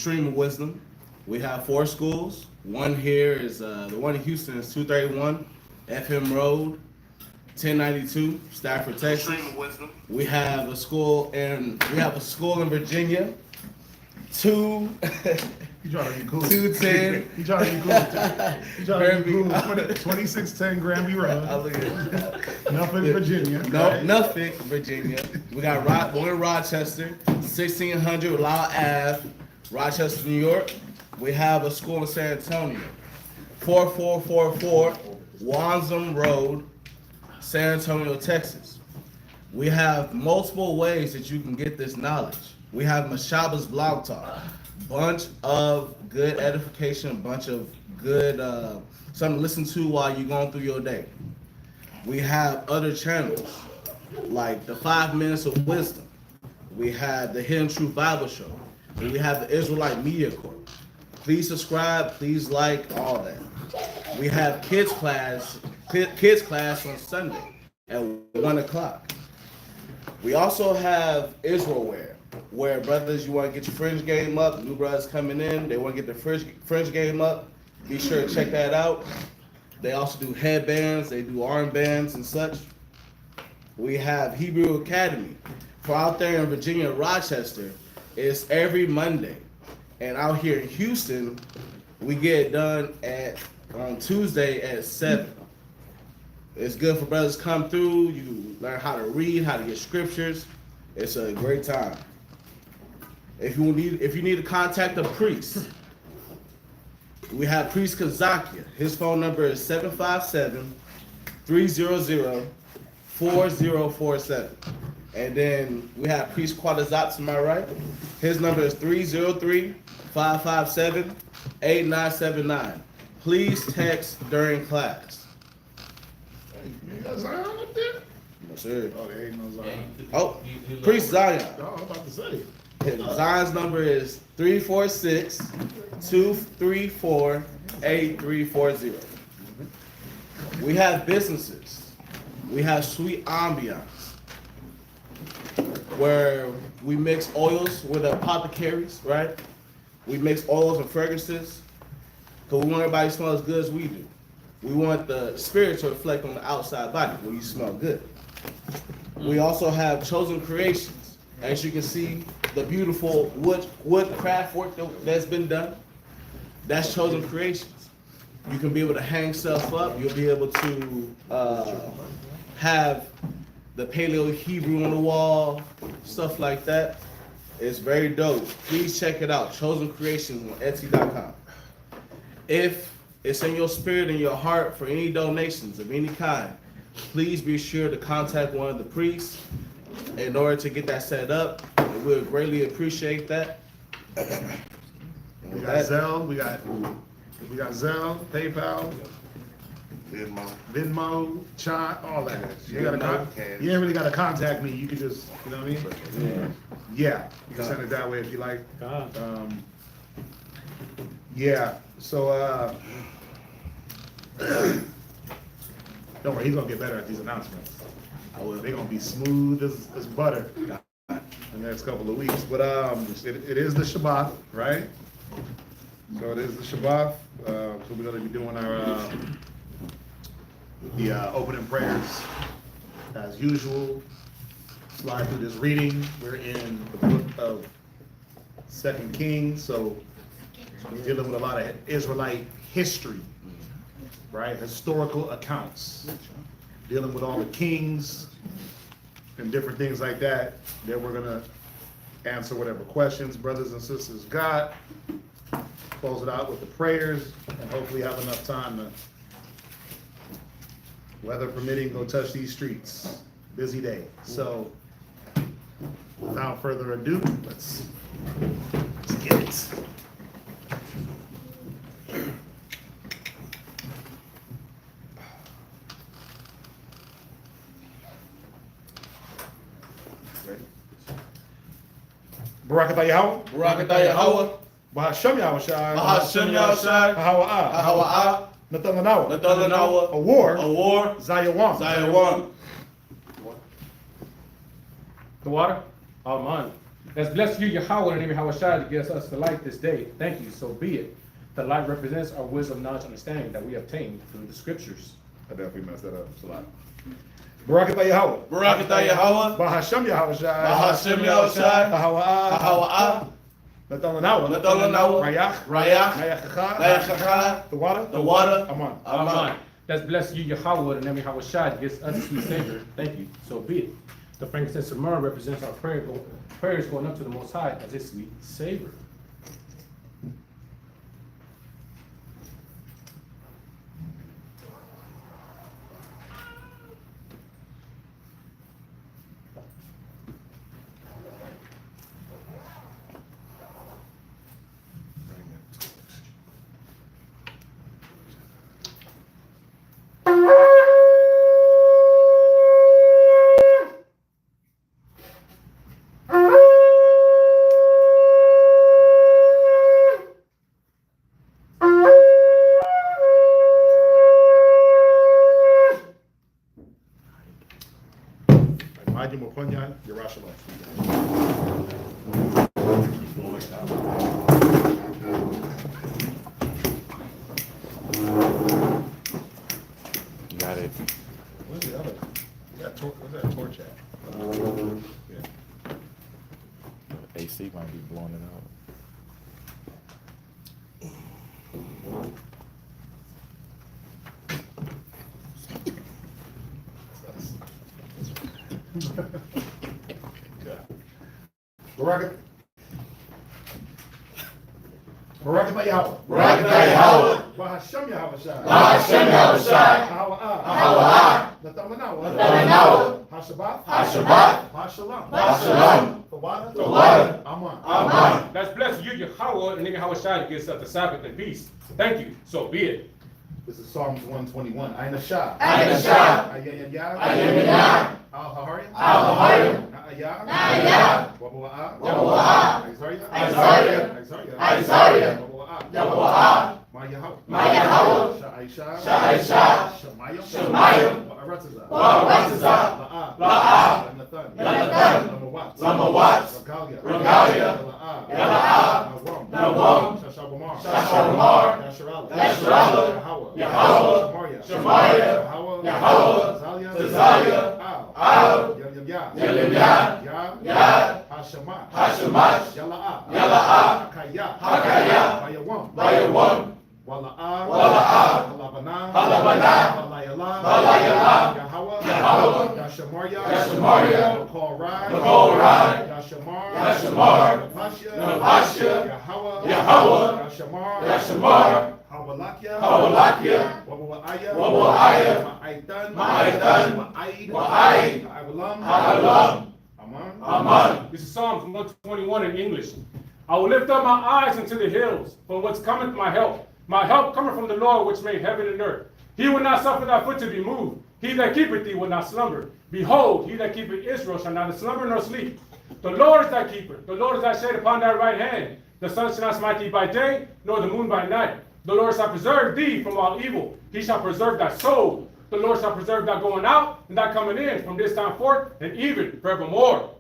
Stream of Wisdom. We have 4 schools. One here is the one in Houston is 231 FM Road, 1092 Stafford, Texas. Stream of Wisdom. We have a school in Virginia. You trying to be cool. 210. You trying to be cool. You trying to be cool. 2610 Granby Road. Norfolk, Virginia. Norfolk, Virginia. We got one in Rochester, 1600 Lyle Ave, Rochester, New York. We have a school in San Antonio, 4444 Wanzam Road, San Antonio, Texas. We have multiple ways that you can get this knowledge. We have Mashaba's Blog Talk, bunch of good edification, a bunch of good something to listen to while you're going through your day. We have other channels like the 5 Minutes of Wisdom. We have the Hidden Truth Bible Show. And we have the Israelite Media Corp. Please subscribe, please like, all that. We have kids class on Sunday at 1 o'clock. We also have Israel Wear, where brothers, you want to get your fringe game up, new brothers coming in, they want to get their fringe game up, be sure to check that out. They also do headbands, they do armbands and such. We have Hebrew Academy. For out there in Virginia, Rochester, it's every Monday. And out here in Houston, we get it done on Tuesday at 7. It's good for brothers to come through. You learn how to read, how to get scriptures. It's a great time. If you need to contact a priest, we have Priest Kazakia. His phone number is 757-300-4047. And then we have Priest Quadazat to my right. His number is 303-557-8979. Please text during class. You got Zion up there? No, sir. Oh, there ain't no Zion. Oh, Priest Zion. Oh, I'm about to say. Zion's number is 346-234-8340. We have businesses. We have Sweet Ambiance, where we mix oils with apothecaries, right? We mix oils and fragrances because we want everybody to smell as good as we do. We want the spirit to reflect on the outside body where you smell good. We also have Chosen Creations. As you can see, the beautiful wood craft work that's been done. That's Chosen Creations. You can be able to hang stuff up. You'll be able to have the Paleo Hebrew on the wall, stuff like that. It's very dope. Please check it out. Chosen Creations on Etsy.com. If it's in your spirit and your heart for any donations of any kind, please be sure to contact one of the priests in order to get that set up. We would greatly appreciate that. We got Zelle, we got Zelle, PayPal, Venmo, Chime, all that. You ain't really got to contact me. You can just, you know what I mean? Yeah, you can send it that way if you like. Yeah, so don't worry, he's gonna get better at these announcements. They're gonna be smooth as butter in the next couple of weeks. But it is the Shabbat, right? So it is the Shabbat. So we're gonna be doing our the opening prayers as usual. Slide through this reading. We're in the book of 2 Kings, so we're dealing with a lot of Israelite history, right? Historical accounts, dealing with all the kings and different things like that. Then we're gonna answer whatever questions brothers and sisters got, close it out with the prayers, and hopefully have enough time to, weather permitting, go touch these streets. Busy day. So without further ado, let's get it. Barakatah Yahweh. Barakatah Yahweh. Bahashem Yahushai. Bahashem Yahushai. Ahawa'ah. Ahawa'ah. Nathalanawa. Nathalanawa. A war. Zayawam. The water? All mine. That's blessed you, Yahweh, and Yahweh Shai, that gives us the light this day. Thank you, so be it. The light represents our wisdom, knowledge, understanding that we obtained through the scriptures. I definitely messed that up. Salat. Barakatah Yahweh. Barakatah Yahweh. Bahashem Yahweh Shai. Bahashem Yahweh Shai. Ahawa'ah. Ahawa'ah. Latolanawa. Latolanawa. Rayach. Rayach. Nayachacha. Nayachacha. The water. The water. Aman. Amen. That's blessed you, Yahweh, and Yahweh Shai, that gives us a sweet Savior. Thank you, so be it. The frankincense and myrrh represents our prayers going up to the Most High as a sweet savor. Majim Uponyan, Yerushalayim. You got it. Where's the other? Where's that torch at? Yeah. AC might be blowing it out. Barakatah Yahweh. Barakatah Yahweh. Bahashem Yahweh Shai. Bahashem Yahweh Shai. Ahawa'ah. Ahawa'ah. Latolanawa. Latolanawa. Hashabbat. Hashabbat. Hashalom. Hashalom. The water. The water. Aman. Amen. That's blessed you, Yahweh, and Yahweh Shai, that gives us the Sabbath and peace. Thank you, so be it. This is Psalms 121. Aina Shah. Aina Shah. Ayayayah. Ayayayah. Al-Haharim. Al-Haharim. Na'ayah. Na'ayah. Wabawa'ah. Wabawa'ah. Isaiah. Isaiah. Isaiah. Wabawa'ah. Yahweh. Ma Yahweh. Ma Yahweh. Sha'aisha. Sha'aisha. Shemayim. Shemayim. Wa'aratazah. Wa'aratazah. La'ah. La'ah. Lanathan. Lanathan. Lamawat. Lamawat. Regalia. Regalia. Yala'ah. Yala'ah. Nawam. Nawam. Shashabamar. Shashabamar. Yasharala. Yasharala. Yahweh. Yahweh. Shemaria. Shemaria. Yahweh. Yahweh. Zalia. Zalia. Al. Al. Yah. Yah. Yah. Yah. Hashemat. Hashemat. Yala'ah. Yala'ah. Hakayah. Hakayah. Bayawam. Bayawam. Wala'ah. Wala'ah. Halabanah. Halabanah. Halayalah. Halayalah. Yahweh. Yahweh. Yashamaria. Yashamaria. Makol Rai. Makol Rai. Yashamar. Yashamar. Napashya. Napashya. Yahweh. Yahweh. Yashamar. Yashamar. Hawalakia. Hawalakia. Wabawa'aya. Wabawa'aya. Ma'aitan. Ma'aitan. Ma'aid. Ma'aid. Ha'awalam. Ha'awalam. Aman. Amen. This is Psalms 121 in English. I will lift up my eyes into the hills, from whence cometh my help. My help cometh from the Lord, which made heaven and earth. He will not suffer thy foot to be moved. He that keepeth thee will not slumber. Behold, he that keepeth Israel shall neither slumber nor sleep. The Lord is thy keeper. The Lord is thy shade upon thy right hand. The sun shall not smite thee by day, nor the moon by night. The Lord shall preserve thee from all evil. He shall preserve thy soul. The Lord shall preserve thy going out and thy coming in from this time forth and even forevermore.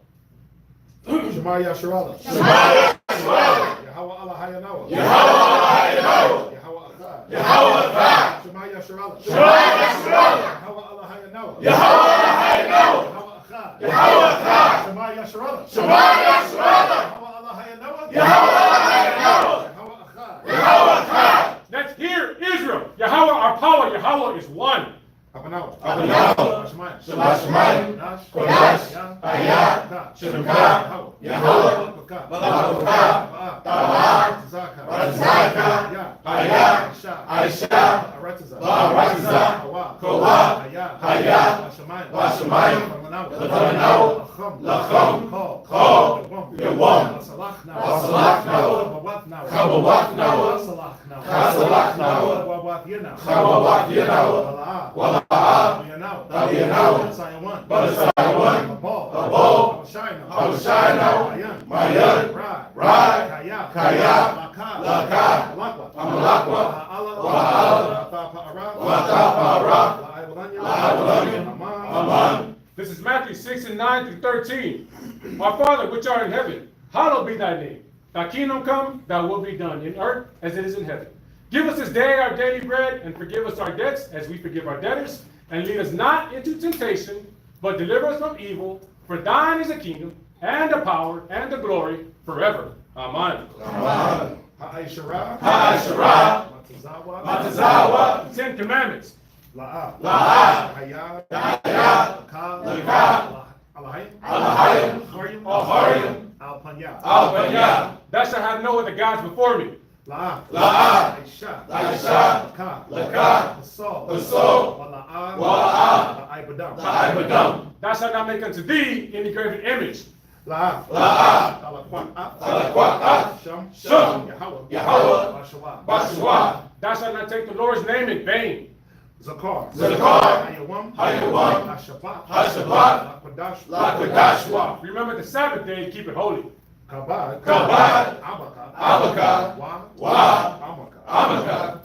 Shema Yasharala. Shema Yasharala. Yahweh Allah Hayanawa. Yahweh Allah Hayanawa. Yahweh Achad. Yahweh Achad. Shema Yasharala. Shema Yasharala. Yahweh Allah Hayanawa. Yahweh Allah Hayanawa. Yahweh Achad. Yahweh Achad. Shema Yasharala. Shema Yasharala. Yahweh Allah Hayanawa. Yahweh Allah Hayanawa. Yahweh Achad. Yahweh Achad. Let's hear Israel. Yahweh, our power. Yahweh is one. Abanawa. Abanawa. Shemayim. Shema Shemayim. Kodash. Kodash. Ayah. Shemka. Yahweh. Malakukah. Ta'ah. Tzaka. Ayah. Aisha. Ba'aratazah. Kowah. Hayah. Washamayim. Latolanawa. Lacham. Kol. Yawam. Wasalachnawa. Kabawachnawa. Chasalachnawa. Chawawathinawa. Wala'ah. Yanawa. Sayawan. Abol. Abashaynawa. Mayan. Rai. Kaya. Laka. Amalakwa. Wa'atha. Aman. This is Matthew 6 and 9 through 13. Our Father, which art in heaven, hallowed be thy name. Thy kingdom come, thy will be done in earth as it is in heaven. Give us this day our daily bread, and forgive us our debts as we forgive our debtors. And lead us not into temptation, but deliver us from evil. For thine is the kingdom, and the power, and the glory, forever. Amen. Amen. Ha'ashara. Ha'ashara. Matazawa. Matazawa. 10 Commandments. La'a. La'a. Haya. Haya. Laka. Laka. Alahayim. Alahayim. Haryim. Aharyim. Al-Panya. Al-Panya. Thou shalt have no other gods before me. La'a. La'a. Aisha. Aisha. Laka. Laka. Asal. Asal. Wala'a. Wala'a. La'ibadam. La'ibadam. Thou shalt not make unto thee any graven image. La'a. La'a. Talaqua'a. Talaqua'a. Sham. Sham. Yahweh. Yahweh. Bashawa. Bashwa. Thou shalt not take the Lord's name in vain. Zakar. Zakar. Hayawam. Hayawam. Hashabat. Hashabat. Laquadash. Laquadashwa. Remember the Sabbath day and keep it holy. Kabad. Kabad. Abaka. Abaka. Wa. Wa. Amaka. Amaka.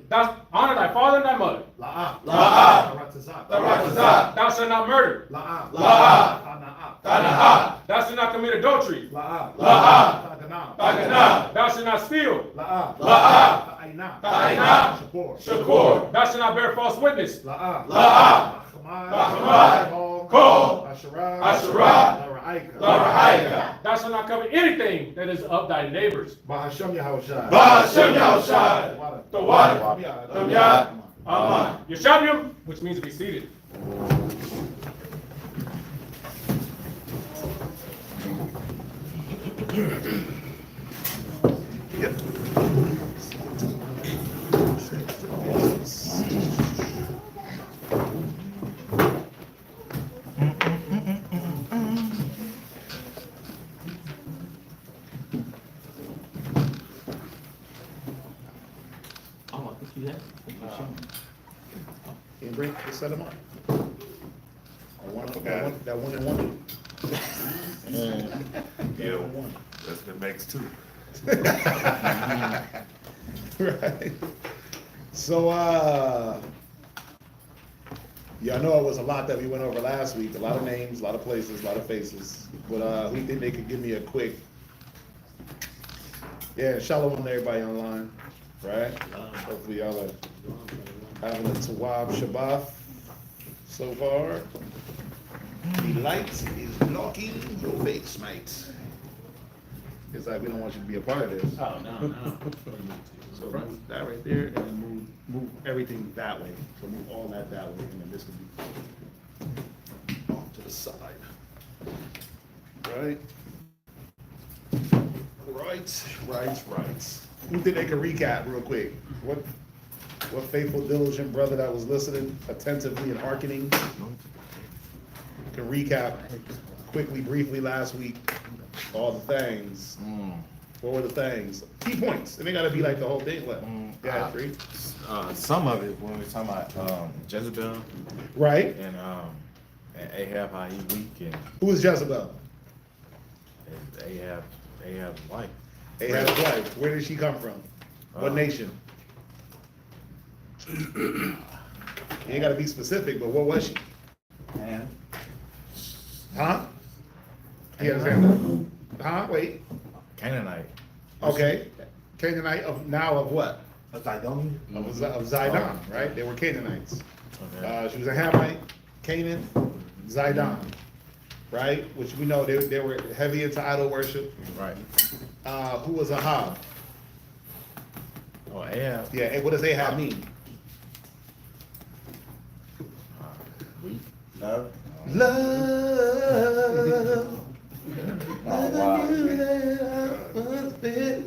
Thou honor thy father and thy mother. La'a. La'a. Taratazat. Taratazat. Thou shalt not murder. La'a. La'a. Tana'a. Tana'a. Thou shalt not commit adultery. La'a. La'a. Tagana. Tagana. Thou shalt not steal. La'a. La'a. Ta'ina. Ta'ina. Shapur. Shakur. Thou shalt not bear false witness. La'a. La'a. Bachamad. Bachamad. Kol. Asherah. Asherah. Lara'ika. Lara'ika. Thou shalt not covet anything that is of thy neighbors. Bahashem Yahushai. Ba'ashem Yahushai. The water. Tam Yad. Amen. Yeshavium, which means to be seated. Can you bring, just set them up. That one and one. Yeah, that's what makes two. Right. So, yeah, I know it was a lot that we went over last week. A lot of names, a lot of places, a lot of faces. But we think they could give me a quick. Yeah, shalom to everybody online, right? Hopefully y'all are having a Tawab Shabbat so far. The light is blocking your face, mate. It's like we don't want you to be a part of this. Oh, no. So run that right there and then move everything that way. So move all that way and then this can be off to the side. Right? Right. Who think they can recap real quick? What faithful, diligent brother that was listening attentively and hearkening can recap quickly, briefly last week all the things. What were the things? Key points. And they gotta be like the whole thing. What? Yeah, three. Some of it when we're talking about Jezebel Right. and Ahab, how he weak, and Who is Jezebel? Ahab's wife. Ahab's wife. Where did she come from? What nation? You ain't gotta be specific, but what was she? And Huh? You understand that? Huh? Wait. Canaanite. Okay. Canaanite of what? A Zidonian. Of Zidon, right? They were Canaanites. Okay. She was a Hamite, Canaan, Zidon, right? Which we know they were heavy into idol worship. Right. Who was Ahab? Oh, Ahab. Yeah, and what does Ahab mean? Weak. Love. Love.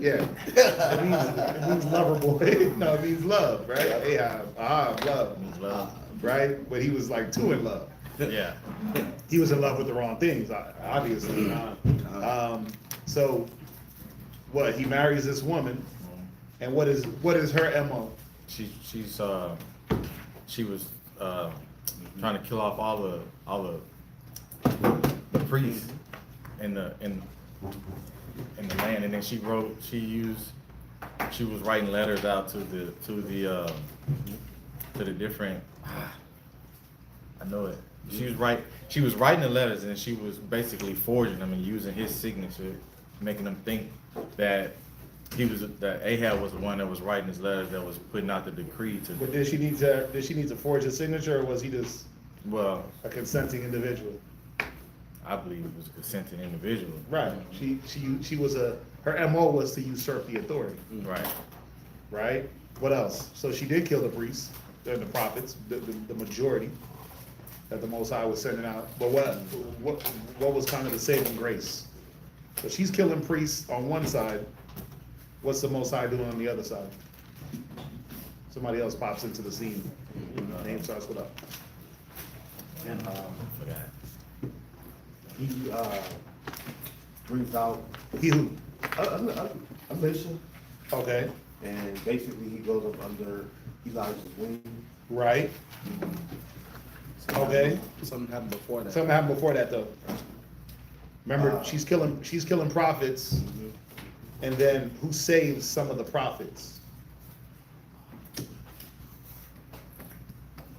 Yeah, it means lover boy. No, it means love, right? Ahab, love, Means love. right? But he was like too in love. Yeah. He was in love with the wrong things, obviously. So, what? He marries this woman, and what is her MO? She was trying to kill off all the priests in the land, and then she was writing letters out to the different. I know it. She was writing the letters, and she was basically forging them and using his signature making them think that that Ahab was the one that was writing his letters, that was putting out the decree to. But did she need to forge a signature, or was he just Well, a consenting individual? I believe it was a consenting individual. Right. She was her MO was to usurp the authority. Right. Right. What else? So she did kill the priests and the prophets, the majority that the Most High was sending out. But what was kind of the saving grace? So she's killing priests on one side. What's the Most High doing on the other side? Somebody else pops into the scene. Name starts with up. And Forgot. he brings out He who? Elisha, Okay. and basically he goes up under Elijah's wing. Right. Okay. Something happened before that. Something happened before that though. Remember, she's killing prophets, and then who saves some of the prophets?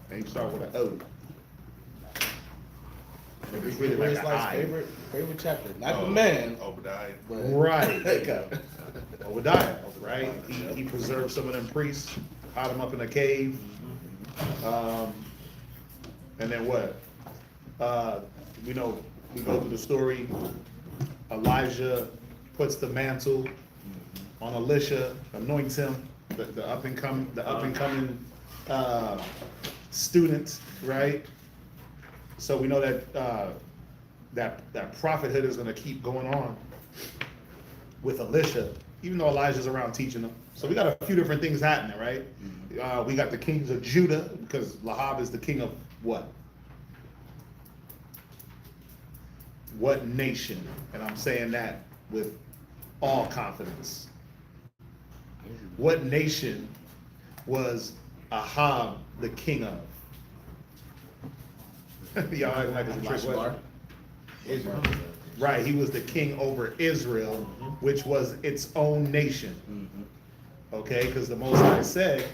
And you start with an O. It's really like an Israelites' I. favorite chapter. Not the man, Obadiah. but Right. Okay. Obadiah, right? He preserved some of them priests, hid them up in a cave. And then what? We go through the story. Elijah puts the mantle on Elisha, anoints him, the up and coming student, right? So we know that that prophethood is going to keep going on with Elisha, even though Elijah's around teaching them. So we got a few different things happening, right? We got the kings of Judah, because Lahab is the king of what? What nation? And I'm saying that with all confidence. What nation was Ahab the king of? Y'all acting like it's a trick question. Israel. Right, he was the king over Israel, which was its own nation. Okay, because the Most High said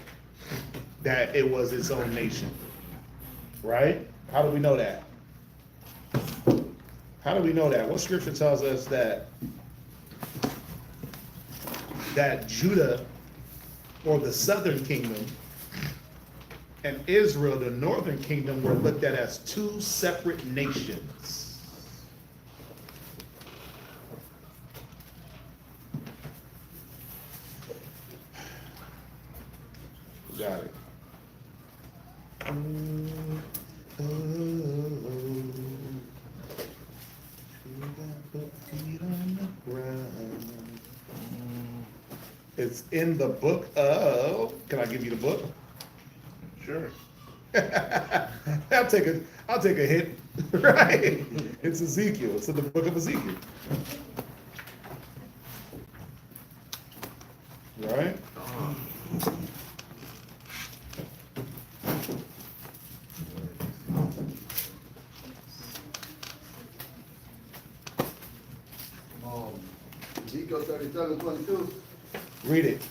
that it was its own nation. Right? How do we know that? How do we know that? What scripture tells us that Judah, or the southern kingdom, and Israel, the northern kingdom, were looked at as two separate nations? Got it. It's in the book of. Can I give you the book? Sure. I'll take a hint. Right? It's Ezekiel. It's in the book of Ezekiel. Right? Ezekiel 37:22. Read it.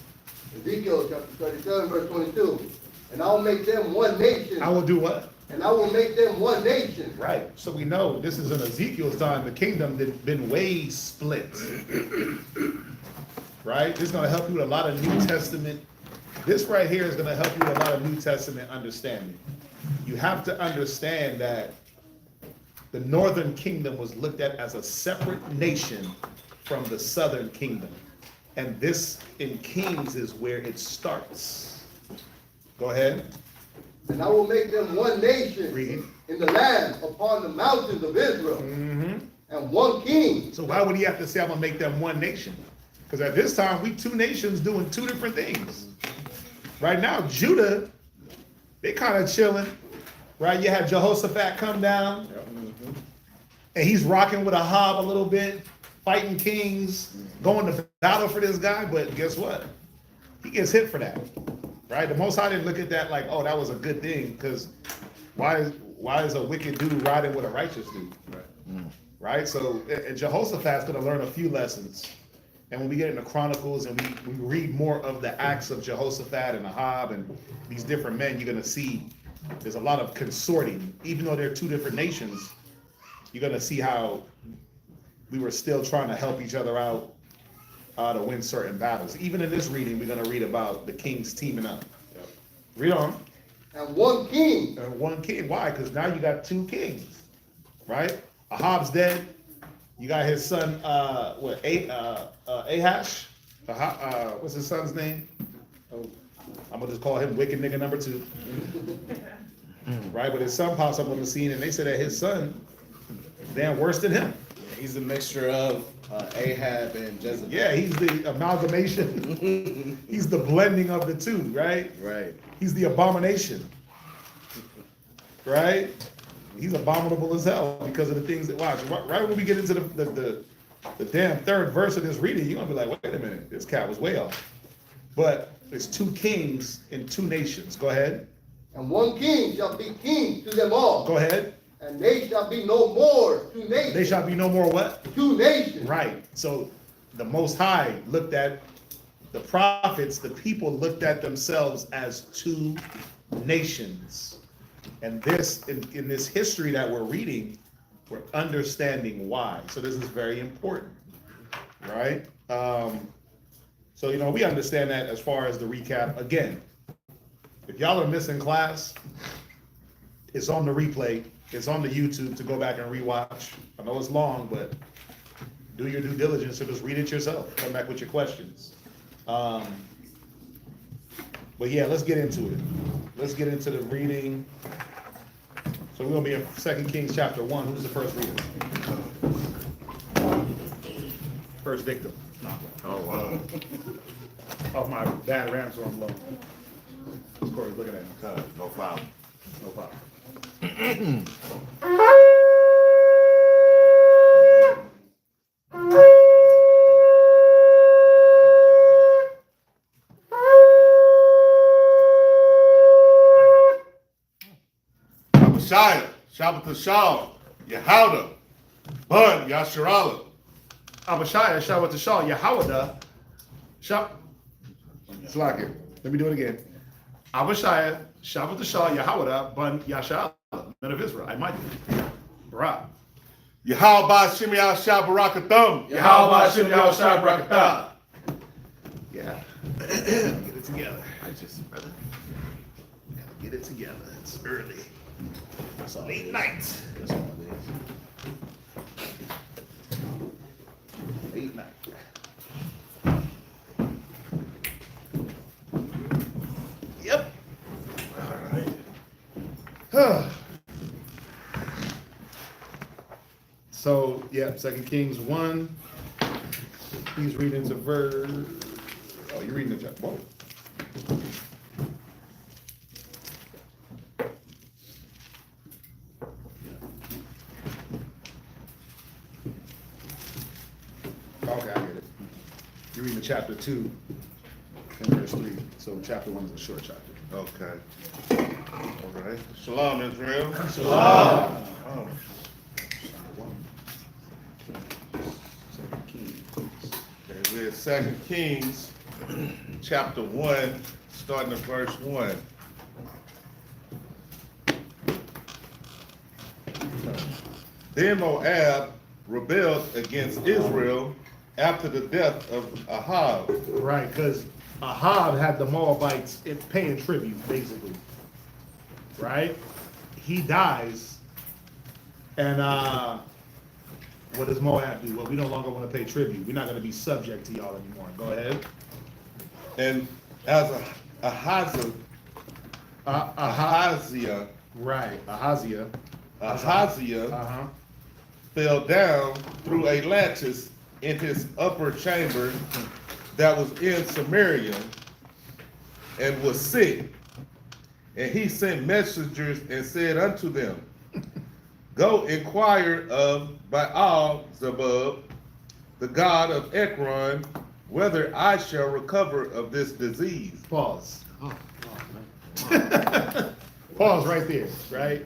Ezekiel chapter 37, verse 22. And I will make them one nation. I will do what? And I will make them one nation. Right. So we know this is in Ezekiel's time. The kingdom had been way split. Right? This is going to help you with a lot of New Testament. This right here is going to help you with a lot of New Testament understanding. You have to understand that the northern kingdom was looked at as a separate nation from the southern kingdom. And this in Kings is where it starts. Go ahead. And I will make them one nation. Read. In the land upon the mountains of Israel. And one king. So why would he have to say, I'm going to make them one nation? Because at this time, we two nations doing two different things. Right now, Judah, they kind of chilling. Right? You have Jehoshaphat come down. And he's rocking with Ahab a little bit, fighting kings, going to battle for this guy. But guess what? He gets hit for that. Right? The Most High didn't look at that like, oh, that was a good thing. Because why is a wicked dude riding with a righteous dude? Right? So and Jehoshaphat's going to learn a few lessons. And when we get into Chronicles and we read more of the acts of Jehoshaphat and Ahab and these different men, you're going to see there's a lot of consorting. Even though they're two different nations, you're going to see how we were still trying to help each other out to win certain battles. Even in this reading, we're going to read about the kings teaming up. Read on. And one king. One king. Why? Because now you got two kings, right? Ahab's dead. You got his son, Ahash. What's his son's name? Oh, I'm gonna just call him Wicked Nigga number 2. Right? But his son pops up on the scene, and they say that his son, damn, worse than him. He's a mixture of Ahab and Jezebel. Yeah, he's the amalgamation. He's the blending of the two, right? Right. He's the abomination. Right? He's abominable as hell because of the things that, watch, right when we get into the damn third verse of this reading, you're gonna be like, wait a minute, this cat was way off. But it's two kings in two nations. Go ahead. And one king shall be king to them all. Go ahead. And they shall be no more two nations. They shall be no more what? Two nations. Right. So the Most High looked at the prophets, the people looked at themselves as two nations. And this, in this history that we're reading, we're understanding why. So this is very important, right? So, you know, we understand that as far as the recap. Again, if y'all are missing class, it's on the replay. It's on the YouTube to go back and rewatch. I know it's long, but do your due diligence and just read it yourself. Come back with your questions. But yeah, let's get into it. Let's get into the reading. So we're gonna be in 2 Kings chapter 1. Who's the first reader? First victim. Oh, wow. Off my bad Rams on low. Of course, look at that. No foul. No problem. Abishai, Shabbat Shal, Yehuda, Bud, Yasharala. Abishai, Shabbat Shal, Yahawada, Slack. Let me do it again. Abishai, Shabbat Shal, Yahawada, Bun Yashal, men of Israel. I might be. Right. Yahweh Shimei Shabarakathum. Yahweh Shem Yahushua Barakatah. Yeah. Get it together. I just, brother. Gotta get it together. It's early. It's late night. That's all it is. Late night. Yep. All right. So, yeah, 2 Kings 1. He's reading to verse. Oh, you're reading the chapter. Whoa. Okay, I get it. You're reading the chapter 2 and verse 3. So, chapter 1 is a short chapter. Okay. All right. Shalom, Israel. Shalom. Oh. Okay, we're at 2 Kings, chapter 1, starting at verse 1. Then Moab rebelled against Israel after the death of Ahab. Right, because Ahab had the Moabites paying tribute, basically. Right? He dies, and what does Moab do? Well, we no longer want to pay tribute. We're not going to be subject to y'all anymore. Go ahead. And as Ahaziah, Right, Ahaziah. Ahaziah fell down through a lattice in his upper chamber that was in Samaria and was sick. And he sent messengers and said unto them, Go inquire of Beelzebub, the god of Ekron, whether I shall recover of this disease. Pause. Pause right there, right?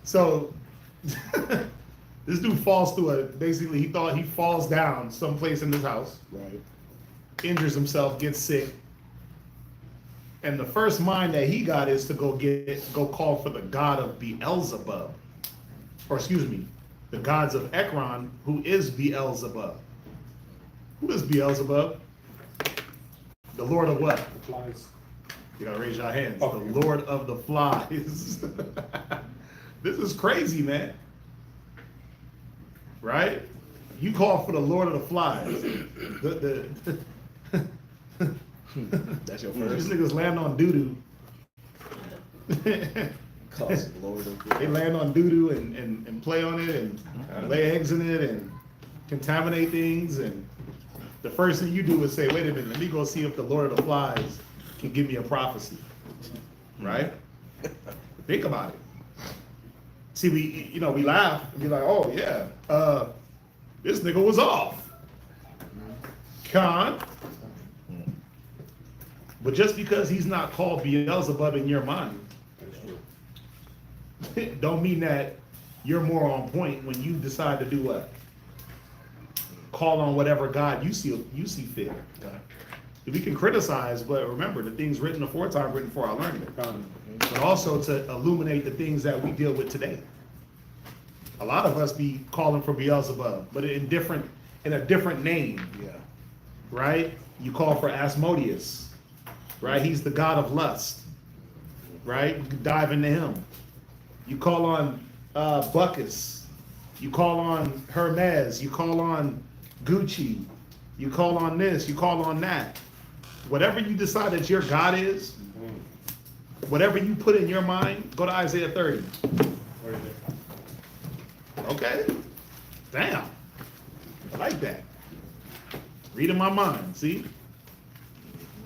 So, this dude falls through basically he thought he falls down someplace in his house, right? Injures himself, gets sick. And the first mind that he got is to go call for the god of Beelzebub. Or excuse me, the gods of Ekron, who is Beelzebub. Who is Beelzebub? The Lord of what? Flies. You gotta raise your hands. Okay. The Lord of the Flies. This is crazy, man. Right? You call for the Lord of the Flies. That's your These first. niggas land on doo-doo. Cause Lord of They land on doo-doo and play on it and lay eggs in it and contaminate things. And the first thing you do is say, wait a minute, let me go see if the Lord of the Flies can give me a prophecy. Right? Think about it. See, we laugh and be like, oh yeah, this nigga was off. Con. But just because he's not called Beelzebub in your mind, don't mean that you're more on point when you decide to do what? Call on whatever God you see fit. We can criticize, but remember, the things written aforetime written for our learning. But also to illuminate the things that we deal with today. A lot of us be calling for Beelzebub, but in a different name. Yeah. Right? You call for Asmodeus. Right? He's the god of lust. Right? You can dive into him. You call on Bacchus. You call on Hermes. You call on Gucci. You call on this. You call on that. Whatever you decide that your God is, whatever you put in your mind, go to Isaiah 30. Okay. Damn. I like that. Read in my mind, see?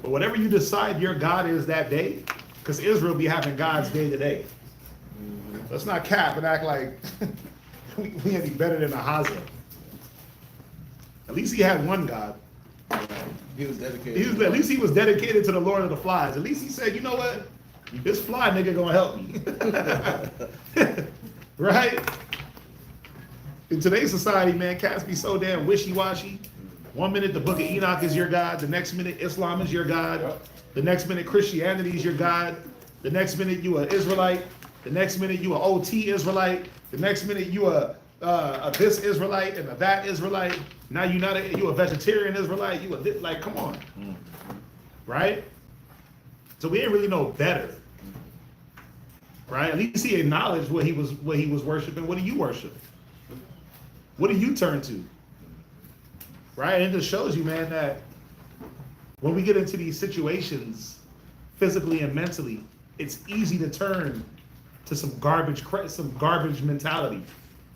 But whatever you decide your God is that day, because Israel be having God's day today. Let's not cap and act like we any better than Ahaziah. At least he had one God. He was dedicated. At least he was dedicated to the Lord of the Flies. At least he said, you know what? This fly nigga gonna help me. Right? In today's society, man, cats be so damn wishy-washy. 1 minute the book of Enoch is your God. The next minute Islam is your God. The next minute Christianity is your God. The next minute you an Israelite. The next minute you an OT Israelite. The next minute you a this Israelite and a that Israelite. Now you a vegetarian Israelite. You a like, come on, right? So we ain't really know better, right? At least he acknowledged what he was worshiping. What do you worship? What do you turn to? Right? And it just shows you, man, that when we get into these situations, physically and mentally, it's easy to turn to some garbage mentality.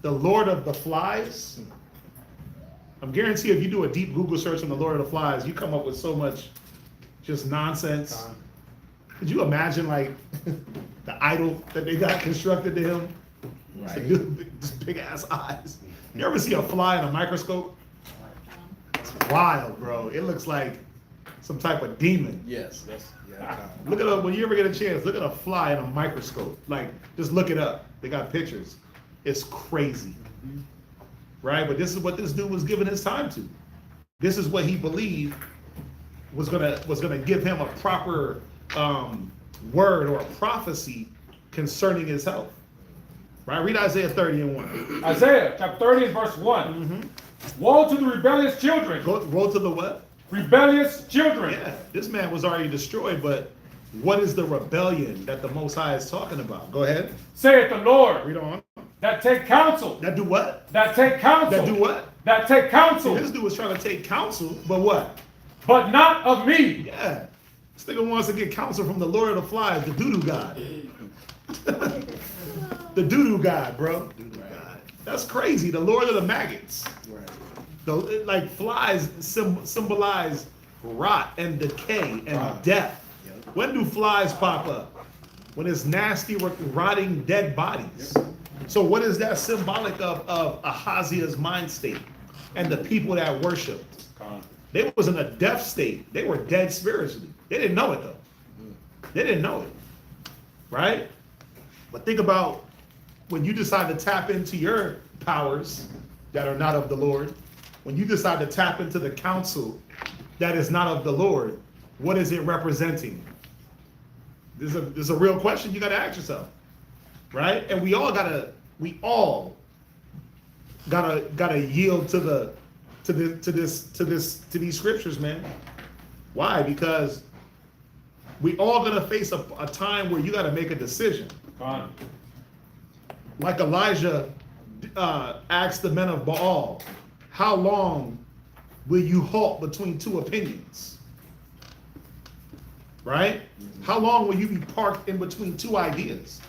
The Lord of the Flies. I'm guarantee if you do a deep Google search on the Lord of the Flies, you come up with so much just nonsense. Could you imagine like the idol that they got constructed to him? Right. Just big ass eyes. You ever see a fly in a microscope? It's wild, bro. It looks like some type of demon. Yes. Look at when you ever get a chance, look at a fly in a microscope. Like, just look it up. They got pictures. It's crazy. Right? But this is what this dude was giving his time to. This is what he believed was gonna give him a proper word or a prophecy concerning his health. Right? Read Isaiah 30 and 1. Isaiah chapter 30 and verse 1. Woe to the rebellious children. Woe to the what? Rebellious children. Yeah, this man was already destroyed, but what is the rebellion that the Most High is talking about? Go ahead. Saith the Lord. Read on. That take counsel. That do what? That take counsel. That do what? That take counsel. See, this dude was trying to take counsel, but what? But not of me. Yeah. This nigga wants to get counsel from the Lord of the Flies, the doo-doo god. The doo-doo god, bro. God. That's crazy. The Lord of the maggots. Right. Like flies symbolize rot and decay and death. Yep. When do flies pop up? When it's nasty, rotting, dead bodies. Yep. So what is that symbolic of Ahaziah's mind state and the people that worshiped? They was in a death state. They were dead spiritually. They didn't know it though. They didn't know it, right? But think about when you decide to tap into your powers that are not of the Lord. When you decide to tap into the counsel that is not of the Lord, what is it representing? This is a real question you got to ask yourself, right? And we all gotta yield to these scriptures, man. Why? Because we all gonna face a time where you gotta make a decision. Con. Like Elijah asked the men of Baal, how long will you halt between two opinions? Right? How long will you be parked in between two ideas?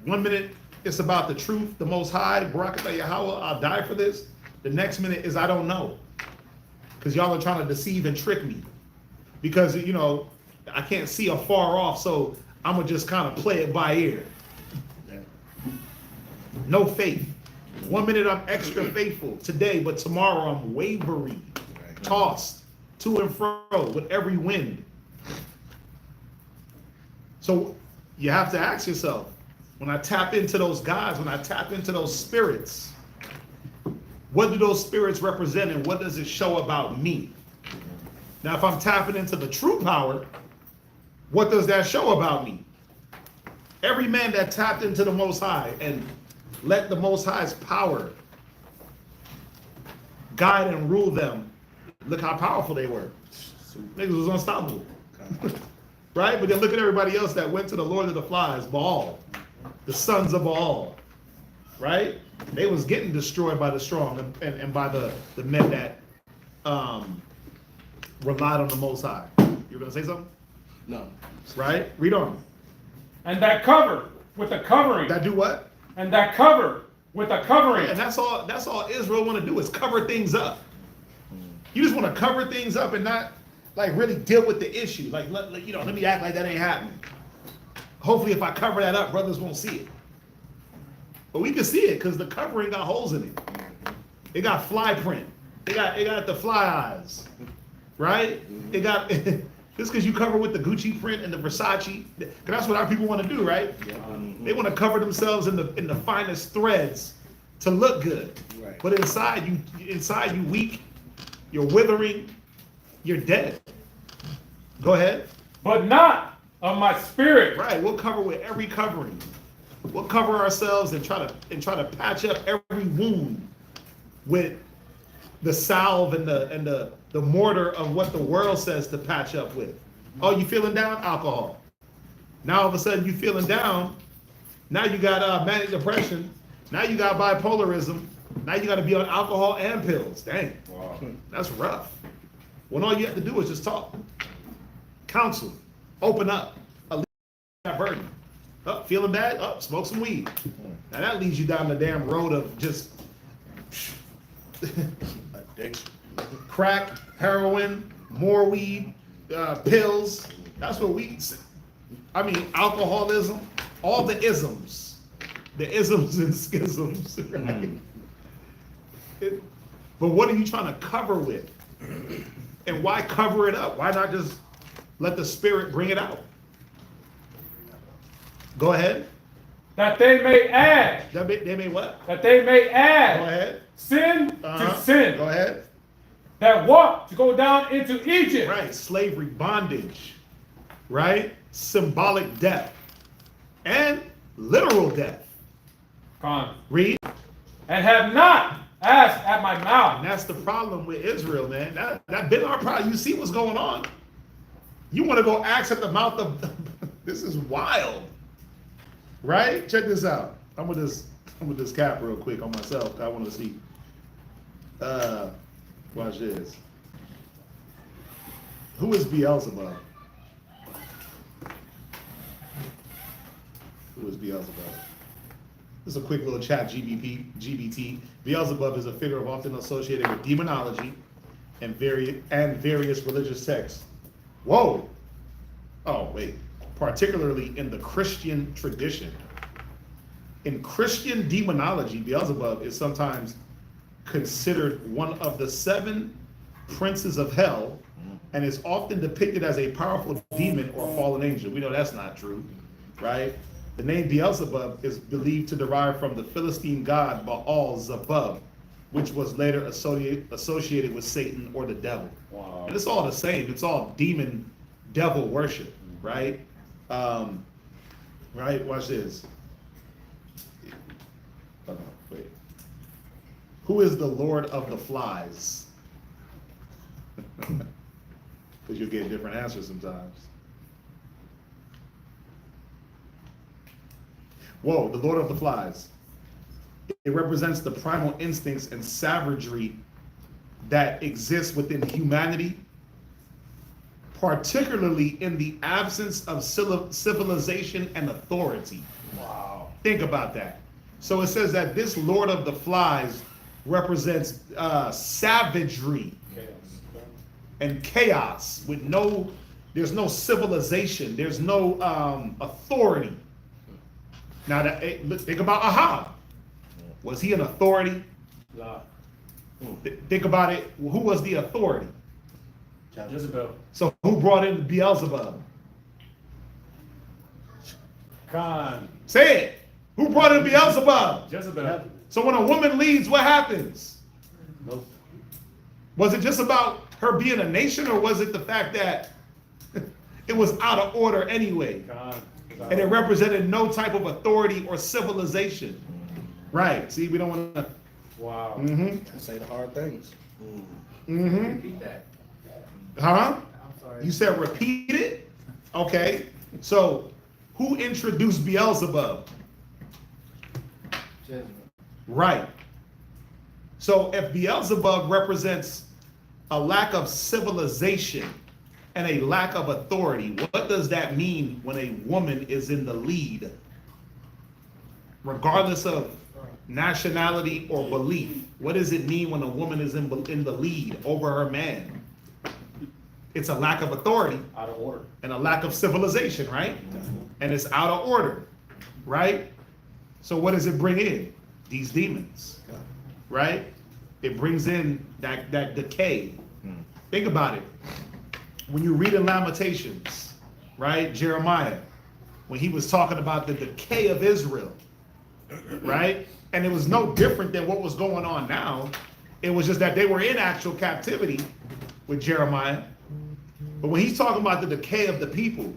1 minute it's about the truth, the Most High, Barakatah Yahweh, I'll die for this. The next minute is I don't know. Because y'all are trying to deceive and trick me. Because, you know, I can't see afar off, so I'm going to just kind of play it by ear. No faith. 1 minute I'm extra faithful today, but tomorrow I'm wavering, tossed to and fro with every wind. So you have to ask yourself, when I tap into those gods, when I tap into those spirits, what do those spirits represent and what does it show about me? Now, if I'm tapping into the true power, what does that show about me? Every man that tapped into the Most High and let the Most High's power guide and rule them, look how powerful they were. Niggas was unstoppable. Right? But then look at everybody else that went to the Lord of the Flies, Baal, the sons of Baal. Right? They was getting destroyed by the strong and by the men that relied on the Most High. You were going to say something? No. Right? Read on. And that cover with the covering. That do what? And that cover with the covering. And that's all Israel want to do is cover things up. You just want to cover things up and not like really deal with the issue. Like, let me act like that ain't happening. Hopefully if I cover that up, brothers won't see it. But we can see it because the covering got holes in it. It got fly print. It got the fly eyes. Right? It got just because you cover with the Gucci print and the Versace, because that's what our people want to do, right? They want to cover themselves in the finest threads to look good. Right. But inside you weak, you're withering, you're dead. Go ahead. But not of my spirit. Right. We'll cover with every covering. We'll cover ourselves and try to patch up every wound with the salve and the mortar of what the world says to patch up with. Oh, you feeling down? Alcohol. Now all of a sudden you feeling down. Now you got manic depression. Now you got bipolarism. Now you got to be on alcohol and pills. Dang. Wow. That's rough. When all you have to do is just talk. Counsel. Open up. Alleviate that burden. Oh, feeling bad? Oh, smoke some weed. Now that leads you down the damn road of just Addiction. crack, heroin, more weed, pills. That's what alcoholism, all the isms and schisms, right? But what are you trying to cover with? And why cover it up? Why not just let the Spirit bring it out? Go ahead. That they may add. They may what? That they may add. Go ahead. Sin to sin. Go ahead. That walk to go down into Egypt. Right, slavery, bondage, right? Symbolic death and literal death. Con. Read. And have not asked at my mouth. And that's the problem with Israel, man. That been our problem. You see what's going on? You want to go ask at the mouth of this is wild. Right? Check this out. I'm with this cap real quick on myself. I want to see. Watch this. Who is Beelzebub? Who is Beelzebub? This is a quick little chat GBT. Beelzebub is a figure often associated with demonology and various religious texts. Whoa! Oh, wait. Particularly in the Christian tradition. In Christian demonology, Beelzebub is sometimes considered one of the 7 princes of hell and is often depicted as a powerful demon or fallen angel. We know that's not true, right? The name Beelzebub is believed to derive from the Philistine god Baal-Zebub, which was later associated with Satan or the devil. Wow. And it's all the same. It's all demon devil worship, right? Right? Watch this. Oh, wait. Who is the Lord of the Flies? Because you'll get different answers sometimes. Whoa, the Lord of the Flies. It represents the primal instincts and savagery that exists within humanity, particularly in the absence of civilization and authority. Wow. Think about that. So it says that this Lord of the Flies represents savagery and chaos with there's no civilization, there's no authority. Now, think about Ahab. Was he an authority? La. Think about it. Who was the authority? Jezebel. So who brought in Beelzebub? Khan. Say it. Who brought in Beelzebub? Jezebel. So when a woman leaves, what happens? Nope. Was it just about her being a nation, or was it the fact that it was out of order anyway? Khan. And it represented no type of authority or civilization. Right. See, we don't want to. Wow. Mm-hmm. Say the hard things. Mm-hmm. Repeat that. Huh? I'm sorry. You said repeat it? Okay. So who introduced Beelzebub? Jezebel. Right. So if Beelzebub represents a lack of civilization and a lack of authority, what does that mean when a woman is in the lead? Regardless of nationality or belief, what does it mean when a woman is in the lead over her man? It's a lack of authority Out of order. and a lack of civilization, right? And it's out of order, right? So what does it bring in? These demons, right? It brings in that decay. Think about it. When you read in Lamentations, right? Jeremiah, when he was talking about the decay of Israel, right? And it was no different than what was going on now. It was just that they were in actual captivity with Jeremiah. But when he's talking about the decay of the people,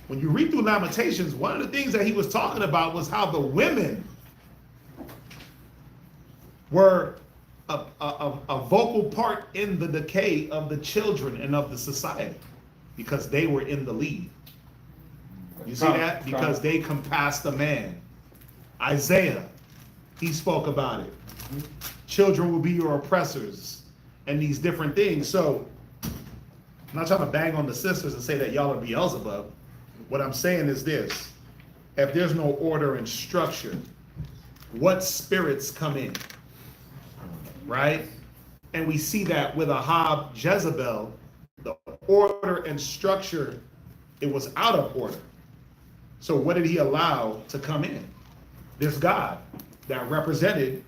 when you read through Lamentations, one of the things that he was talking about was how the women were a vocal part in the decay of the children and of the society, because they were in the lead. You see that? Because they compassed the man. Isaiah, he spoke about it. Children will be your oppressors and these different things. So I'm not trying to bang on the sisters and say that y'all are Beelzebub. What I'm saying is this: if there's no order and structure, what spirits come in? Right? And we see that with Ahab, Jezebel, the order and structure, it was out of order. So what did he allow to come in? This God that represented,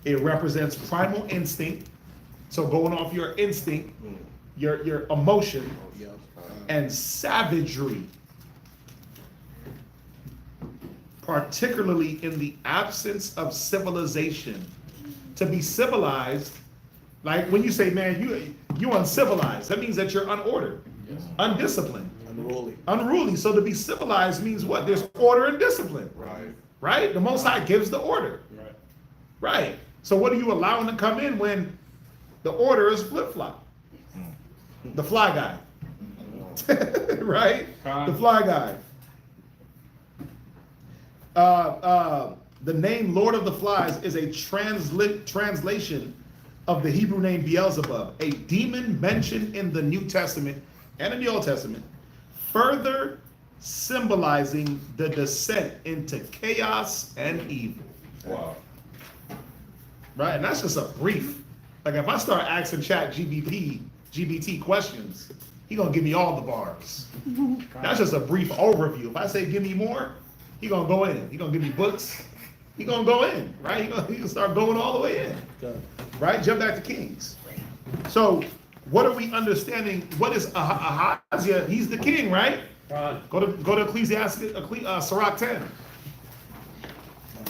it represents primal instinct. So going off your instinct, your emotion, and savagery, particularly in the absence of civilization. To be civilized, like when you say, man, you uncivilized, that means that you're unordered, undisciplined, unruly. So to be civilized means what? There's order and discipline. Right? The Most High gives the order. Right. So what are you allowing to come in when the order is flip-flop? The fly guy. Right? The fly guy. The name Lord of the Flies is a translation of the Hebrew name Beelzebub, a demon mentioned in the New Testament and in the Old Testament, further symbolizing the descent into chaos and evil. Wow. Right? And that's just a brief. Like if I start asking GBT questions, he gonna give me all the bars. That's just a brief overview. If I say give me more, he gonna go in. He gonna give me books. He gonna go in, right? He gonna start going all the way in, right? Jump back to Kings. So what are we understanding? What is Ahaziah? He's the king, right? Go to Ecclesiastes, Sirach 10.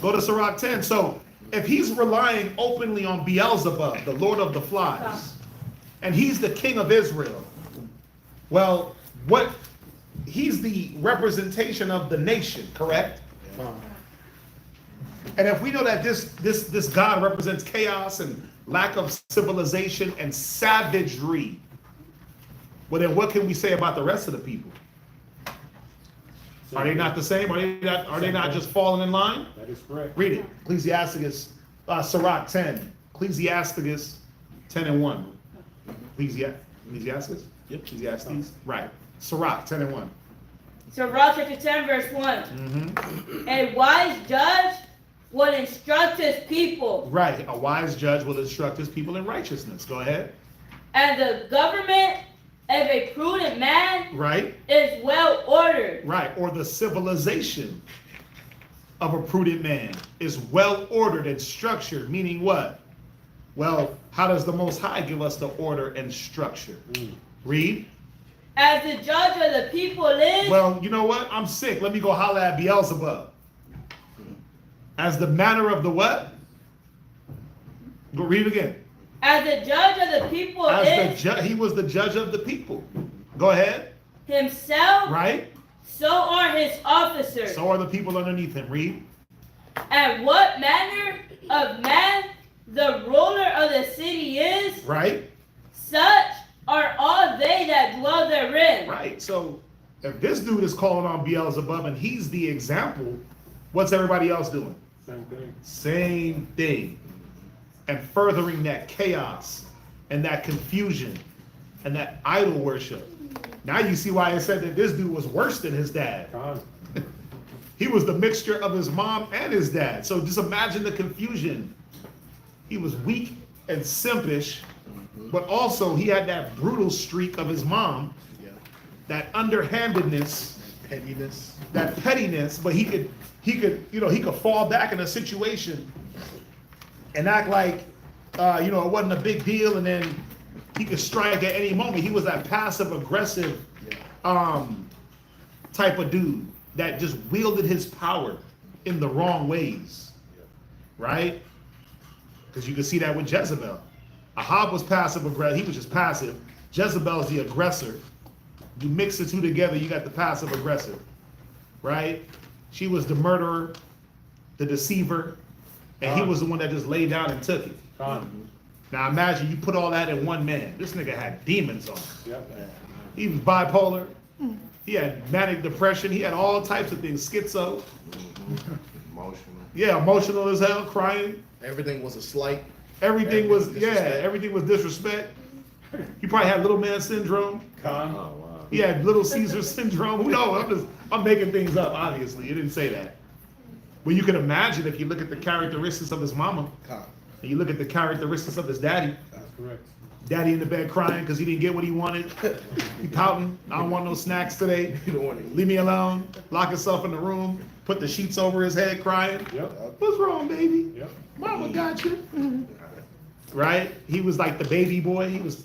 Go to Sirach 10. So if he's relying openly on Beelzebub, the Lord of the Flies, and he's the king of Israel, well, he's the representation of the nation, correct? And if we know that this God represents chaos and lack of civilization and savagery, well then what can we say about the rest of the people? Are they not the same? Are they not just falling in line? That is correct. Read it. Ecclesiasticus, Sirach 10. Ecclesiasticus 10 and 1. Ecclesiasticus? Yep. Ecclesiastes. Right. Sirach 10 and 1. Sirach chapter 10 verse 1. A wise judge will instruct his people. Right. A wise judge will instruct his people in righteousness. Go ahead. And the government of a prudent man Right. is well ordered. Right. Or the civilization of a prudent man is well ordered and structured. Meaning what? Well, how does the Most High give us the order and structure? Read. As the judge of the people lives. Well, you know what? I'm sick. Let me go holler at Beelzebub. As the manner of the what? Go read it again. As the judge of the people As is. he was the judge of the people. Go ahead. Himself. Right? So are his officers. So are the people underneath him. Read. And what manner of man the ruler of the city is, Right? such are all they that dwell therein. Right. So if this dude is calling on Beelzebub and he's the example, what's everybody else doing? Same thing. Same thing. And furthering that chaos and that confusion and that idol worship. Now you see why I said that this dude was worse than his dad. Con. He was the mixture of his mom and his dad. So just imagine the confusion. He was weak and simpish, but also he had that brutal streak of his mom, that underhandedness, Pettiness. that pettiness. But he could fall back in a situation and act like, it wasn't a big deal, and then he could strike at any moment. He was that passive aggressive type of dude that just wielded his power in the wrong ways, right? Because you can see that with Jezebel. Ahab was passive aggressive. He was just passive. Jezebel's the aggressor. You mix the two together, you got the passive aggressive, right? She was the murderer, the deceiver, and he was the one that just laid down and took it. Con. Now imagine you put all that in one man. This nigga had demons on him. Yep. He was bipolar. He had manic depression. He had all types of things. Schizo. Emotional. Yeah, emotional as hell, crying. Everything was a slight. Everything was, disrespect. everything was disrespect. He probably had little man syndrome. Con. Oh, wow. He had little Caesar syndrome. Who knows? I'm making things up, obviously. It didn't say that. But you can imagine if you look at the characteristics of his mama, Con. and you look at the characteristics of his daddy. That's correct. Daddy in the bed crying because he didn't get what he wanted. He pouting. I don't want no snacks today. You don't want to Leave me alone. Lock himself in the room. Put the sheets over his head crying. Yep. What's wrong, baby? Yep. Mama got you. Right? He was like the baby boy. He was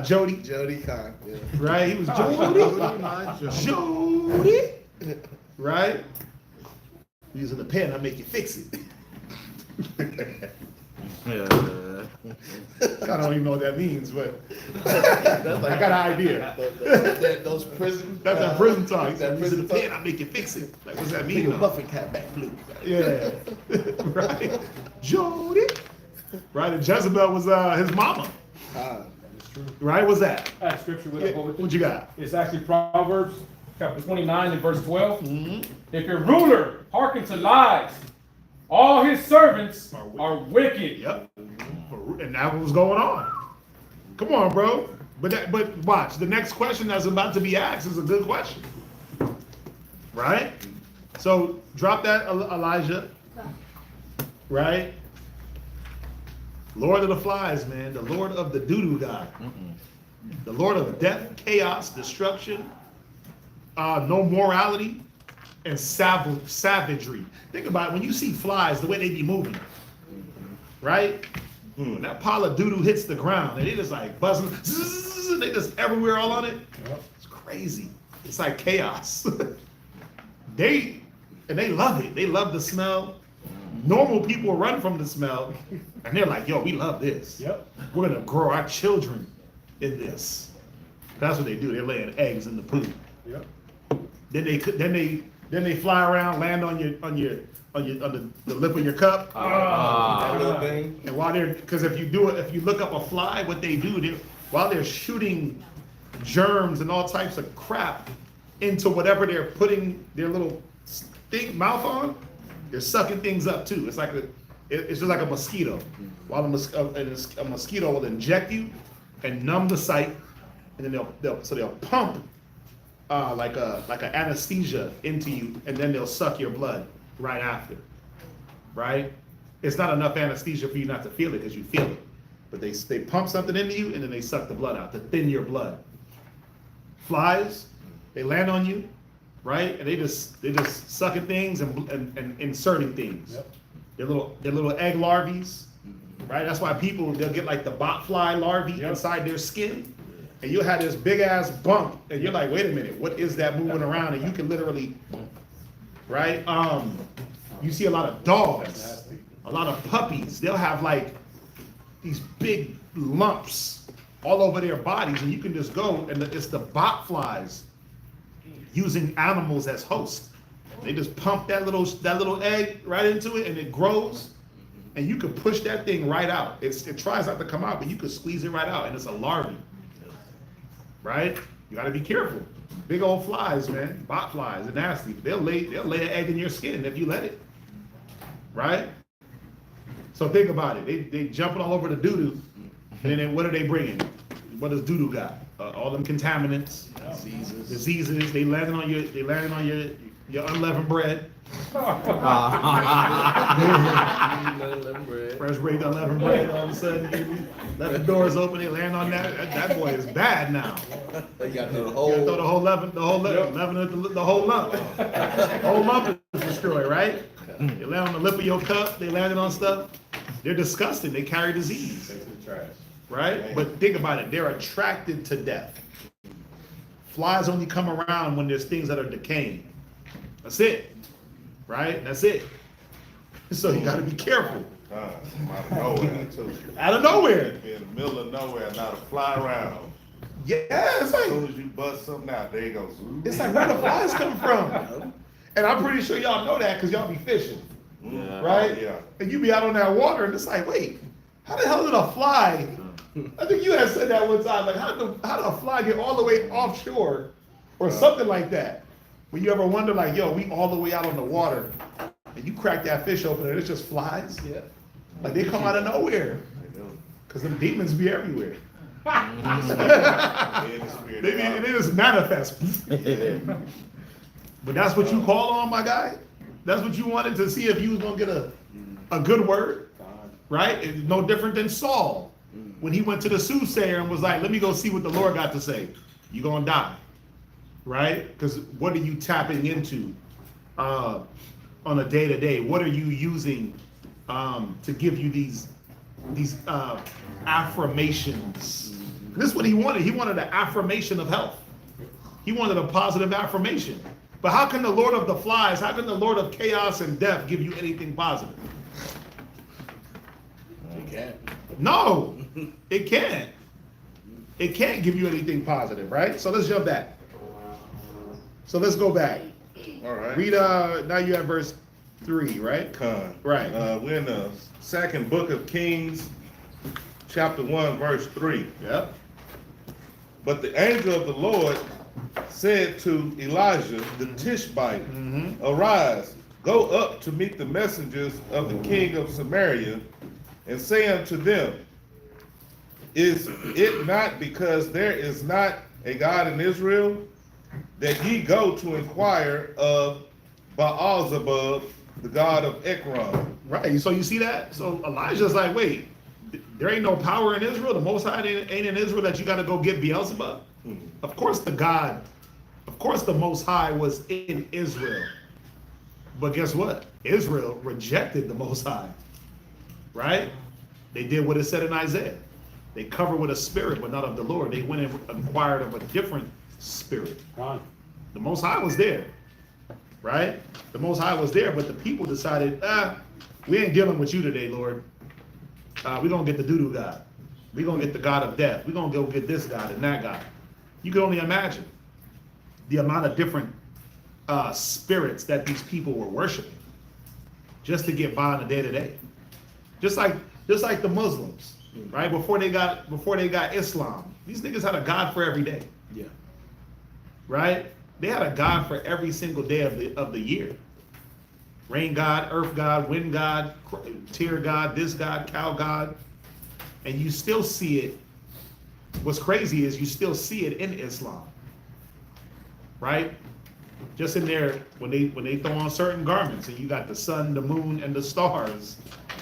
Jody. Jody Con. Yeah. Right? He was Jody. Jody. Right? Using the pen, I make you fix it. Yeah. I don't even know what that means, but I got an idea. Those prison. That's that prison talk. He That said, "Use the prison pen, talk. I make you fix it." Like, what's that Nigga, mean? though? muffin cap back blue. Yeah. Right. Jody. Right, and Jezebel was his mama. Con. That's true. Right? What's that? I have scripture with it. What you got? It's actually Proverbs chapter 29 and verse 12. Mm-hmm. If your ruler hearken to lies, all his servants are wicked. Yep. And that was going on. Come on, bro. But watch, the next question that's about to be asked is a good question. Right? So drop that, Elijah. Right? Lord of the flies, man. The Lord of the doo-doo god. The Lord of death, chaos, destruction, no morality, and savagery. Think about it. When you see flies, the way they be moving, right? When that pile of doo-doo hits the ground, and they just like buzzing, zzz, they just everywhere all on it. Yep. It's crazy. It's like chaos. They love it. They love the smell. Normal people run from the smell, and they're like, "Yo, we love this. Yep. We're gonna grow our children in this." That's what they do. They're laying eggs in the poop. Yep. Then Then they fly around, land on the lip of your cup. That little thing. And while they're, because if you look up a fly, what they do, while they're shooting germs and all types of crap into whatever they're putting their little thick mouth on, they're sucking things up too. It's just like a mosquito. While a mosquito will inject you and numb the sight, and then they'll pump like an anesthesia into you, and then they'll suck your blood right after. Right? It's not enough anesthesia for you not to feel it because you feel it, but they pump something into you and then they suck the blood out to thin your blood. Flies, they land on you, right? And they just sucking things and inserting things. Yep. They're little egg larvae, right? That's why they'll get like the bot fly larvae inside their skin, and you'll have this big ass bump, and you're like, wait a minute, what is that moving around? And you can literally, right? You see a lot of dogs, a lot of puppies. They'll have like these big lumps all over their bodies, and you can just go, and it's the bot flies using animals as hosts. They just pump that little egg right into it, and it grows, and you can push that thing right out. It tries not to come out, but you can squeeze it right out, and it's a larvae. Right? You got to be careful. Big old flies, man. Bot flies are nasty. They'll lay an egg in your skin if you let it. Right? So think about it. They jumping all over the doo-doo, and then what are they bringing? What does doo-doo got? All them contaminants, diseases. They landing on your unleavened bread. Fresh baked unleavened bread. All of a sudden, let the doors open. They land on that. That boy is bad now. You got the You gotta throw the whole leaven, the whole lump. The whole lump is destroyed, right? They land on the lip of your cup. They landed on stuff. They're disgusting. They carry disease. Right? But think about it. They're attracted to death. Flies only come around when there's things that are decaying. That's it. Right? That's it. So you got to be careful. Out of nowhere, too. Out of nowhere. In the middle of nowhere, not a fly around. Yeah, it's As soon like, as you bust something out, there you go. it's like where the flies come from. And I'm pretty sure y'all know that because y'all be fishing. Right? Yeah. And you be out on that water and it's like, wait, how the hell did a fly? I think you had said that one time, like how did a fly get all the way offshore or something like that? When you ever wonder, like, yo, we all the way out on the water and you crack that fish open and it's just flies? Yeah. Like they come out of nowhere. Because them demons be everywhere. They just manifest. But that's what you call on, my guy? That's what you wanted to see if you was going to get a good word? Right? It's no different than Saul. When he went to the soothsayer and was like, let me go see what the Lord got to say. You're going to die. Right? Because what are you tapping into on a day-to-day? What are you using to give you these affirmations? This is what he wanted. He wanted an affirmation of health. He wanted a positive affirmation. But how can the Lord of the flies, how can the Lord of chaos and death give you anything positive? You can't. No, it can't. It can't give you anything positive, right? So let's jump back. So let's go back. All right. Read, now you have verse 3, right? Right. We're in the second book of Kings, chapter 1, verse 3. Yep. But the angel of the Lord said to Elijah the Tishbite, Arise, go up to meet the messengers of the king of Samaria, and say unto them, Is it not because there is not a God in Israel, that ye go to inquire of Beelzebub, the god of Ekron? Right. So you see that? So Elijah's like, wait, there ain't no power in Israel. The Most High ain't in Israel that you got to go get Beelzebub. Of course the Most High was in Israel. But guess what? Israel rejected the Most High. Right? They did what it said in Isaiah. They covered with a spirit, but not of the Lord. They went and inquired of a different spirit. The Most High was there. Right? The Most High was there, but the people decided, we ain't dealing with you today, Lord. We're going to get the doo-doo God. We're going to get the God of death. We're going to go get this God and that God. You can only imagine the amount of different spirits that these people were worshiping just to get by on the day to day. Just like the Muslims, right? Before they got Islam, these niggas had a god for every day. Yeah. Right? They had a god for every single day of the year. Rain god, earth god, wind god, tear god, this god, cow god. And you still see it. What's crazy is you still see it in Islam. Right? Just in there, when they throw on certain garments, and you got the sun, the moon, and the stars.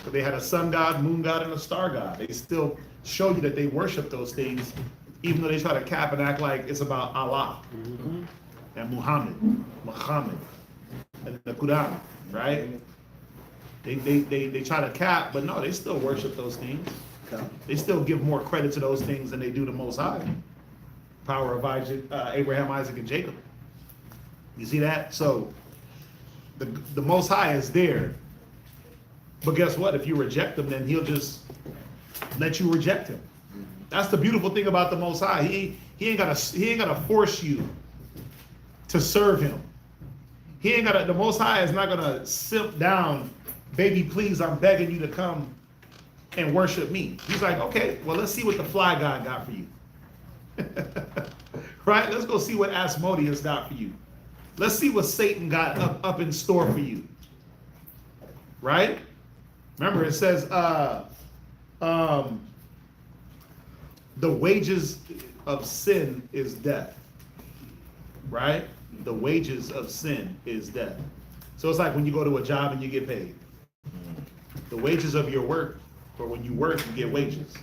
So they had a sun god, moon god, and a star god. They still show you that they worship those things, even though they try to cap and act like it's about Allah and Muhammad, and the Quran, right? They try to cap, but no, they still worship those things. They still give more credit to those things than they do the Most High. Power of Abraham, Isaac, and Jacob. You see that? So the Most High is there. But guess what? If you reject him, then he'll just let you reject him. That's the beautiful thing about the Most High. He ain't gotta force you to serve him. The Most High is not gonna simp down, baby, please, I'm begging you to come and worship me. He's like, okay, well, let's see what the fly god got for you. Right? Let's go see what Asmodeus got for you. Let's see what Satan got up in store for you. Right? Remember, it says, the wages of sin is death. Right? The wages of sin is death. So it's like when you go to a job and you get paid. The wages of your work, or when you work, you get wages.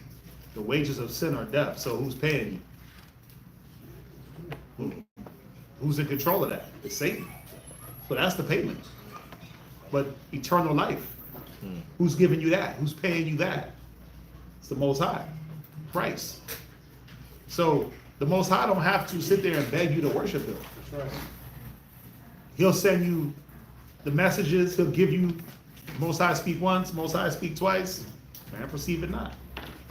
The wages of sin are death. So who's paying you? Who's in control of that? It's Satan. So that's the payment. But eternal life, who's giving you that? Who's paying you that? It's the Most High. Christ. So the Most High don't have to sit there and beg you to worship him. That's right. He'll send you the messages. He'll give you, Most High speak once, Most High speak twice. Man, perceive it not.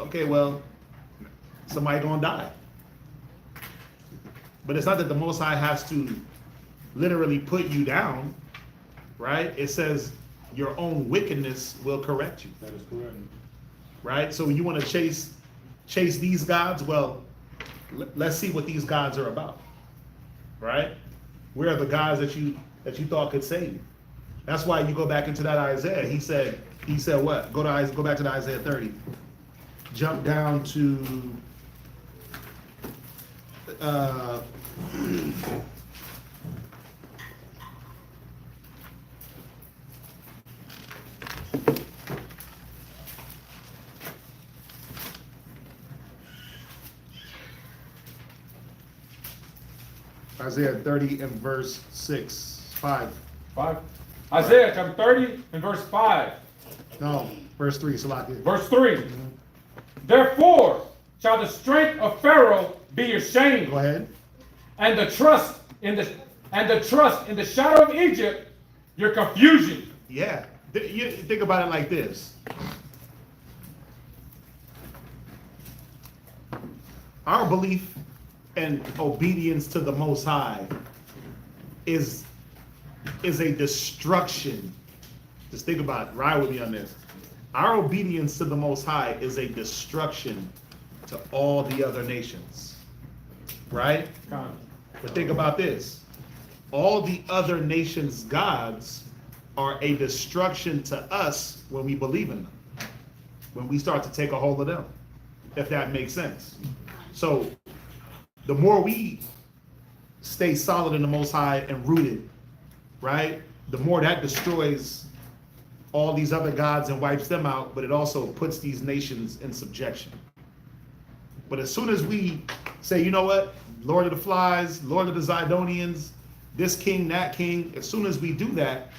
Okay, well, somebody gonna die. But it's not that the Most High has to literally put you down, right? It says your own wickedness will correct you. That is correct. Right? So you want to chase these gods? Well, let's see what these gods are about. Right? Where are the gods that you thought could save you? That's why you go back into that Isaiah. He said what? Go back to the Isaiah 30. Jump down to Isaiah 30 and verse 5. Isaiah chapter 30 and verse 5. No, verse 3, Salaki. Verse 3. Therefore shall the strength of Pharaoh be ashamed. Go ahead. And the trust in the shadow of Egypt, your confusion. Yeah. You think about it like this. Our belief and obedience to the Most High is a destruction. Just think about it. Ride with me on this. Our obedience to the Most High is a destruction to all the other nations. Right? But think about this. All the other nations' gods are a destruction to us when we believe in them. When we start to take a hold of them. If that makes sense. So the more we stay solid in the Most High and rooted, right? The more that destroys all these other gods and wipes them out, but it also puts these nations in subjection. But as soon as we say, you know what, Lord of the Flies, Lord of the Zidonians, this king, that king, as soon as we do that,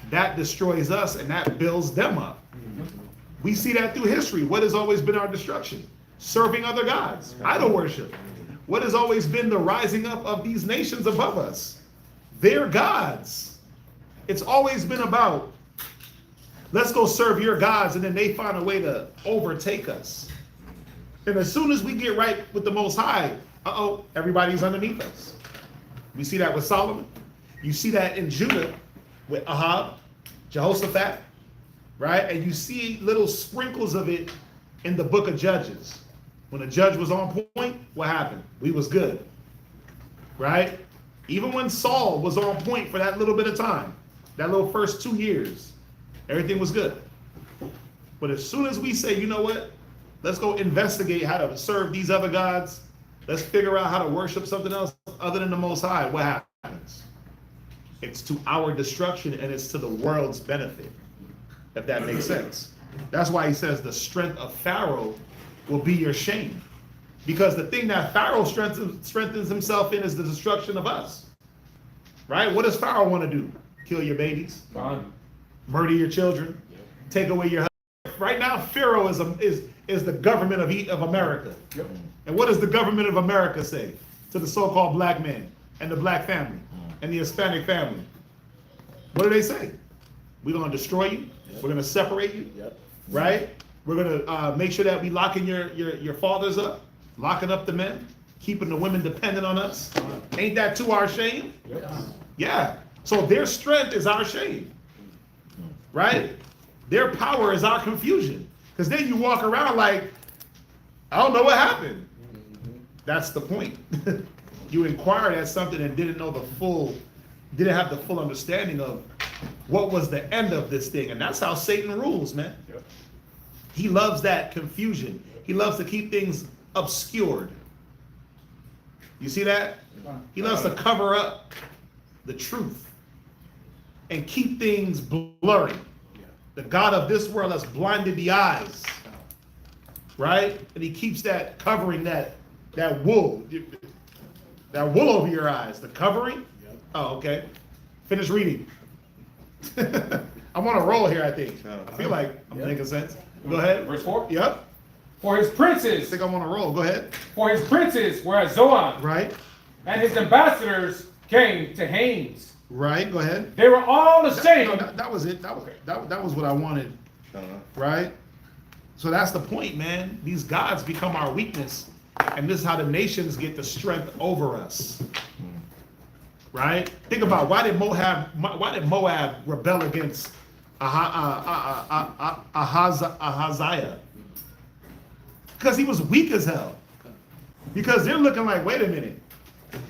that destroys us and that builds them up. We see that through history. What has always been our destruction? Serving other gods, idol worship. What has always been the rising up of these nations above us? Their gods. It's always been about, let's go serve your gods, and then they find a way to overtake us. And as soon as we get right with the Most High, everybody's underneath us. We see that with Solomon. You see that in Judah with Ahab, Jehoshaphat, right? And you see little sprinkles of it in the book of Judges. When a judge was on point, what happened? We was good, right? Even when Saul was on point for that little bit of time, that little first 2 years, everything was good. But as soon as we say, you know what, let's go investigate how to serve these other gods, let's figure out how to worship something else other than the Most High, what happens? It's to our destruction and it's to the world's benefit, if that makes sense. That's why he says the strength of Pharaoh will be your shame. Because the thing that Pharaoh strengthens himself in is the destruction of us. Right? What does Pharaoh want to do? Kill your babies? Murder your children? Take away your husband? Right now, Pharaoh is the government of America. Yep. And what does the government of America say to the so-called black man and the black family and the Hispanic family? What do they say? We're going to destroy you. We're going to separate you. Right? We're going to make sure that we locking your fathers up, locking up the men, keeping the women dependent on us. Ain't that to our shame? Yeah. So their strength is our shame. Right? Their power is our confusion. Because then you walk around like, I don't know what happened. That's the point. You inquired at something and didn't have the full understanding of what was the end of this thing. And that's how Satan rules, man. Yep. He loves that confusion. He loves to keep things obscured. You see that? He loves to cover up the truth and keep things blurry. The God of this world has blinded the eyes, right? And he keeps that covering, that wool over your eyes. The covering? Oh, okay. Finish reading. I'm on a roll here, I think. I feel like I'm making sense. Go ahead. Verse 4? Yep. For his I princes, think I'm on a roll. Go ahead. for his princes were at Zoan, Right. and his ambassadors came to Hanes. Right. Go ahead. They were all No, ashamed. that was it. That was what I wanted. Right. So that's the point, man. These gods become our weakness, and this is how the nations get the strength over us. Right. Think about why did Moab rebel against Ahaziah? Because he was weak as hell. Because they're looking like, wait a minute,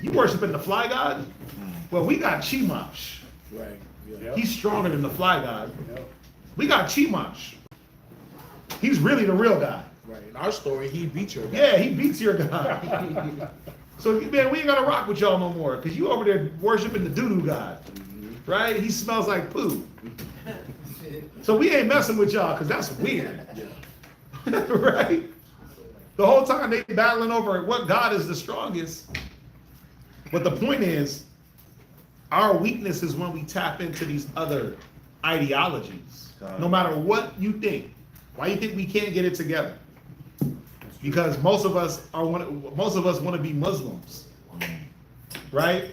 you worshiping the fly god? Well, we got Chemosh. Right. He's stronger than the fly god. We got Chemosh. He's really the real guy. Right. In our story, he beat your guy. Yeah, he beats your guy. So, man, we ain't gonna rock with y'all no more, because you over there worshiping the doo-doo god. Right? He smells like poo. So we ain't messing with y'all, because that's weird. Right? The whole time they battling over what God is the strongest. But the point is, our weakness is when we tap into these other ideologies. No matter what you think. Why you think we can't get it together? Because most of us want to be Muslims. Right?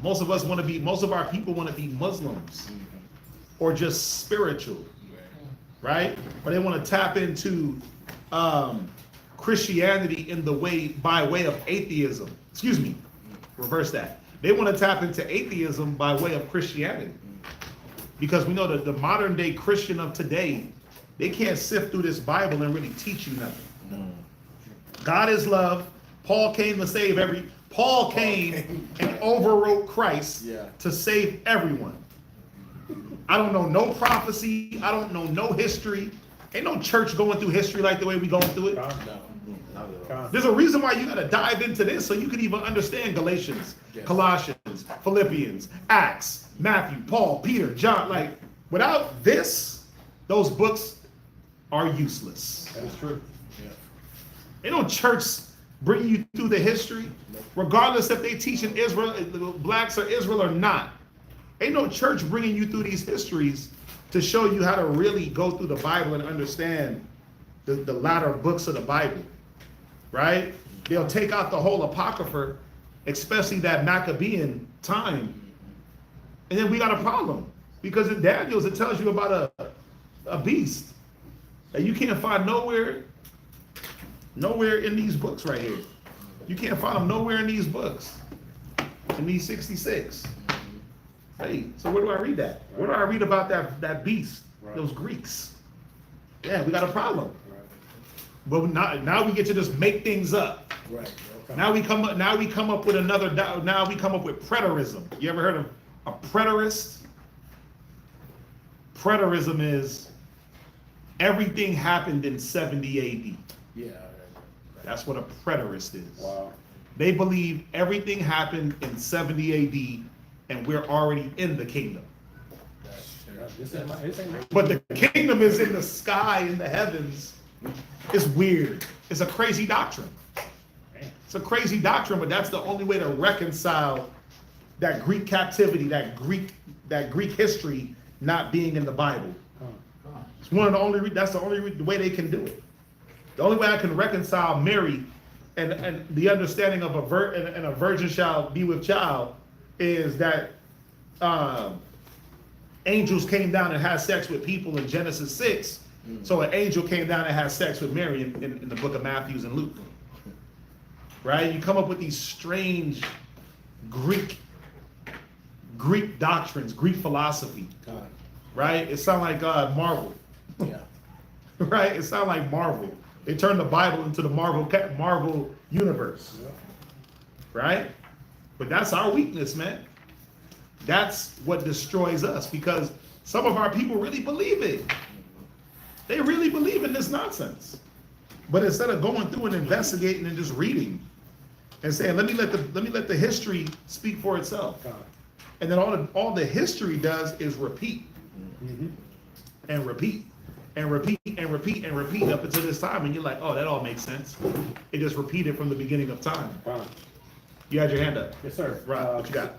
Most of our people want to be Muslims. Or just spiritual. Right? Or they want to tap into Christianity by way of atheism. Excuse me. Reverse that. They want to tap into atheism by way of Christianity. Because we know that the modern day Christian of today, they can't sift through this Bible and really teach you nothing. God is love. Paul came and overwrote Christ to save everyone. I don't know no prophecy. I don't know no history. Ain't no church going through history like the way we going through it. There's a reason why you got to dive into this so you can even understand Galatians, Colossians, Philippians, Acts, Matthew, Paul, Peter, John. Like, without this, those books are useless. That's true. Ain't no church bringing you through the history, regardless if they teaching Israel, blacks or Israel or not. Ain't no church bringing you through these histories to show you how to really go through the Bible and understand the latter books of the Bible, right? They'll take out the whole Apocrypha, especially that Maccabean time, and then we got a problem. Because in Daniel's, it tells you about a beast that you can't find nowhere in these books right here. You can't find them nowhere in these books, in these 66. Hey, so where do I read that? Where do I read about that beast? Right. Those Greeks. Yeah, we got a problem. But now we get to just make things up. Right. Now we come up with another. Now we come up with preterism. You ever heard of a preterist? Preterism is everything happened in 70 A.D. Yeah. That's what a preterist is. Wow. They believe everything happened in 70 A.D. and we're already in the kingdom. This ain't my- But the kingdom is in the sky, in the heavens. It's weird. It's a crazy doctrine. It's a crazy doctrine, but that's the only way to reconcile that Greek captivity, that Greek history not being in the Bible. It's one of the only. That's the only way they can do it. The only way I can reconcile Mary and the understanding of a virgin shall be with child is that angels came down and had sex with people in Genesis 6. So an angel came down and had sex with Mary in the book of Matthew and Luke. Right? You come up with these strange Greek doctrines, Greek philosophy. Right? It sounds like Marvel. Yeah. Right? It sounds like Marvel. They turned the Bible into the Marvel universe. Right? But that's our weakness, man. That's what destroys us because some of our people really believe it. They really believe in this nonsense. But instead of going through and investigating and just reading and saying, let me let the history speak for itself. And then all the history does is repeat. And repeat. And repeat and repeat and repeat up until this time. And you're like, oh, that all makes sense. It just repeated from the beginning of time. You had your hand up. Yes, sir. Right, what you got?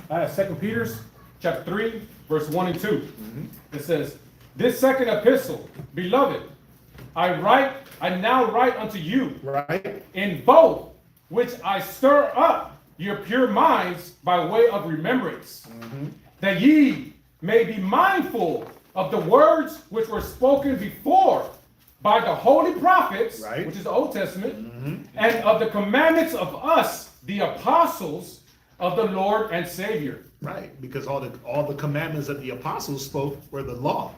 I have 2 Peter chapter 3, verse 1 and 2. It says, this second epistle, beloved, I now write unto you, Right? in both which I stir up your pure minds by way of remembrance, that ye may be mindful of the words which were spoken before by the holy prophets, Right. which is the Old Testament, and of the commandments of us, the apostles of the Lord and Savior. Right, because all the commandments that the apostles spoke were the law.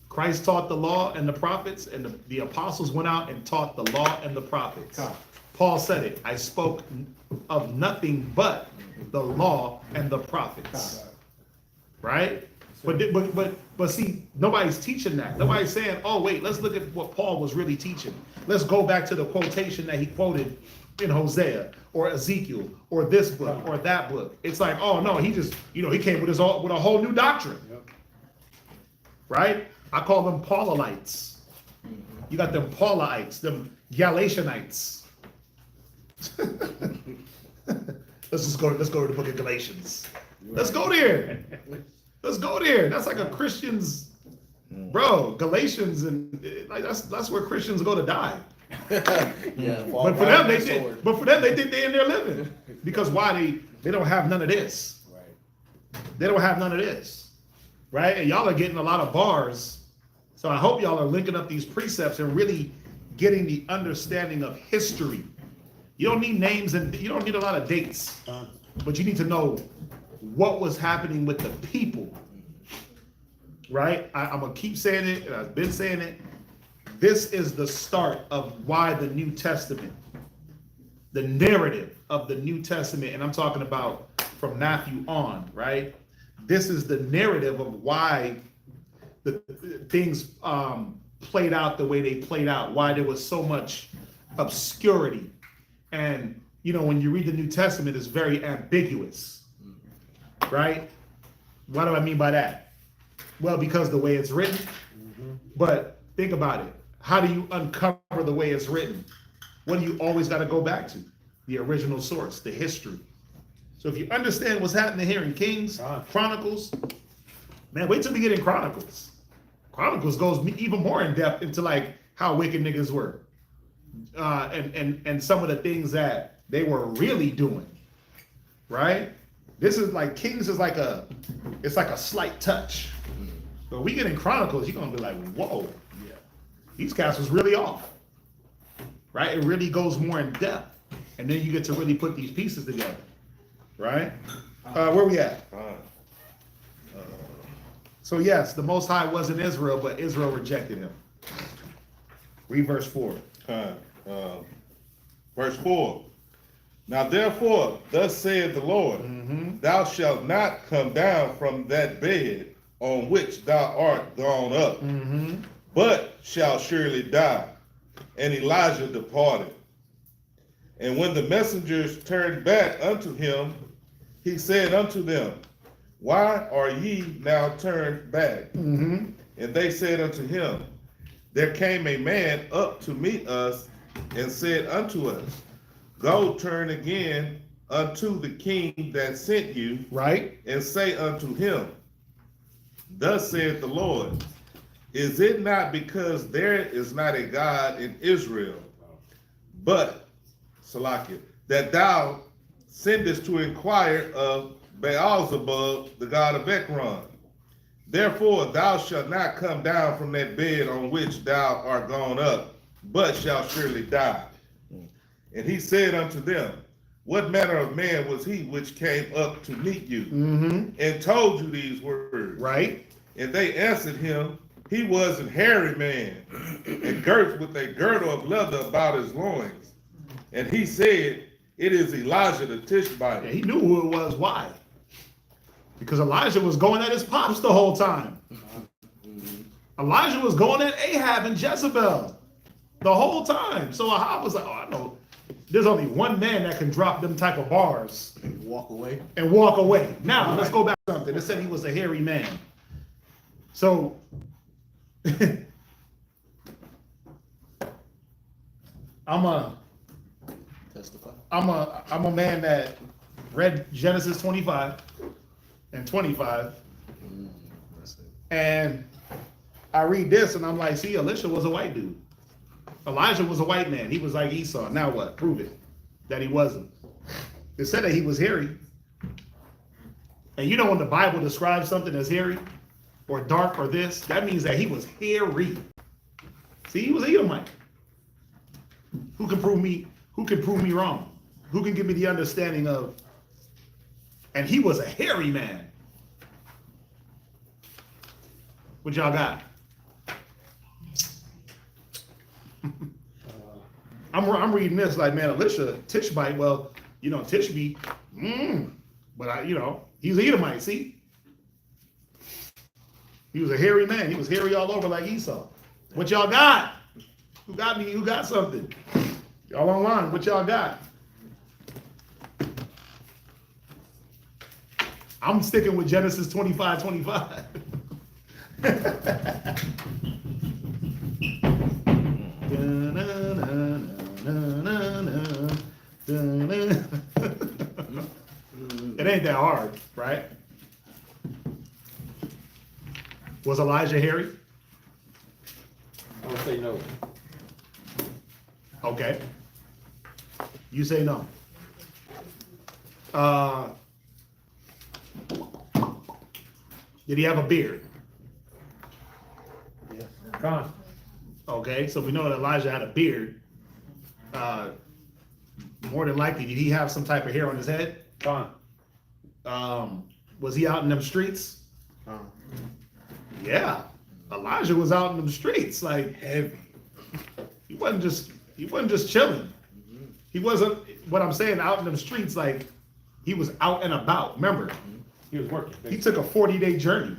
Christ taught the law and the prophets, and the apostles went out and taught the law and the prophets. Paul said it, I spoke of nothing but the law and the prophets. Right? But see, nobody's teaching that. Nobody's saying, oh wait, let's look at what Paul was really teaching. Let's go back to the quotation that he quoted in Hosea or Ezekiel or this book or that book. It's like, oh no, he just, he came with a whole new doctrine. Right? I call them Paulites. You got them Paulites, them Galatianites. Let's go to the book of Galatians. Let's go there. Let's go there. That's like a Christian's, bro. Galatians and like that's where Christians go to die. Yeah. But for them, they did. But for them, they think they in there living because why they don't have none of this. Right. They don't have none of this, right? And y'all are getting a lot of bars. So I hope y'all are linking up these precepts and really getting the understanding of history. You don't need names and you don't need a lot of dates, but you need to know what was happening with the people, right? I'm gonna keep saying it, and I've been saying it. This is the start of why the New Testament, the narrative of the New Testament, and I'm talking about from Matthew on, right? This is the narrative of why the things played out the way they played out, why there was so much obscurity. And, when you read the New Testament, it's very ambiguous, right? What do I mean by that? Well, because the way it's written, but think about it. How do you uncover the way it's written? What do you always got to go back to? The original source, the history. So if you understand what's happening here in Kings, Chronicles, man, wait till we get in Chronicles. Chronicles goes even more in depth into like how wicked niggas were. And some of the things that they were really doing, right? This is like Kings is like it's like a slight touch. But we get in Chronicles, you're gonna be like, whoa, yeah, these cats was really off, right? It really goes more in depth, and then you get to really put these pieces together, right? Where we at? Con. So yes, the Most High was in Israel, but Israel rejected him. Read verse 4. Verse 4. Now therefore, thus saith the Lord, thou shalt not come down from that bed on which thou art gone up, but shalt surely die. And Elijah departed. And when the messengers turned back unto him, he said unto them, why are ye now turned back? And they said unto him, there came a man up to meet us and said unto us, go turn again unto the king that sent you, Right? and say unto him, thus saith the Lord, is it not because there is not a God in Israel, but, Salakia, that thou sendest to inquire of Beelzebub, the god of Ekron? Therefore thou shalt not come down from that bed on which thou art gone up, but shalt surely die. And he said unto them, what manner of man was he which came up to meet you, and told you these words? Right? And they answered him, he was an hairy man, and girt with a girdle of leather about his loins. And he said, it is Elijah the Tishbite. Yeah, he knew who it was. Why? Because Elijah was going at his pops the whole time. Elijah was going at Ahab and Jezebel the whole time. So Ahab was like, oh, I know. There's only one man that can drop them type of bars Walk away. and walk away. Now, let's go back to something. It said he was a hairy man. So, I'm a man that read Genesis 25 and 25. And I read this and I'm like, see, Elisha was a white dude. Elijah was a white man. He was like Esau. Now what? Prove it that he wasn't. It said that he was hairy. And you know when the Bible describes something as hairy or dark or this, that means that he was hairy. See, he was an Edomite. Who can prove me wrong? Who can give me the understanding of, and he was a hairy man. What y'all got? I'm reading this like, man, Elisha, Tishbite, well, you know, Tishbe, but he's an Edomite, see? He was a hairy man. He was hairy all over like Esau. What y'all got? Who got me? Who got something? Y'all online, what y'all got? I'm sticking with Genesis 25:25. It ain't that hard, right? Was Elijah hairy? I would say no. Okay. You say no. Did he have a beard? Gone. Okay, so we know that Elijah had a beard. More than likely, did he have some type of hair on his head? Gone. Was he out in them streets? Yeah, Elijah was out in them streets, like heavy. He wasn't just chilling. He wasn't, what I'm saying, out in them streets, like he was out and about. Remember, He was working. he took a 40-day journey.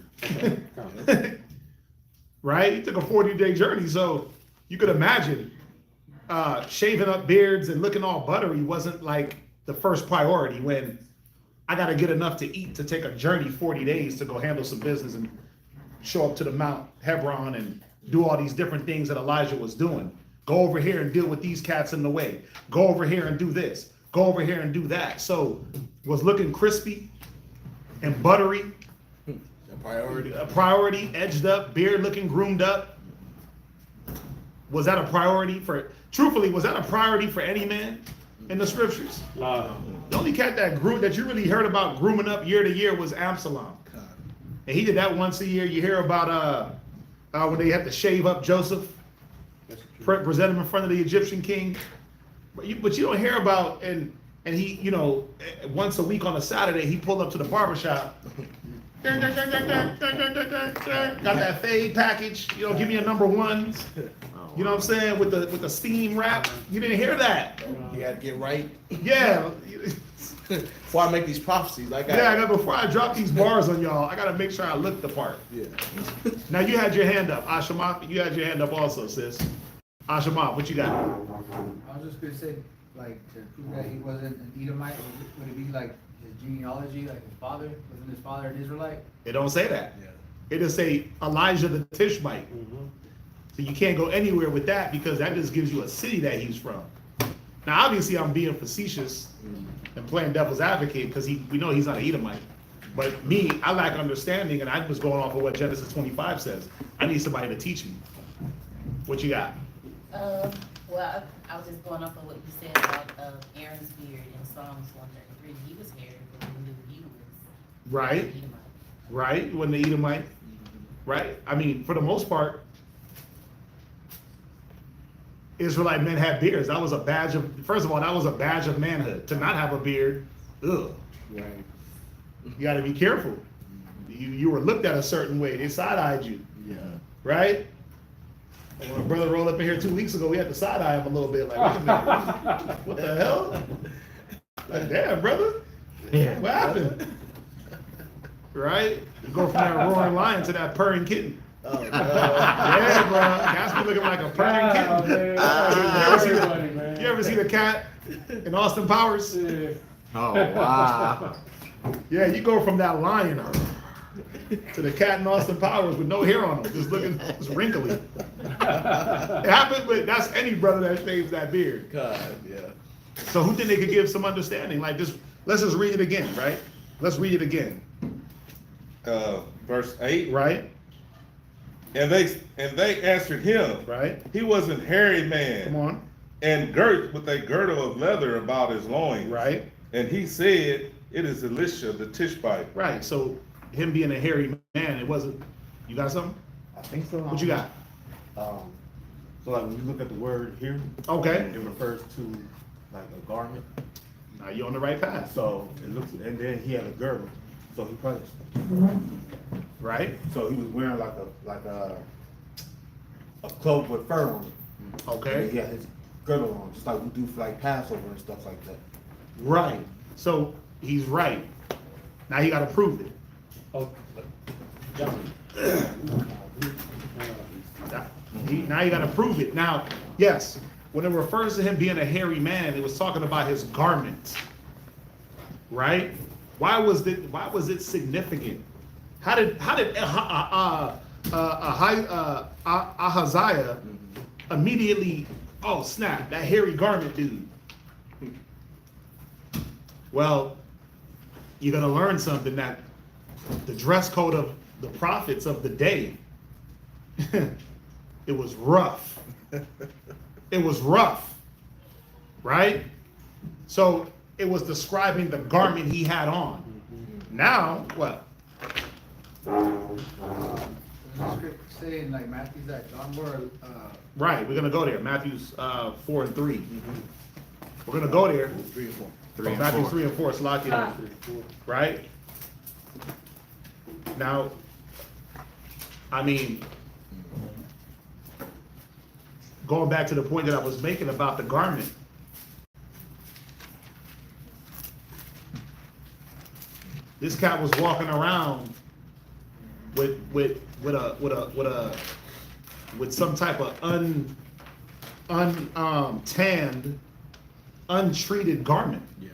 Right? He took a 40-day journey. So you could imagine shaving up beards and looking all buttery wasn't like the first priority when I got to get enough to eat to take a journey 40 days to go handle some business and show up to the Mount Hebron and do all these different things that Elijah was doing. Go over here and deal with these cats in the way. Go over here and do this. Go over here and do that. So was looking crispy and buttery. A priority, edged up, beard looking groomed up. Was that a priority for, truthfully, was that a priority for any man in the scriptures? The only cat that you really heard about grooming up year to year was Absalom. And he did that once a year. You hear about when they had to shave up Joseph, present him in front of the Egyptian king. But you don't hear about, and and he, you know, once a week on a Saturday, he pulled up to the barbershop. Got that fade package, you know, give me a number one. You know what I'm saying? With the steam wrap. You didn't hear that. You gotta get right. Yeah. Before I make these prophecies, I Yeah, before I drop these bars on y'all, I gotta make sure I look the part. Yeah. Now you had your hand up, Ashama. You had your hand up also, sis. Ashama, what you got? I was just gonna say, like, to prove that he wasn't an Edomite, would it be like his genealogy, like his father? Wasn't his father an Israelite? It don't say that. Yeah. It just say Elijah the Tishbite. So you can't go anywhere with that because that just gives you a city that he's from. Now, obviously, I'm being facetious and playing devil's advocate because we know he's not an Edomite. But me, I lack understanding, and I was going off of what Genesis 25 says. I need somebody to teach me. What you got? Well, I was just going off of what you said about Aaron's beard in Psalms 133. He was hairy, but we knew he was Right, an Edomite. right. When the Edomite, right? I mean, for the most part, Israelite men had beards. That was a badge of, first of all, that was a badge of manhood. To not have a beard, ugh. Right. You got to be careful. You were looked at a certain way. They side-eyed you, Yeah. right? And when a brother rolled up in here 2 weeks ago, we had to side-eye him a little bit. Like, wait a minute, what the hell? Like, damn, brother. Yeah. What happened? Right? You go from that roaring lion to that purring kitten. Oh, no. Yeah, bro. Cat's be looking like a purring kitten. You ever see the cat in Austin Powers? Yeah. Oh, wow. Yeah, you go from that lion to the cat in Austin Powers with no hair on him, just looking just wrinkly. It happens, but that's any brother that shaves that beard. God, yeah. So who think they could give some understanding? Like this, let's just read it again, right? Let's read it again, Verse 8. right? And they answered him, Right? he was an hairy man, Come on, and girt with a girdle of leather about his loins. right? And he said, it is Elisha the Tishbite. Right. So him being a hairy man, it wasn't. You got something? I think so. What you got? So like when you look at the word here, Okay. it refers to like a garment. Now you're on the right path. So it looks, and then he had a girdle. So he probably, Right? so he was wearing like a cloak with fur on it. And Okay. he had his girdle on, just like we do for like Passover and stuff like that. Right. So he's right. Now you got to prove it. Now you got to prove it. Now, yes, when it refers to him being a hairy man, it was talking about his garment, right? Why was it significant? How did Ahaziah immediately? Oh snap! That hairy garment, dude. Well, you're gonna learn something that the dress code of the prophets of the day. It was rough. It was rough, right? So it was describing the garment he had on. Now, what? Does the script say in like Matthew that John wore Right, we're gonna go there. Matthew's 4 and 3. We're gonna go there. 3 and 4. Matthew 3 and 4. Salakia, right? Now, I mean, going back to the point that I was making about the garment. This cat was walking around with some type of tanned, untreated garment. Yeah.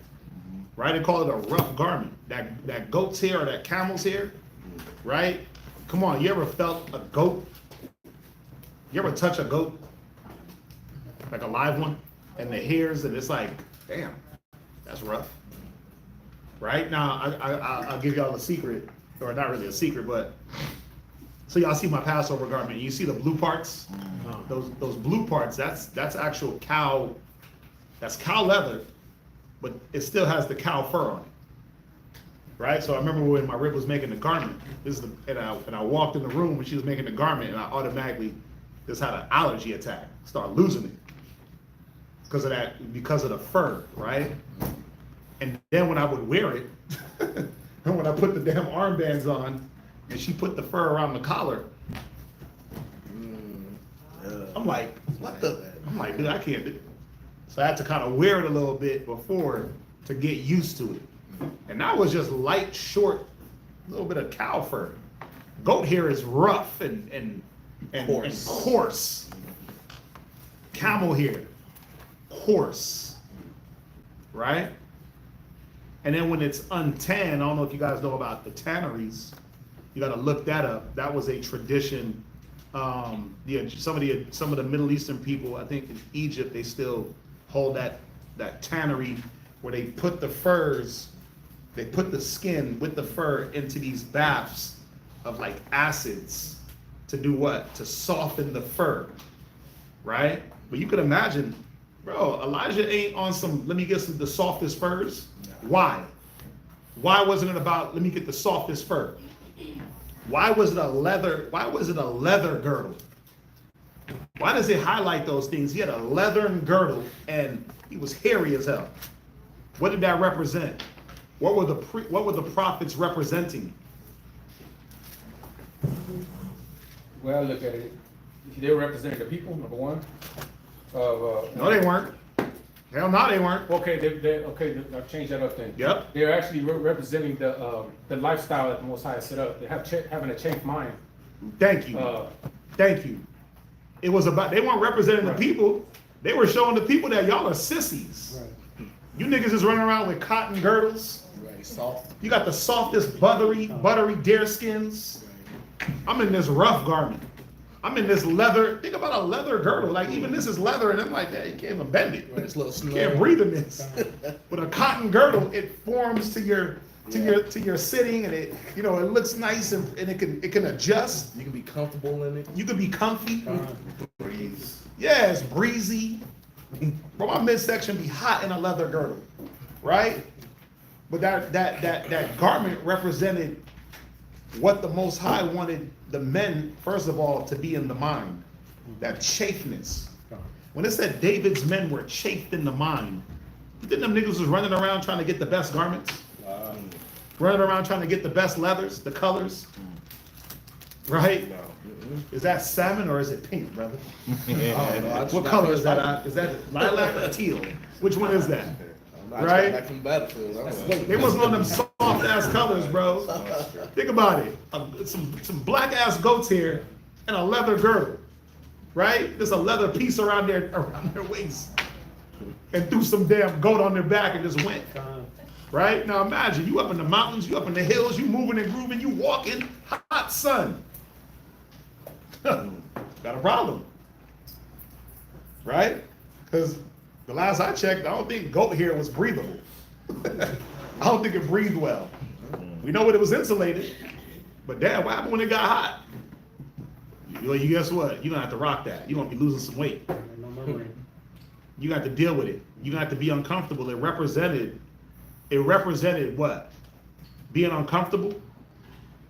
Right? They call it a rough garment. That goat's hair or that camel's hair, right? Come on, you ever felt a goat? You ever touch a goat? Like a live one? And the hairs, and it's like, damn, that's rough. Right? Now, I'll give y'all a secret, or not really a secret, but so y'all see my Passover garment. You see the blue parts? Those blue parts, that's actual cow, that's cow leather, but it still has the cow fur on it. Right? So I remember when my rib was making the garment, and I walked in the room when she was making the garment, and I automatically just had an allergy attack, started losing it because of the fur, right? And then when I would wear it, and when I put the damn armbands on, and she put the fur around the collar, I'm like, what the? I'm like, dude, I can't do it. So I had to kind of wear it a little bit before to get used to it. And that was just light, short, little bit of cow fur. Goat hair is rough and coarse. Camel hair, coarse, right? And then when it's untanned, I don't know if you guys know about the tanneries. You got to look that up. That was a tradition. Some of the Middle Eastern people, I think in Egypt, they still hold that tannery where they put the furs, they put the skin with the fur into these baths of like acids to do what? To soften the fur, right? But you could imagine, bro, Elijah ain't on some, let me get the softest furs. Why? Why wasn't it about, let me get the softest fur? Why was it a leather girdle? Why does it highlight those things? He had a leathern girdle and he was hairy as hell. What did that represent? What were the prophets representing? Well, look at it. They were representing the people, number one. No, they weren't. Hell no, they weren't. Okay, I'll change that up then. Yep. They're actually representing the lifestyle that the Most High set up. They have having a changed mind. Thank you. Thank you. It was about, they weren't representing the people. They were showing the people that y'all are sissies. Right. You niggas is running around with cotton girdles. Right, soft. You got the softest buttery deer skins. I'm in this rough garment. I'm in this leather. Think about a leather girdle. Like even this is leather, and I'm like, yeah, you can't even bend it. Right, it's a little You snug. can't breathe in this. With a cotton girdle, it forms to your sitting, and it looks nice and it can adjust. You can be comfortable in it. You can be comfy. Breeze. Yeah, it's breezy. Bro, my midsection be hot in a leather girdle, right? But that garment represented what the Most High wanted the men, first of all, to be in the mind. That chafeness. When it said David's men were chafed in the mind, you think them niggas was running around trying to get the best garments? Running around trying to get the best leathers, the colors? Right? Is that salmon or is it pink, brother? What color is that? Is that lilac or teal? Which one is that? Right? Back from Battlefield. They wasn't on them soft ass colors, bro. Think about it. Some black ass goats here and a leather girdle, right? There's a leather piece around their waist, and threw some damn goat on their back and just went. Right? Now imagine you up in the mountains, you up in the hills, you moving and grooving, you walking, hot sun. Got a problem, right? Because the last I checked, I don't think goat hair was breathable. I don't think it breathed well. We know it was insulated, but damn, what happened when it got hot? You guess what? You're gonna have to rock that. You're gonna be losing some weight. You got to deal with it. You're gonna have to be uncomfortable. It represented what? Being uncomfortable,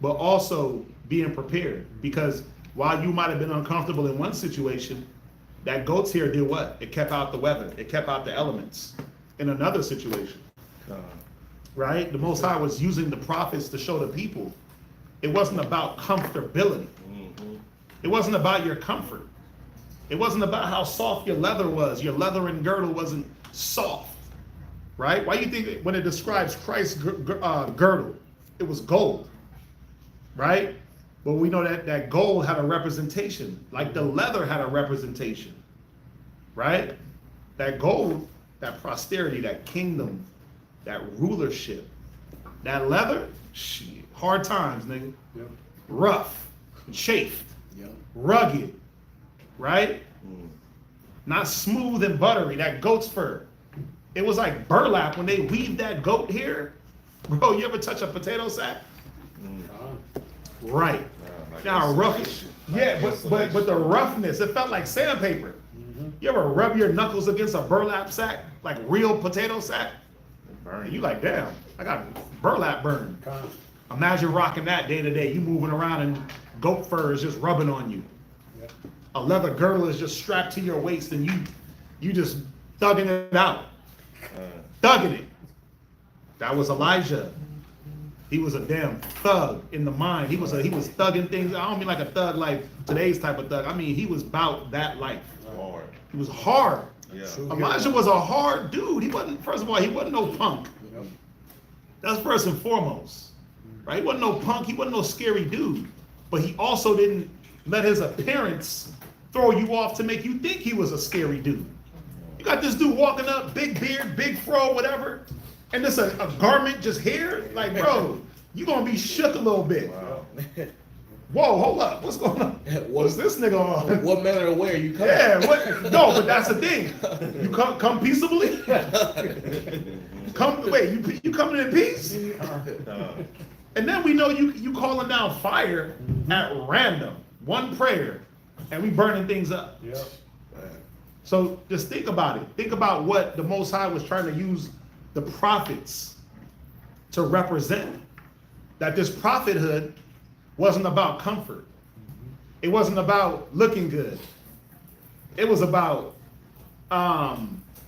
but also being prepared. Because while you might have been uncomfortable in one situation, that goat's hair did what? It kept out the weather. It kept out the elements in another situation. Right? The Most High was using the prophets to show the people it wasn't about comfortability. It wasn't about your comfort. It wasn't about how soft your leather was. Your leather and girdle wasn't soft. Right? Why do you think when it describes Christ's girdle, it was gold? Right? But we know that gold had a representation, like the leather had a representation, right? That gold, that prosperity, that kingdom, that rulership, that leather, shit, hard times, nigga. Yep. Rough, chafed, Yep. rugged, right? Not smooth and buttery, that goat's fur. It was like burlap when they weaved that goat hair. Bro, you ever touch a potato sack? Right. Now rough, yeah, but the roughness, it felt like sandpaper. You ever rub your knuckles against a burlap sack, like real potato sack? And you like, damn, I got burlap burn. Imagine rocking that day to day. You moving around and goat fur is just rubbing on you. A leather girdle is just strapped to your waist and you just thugging it out. Thugging it. That was Elijah. He was a damn thug in the mind. He was thugging things. I don't mean like a thug like today's type of thug. I mean he was about that life. Hard. He was hard. Yeah. Elijah was a hard dude. He wasn't. First of all, he wasn't no punk. That's first and foremost, right? He wasn't no punk. He wasn't no scary dude. But he also didn't let his appearance throw you off to make you think he was a scary dude. You got this dude walking up, big beard, big fro, whatever. And this a garment, just hair, like bro, you gonna be shook a little bit. Wow. Whoa, hold up, what's going on? What's this nigga on? What manner of wear you come? Yeah, what? No, but that's the thing. You come peaceably. You coming in peace? And then we know you calling down fire at random, one prayer, and we burning things up. Yep. So just think about it. Think about what the Most High was trying to use the prophets to represent. That this prophethood wasn't about comfort. It wasn't about looking good. It was about,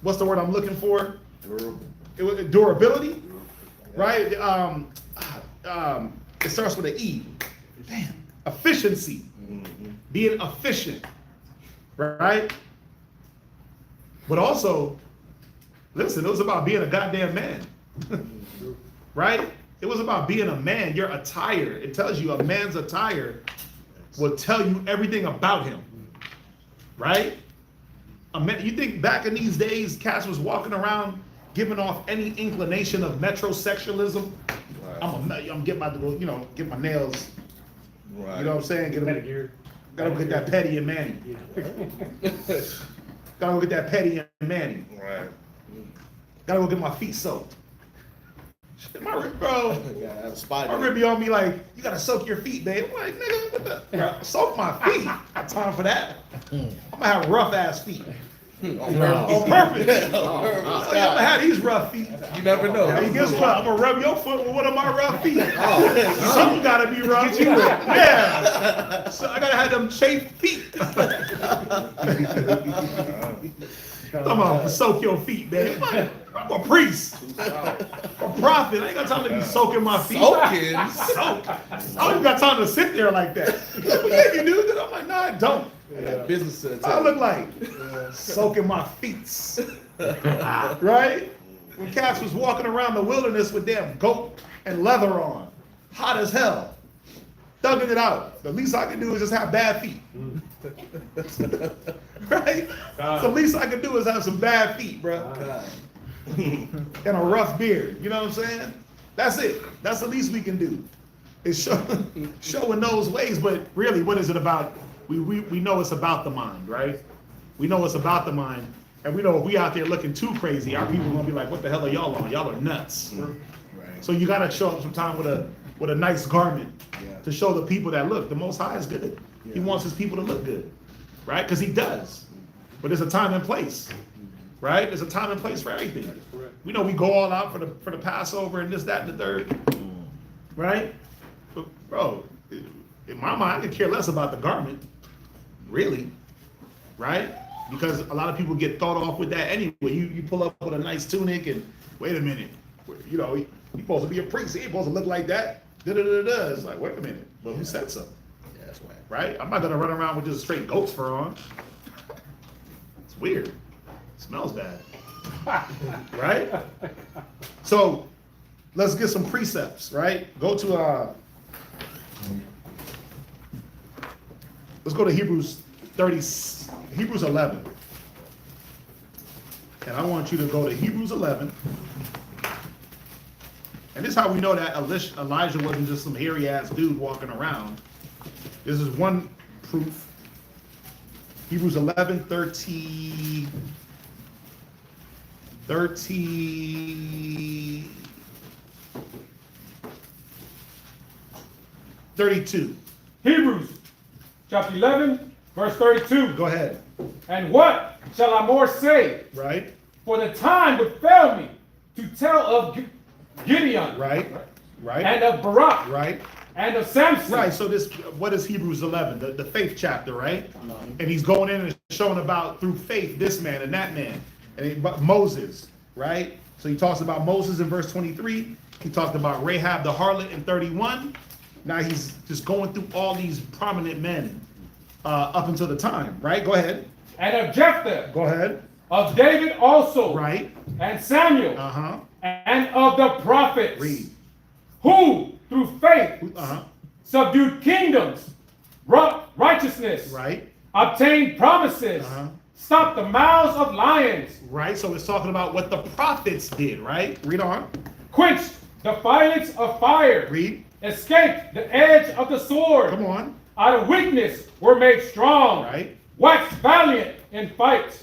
what's the word I'm looking for? Durable. It was durability, right? It starts with an E. Damn. Efficiency. Being efficient, right? But also, listen, it was about being a goddamn man, right? It was about being a man. Your attire, it tells you a man's attire will tell you everything about him, right? A man, you think back in these days, cats was walking around giving off any inclination of metrosexualism? Right. I'm getting about to go, get my nails, Right. you know what I'm saying? Pedicure. Gotta go get that petty and manny. Gotta go get that petty and manny. Right. Gotta go get my feet soaked. Shit, my rib, bro. Yeah, I have a spot. My rib be on me like, you gotta soak your feet, babe. I'm like, nigga, what the? Bro, soak my feet. Got time for that. I'm gonna have rough ass feet. On On purpose. purpose. I'm gonna have these rough feet. You never know. Hey, guess what? I'm gonna rub your foot with one of my rough feet. Something gotta be rough. Yeah. So I gotta have them chafed feet. Come on, soak your feet, man. I'm a priest. A prophet. I ain't got time to be soaking my feet. Soaking? Soak. I don't even got time to sit there like that. Yeah, you do that? I'm like, no, I don't. Business to the I look like soaking my feet. Right? When cats was walking around the wilderness with damn goat and leather on, hot as hell, thugging it out. The least I can do is just have bad feet. Right? So the least I can do is have some bad feet, bro. And a rough beard. You know what I'm saying? That's it. That's the least we can do. Is showing those ways, but really, what is it about? We know it's about the mind, right? We know it's about the mind, and we know if we out there looking too crazy, our people are gonna be like, "What the hell are y'all on? Y'all are nuts." Right. So you gotta show up sometime with a nice garment Yeah. to show the people that look, the Most High is good. He wants his people to look good, right? Because he does. But there's a time and place, right? There's a time and place for everything. We know we go all out for the Passover and this, that, and the third, right? But bro, in my mind, I could care less about the garment, really, right? Because a lot of people get thought off with that anyway. You pull up with a nice tunic and wait a minute, you're supposed to be a priest. He ain't supposed to look like that. Da-da-da-da. It's like, wait a minute, but who said so? Yeah, that's whack. Right? I'm not gonna run around with just straight goat's fur on. It's weird. It smells bad. Right? So let's get some precepts, right? Go to let's go to Hebrews 11. And I want you to go to Hebrews 11. And this is how we know that Elijah wasn't just some hairy ass dude walking around. This is one proof. Hebrews 11, 32. Hebrews chapter 11, verse 32. Go ahead. And what shall I more say? Right? For the time would fail me to tell of Gideon. Right? Right? And of Barak. Right? And of Samson. Right, so what is Hebrews 11? The faith chapter, right? And he's going in and showing about through faith this man and that man. And Moses, right? So he talks about Moses in verse 23. He talked about Rahab the harlot in 31. Now he's just going through all these prominent men up until the time, right? Go ahead. And of Jephthah, Go ahead. of David also, Right. and Samuel, Uh-huh. and of the prophets, Read. who through faith Uh-huh. subdued kingdoms, righteousness, Right. obtained promises, Uh-huh. stopped the mouths of lions, Right. So it's talking about what the prophets did, right? Read on. quenched the violence of fire, Read. escaped the edge of the sword, Come on. out of weakness were made strong, Right. waxed valiant in fight,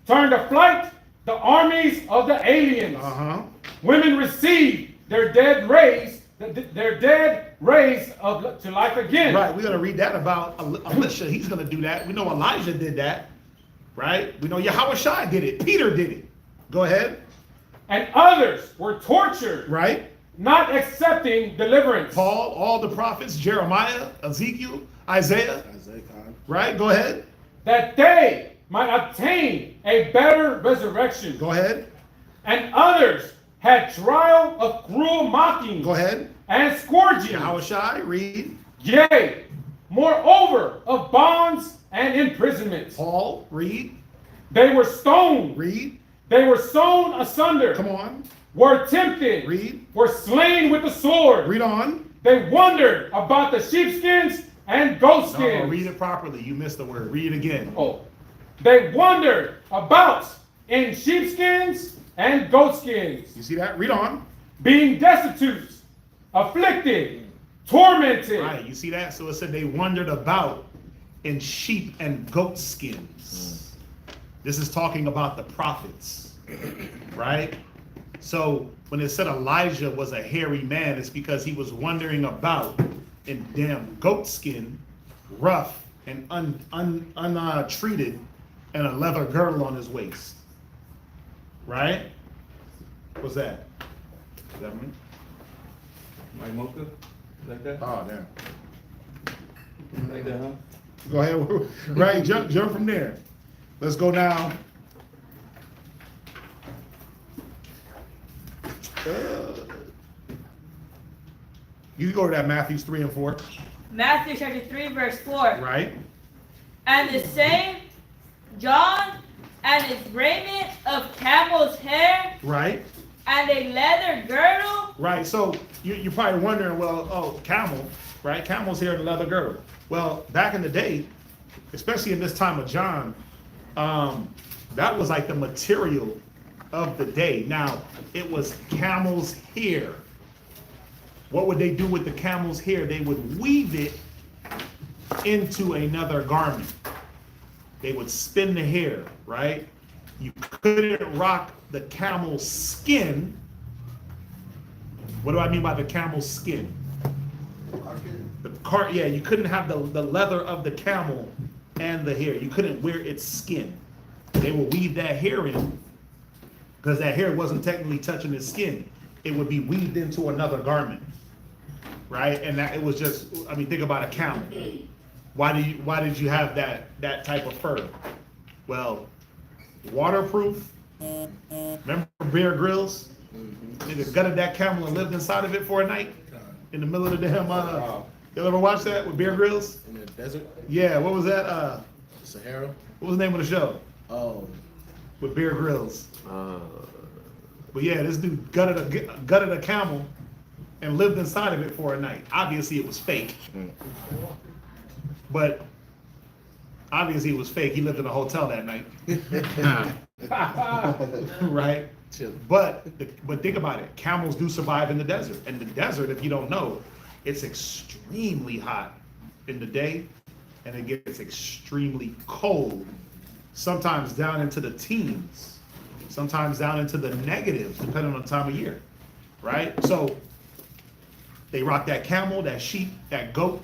turned to flight the armies of the aliens. Uh-huh. Women received their dead raised to life again. Right. We're going to read that about Elisha. He's going to do that. We know Elijah did that, right? We know Yahushua did it. Peter did it. Go ahead. And others were tortured, Right. not accepting deliverance. Paul, all the prophets, Jeremiah, Ezekiel, Isaiah. Right. Go ahead. That they might obtain a better resurrection. Go ahead. And others had trial of cruel mocking. Go ahead. And scourging. Yahushua, read. Yea, moreover, of bonds and imprisonments. Paul, read. They were stoned. Read. They were sown asunder. Come on. Were tempted. Read. Were slain with the sword. Read on. They wondered about the sheepskins and goatskins. No, read it properly. You missed the word. Read it again. Oh. They wandered about in sheepskins and goatskins. You see that? Read on. Being destitute, afflicted, tormented. Right. You see that? So it said they wandered about in sheep and goat skins. This is talking about the prophets. Right? So when it said Elijah was a hairy man, it's because he was wandering about in damn goat skin, rough and untreated, and a leather girdle on his waist. Right? What's that? Is that me? Mike Mocha? Like that? Oh, damn. Like that, huh? Go ahead. Right, jump from there. Let's go now. You can go to that Matthew 3 and 4. Matthew chapter 3, verse 4. Right? And the same John and his raiment of camel's hair Right? and a leather girdle. Right. So you're probably wondering, well, oh, camel, right? Camel's hair and a leather girdle. Well, back in the day, especially in this time of John, that was like the material of the day. Now, it was camel's hair. What would they do with the camel's hair? They would weave it into another garment. They would spin the hair, right? You couldn't rock the camel's skin. What do I mean by the camel's skin? Yeah, you couldn't have the leather of the camel and the hair. You couldn't wear its skin. They would weave that hair in because that hair wasn't technically touching its skin. It would be weaved into another garment, right? And that it was just, I mean, think about a camel. Why did you have that type of fur? Well, waterproof. Remember Bear Grylls? Nigga gutted that camel and lived inside of it for a night in the middle of the damn. You ever watch that with Bear Grylls? In the desert? Yeah. What was that? Sahara? What was the name of the show? Oh. With Bear Grylls. But yeah, this dude gutted a camel and lived inside of it for a night. Obviously, it was fake. But obviously, it was fake. He lived in a hotel that night. Right? But think about it. Camels do survive in the desert. And the desert, if you don't know, it's extremely hot in the day, and it gets extremely cold, sometimes down into the teens, sometimes down into the negatives, depending on the time of year, right? So they rock that camel, that sheep, that goat,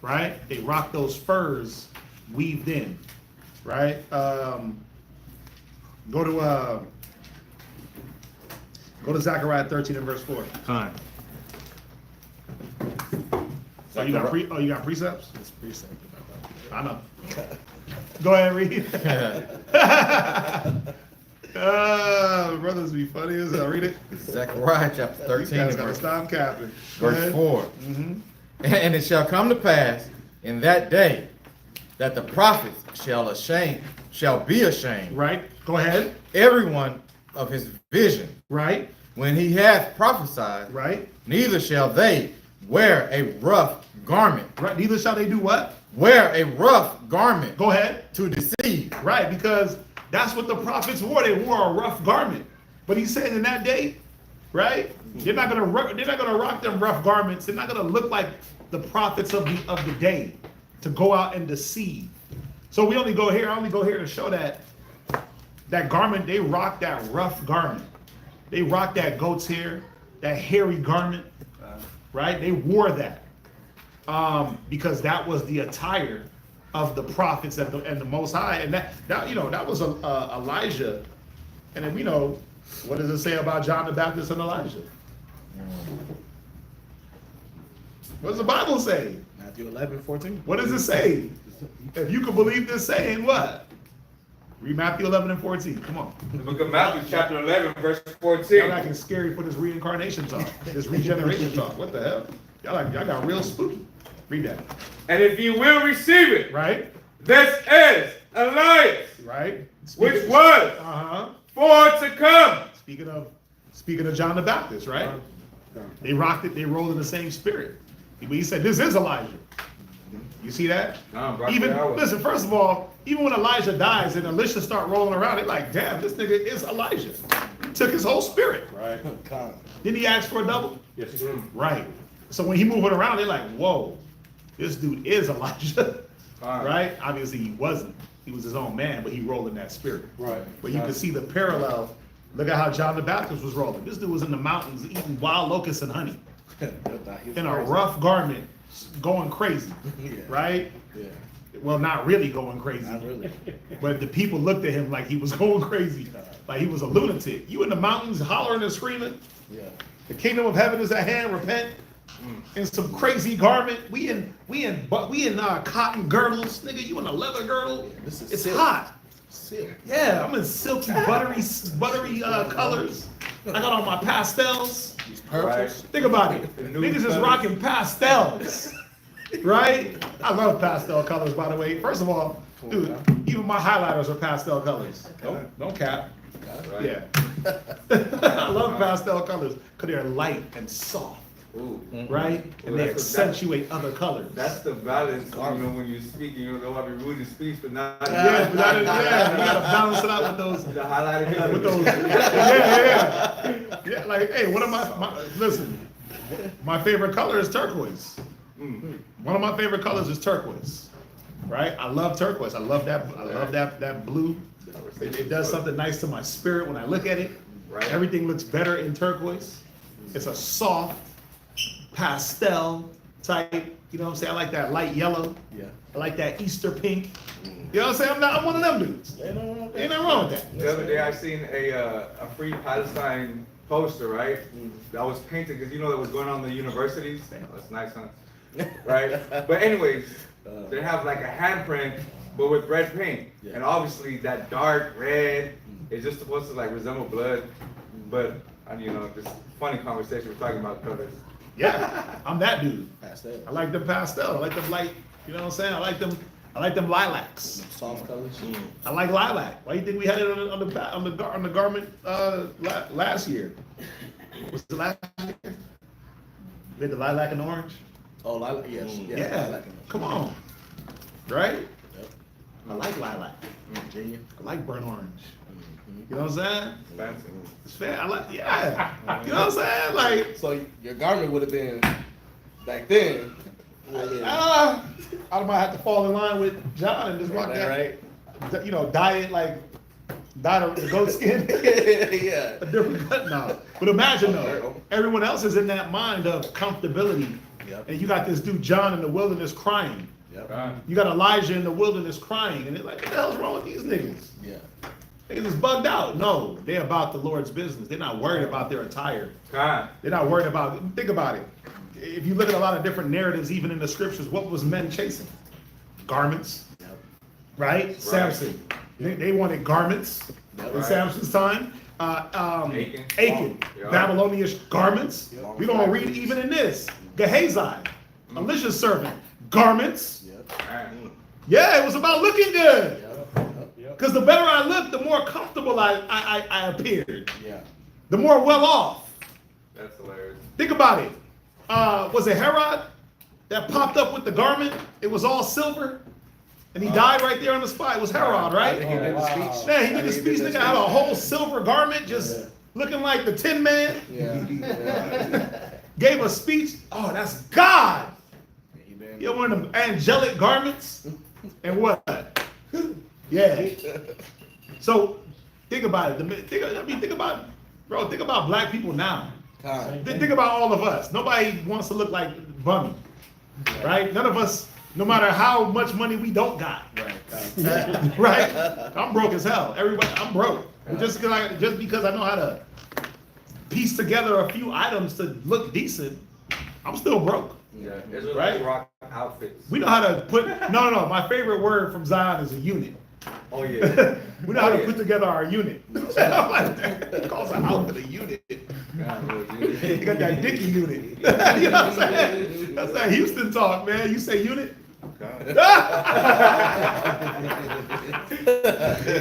right? They rock those furs weaved in, right? Go to Zechariah 13 and verse 4. Time. Oh, you got precepts? It's precept. I know. Go ahead, read. Brothers be funny as hell. Read it. Zechariah chapter You 13, guys gotta verse, stop capping. Go verse ahead. 4. Mm-hmm. And it shall come to pass in that day that the prophets shall be ashamed, Right. Go ahead. everyone of his vision, Right. when he hath prophesied, Right. neither shall they wear a rough garment. Right. Neither shall they do what? Wear a rough garment Go ahead. to deceive. Right. Because that's what the prophets wore. They wore a rough garment. But he said in that day, right? They're not gonna rock them rough garments. They're not gonna look like the prophets of the day to go out and deceive. So I only go here to show that garment, they rock that rough garment. They rock that goat's hair, that hairy garment, right? They wore that because that was the attire of the prophets and the Most High, and that was Elijah. And then what does it say about John the Baptist and Elijah? What does the Bible say? Matthew 11:14. What does it say? If you can believe this saying, what? Read Matthew 11 and 14. Come on. The book of Matthew, chapter 11, verse Y'all 14. acting scary for this reincarnation talk, this regeneration talk. What the hell? Y'all got real spooky. Read that. And if you will receive it, Right? this is Elias, Right? which was for to come. Speaking of John the Baptist, right? They rocked it. They rolled in the same spirit. He said, "This is Elijah." You see that? Listen. First of all, even when Elijah dies and Elisha start rolling around, they're like, "Damn, this nigga is Elijah." He took his whole spirit. Right. Didn't he ask for a double? Yes, sir. Right. So when he moving around, they're like, "Whoa, this dude is Elijah." Right? Obviously, he wasn't. He was his own man, but he rolled in that spirit. Right. But you can see the parallel. Look at how John the Baptist was rolling. This dude was in the mountains eating wild locusts and honey in a rough garment, going crazy. Right? Yeah. Well, not really going crazy. Not really. But the people looked at him like he was going crazy, like he was a lunatic. You in the mountains hollering and screaming? Yeah. The kingdom of heaven is at hand. Repent. In some crazy garment. We in cotton girdles, nigga. You in a leather girdle? This is It's silk. hot. Silk. Yeah, I'm in silky, buttery colors. I got on my pastels. These purples. Think about it. Niggas is rocking pastels. Right? I love pastel colors, by the way. First of all, dude, even my highlighters are pastel colors. Don't cap. Yeah. I love pastel colors because they're light and soft. Ooh. Right? And they accentuate other colors. That's the balance, when you speak, you don't want to be rude in speech, but not. Yeah, but you gotta balance it out with those. The highlighted With those. Yeah, like, hey, one of listen, my favorite color is turquoise. One of my favorite colors is turquoise. Right? I love turquoise. I love that blue. It does something nice to my spirit when I look at it. Right. Everything looks better in turquoise. It's a soft pastel type, you know what I'm saying? I like that light yellow. Yeah. I like that Easter pink. You know what I'm saying? I'm one of them dudes. Ain't nothing wrong with that. The other day I seen a Free Palestine poster, right? That was painted because that was going on in the universities. That's nice, huh? Right? But anyways, they have like a handprint, but with red paint. Yeah. And obviously that dark red is just supposed to like resemble blood. But, just funny conversation, we're talking about colors. Yeah, I'm that dude. Pastel. I like them pastel. I like them light, you know what I'm saying? I like them lilacs. Soft colors. I like lilac. Why do you think we had it on the garment last year? Was it last year? We had the lilac and orange? Oh, lilac. Yes. Yeah. Lilac. Come on. Right? Yep. I like lilac. Virginia. I like burnt orange. You know what I'm saying? Fancy. It's fair. I like, yeah. You know what I'm saying? Like, So your garment would have been back then. I might have to fall in line with John and just rock that, right? dye it like the goat skin. Yeah. A different cut now. But imagine though, everyone else is in that mind of comfortability. Yep. And you got this dude John in the wilderness crying. Yep. You got Elijah in the wilderness crying. And they're like, what the hell's wrong with these niggas? Yeah. They just bugged out. No, they're about the Lord's business. They're not worried about their attire. They're not worried about, think about it. If you look at a lot of different narratives, even in the scriptures, what was men chasing? Garments. Yep. Right? Samson. They wanted garments in Right. Samson's time. Achan, Yeah. Babylonian garments. Yeah. We gonna read even in this. Gehazi, Elisha's servant, garments. Man. Yeah, it was about looking good. Yep. Because the better I looked, the more comfortable I appeared. Yeah. The more well off. That's hilarious. Think about it. Was it Herod that popped up with the garment? It was all silver. And he died right there on the spot. It was Herod, I right? think he did the speech. Yeah, he did I the think speech. did Nigga that had a speech. whole silver garment just looking like the Tin Man. Yeah. Gave a speech. Oh, that's God. He did. You know, one of them angelic garments. And what? Yeah. So think about it. Think about black people now. Time. Think about all of us. Nobody wants to look like Bummy, right? None of us, no matter how much money we don't got, Right. right? I'm broke as hell. Everybody, I'm broke. Just because I know how to piece together a few items to look decent, I'm still broke. Yeah. Israelites Right? rock outfits. We know how to put. No. My favorite word from Zion is a unit. Oh yeah. We know how to put together our unit. I'm like, he calls an outfit a unit. God, Lord, You dude. got that Dickie unit. You know what I'm saying? That's that Houston talk, man. You say unit?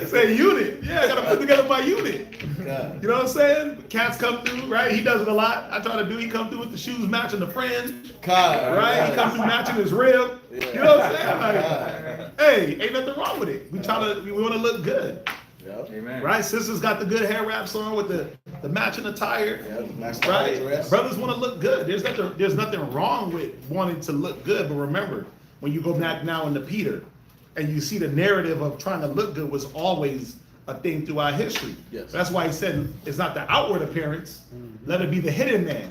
Say unit. Yeah, I gotta put together my unit. God. You know what I'm saying? Cats come through, right? He does it a lot. I try to do. He come through with the shoes matching the fringe, God. right? He comes through matching his rib. You know what I'm saying? Like, hey, ain't nothing wrong with it. We want to look good, Yep. Amen. right? Sisters got the good hair wraps on with the matching attire. Yep. Match the Right? dress. Brothers want to look good. There's nothing wrong with wanting to look good, but remember, when you go back now into Peter, and you see the narrative of trying to look good was always a thing throughout history. Yes. That's why he said it's not the outward appearance, let it be the hidden man,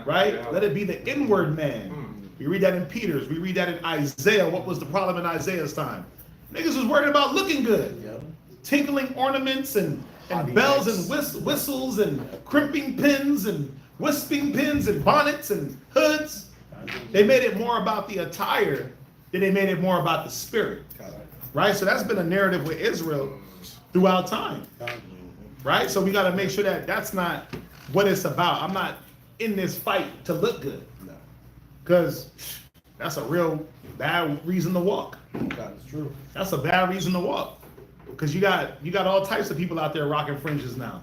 right? Yeah. Let it be the inward man. We read that in Peter's. We read that in Isaiah. What was the problem in Isaiah's time? Niggas was worried about looking good. Yep. Tinkling ornaments and Hobby bells lights. and whistles and crimping pins and wisping pins and bonnets and hoods. They made it more about the attire than they made it more about the spirit. Right? So that's been a narrative with Israel throughout time. Right? So we got to make sure that that's not what it's about. I'm not in this fight to look good. No. Because that's a real bad reason to walk. God, it's true. That's a bad reason to walk. Because you got all types of people out there rocking fringes now.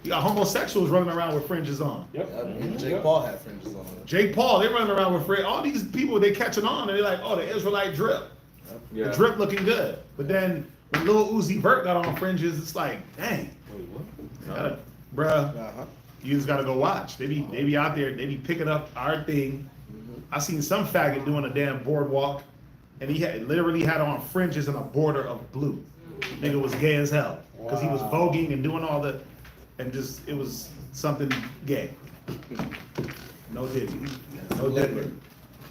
You got homosexuals running around with fringes on. Yep. Jake Paul had fringes on. Jake Paul, they running around with fringes. All these people, they catching on and they're like, oh, the Israelite drip. Yeah. The drip looking good. But then when Lil Uzi Vert got on fringes, it's like, dang. Bruh, you just gotta go watch. They be out there, they be picking up our thing. I seen some faggot doing a damn boardwalk, and he literally had on fringes and a border of blue. Nigga was gay as hell. Because he was voguing and doing all the, and just, it was something gay. No diddy. No diddy.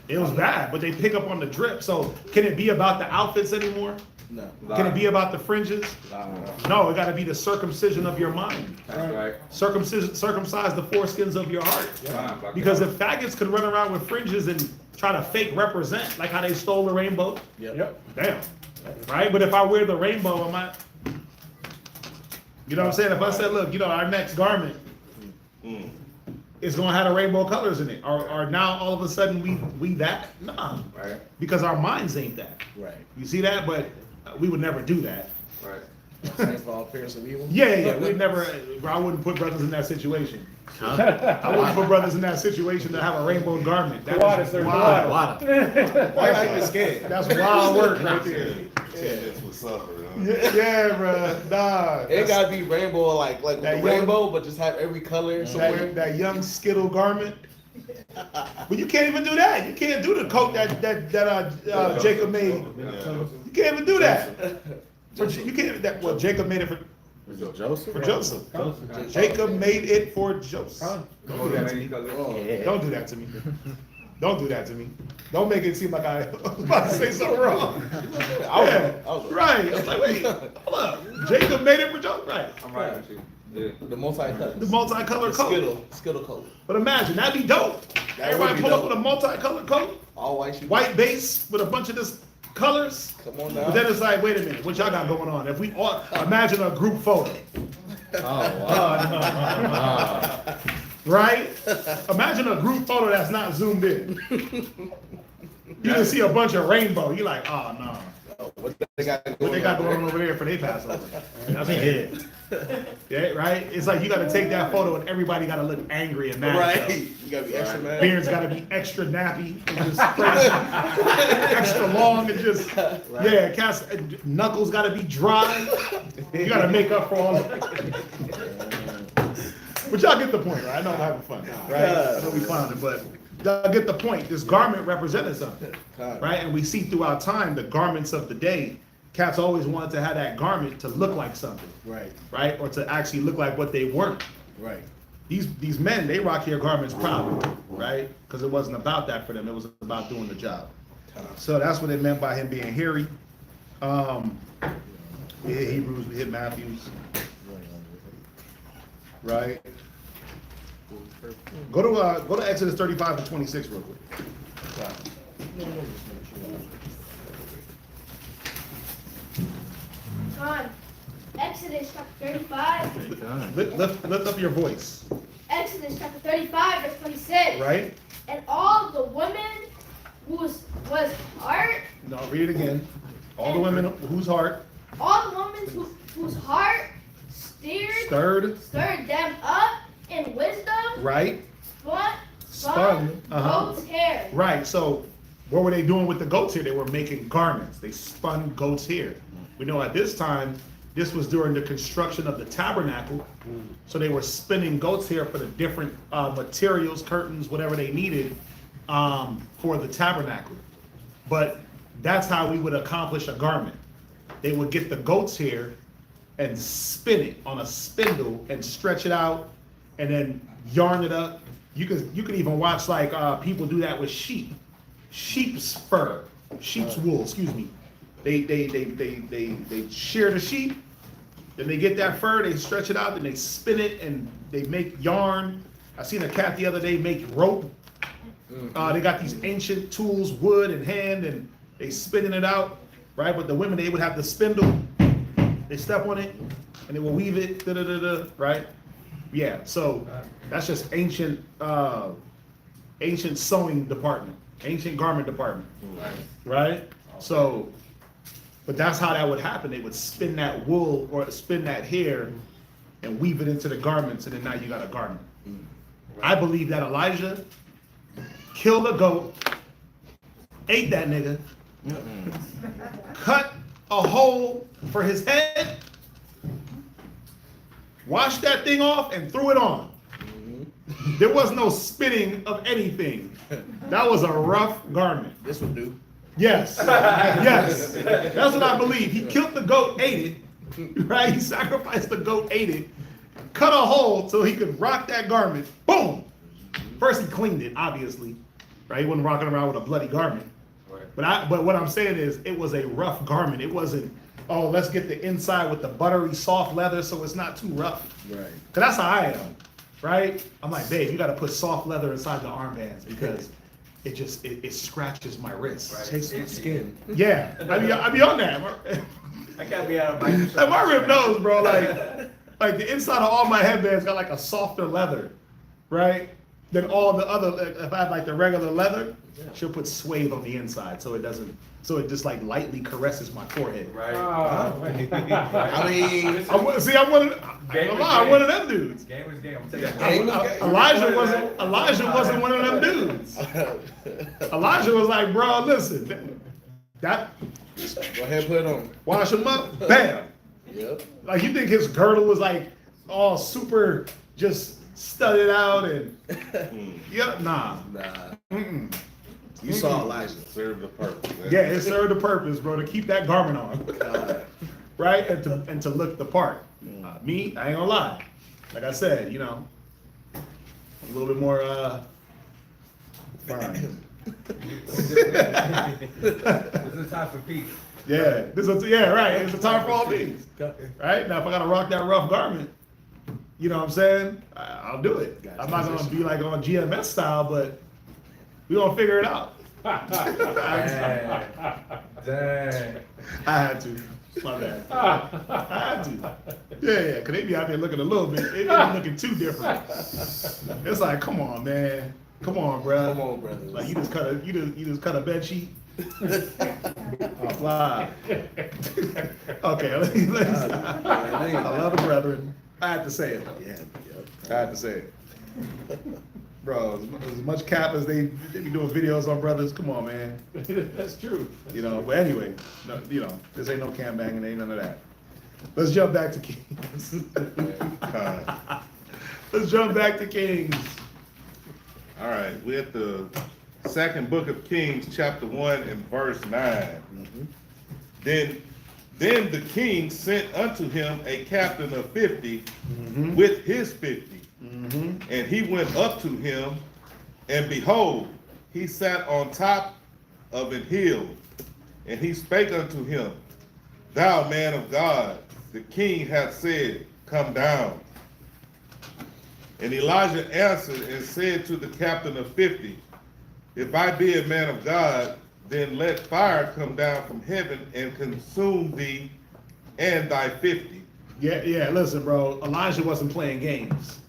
It was bad, but they pick up on the drip. So can it be about the outfits anymore? No. Can it be about the fringes? No. No, it got to be the circumcision of your mind. That's right. Circumcise the foreskins of your heart. Wow. Because if faggots could run around with fringes and try to fake represent, like how they stole the rainbow, Yep. damn, right? But if I wear the rainbow, am I? You know what I'm saying? If I said, look, our next garment is gonna have the rainbow colors in it, or now all of a sudden we that? Nah, Right. because our minds ain't that. Right. You see that? But we would never do that. Right. Saints for all appearance of evil. Yeah. We'd never. I wouldn't put brothers in that situation. I wouldn't put brothers in that situation to have a rainbow garment. That Water, is sir, wild. water. Why are you scared? That's wild work right there. That's what's up, bro. Yeah, bro. Nah. It gotta be rainbow, like with That the young- rainbow, but just have every color somewhere. That young Skittle garment. But you can't even do that. You can't do the coat that Jacob made. You can't even do that. You can't. Well, Jacob made it for Joseph? Joseph. Jacob made it for Joseph. Don't do that to me. Oh, Don't do that to me. Don't do that to me. Don't make it seem like I was about to say something wrong. I was Right. I was like, wait, hold up. Jacob made it for Joseph. Right. I'm right with you. Yeah. the multi-color. The multicolored coat. Skittle color. But imagine, that'd be dope. That would Everybody be pull up dope. with a multicolored coat, All white shoes. white base with a bunch of this colors. Come on But now. then it's like, wait a minute, what y'all got going on? If we all imagine a group photo, right? Imagine a group photo that's not zoomed in. You can see a bunch of rainbow. You're like, oh no. What they got going What they got on? going on over there for their Passover? That's it. Yeah, right? It's like you gotta take that photo and everybody gotta look angry and mad. Right. You gotta be extra mad. Beard's gotta be extra nappy and just crazy. Extra long and just, yeah, knuckles gotta be dry. You gotta make up for all But y'all get the point, right? I know I'm having fun, right? I know we clowning, but y'all get the point. This garment represented something, right? And we see throughout time the garments of the day. Cats always wanted to have that garment to look like something, Right. right? Or to actually look like what they weren't. Right. These men, they rock their garments proudly, right? Because it wasn't about that for them. It was about doing the job. So that's what it meant by him being hairy. We hit Hebrews, we hit Matthews. Right? Go to Exodus 35 to 26 real quick. Con, Exodus chapter 35. Lift up your voice. Exodus chapter 35, verse 26. Right? And all the women whose was heart, No, read it again. All the women whose heart all the women whose heart stirred, them up in wisdom, right? spun goat's hair. Right. So what were they doing with the goat's hair? They were making garments. They spun goat's hair. We know at this time, this was during the construction of the tabernacle. So they were spinning goat's hair for the different materials, curtains, whatever they needed for the tabernacle. But that's how we would accomplish a garment. They would get the goat's hair and spin it on a spindle and stretch it out and then yarn it up. You could even watch like people do that with sheep's fur, sheep's wool. Excuse me. They shear the sheep, then they get that fur, they stretch it out, then they spin it and they make yarn. I seen a cat the other day make rope. They got these ancient tools, wood and hand, and they spinning it out, right? But the women, they would have the spindle. They step on it and they will weave it, right? Yeah, so that's just ancient sewing department, ancient garment department, right? So, but that's how that would happen. They would spin that wool or spin that hair and weave it into the garments, and then now you got a garment. I believe that Elijah killed a goat, ate that nigga, cut a hole for his head, washed that thing off, and threw it on. There was no spinning of anything. That was a rough garment. This would do. Yes, yes. That's what I believe. He killed the goat, ate it, right? He sacrificed the goat, ate it, cut a hole so he could rock that garment. Boom! First he cleaned it, obviously, right? He wasn't rocking around with a bloody garment. But what I'm saying is, it was a rough garment. It wasn't, oh, let's get the inside with the buttery, soft leather so it's not too rough. Right. Cause that's how I am, right? I'm like, babe, you got to put soft leather inside the armbands because it scratches my wrist. Right. Takes my skin. Yeah, I be on that. I can't be out of Like my rib knows, bro. Like the inside of all my headbands got like a softer leather, right? Than all the other. If I had like the regular leather, she'll put suede on the inside, so it doesn't. So it just like lightly caresses my forehead. Right. I mean, I'm one of them dudes. Game was game. I'm taking Elijah wasn't one of them dudes. Elijah was like, bro, listen, that go ahead and put it on. wash him up, bam. Yep. Like you think his girdle was like all super just studded out and yeah, nah. Mm-mm. You saw Elijah. Serve the purpose. Yeah, it served a purpose, bro, to keep that garment on, right, and to look the part. Me, I ain't gonna lie. Like I said, a little bit more fine. This is time for peace. Yeah, right. It's a time for all things, right? Now, if I gotta rock that rough garment, you know what I'm saying? I'll do it. I'm not gonna be like on GMS style, but we gonna figure it out. Dang. I had to. My bad. I had to. Yeah, because they be out there looking a little bit. They be looking too different. It's like, come on, man. Come on, bro. Come on, brother. Like you just cut a bed sheet. Oh, wow. Okay, I love the brethren. I had to say it. Yeah, I had to say it. Bro, as much cap as they be doing videos on brothers, come on, man. That's true. You know, but anyway, no, you know, this ain't no cam banging, ain't none of that. Let's jump back to Kings. Let's jump back to Kings. All right, we're at the second book of Kings, chapter 1 and verse 9. Then the king sent unto him a captain of 50 with his 50. And he went up to him, and behold, he sat on top of an hill. And he spake unto him, Thou man of God, the king hath said, Come down. And Elijah answered and said to the captain of 50, If I be a man of God, then let fire come down from heaven and consume thee and thy 50. Yeah, listen, bro. Elijah wasn't playing games.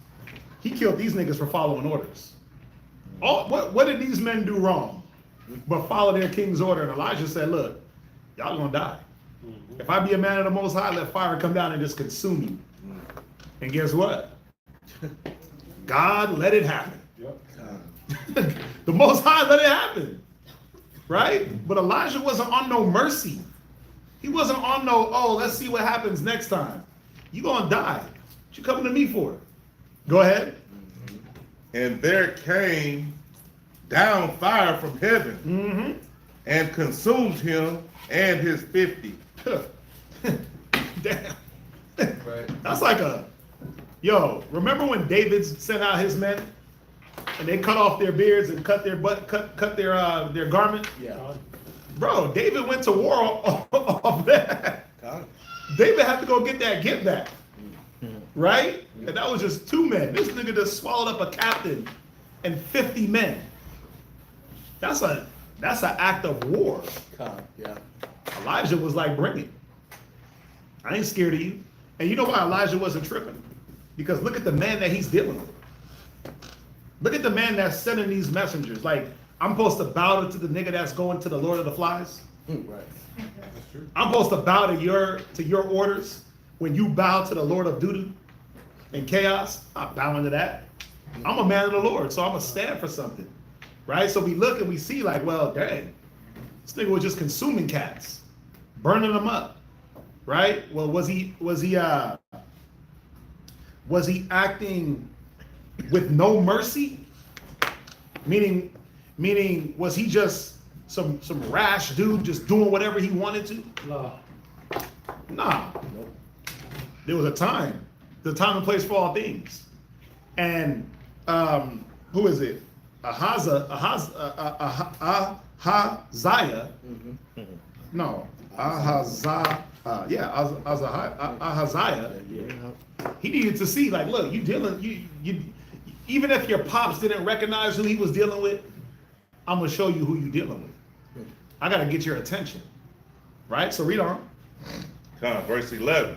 He killed these niggas for following orders. What did these men do wrong but follow their king's order? And Elijah said, look, y'all gonna die. If I be a man of the Most High, let fire come down and just consume you. And guess what? God let it happen. The Most High let it happen. Right? But Elijah wasn't on no mercy. He wasn't on no, oh, let's see what happens next time. You gonna die. What you coming to me for? Go ahead. And there came down fire from heaven and consumed him and his 50. Damn. That's like remember when David sent out his men and they cut off their beards and cut their their garment? Yeah. Bro, David went to war off that. David had to go get that get back. Right? And that was just 2 men. This nigga just swallowed up a captain and 50 men. That's an act of war. Yeah. Elijah was like, bring it. I ain't scared of you. And you know why Elijah wasn't tripping? Because look at the man that he's dealing with. Look at the man that's sending these messengers. Like, I'm supposed to bow to the nigga that's going to the Lord of the Flies. Right. That's true. I'm supposed to bow to your orders when you bow to the Lord of Doo-doo and chaos. I'm not bowing to that. I'm a man of the Lord, so I'm going to stand for something. Right? So we look and we see like, well, dang, this nigga was just consuming cats, burning them up. Right? Well, was he acting with no mercy? Meaning, was he just some rash dude just doing whatever he wanted to? No. Nah. Nope. There was a time. The time and place for all things. And who is it? Ahaziah. No. Ahaziah. Ahaziah. He needed to see, like, look, you even if your pops didn't recognize who he was dealing with, I'm gonna show you who you dealing with. I gotta get your attention. Right? So read on. Verse 11.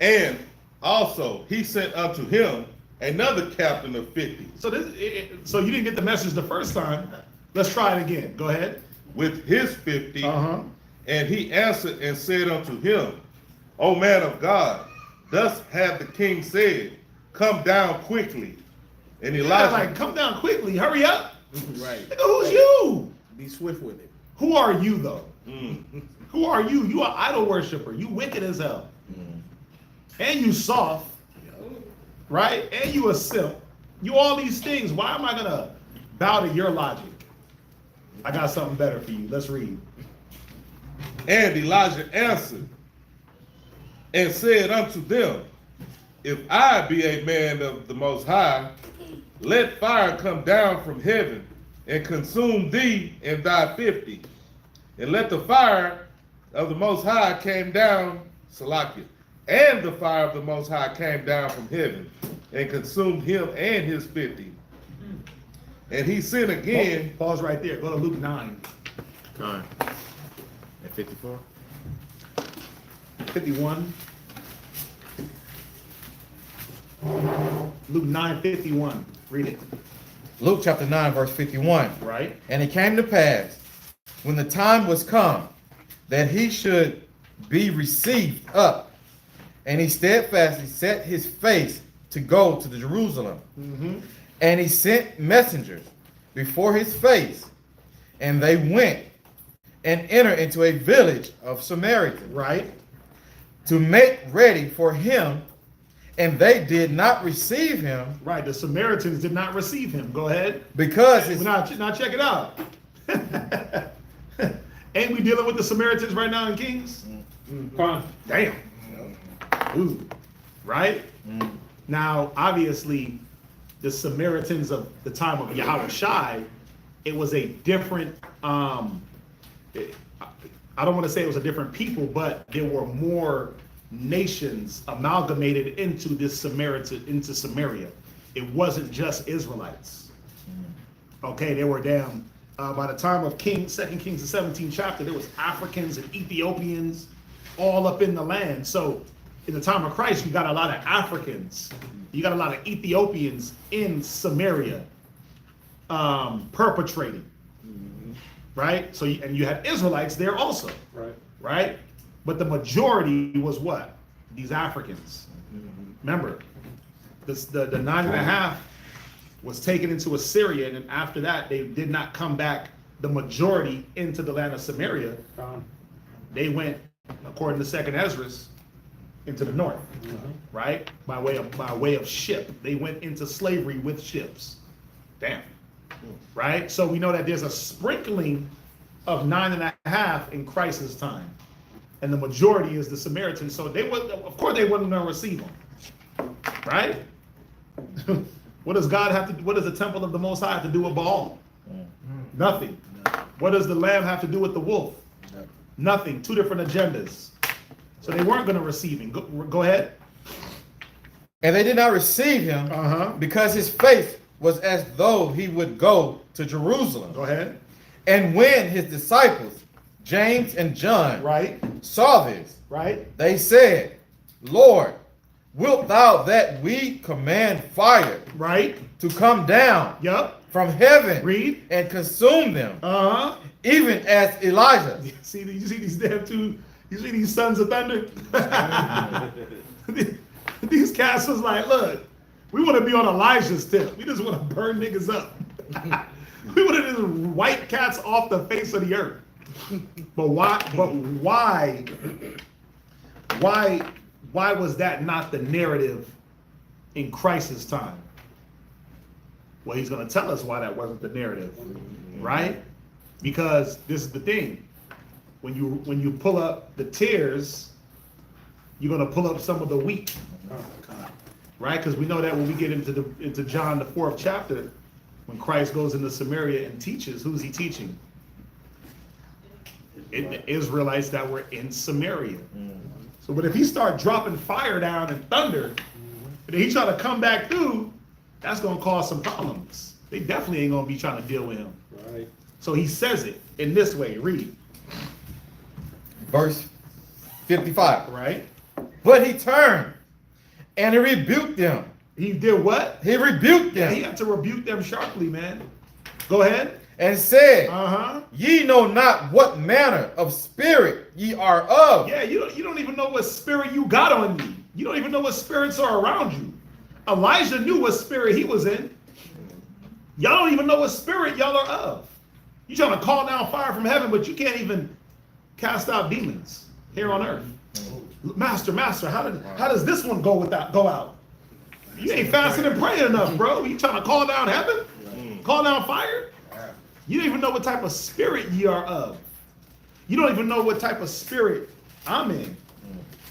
And also he sent unto him another captain of 50. So so you didn't get the message the first time. Let's try it again. Go ahead. With his 50. And he answered and said unto him, O man of God, thus hath the king said, Come down quickly. And Elijah, like, come down quickly, hurry up. Right. Nigga, who's you? Be swift with it. Who are you though? Who are you? You are idol worshiper. You wicked as hell. And you soft. Right? And you a simp. You all these things. Why am I gonna bow to your logic? I got something better for you. Let's read. And Elijah answered and said unto them, If I be a man of the Most High, let fire come down from heaven and consume thee and thy 50. And let the fire of the Most High came down, Salakia, and the fire of the Most High came down from heaven and consumed him and his 50. And he sinned again. Pause right there. Go to Luke 9. Con. At 54. 51. Luke 9:51. Read it. Luke chapter 9, verse 51. Right. And it came to pass, when the time was come, that he should be received up, and he steadfastly set his face to go to the Jerusalem. Mm-hmm. And he sent messengers before his face, and they went and entered into a village of Samaritans, Right. to make ready for him, and they did not receive him, Right. The Samaritans did not receive him. Go ahead. because his Now check it out. Ain't we dealing with the Samaritans right now in Kings? Con. Damn. Ooh. Right? Now, obviously, the Samaritans of the time of Yahushua, it was a different, I don't want to say it was a different people, but there were more nations amalgamated into into Samaria. It wasn't just Israelites. Okay, there were by the time of Kings, 2 Kings, the 17th chapter, there was Africans and Ethiopians all up in the land. So in the time of Christ, you got a lot of Africans. You got a lot of Ethiopians in Samaria perpetrating. Right? So, and you had Israelites there also. Right. Right? But the majority was what? These Africans. Remember, the 9.5 was taken into Assyria, and then after that, they did not come back, the majority, into the land of Samaria. They went, according to 2nd Ezra, into the north, right? By way of ship. They went into slavery with ships. Damn. Right? So we know that there's a sprinkling of 9.5 in Christ's time. And the majority is the Samaritans. So of course they wouldn't receive them. Right? What does God have to what does the temple of the Most High have to do with Baal? Nothing. What does the lamb have to do with the wolf? Nothing. Two different agendas. So they weren't going to receive him. Go ahead. And they did not receive him because his face was as though he would go to Jerusalem. Go ahead. And when his disciples, James and John, right, saw this, right, they said, Lord, wilt thou that we command fire, right, to come down, from heaven, read, and consume them, even as Elijah? You see these damn two. You see these sons of thunder? These cats was like, look, we want to be on Elijah's tip. We just want to burn niggas up. We want to just wipe cats off the face of the earth. But why was that not the narrative in Christ's time? Well, he's going to tell us why that wasn't the narrative, right? Because this is the thing. When you pull up the tares, you're going to pull up some of the wheat, right? Because we know that when we get into John the 4th chapter, when Christ goes into Samaria and teaches, who's he teaching? The Israelites that were in Samaria. So, but if he start dropping fire down and thunder, and he try to come back through, that's going to cause some problems. They definitely ain't going to be trying to deal with him. Right. So he says it in this way. Read. Verse 55. Right. But he turned and he rebuked them. He did what? He rebuked them. Yeah, he had to rebuke them sharply, man. Go ahead. And said, ye know not what manner of spirit ye are of. Yeah, you don't even know what spirit you got on you. You don't even know what spirits are around you. Elijah knew what spirit he was in. Y'all don't even know what spirit y'all are of. You trying to call down fire from heaven, but you can't even cast out demons here on earth. Master, how does this one go out? You ain't fasting and praying enough, bro. You trying to call down heaven? Call down fire? You don't even know what type of spirit ye are of. You don't even know what type of spirit I'm in.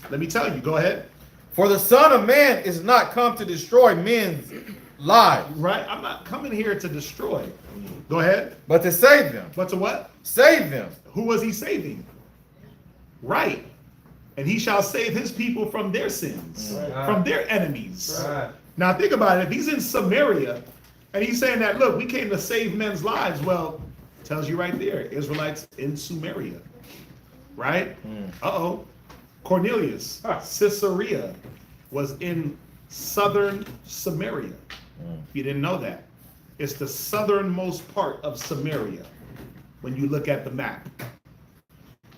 Let me tell you, go ahead. For the Son of Man is not come to destroy men's lives. Right? I'm not coming here to destroy. Go ahead. But to save them. But to what? Save them. Who was he saving? Right. And he shall save his people from their sins, from their enemies. Now think about it. If he's in Samaria And he's saying that, look, we came to save men's lives. Well, tells you right there, Israelites in Sumeria, right? Uh-oh. Cornelius, Caesarea was in southern Samaria. If you didn't know that. It's the southernmost part of Samaria when you look at the map.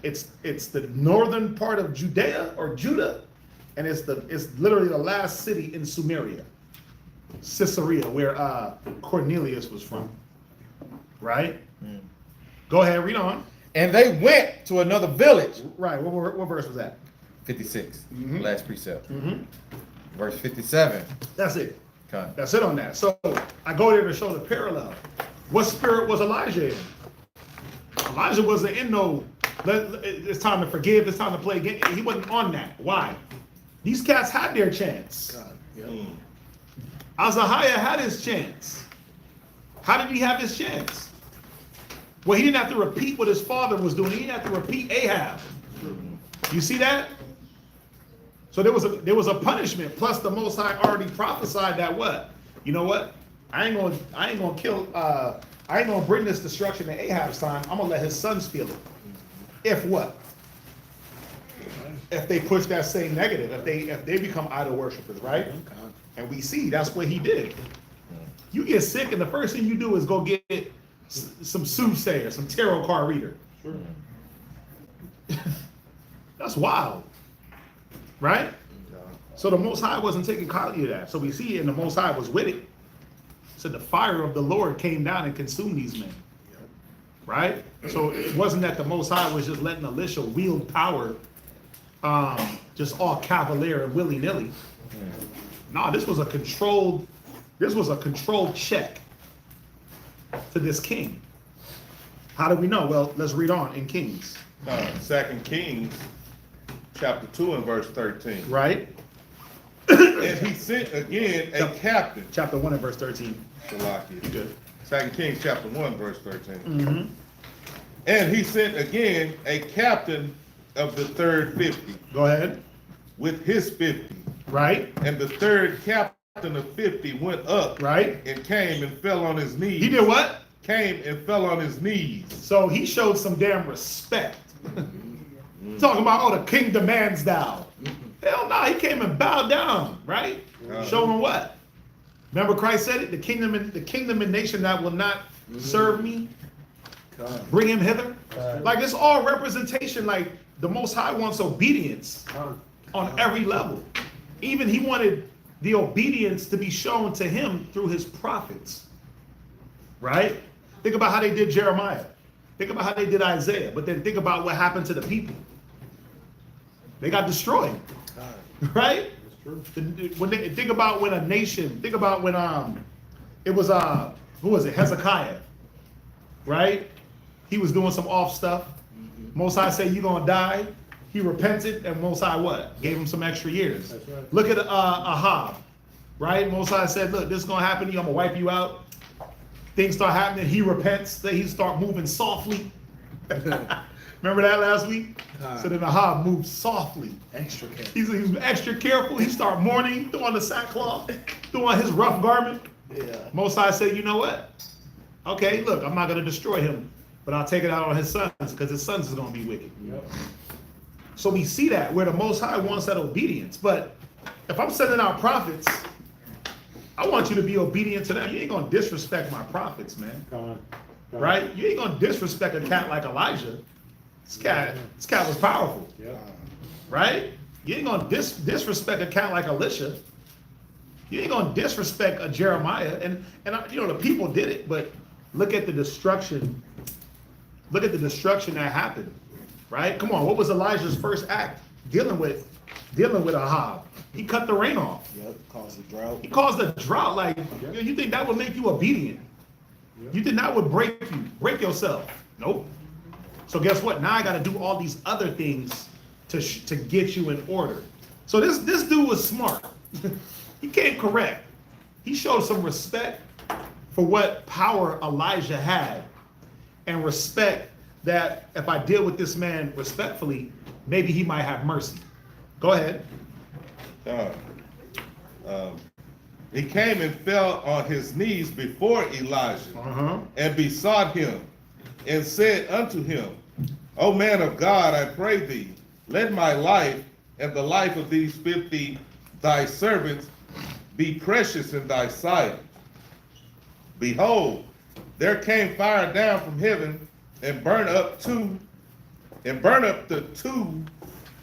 It's the northern part of Judea or Judah, and it's literally the last city in Sumeria, Caesarea, where Cornelius was from. Right? Go ahead, read on. And they went to another village. Right. What verse was that? 56. Last precept. Verse 57. That's it. Okay. That's it on that. So I go there to show the parallel. What spirit was Elijah in? Elijah wasn't in no, it's time to forgive, it's time to play again. He wasn't on that. Why? These cats had their chance. Azahiah had his chance. How did he have his chance? Well, he didn't have to repeat what his father was doing. He didn't have to repeat Ahab. You see that? So there was a punishment. Plus, the Most High already prophesied that what? You know what? I ain't gonna bring this destruction to Ahab's time. I'm gonna let his sons feel it. If what? If they push that same negative, if they become idol worshipers, right? And we see that's what he did. You get sick, and the first thing you do is go get some soothsayer, some tarot card reader. That's wild, right? So the Most High wasn't taking kindly to that. So we see, and the Most High was with it. So the fire of the Lord came down and consumed these men, right? So it wasn't that the Most High was just letting Elisha wield power, just all cavalier and willy nilly. No, this was a controlled check to this king. How do we know? Well, let's read on in Kings. 2 Kings, chapter 2 and verse 13. Right? And he sent again a captain. Chapter 1 and verse 13. Salakia. Good. 2 Kings, chapter 1, verse 13. And he sent again a captain of the third 50. Go ahead. With his 50. Right. And the third captain of 50 went up. Right. And came and fell on his knees. He did what? Came and fell on his knees. So he showed some damn respect. Talking about, oh, the king demands thou. Hell no, he came and bowed down, right? Showing what? Remember Christ said it, the kingdom and nation that will not serve me, bring him hither. Like it's all representation. Like the Most High wants obedience on every level. Even he wanted the obedience to be shown to him through his prophets, right? Think about how they did Jeremiah. Think about how they did Isaiah. But then think about what happened to the people. They got destroyed, right? When they think about when a nation, think about when it was who was it, Hezekiah, right? He was doing some off stuff. Most High said you're gonna die. He repented, and Most High what? Gave him some extra years. That's right. Look at Ahab, right? Most High said, look, this is gonna happen to you. I'm gonna wipe you out. Things start happening. He repents. Then he start moving softly. Remember that last week? So then Ahab moved softly. Extra careful. He was extra careful. He started mourning, threw on the sackcloth, threw on his rough garment. Yeah. Most High said, you know what? Okay, look, I'm not going to destroy him, but I'll take it out on his sons because his sons is going to be wicked. Yep. So we see that where the Most High wants that obedience. But if I'm sending out prophets, I want you to be obedient to them. You ain't going to disrespect my prophets, man. Right? You ain't going to disrespect a cat like Elijah. This cat was powerful. Yeah. Right? You ain't gonna disrespect a cat like Elisha. You ain't gonna disrespect a Jeremiah. And you know the people did it, but look at the destruction. Look at the destruction that happened. Right? Come on, what was Elijah's first act? Dealing with Ahab. He cut the rain off. Yep, caused a drought. He caused a drought. Like you think that would make you obedient? You think that would break yourself? Nope. So guess what? Now I got to do all these other things to get you in order. So this dude was smart. He came correct. He showed some respect for what power Elijah had, and respect that if I deal with this man respectfully, maybe he might have mercy. Go ahead. He came and fell on his knees before Elijah and besought him and said unto him, O man of God, I pray thee, let my life and the life of these 50 thy servants be precious in thy sight. Behold, there came fire down from heaven and burnt up the 2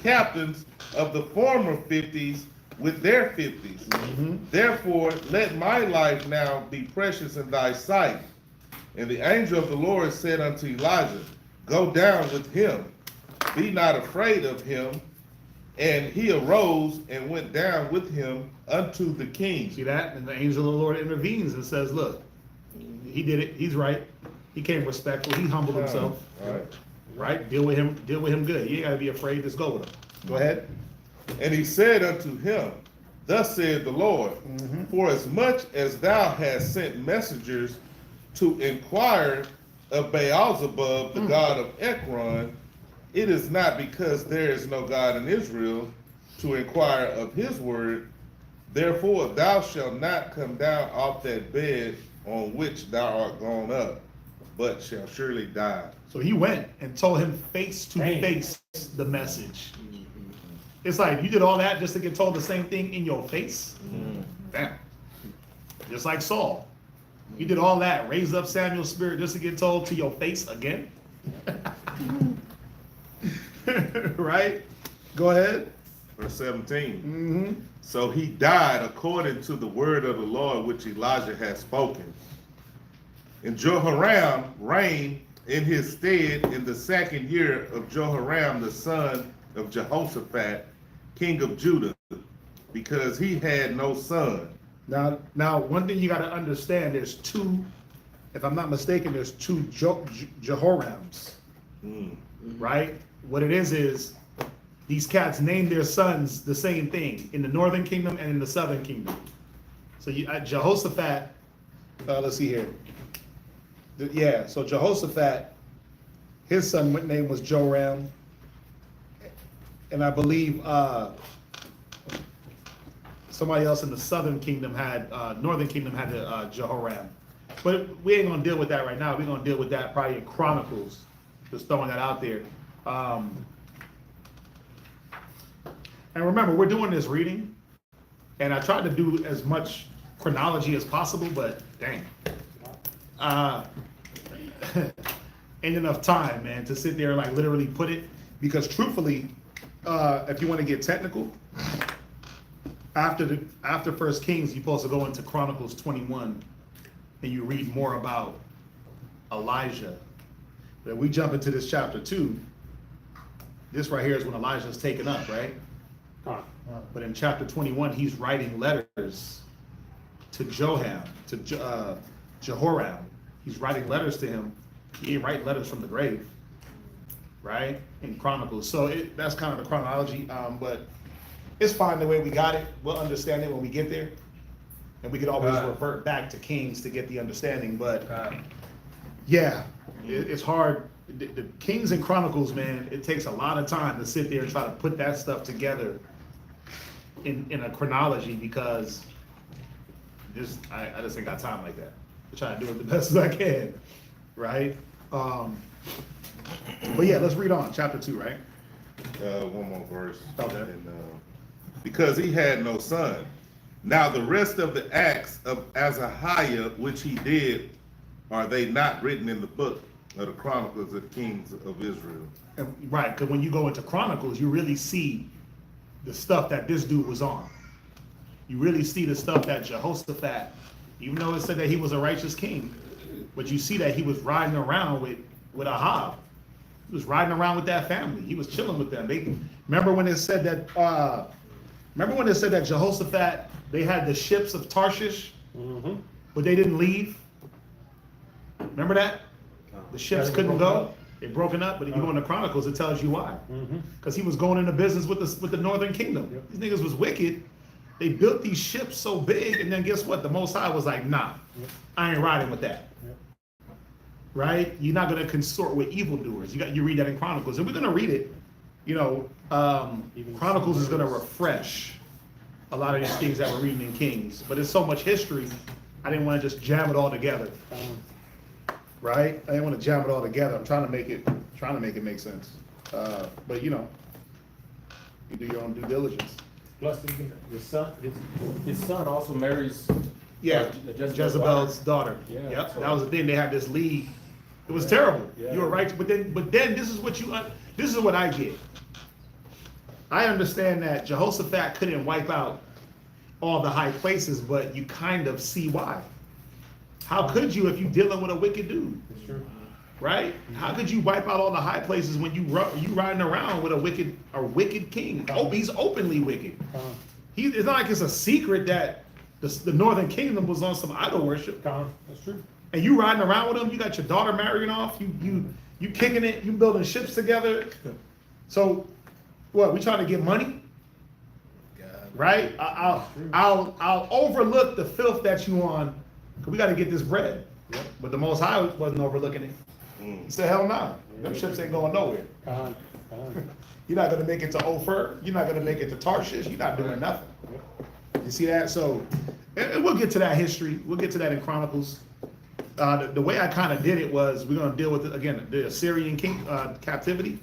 captains of the former 50s with their 50s. Therefore, let my life now be precious in thy sight. And the angel of the Lord said unto Elijah, Go down with him, be not afraid of him. And he arose and went down with him unto the king. See that? And the angel of the Lord intervenes and says, look, he did it. He's right. He came respectful. He humbled himself. Right? Deal with him good. You ain't got to be afraid. Just go with him. Go ahead. And he said unto him, Thus said the Lord, For as much as thou hast sent messengers to inquire of Beelzebub, the god of Ekron, it is not because there is no God in Israel to inquire of his word. Therefore thou shalt not come down off that bed on which thou art gone up, but shall surely die. So he went and told him face to face the message. It's like, you did all that just to get told the same thing in your face? Damn. Just like Saul. You did all that, raised up Samuel's spirit just to get told to your face again? Right? Go ahead. Verse 17. So he died according to the word of the Lord which Elijah had spoken. And Jehoram reigned in his stead in the 2nd year of Jehoram the son of Jehoshaphat, king of Judah, because he had no son. Now, one thing you got to understand, there's 2, if I'm not mistaken, there's 2 Jehorams, right? What it is these cats named their sons the same thing in the northern kingdom and in the southern kingdom. So Jehoshaphat, let's see here. So Jehoshaphat, his son name was Joram, and I believe somebody else in the southern kingdom had, northern kingdom had Jehoram. But we ain't gonna deal with that right now. We're gonna deal with that probably in Chronicles. Just throwing that out there. And remember, we're doing this reading, and I tried to do as much chronology as possible, but dang. Ain't enough time, man, to sit there and like literally put it, because truthfully, if you want to get technical, after First Kings, you're supposed to go into Chronicles 21, and you read more about Elijah. But we jump into this chapter 2. This right here is when Elijah is taken up, right? But in chapter 21, he's writing letters to Jehoram. He's writing letters to him. He ain't writing letters from the grave, right? In Chronicles. So that's kind of the chronology, but it's fine the way we got it. We'll understand it when we get there. And we could always revert back to Kings to get the understanding, but yeah, it's hard. The Kings and Chronicles, man, it takes a lot of time to sit there and try to put that stuff together in a chronology, because I just ain't got time like that. I'm trying to do it the best as I can, right? But yeah, let's read on. Chapter 2, right? One more verse. Okay. And, because he had no son. Now the rest of the acts of Azahiah, which he did, are they not written in the book of the Chronicles of Kings of Israel? Right, because when you go into Chronicles, you really see the stuff that this dude was on. You really see the stuff that Jehoshaphat, even though it said that he was a righteous king, but you see that he was riding around with Ahab. He was riding around with that family. He was chilling with them. Remember when it said that Jehoshaphat, they had the ships of Tarshish, but they didn't leave? Remember that? The ships couldn't go. They broken up, but if you go into Chronicles, it tells you why. Because he was going into business with the northern kingdom. These niggas was wicked. They built these ships so big, and then guess what? The Most High was like, nah, I ain't riding with that. Right? You're not going to consort with evildoers. You read that in Chronicles, and we're going to read it. Chronicles is going to refresh a lot of these things that we're reading in Kings. But it's so much history, I didn't want to just jam it all together. Right? I didn't want to jam it all together. I'm trying to make it make sense. But you know, you do your own due diligence. Plus, his son also marries. Yeah, Jezebel's daughter. Yeah, Yep, so- that was the thing. They had this league. It was terrible. Yeah. You were right, but then this is what I get. I understand that Jehoshaphat couldn't wipe out all the high places, but you kind of see why. How could you if you're dealing with a wicked dude? That's true. Right? How could you wipe out all the high places when you riding around with a wicked king? Oh, he's openly wicked. It's not like it's a secret that the Northern Kingdom was on some idol worship. That's true. And you riding around with him, you got your daughter marrying off, you kicking it, you building ships together. So, what, we trying to get money? Right? I'll overlook the filth that you on, because we got to get this bread. Yep. But the Most High wasn't overlooking it. He said, hell no. Them ships ain't going nowhere. You're not going to make it to Ophir. You're not going to make it to Tarshish. You're not doing nothing. You see that? So, and we'll get to that history. We'll get to that in Chronicles. The way I kind of did it was we're going to deal with, again, the Assyrian captivity.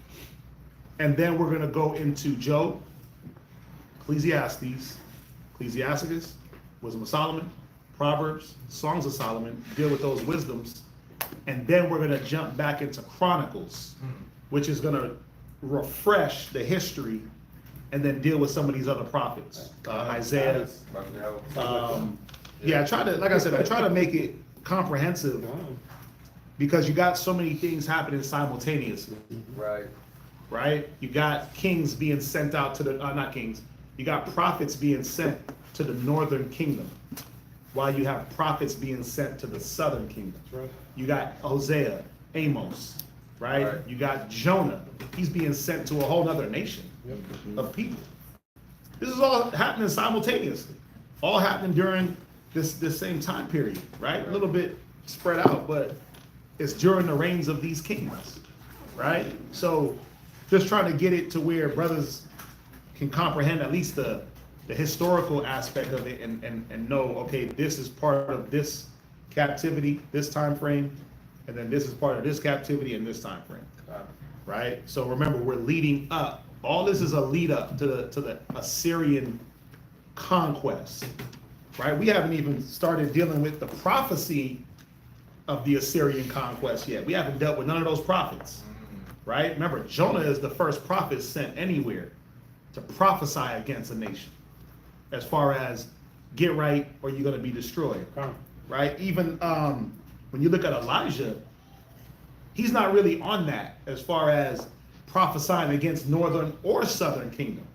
And then we're going to go into Job, Ecclesiastes, Wisdom of Solomon, Proverbs, Songs of Solomon, deal with those wisdoms. And then we're going to jump back into Chronicles, which is going to refresh the history and then deal with some of these other prophets. Isaiah. Yeah, I try to make it comprehensive because you got so many things happening simultaneously. Right? You got kings being sent out to the, not kings, you got prophets being sent to the northern kingdom, while you have prophets being sent to the southern kingdom. Right. You got Hosea, Amos, right? You got Jonah. He's being sent to a whole other nation of people. This is all happening simultaneously, all happening during this same time period, right? A little bit spread out, but it's during the reigns of these kings, right? So just trying to get it to where brothers can comprehend at least the historical aspect of it and know, okay, this is part of this captivity, this time frame, and then this is part of this captivity and this time frame, right? So remember, we're leading up. All this is a lead up to the Assyrian conquest, right? We haven't even started dealing with the prophecy of the Assyrian conquest yet. We haven't dealt with none of those prophets, right? Remember, Jonah is the first prophet sent anywhere to prophesy against a nation, as far as get right or you're going to be destroyed, right? Even when you look at Elijah, he's not really on that as far as prophesying against northern or southern kingdom.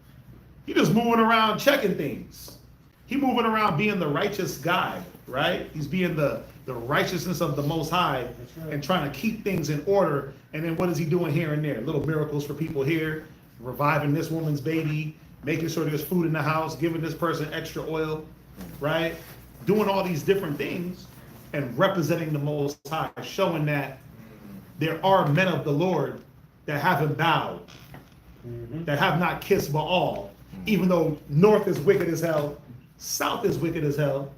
He's just moving around checking things. He's moving around being the righteous guy, right? He's being the righteousness of the Most High and trying to keep things in order. And then what is he doing here and there? Little miracles for people here, reviving this woman's baby, making sure there's food in the house, giving this person extra oil, right? Doing all these different things and representing the Most High, showing that there are men of the Lord that haven't bowed, that have not kissed Baal, even though north is wicked as hell, south is wicked as hell,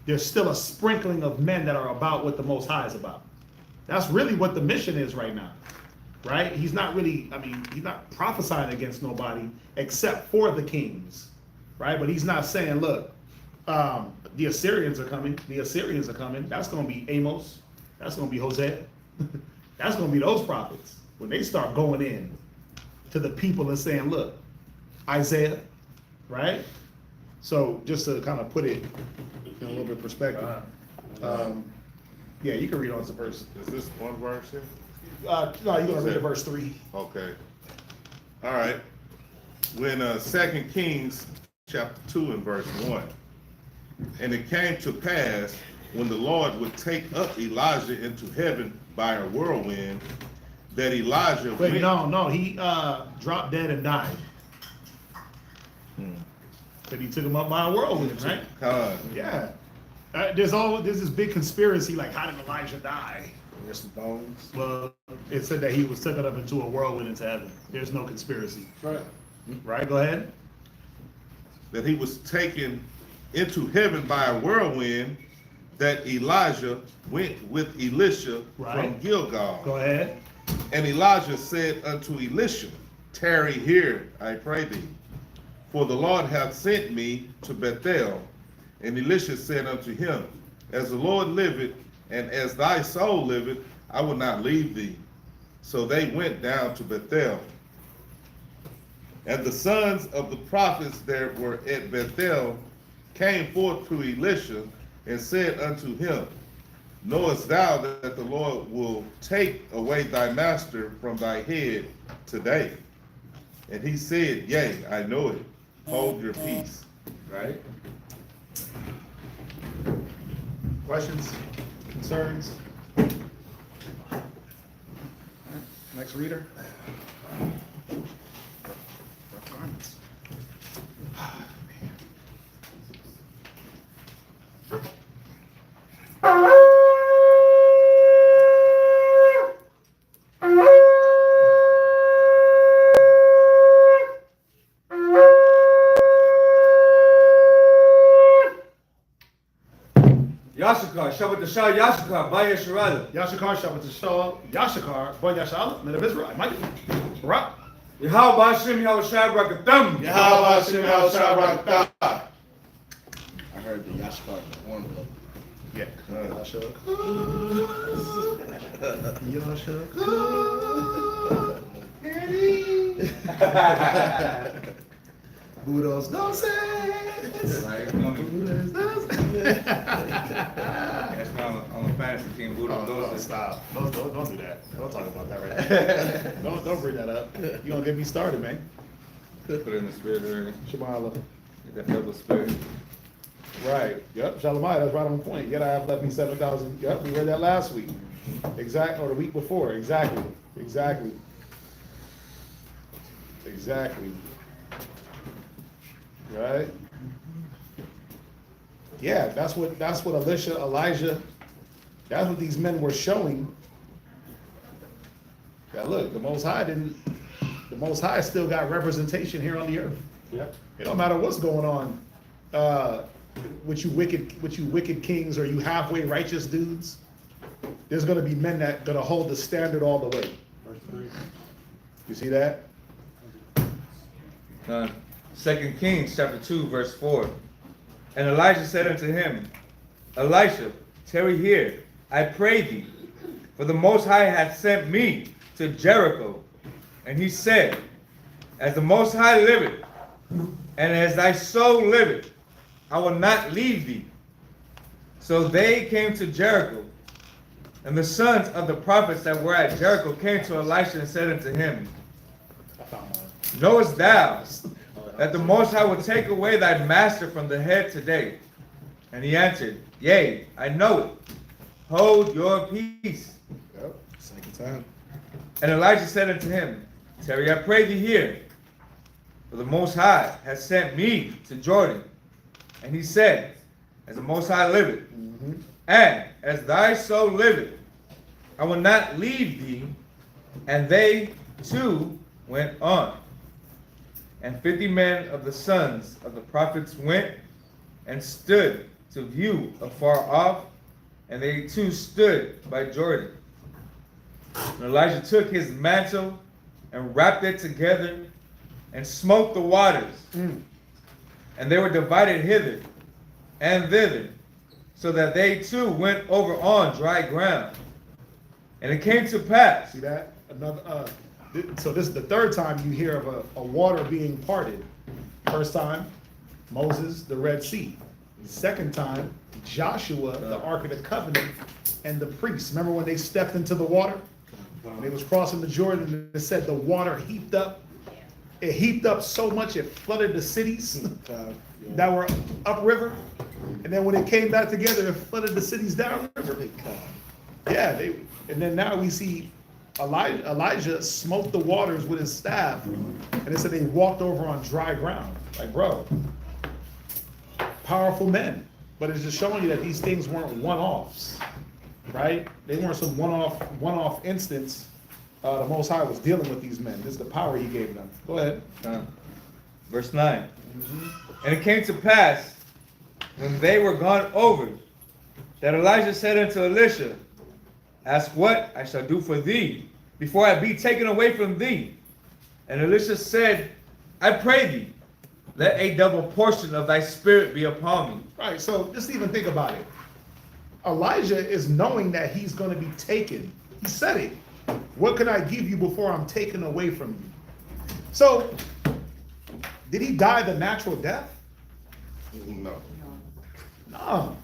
there's still a sprinkling of men that are about what the Most High is about. That's really what the mission is right now, right? He's not really, he's not prophesying against nobody except for the kings, right? But he's not saying, look, the Assyrians are coming. That's going to be Amos. That's going to be Hosea. That's going to be those prophets when they start going in to the people and saying, look, Isaiah, right? So just to kind of put it in a little bit of perspective. Yeah, you can read on to verse. Is this one verse here? No, you're going to read to verse 3. Okay. All right. When 2 Kings chapter 2 and verse 1. And it came to pass when the Lord would take up Elijah into heaven by a whirlwind, that Elijah Wait, went. no, he dropped dead and died. But he took him up by a whirlwind, right? Yeah. There's this big conspiracy, like, how did Elijah die? There's some bones. Well, it said that he was taken up into a whirlwind into heaven. There's no conspiracy. Right. Right, go ahead. that he was taken into heaven by a whirlwind, that Elijah went with Elisha Right. from Gilgal. Go ahead. And Elijah said unto Elisha, tarry here, I pray thee, for the Lord hath sent me to Bethel. And Elisha said unto him, as the Lord liveth, and as thy soul liveth, I will not leave thee. So they went down to Bethel. And the sons of the prophets that were at Bethel came forth to Elisha and said unto him, knowest thou that the Lord will take away thy master from thy head today? And he said, yea, I know it. Hold your peace. Right. Questions, concerns? Next reader. Yashakar, Shabbat Shah, Yashakar, Baya Sharada. Yashakar, Shabbat Shah, Yashakar, Boy Yashal, men of Israel. Mike, Barak. Yahweh Hashem, Yahweh Shai Brakatham. Yahweh Hashem, Yahweh Shai Barakatah. I heard the Yashkar warm up. Yeah. Yashak. Yashak. Budos doses. Right, Budos doses. That's why I'm a fantasy team, Buddha. Stop. Don't do that. Don't talk about that right now. Don't bring that up. You're gonna get me started, man. Put it in the spirit already. Shabbat. Get that double spirit. Right. Yep. Shalomai, that's right on point. Yet I have left me 7,000. Yep. We read that last week. Exactly. Or the week before. Exactly. Exactly. Exactly. Right. Yeah. That's what Elijah, that's what these men were showing. That look, the Most High still got representation here on the earth. Yep. It don't matter what's going on. With you wicked kings or you halfway righteous dudes, there's gonna be men that gonna hold the standard all the way. Verse 3. You see that? 2 Kings chapter 2, verse 4. And Elijah said unto him, Elisha, tarry here, I pray thee, for the Most High hath sent me to Jericho. And he said, as the Most High liveth, and as thy soul liveth, I will not leave thee. So they came to Jericho. And the sons of the prophets that were at Jericho came to Elisha and said unto him, knowest thou that the Most High will take away thy master from the head today? And he answered, yea, I know it. Hold your peace. Yep. Second time. And Elijah said unto him, tarry, I pray thee here, for the Most High has sent me to Jordan. And he said, as the Most High liveth, and as thy soul liveth, I will not leave thee. And they too went on. And 50 men of the sons of the prophets went and stood to view afar off, and they too stood by Jordan. And Elijah took his mantle and wrapped it together and smote the waters. And they were divided hither and thither, so that they too went over on dry ground. And it came to pass. See that? So this is the third time you hear of a water being parted. First time, Moses, the Red Sea. Second time, Joshua, the Ark of the Covenant, and the priests. Remember when they stepped into the water? When they was crossing the Jordan, it said the water heaped up. It heaped up so much it flooded the cities that were upriver. And then when it came back together, it flooded the cities downriver. Yeah, and then now we see Elijah smote the waters with his staff, and it said they walked over on dry ground. Like, bro, powerful men. But it's just showing you that these things weren't one-offs, right? They weren't some one-off instance. The Most High was dealing with these men. This is the power he gave them. Go ahead. Verse 9. And it came to pass, when they were gone over, that Elijah said unto Elisha, ask what I shall do for thee, before I be taken away from thee. And Elisha said, I pray thee, let a double portion of thy spirit be upon me. Right, so just even think about it. Elijah is knowing that he's going to be taken. He said it. What can I give you before I'm taken away from you? So, did he die the natural death? No. No.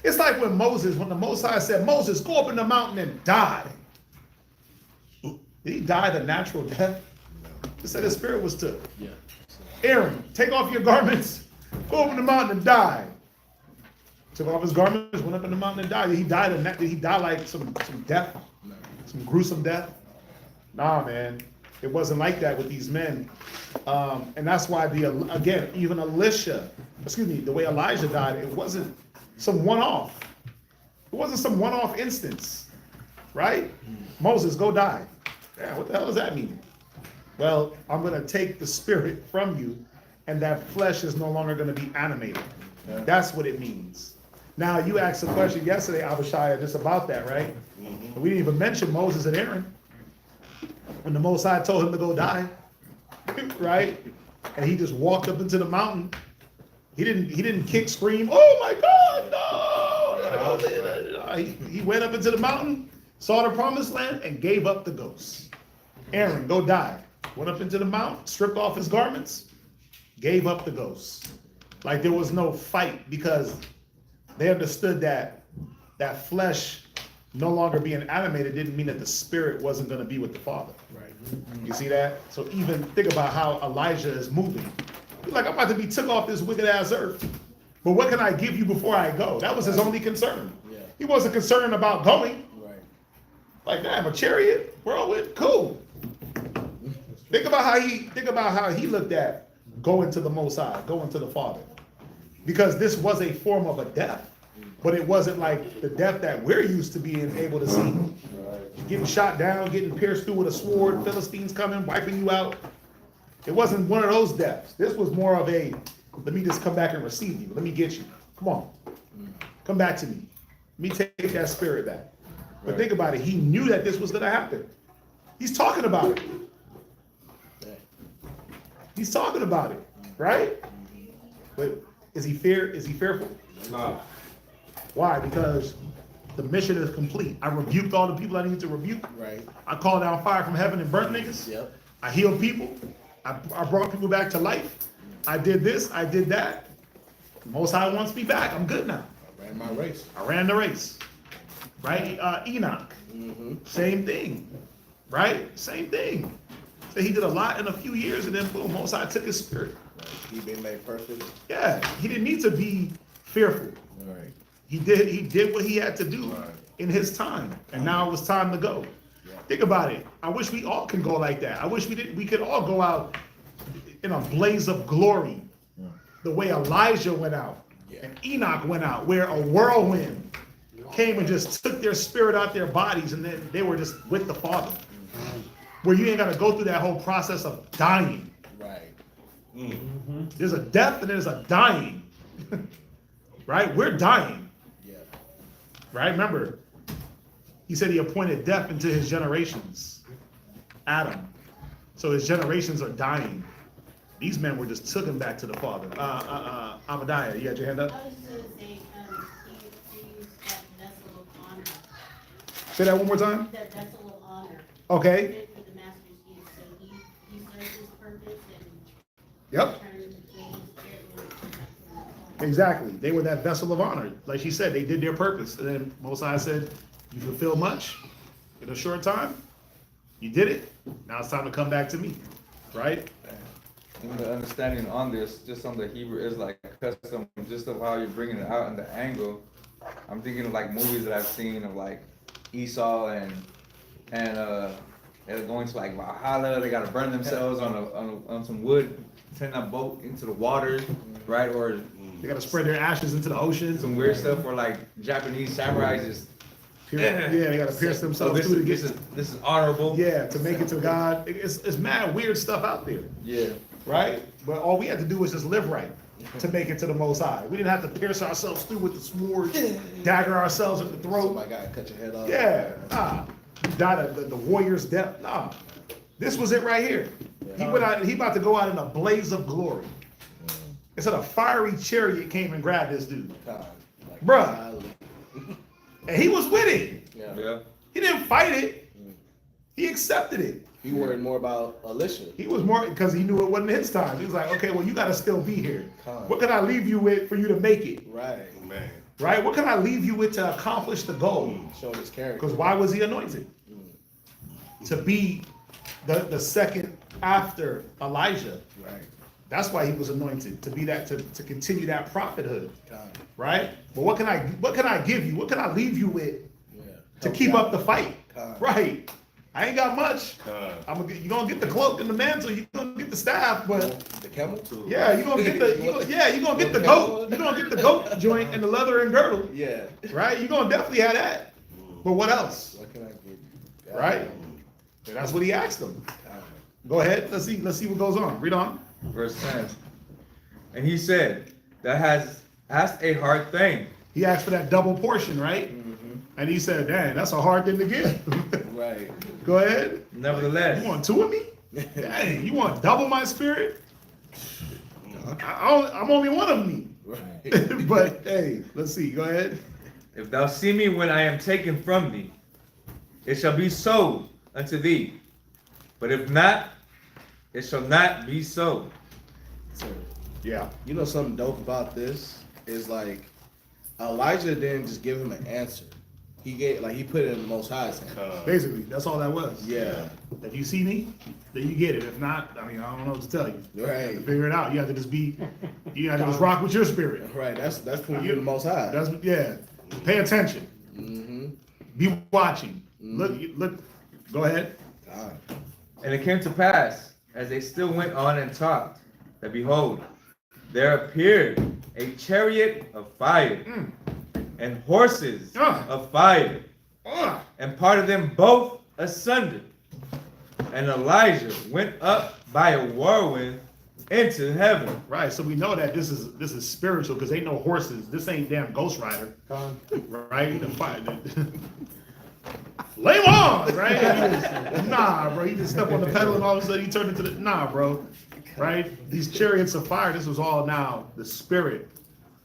It's like when the Most High said, Moses, go up in the mountain and die. Did he die the natural death? He said his spirit was took. Yeah. Aaron, take off your garments, go up in the mountain and die. Took off his garments, went up in the mountain and died. Did he die like some death? Some gruesome death? Nah, man. It wasn't like that with these men. And that's why even the way Elijah died, it wasn't some one-off. It wasn't some one-off instance, right? Moses, go die. Yeah, what the hell does that mean? Well, I'm going to take the spirit from you, and that flesh is no longer going to be animated. That's what it means. Now, you asked a question yesterday, Abishai, just about that, right? We didn't even mention Moses and Aaron. When the Most High told him to go die, right? And he just walked up into the mountain. He didn't kick, scream, oh my God, no! He went up into the mountain, saw the promised land, and gave up the ghost. Aaron, go die. Went up into the mountain, stripped off his garments, gave up the ghost. Like there was no fight, because they understood that flesh no longer being animated didn't mean that the spirit wasn't going to be with the Father. Right. You see that? So even think about how Elijah is moving. He's like, I'm about to be took off this wicked ass earth. But what can I give you before I go? That was his only concern. Yeah. He wasn't concerned about going. Right. Like, damn, a chariot, whirlwind, cool. Think about how he looked at going to the Most High, going to the Father. Because this was a form of a death. But it wasn't like the death that we're used to being able to see. Right. Getting shot down, getting pierced through with a sword, Philistines coming, wiping you out. It wasn't one of those deaths. This was more of a, let me just come back and receive you. Let me get you. Come on. Come back to me. Let me take that spirit back. But think about it. He knew that this was going to happen. He's talking about it. He's talking about it, right? But is he fearful? No. Why? Because the mission is complete. I rebuked all the people I needed to rebuke. Right. I called down fire from heaven and burnt niggas. Yep. I healed people. I brought people back to life. I did this. I did that. The Most High wants me back. I'm good now. I ran my race. I ran the race. Right? Enoch. Same thing. Right? Same thing. So he did a lot in a few years, and then boom, Most High took his spirit. Right. He been made perfect. Yeah. He didn't need to be fearful. Right. He did what he had to do in his time, and now it was time to go. Yeah. Think about it. I wish we all could go like that. I wish we could all go out in a blaze of glory, the way Elijah went out and Enoch went out, where a whirlwind came and just took their spirit out their bodies, and then they were just with the Father. Where you ain't got to go through that whole process of dying. Right. There's a death and there's a dying. Right? We're dying. Right? Remember, he said he appointed death into his generations. Adam. So his generations are dying. These men were just taken back to the Father. Amadiah, you got your hand up? I was just going to say, he used that vessel of honor. Say that one more time? That vessel of honor. Okay. For the master's use. So he served his purpose and Yep. Exactly. They were that vessel of honor. Like she said, they did their purpose. And then Most High said, you fulfill much in a short time. You did it. Now it's time to come back to me. Right? And the understanding on this, just on the Hebrew Israelite custom, just of how you're bringing it out and the angle. I'm thinking of like movies that I've seen of like Esau and they're going to like Valhalla. They got to burn themselves on some wood, turn that boat into the water, right? Or they got to spread their ashes into the ocean. Some weird stuff where like Japanese samurais just they got to pierce themselves through to get. This is honorable. Yeah, to make it to God. It's mad weird stuff out there. Yeah. right? But all we had to do was just live right to make it to the Most High. We didn't have to pierce ourselves through with the sword, dagger ourselves in the throat. Somebody gotta cut your head off. Yeah, nah. Die the warrior's death. Nah. This was it right here. He went out. He about to go out in a blaze of glory. It said a fiery chariot came and grabbed this dude, bruh, and he was with it. Yeah. He didn't fight it. He accepted it. He worried more about Alicia. He was more because he knew it wasn't his time. He was like, okay, well, you got to still be here. What can I leave you with for you to make it? Right, man. Right? What can I leave you with to accomplish the goal? Show his character. Because why was he anointed? To be the second after Elijah. Right. That's why he was anointed, to be that, to continue that prophethood. Right? But what can I give you? What can I leave you with to keep up the fight? Right. I ain't got much. You're gonna get the cloak and the mantle, you're gonna get the staff, but the camel too. Yeah, you're gonna get the goat. You're gonna get the goat joint and the leather and girdle. Yeah. Right? You're gonna definitely have that. But what else? What can I give you? Right? And that's what he asked them. Go ahead. Let's see what goes on. Read on. Verse 10. And he said, "Thou hast asked a hard thing." He asked for that double portion, right? And he said, "Dang, that's a hard thing to give." Right. Go ahead. Nevertheless. You want two of me? Dang, you want double my spirit? I'm only one of me. Right. But hey, let's see. Go ahead. "If thou see me when I am taken from thee, it shall be so unto thee. But if not, it shall not be so." So, yeah. You know something dope about this is like Elijah didn't just give him an answer. He put it in the Most High's hand. Basically, that's all that was. Yeah. If you see me, then you get it. If not, I mean, I don't know what to tell you. Right. You have to figure it out. You have to just rock with your spirit. Right. That's putting you in the Most High. Pay attention. Mm-hmm. Be watching. Look. Go ahead. And it came to pass, as they still went on and talked, that behold, there appeared a chariot of fire, and horses of fire, and parted them both asunder. And Elijah went up by a whirlwind into heaven. Right, so we know that this is spiritual because ain't no horses. This ain't damn Ghost Rider. Right? The fire. Flame on, right? Nah, bro. He just stepped on the pedal and all of a sudden he turned into bro. Right? These chariots of fire, this was all now the spirit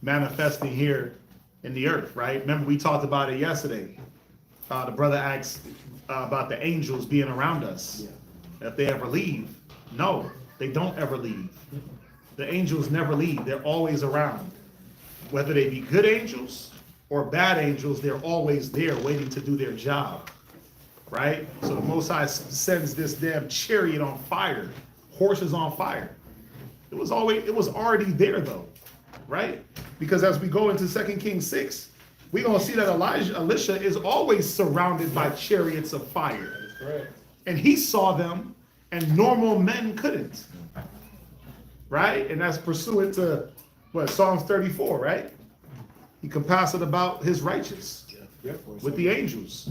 manifesting here in the earth, right? Remember we talked about it yesterday. The brother asked about the angels being around us. If they ever leave. No, they don't ever leave. The angels never leave. They're always around. Whether they be good angels or bad angels, they're always there waiting to do their job. Right? So the Most High sends this damn chariot on fire, horses on fire. It was already there though, right? Because as we go into 2 Kings 6, we're gonna see that Elisha is always surrounded by chariots of fire. That's correct. And he saw them, and normal men couldn't. Right? And that's pursuant to Psalms 34, right? He compasseth about his righteous with the angels.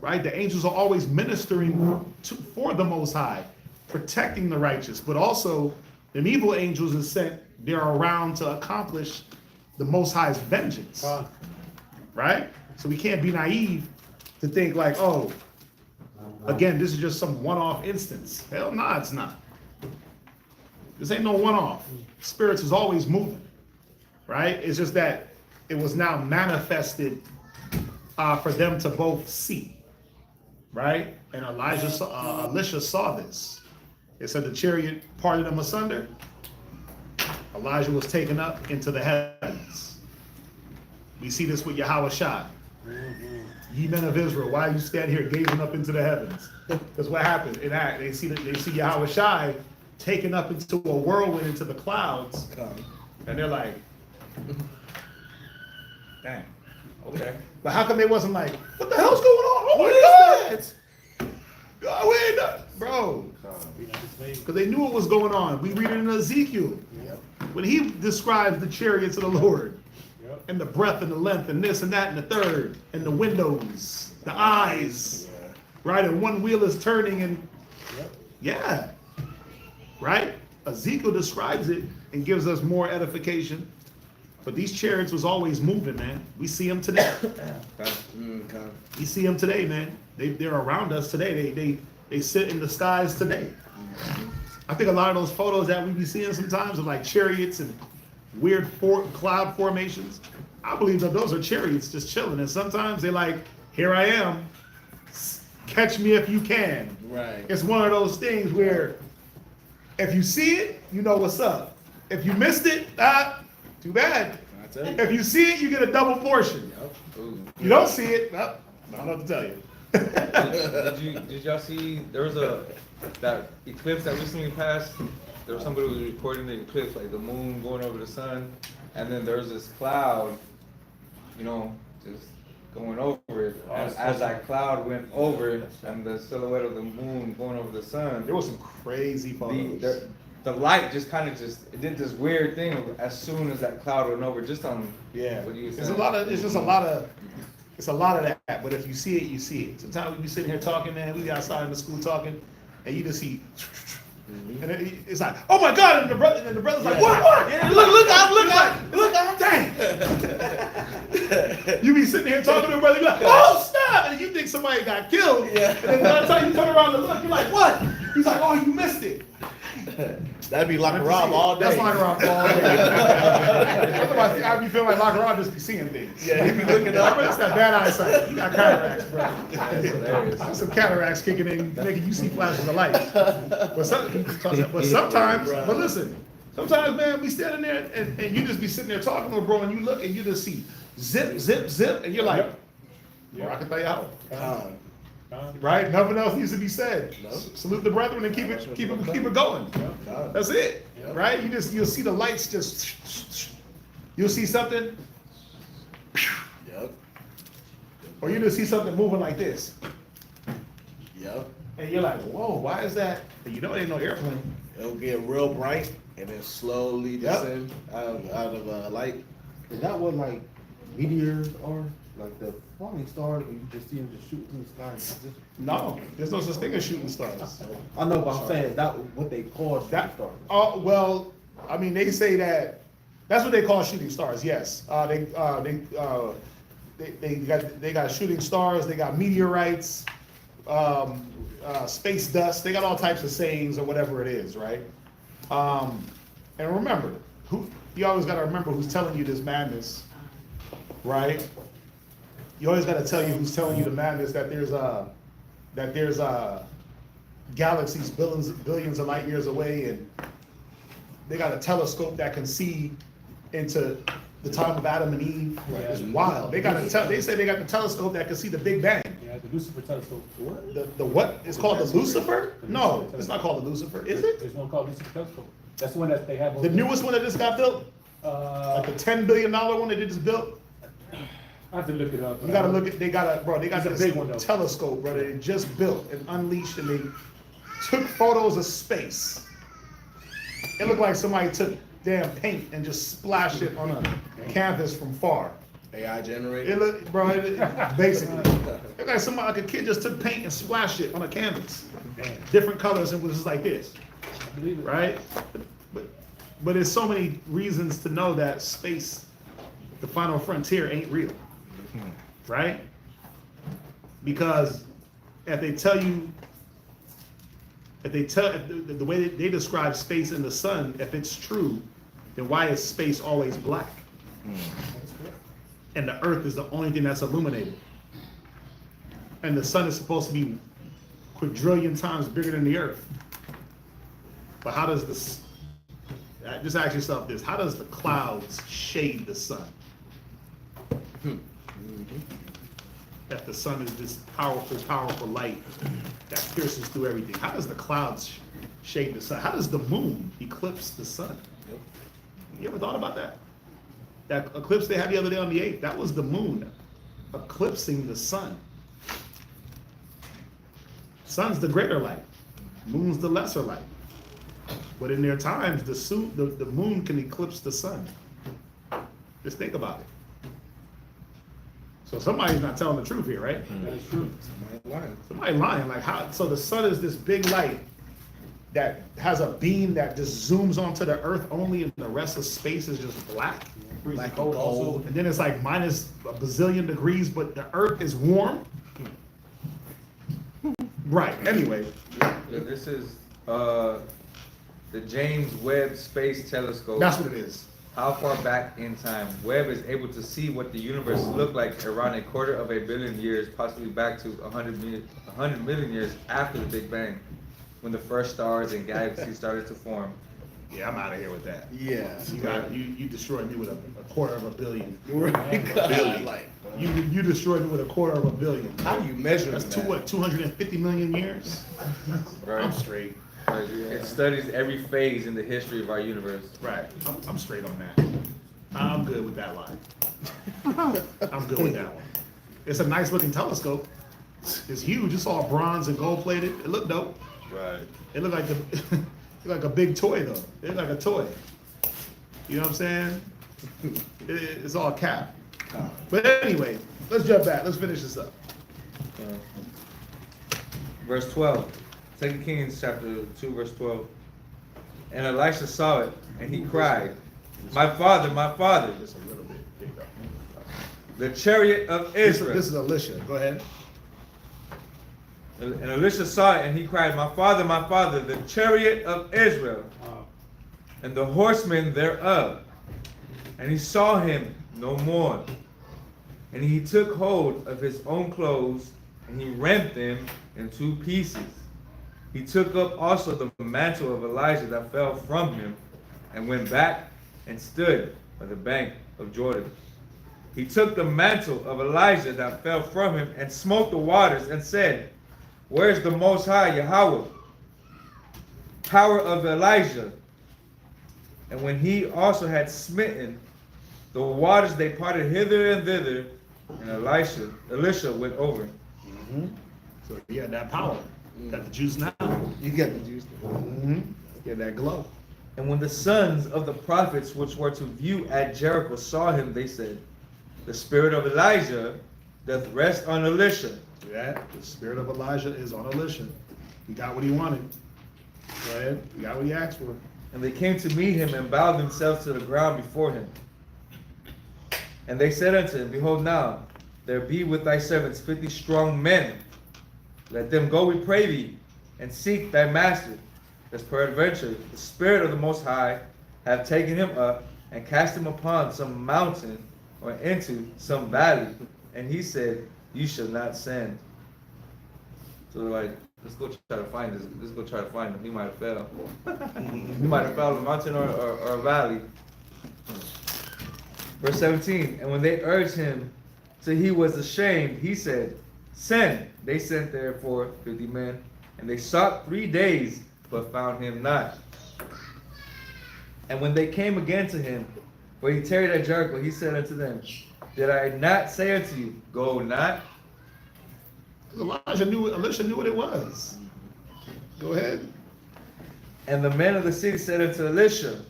Right? The angels are always ministering for the Most High, protecting the righteous, but also the evil angels are sent, they're around to accomplish the Most High's vengeance. Right? So we can't be naive to think like, oh, again, this is just some one-off instance. Hell no, it's not. This ain't no one-off. Spirits is always moving. Right? It's just that it was now manifested for them to both see. Right? And Elisha saw this. It said the chariot parted them asunder. Elijah was taken up into the heavens. We see this with Yahweh Shai. Ye men of Israel, why you stand here gazing up into the heavens? Because what happened in Act, they see Yahweh Shai taken up into a whirlwind into the clouds, and they're like, dang, okay. But how come they wasn't like, what the hell's going on? Oh my God! God, wait, bro. Because they knew what was going on. We read it in Ezekiel. When he describes the chariots of the Lord, and the breadth and the length and this and that and the third, and the windows, the eyes, right? And one wheel is turning and, right? Ezekiel describes it and gives us more edification. But these chariots was always moving, man. We see them today. We see them today, man. They're around us today. They sit in the skies today. I think a lot of those photos that we be seeing sometimes of like chariots and weird cloud formations, I believe that those are chariots just chilling. And sometimes they're like, here I am, catch me if you can. Right. It's one of those things where if you see it, you know what's up. If you missed it, too bad. If you see it, you get a double portion. You don't see it, I don't know what to tell you. Did y'all see, there was that eclipse that recently passed? There was somebody who was recording the eclipse, like the moon going over the sun, and then there was this cloud, just going over it. As that cloud went over and the silhouette of the moon going over the sun, There was some crazy photos. the light just it did this weird thing as soon as that cloud went over, just on what you It's a lot of that. But if you see it, you see it. Sometimes we be sitting here talking, man. We be outside in the school talking, and you just see. And it's like, oh my God! And the brother's like, what? Yeah, look out! Dang! You be sitting here talking to your brother, you're like, oh stop! And you think somebody got killed. Yeah. And then by the time you turn around and look, you're like, what? He's like, oh, you missed it. That'd be like Rob all day. That's like Rob all day. Otherwise, I be feeling like Locker Rob just be seeing things. Yeah, he be looking up. That's that bad eyesight. You got cataracts, bro. There's some cataracts kicking in, making you see flashes of light. But sometimes, but listen, sometimes, man, we standing there and you just be sitting there talking to a bro, and you look and you just see zip, zip, zip, and you're like, bro, I can tell you how. Right? Nothing else needs to be said. No. Salute the brethren and keep it going. No. That's it. Yep. Right? You'll see the lights you'll see something. Yep. Or you just see something moving like this. Yep. And you're like, whoa, why is that? And you know it ain't no airplane. It'll get real bright and then slowly descend out of light. Is that what like meteors are? Like the falling stars, or you just see them just shoot through the sky? No, there's no such thing as shooting stars. I know, but I'm saying is that what they call shooting stars? Oh well, I mean they say that's what they call shooting stars. Yes, they got shooting stars. They got meteorites, space dust. They got all types of sayings or whatever it is, right? And remember, you always got to remember who's telling you this madness, right? You always got to tell you who's telling you the madness that there's galaxies billions of light years away, and they got a telescope that can see into the time of Adam and Eve. Right. It's wild. They say they got the telescope that can see the Big Bang. Yeah, the Lucifer telescope. What? The what? It's called the Lucifer? No, it's not called the Lucifer. Is it? There's one called Lucifer telescope. That's the one that they have. The newest one that just got built? Like the $10 billion one that they just built? I have to look it up. You gotta look at, they got this big one, telescope, bro, they just built and unleashed, and they took photos of space. It looked like somebody took damn paint and just splashed it on a canvas from far. AI generated? It looked, basically. It looked like a kid just took paint and splashed it on a canvas. Different colors, and it was just like this. Right? But there's so many reasons to know that space, the final frontier, ain't real. Right? Because if the way they describe space and the sun, if it's true, then why is space always black? And the earth is the only thing that's illuminated. And the sun is supposed to be quadrillion times bigger than the earth. But how does this, just ask yourself this, how does the clouds shade the sun? That the sun is this powerful light that pierces through everything. How does the clouds shade the sun? How does the moon eclipse the sun? You ever thought about that? That eclipse they had the other day on the 8th, that was the moon eclipsing the sun. Sun's the greater light, moon's the lesser light. But in their times, the moon can eclipse the sun. Just think about it. So somebody's not telling the truth here, right? That is true. Somebody lying. Like how? So the sun is this big light that has a beam that just zooms onto the earth only, and the rest of space is just black. Black and gold. And then it's like minus a bazillion degrees, but the earth is warm. Right, anyway. Yeah, this is the James Webb Space Telescope. That's what it is. How far back in time? Webb is able to see what the universe looked like around 250 million years, possibly back to 100 million years after the Big Bang, when the first stars and galaxies started to form. Yeah, I'm out of here with that. Yeah. You destroyed me with a quarter of a billion. Billion. Like, You destroyed me with a quarter of a billion. how do you measure That's that? 250 million years? Right. I'm straight. Right. It studies every phase in the history of our universe. Right. I'm straight on that. I'm good with that line. I'm good with that one. It's a nice looking telescope. It's huge. It's all bronze and gold plated. It looked dope. Right. It looked like like a big toy though. It looked like a toy. You know what I'm saying? It's all cap. But anyway, let's jump back. Let's finish this up. Verse 12. 2 Kings chapter 2, verse 12. And Elisha saw it, and he cried, my father, Just a little bit. There you go. the chariot of Israel. This is Elisha. Go ahead. And Elisha saw it, and he cried, my father, the chariot of Israel, and the horsemen thereof. And he saw him no more. And he took hold of his own clothes, and he rent them in 2 pieces. He took up also the mantle of Elijah that fell from him, and went back and stood by the bank of Jordan. He took the mantle of Elijah that fell from him, and smote the waters, and said, where is the Most High Yahweh, power of Elijah? And when he also had smitten the waters, they parted hither and thither, and Elisha went over. So he had that power. Got the juice now. You get the juice. Get that glow. And when the sons of the prophets which were to view at Jericho saw him, they said, the spirit of Elijah doth rest on Elisha. See that? The spirit of Elijah is on Elisha. He got what he wanted. Go ahead. He got what he asked for. And they came to meet him and bowed themselves to the ground before him. And they said unto him, behold now, there be with thy servants 50 strong men. Let them go, we pray thee, and seek thy master, lest peradventure the Spirit of the Most High have taken him up, and cast him upon some mountain, or into some valley. And he said, you shall not send. So they're like, let's go try to find this. Let's go try to find him. He might have fell. He might have fell on a mountain or a valley. Verse 17, and when they urged him till he was ashamed, he said, send. They sent therefore 50 men, and they sought 3 days, but found him not. And when they came again to him, for he tarried at Jericho, he said unto them, did I not say unto you, go not? Elisha knew what it was. Go ahead. And the men of the city said unto Elisha,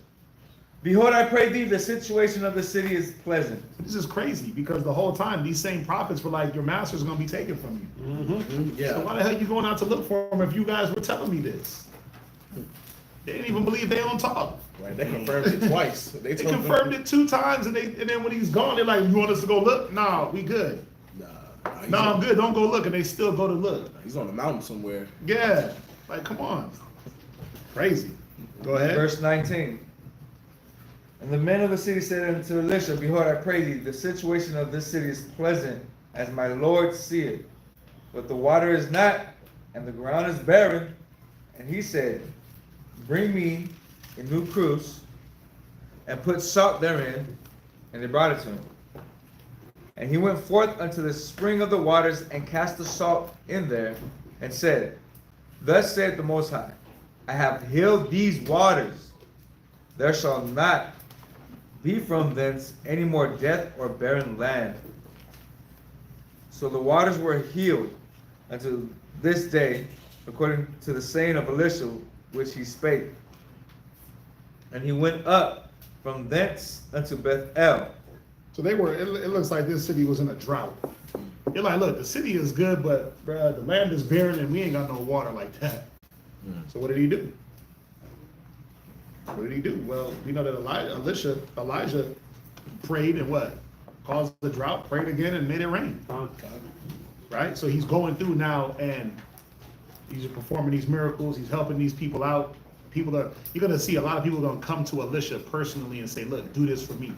behold, I pray thee, the situation of the city is pleasant. This is crazy because the whole time these same prophets were like, your master's going to be taken from you. Yeah. So why the hell are you going out to look for him if you guys were telling me this? They didn't even believe their own talk. Right, they confirmed it twice. They confirmed it 2 times, and then when he's gone, they're like, you want us to go look? Nah, we good. Nah, I'm good. Don't go look. And they still go to look. He's on the mountain somewhere. Yeah. Like, come on. Crazy. Go ahead. Verse 19. And the men of the city said unto Elisha, behold, I pray thee, the situation of this city is pleasant, as my Lord seeth. But the water is not, and the ground is barren. And he said, bring me a new cruse, and put salt therein. And they brought it to him. And he went forth unto the spring of the waters, and cast the salt in there, and said, thus saith the Most High, I have healed these waters. There shall not be from thence any more death or barren land. So the waters were healed unto this day, according to the saying of Elisha, which he spake. And he went up from thence unto Bethel. So they were, it looks like this city was in a drought. You're like, look, the city is good, but bruh, the land is barren and we ain't got no water like that. So what did he do? What did he do? Well, we know that Elijah prayed and what? Caused the drought, prayed again and made it rain. Right? So he's going through now and he's performing these miracles. He's helping these people out. You're going to see a lot of people going to come to Elisha personally and say, look, do this for me.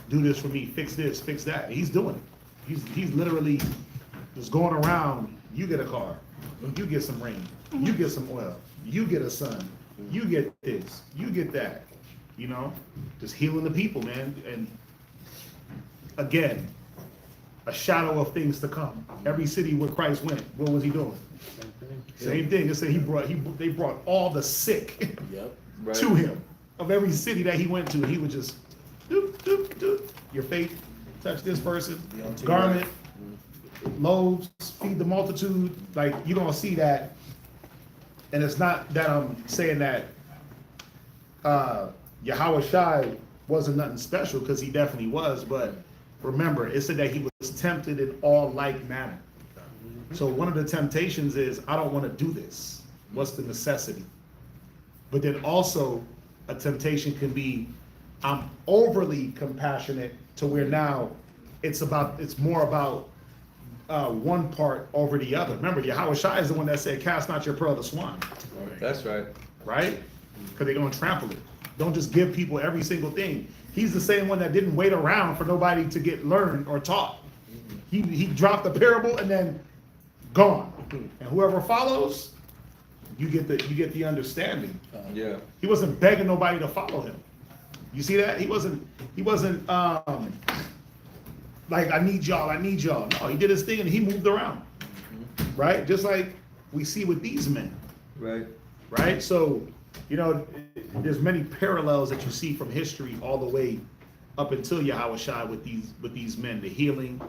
Do this for me. Fix this, fix that. And he's doing it. He's literally just going around. You get a car. You get some rain. You get some oil. You get a son. You get this. You get that. You know, just healing the people, man. And again, a shadow of things to come. Every city where Christ went, what was he doing? Same thing. It said they brought all the sick to him of every city that he went to. He would just doop, doop, doop. Your faith touch this person, garment, loaves, feed the multitude. Like you're gonna see that. And it's not that I'm saying that Yahweh Shai wasn't nothing special, because he definitely was, but remember, it said that he was tempted in all like manner. So one of the temptations is, I don't want to do this. What's the necessity? But then also a temptation can be, I'm overly compassionate to where now it's more about one part over the other. Remember, Yahweh Shai is the one that said, cast not your pearl to swine. That's right. Right? Because they're going to trample it. Don't just give people every single thing. He's the same one that didn't wait around for nobody to get learned or taught. He dropped the parable and then gone. And whoever follows, you get the understanding. Yeah. He wasn't begging nobody to follow him. You see that? He wasn't like, I need y'all. No, he did his thing and he moved around. Right? Just like we see with these men. Right? So, you know, there's many parallels that you see from history all the way up until Yahweh Shai with these men. The healing,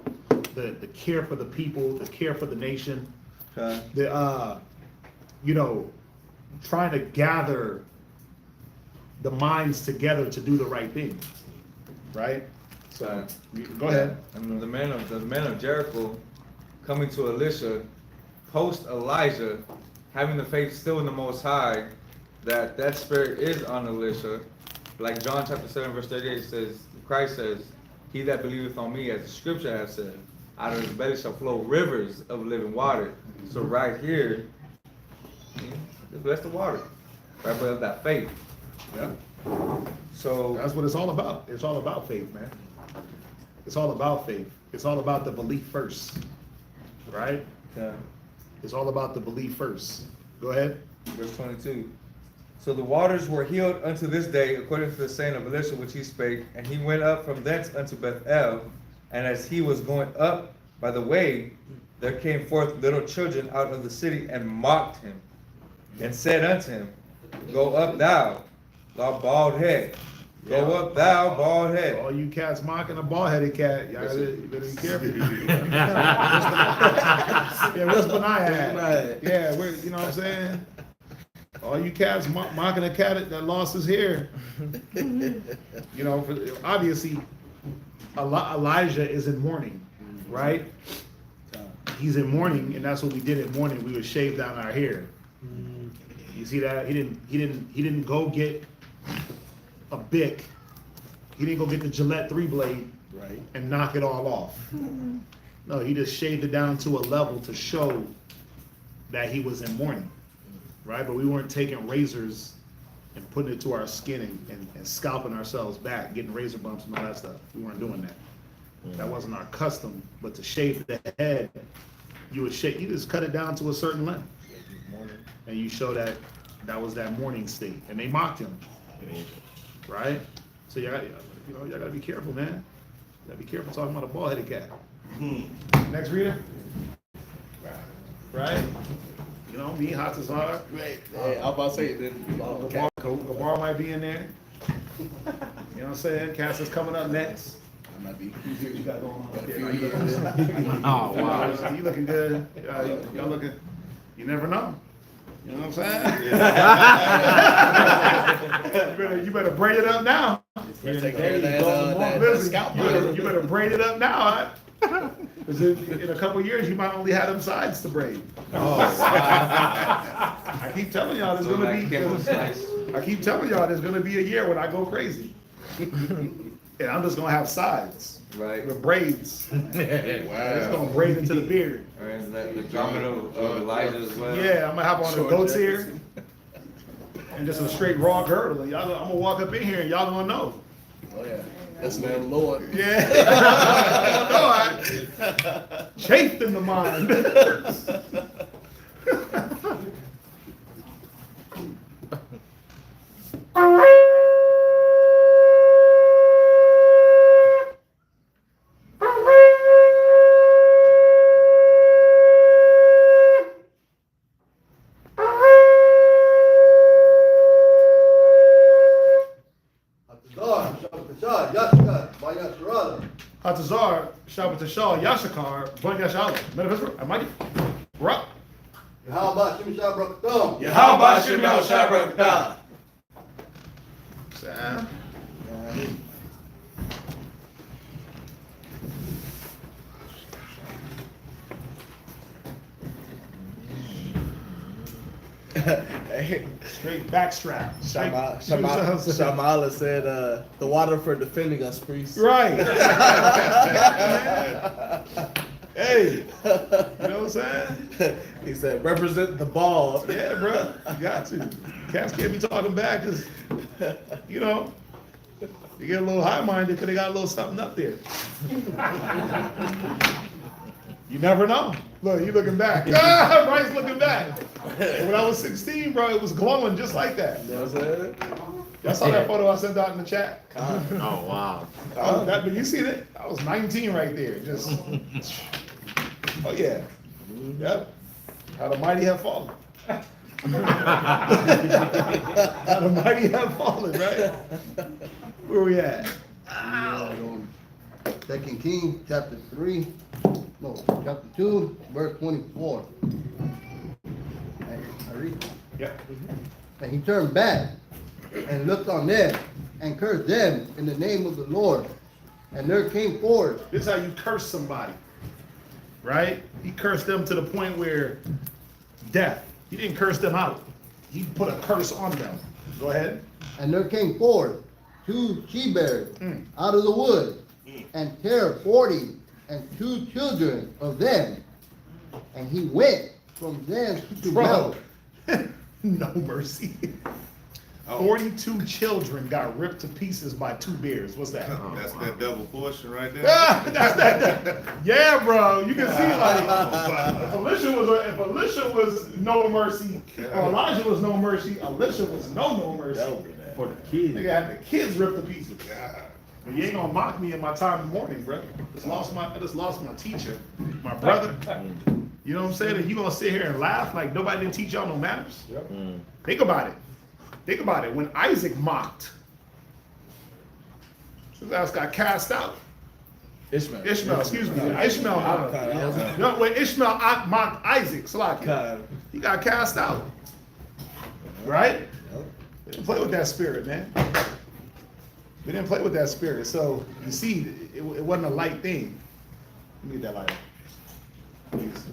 the care for the people, the care for the nation, you know, trying to gather the minds together to do the right thing. Right? So go ahead. And the man of Jericho coming to Elisha, post Elijah, having the faith still in the Most High, that spirit is on Elisha. Like John chapter 7 verse 38 says, Christ says, he that believeth on me, as the scripture has said, out of his belly shall flow rivers of living water. So right here, bless the water. Right, but of that faith. Yeah. So that's what it's all about. It's all about faith, man. It's all about faith. It's all about the belief first. Right? Yeah. It's all about the belief first. Go ahead. Verse 22. So the waters were healed unto this day, according to the saying of Elisha which he spake, and he went up from thence unto Bethel, and as he was going up by the way, there came forth little children out of the city and mocked him, and said unto him, Go up thou bald head. Go up thou bald head. All you cats mocking a bald-headed cat, y'all you better be careful. Yeah, what's Benaiah? Yeah, you know what I'm saying? All you cats mocking a cat that lost his hair. You know, obviously, Elijah is in mourning, right? He's in mourning, and that's what we did in mourning. We would shave down our hair. You see that? He didn't go get a Bic. He didn't go get the Gillette 3-blade and knock it all off. No, he just shaved it down to a level to show that he was in mourning, right? But we weren't taking razors and putting it to our skin and scalping ourselves back, getting razor bumps and all that stuff. We weren't doing that. That wasn't our custom. But to shave the head, you just cut it down to a certain length, and you show that was that mourning state. And they mocked him, right? So y'all gotta be careful, man. You gotta be careful talking about a bald-headed cat. Next reader. Right? You know, me, hot as hard. Right. Hey, I'm about to say it. Gabar might be in there. You know what I'm saying? Cass is coming up next. I might be. You got going on up A there. few years. Oh, wow. You looking good. Y'all looking, you never know. You know what I'm saying? You better braid it up now. You better braid it up now. Because in a couple of years, you might only have them sides to braid. Oh, wow. I keep telling y'all, there's going to be, I keep telling y'all there's gonna be a year when I go crazy. And I'm just gonna have sides. Right. With braids. It's gonna braid into the beard. And the garment of Elijah as well. Yeah, I'm gonna have on a goat's ear. And just a straight raw girdle. And y'all, I'm gonna walk up in here and y'all gonna know. Oh yeah. That's the Lord. Yeah. Chafed in the mind. Hatazar, Shabbat Tashal, Yashakar, Bun Yashala, Metaphysical, Amagi, Rock. How about Shem Shabbat? How about Shemel Shabbat? Straight backstrap. Shamala said, the water for defending us, priest. Right. Hey, you know what I'm saying? He said, represent the ball. Yeah, bro, you got to. Cats can't be talking back because, you know, you get a little high-minded because they got a little something up there. You never know. Look, you looking back. Ah, Bryce looking back. When I was 16, bro, it was glowing just like that. You know what I'm saying? Y'all saw that photo I sent out in the chat? Oh, wow. But you see that? I was 19 right there. Just, oh yeah. Yep. How the mighty have fallen. How the mighty have fallen, right? Where we at? Second Kings, chapter 3, no, chapter 2, verse 24. I read. Yep. And he turned back and looked on them and cursed them in the name of the Lord. And there came forth. This is how you curse somebody, right? He cursed them to the point where death. He didn't curse them out. He put a curse on them. Go ahead. And there came forth 2 she-bears out of the wood, and tear 40 and 2 children of them. And he went from thence to Bro, Mount. no mercy. 42 children got ripped to pieces by 2 bears. What's that? That's that double portion right there. That's that. Yeah, bro. You can see like if Elisha was no mercy, or Elijah was no mercy, Elisha was no mercy. For the kids. Nigga had the kids ripped to pieces. But you ain't gonna mock me in my time in the morning, bro. I just lost my teacher, my brother. You know what I'm saying? And you gonna sit here and laugh like nobody didn't teach y'all no manners? Yep. Think about it. Think about it. When Isaac mocked, his ass got cast out. Ishmael, excuse me. Ishmael when Ishmael mocked Isaac, he got cast out. Right? We didn't play with that spirit, man. We didn't play with that spirit. So, you see, it wasn't a light thing. Let me get that light up. Please.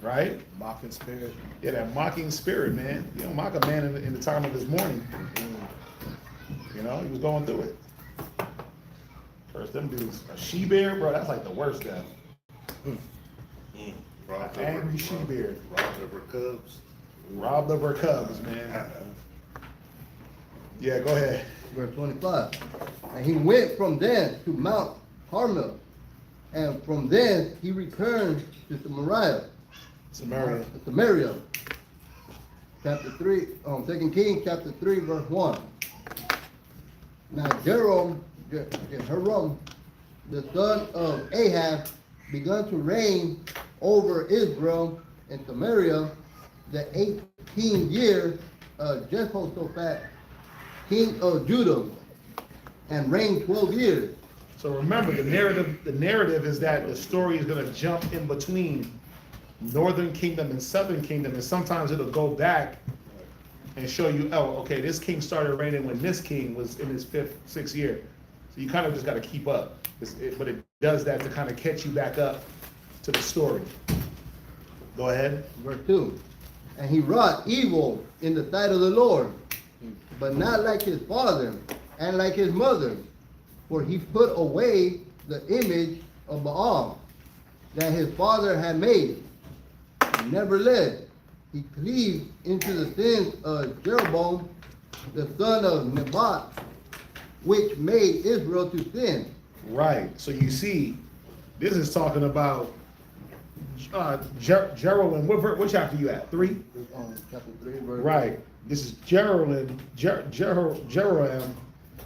Right? Mocking spirit. Yeah, that mocking spirit, man. You don't mock a man in the time of his mourning. You know, he was going through it. First, them dudes, a she-bear, bro, that's like the worst death. Angry she-bear. Robbed of her cubs. Robbed of her cubs, man. Yeah, go ahead. Verse 25. And he went from thence to Mount Carmel, and from thence he returned to Samaria. Chapter 3, 2 Kings, chapter 3, verse 1. Now Jehoram, the son of Ahab, begun to reign over Israel and Samaria the 18th year of Jehoshaphat, king of Judah, and reigned 12 years. So remember, the narrative is that the story is going to jump in between northern kingdom and southern kingdom, and sometimes it'll go back and show you, oh, okay, this king started reigning when this king was in his 5th, 6th year. So you kind of just got to keep up. But it does that to kind of catch you back up to the story. Go ahead. Verse 2. And he wrought evil in the sight of the Lord, but not like his father and like his mother. For he put away the image of Baal that his father had made. Nevertheless, he cleaved into the sins of Jeroboam, the son of Nebat, which made Israel to sin. Right. So you see, this is talking about Jeroboam. What chapter you at? 3? Chapter 3, verse Right. This is Jeroboam,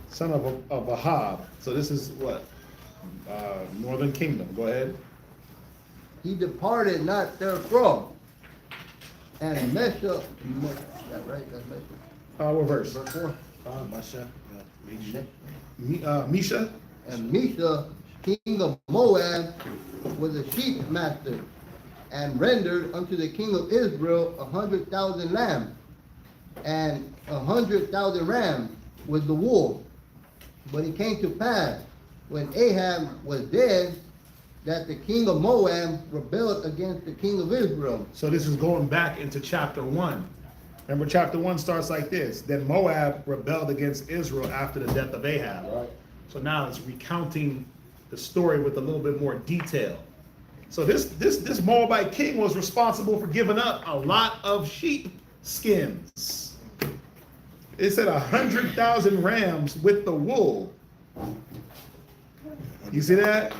son of Ahab. So this is what? Northern Kingdom. Go ahead. He departed not therefrom, and Mesha, that right? That's Mesha. What verse? Verse 4. Misha. And Misha, king of Moab, was a sheep master, and rendered unto the king of Israel 100,000 lambs, and 100,000 rams with the wool. But it came to pass, when Ahab was dead, that the king of Moab rebelled against the king of Israel. So this is going back into chapter 1. Remember, chapter 1 starts like this. Then Moab rebelled against Israel after the death of Ahab. Right. So now it's recounting the story with a little bit more detail. So this Moabite king was responsible for giving up a lot of sheep skins. It said 100,000 rams with the wool. You see that?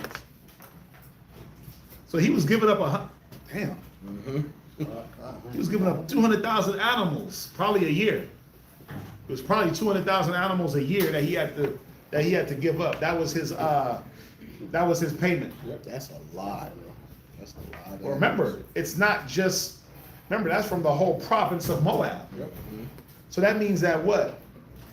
So he was giving up damn. He was giving up 200,000 animals, probably a year. It was probably 200,000 animals a year that he had to give up. That was his payment. Yep, that's a lot, bro. That's a lot. Well, remember, it's not just. Remember, that's from the whole province of Moab. Yep. So that means that what?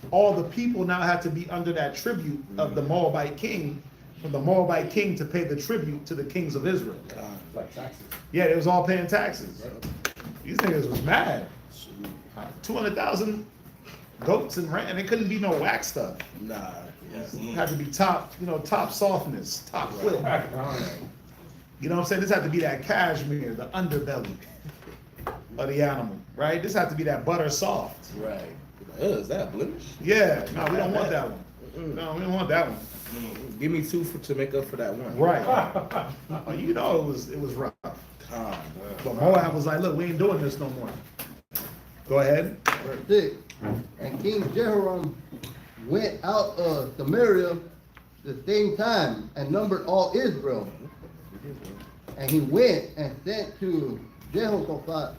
All the people now have to be under that tribute of the Moabite king, for the Moabite king to pay the tribute to the kings of Israel. Like taxes. Yeah, they was all paying taxes. These niggas was mad. 200,000 goats and ram. They couldn't be no wax stuff. Nah. It had to be top softness, top quilt. You know what I'm saying? This had to be that cashmere, the underbelly of the animal, right? This had to be that butter soft. Right. Is that blemish? Yeah, no, we don't want that one. No, we don't want that one. Give me 2 to make up for that one. Right. You know it was rough. But Moab was like, look, we ain't doing this no more. Go ahead. Verse 6. And King Jehoram went out of Samaria the same time and numbered all Israel. And he went and sent to Jehoshaphat,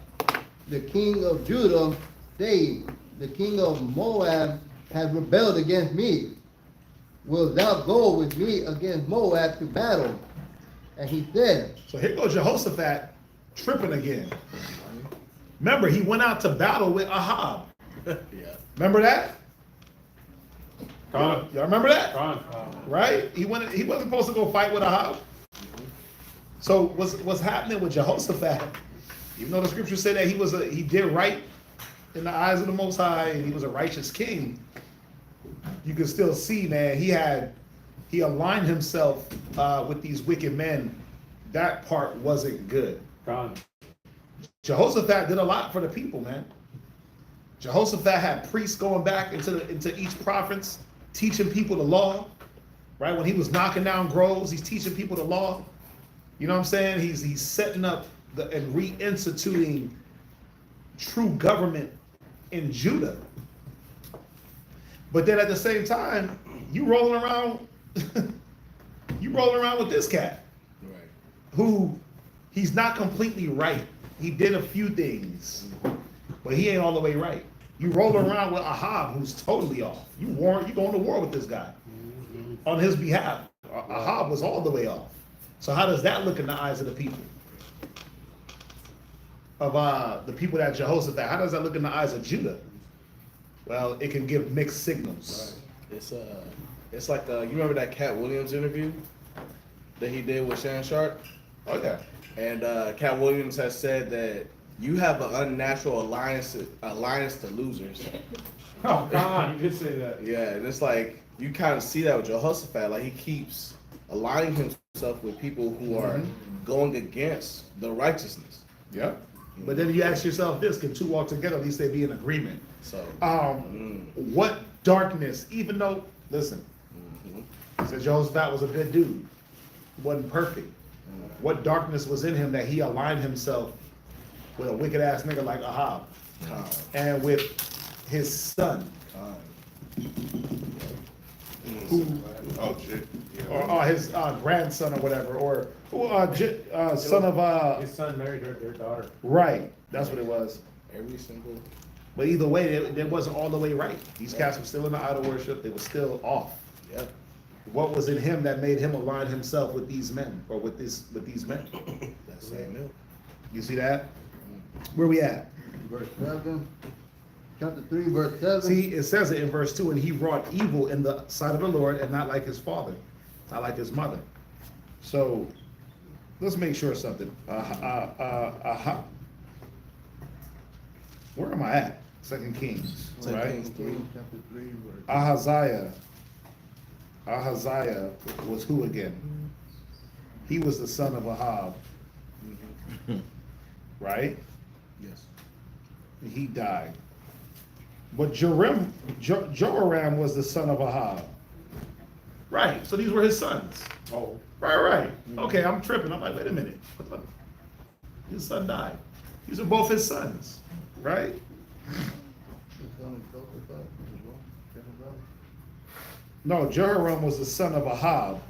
the king of Judah, saying, the king of Moab has rebelled against me. Wilt thou go with me against Moab to battle? And he said. So here goes Jehoshaphat tripping again. Remember, he went out to battle with Ahab. Yeah. Remember that? Y'all remember that? Gone. Right? He wasn't supposed to go fight with Ahab. So what's happening with Jehoshaphat? Even though the scriptures say that he did right in the eyes of the Most High and he was a righteous king, you can still see, man, he aligned himself with these wicked men. That part wasn't good. Gone. Jehoshaphat did a lot for the people, man. Jehoshaphat had priests going back into each province, teaching people the law. Right? When he was knocking down groves, he's teaching people the law. You know what I'm saying? He's setting up and reinstituting true government in Judah. But then at the same time, you rolling around with this cat, Right. who he's not completely right. He did a few things, but he ain't all the way right. You roll around with Ahab, who's totally off. You going to war with this guy on his behalf. Ahab was all the way off. So how does that look in the eyes of the people? Of the people that Jehoshaphat, how does that look in the eyes of Judah? Well, it can give mixed signals. Right. It's like you remember that Cat Williams interview that he did with Shannon Sharp? Oh yeah. And Cat Williams has said that you have an unnatural alliance to losers. Oh, God, you did say that. Yeah, and it's like you kind of see that with Jehoshaphat. Like he keeps aligning himself with people who are going against the righteousness. Yeah. But then you ask yourself this, can two walk together, at least they be in agreement. So, What darkness, even though, listen, said Jehoshaphat was a good dude, he wasn't perfect. What darkness was in him that he aligned himself with a wicked ass nigga like Ahab and with his son, who, Oh, shit. Yeah. or his grandson or whatever, or son of His son married their daughter. right, that's what it was. every single. But either way, it wasn't all the way right. These cats were still in the idol worship. They were still off. Yep. What was in him that made him align himself with these men, or with these men? That's same milk. You see that? Where we at? Verse 7, chapter 3, verse 7. See, it says it in verse 2, and he wrought evil in the sight of the Lord, and not like his father, not like his mother. So, let's make sure of something. Where am I at? 2 Kings, Second right? Kings 3. Chapter 3, verse Ahaziah was who again? He was the son of Ahab, right? Yes. He died. But Joram was the son of Ahab. Right, so these were his sons. Oh. Right. Okay, I'm tripping. I'm like, wait a minute. His son died. These are both his sons, right? No, Jehoram was the son of Ahab.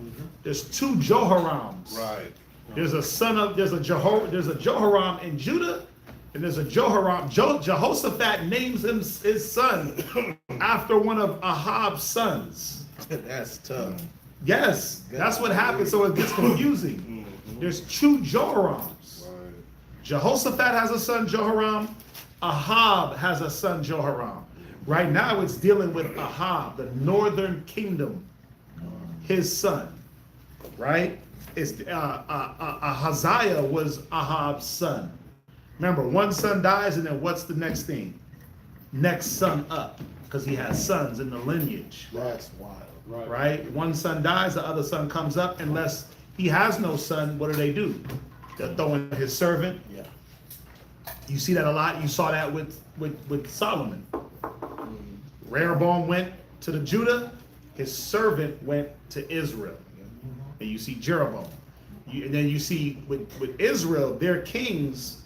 There's two Jehorams. Right. There's a Jehoram in Judah, and there's a Jehoram. Jehoshaphat names him his son after one of Ahab's sons. That's tough. Yes, that's what happens. So it gets confusing. There's two Jehorams. Right. Jehoshaphat has a son, Jehoram. Ahab has a son, Jehoram. Right now it's dealing with Ahab, the northern kingdom, his son. Right? It's Ahaziah was Ahab's son. Remember, one son dies, and then what's the next thing? Next son up, because he has sons in the lineage. That's wild. Right? One son dies, the other son comes up. Unless he has no son, what do? They'll throw in his servant. Yeah. You see that a lot. You saw that with Solomon. Rehoboam went to the Judah, his servant went to Israel. And you see Jeroboam. And then you see with Israel, their kings,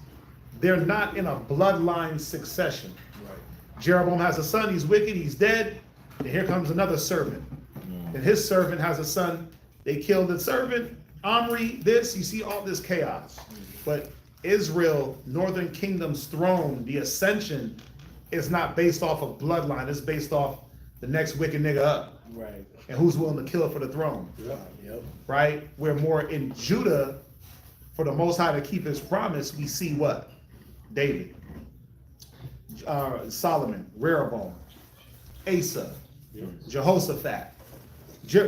they're not in a bloodline succession. Right. Jeroboam has a son, he's wicked, he's dead. And here comes another servant. And his servant has a son. They killed the servant, Omri, this, you see all this chaos. But Israel, Northern Kingdom's throne, the ascension, is not based off of bloodline. It's based off the next wicked nigga up. Right. And who's willing to kill for the throne. Yep. Right? We're more in Judah, for the Most High to keep his promise, we see what? David, Solomon, Rehoboam, Asa, Jehoshaphat.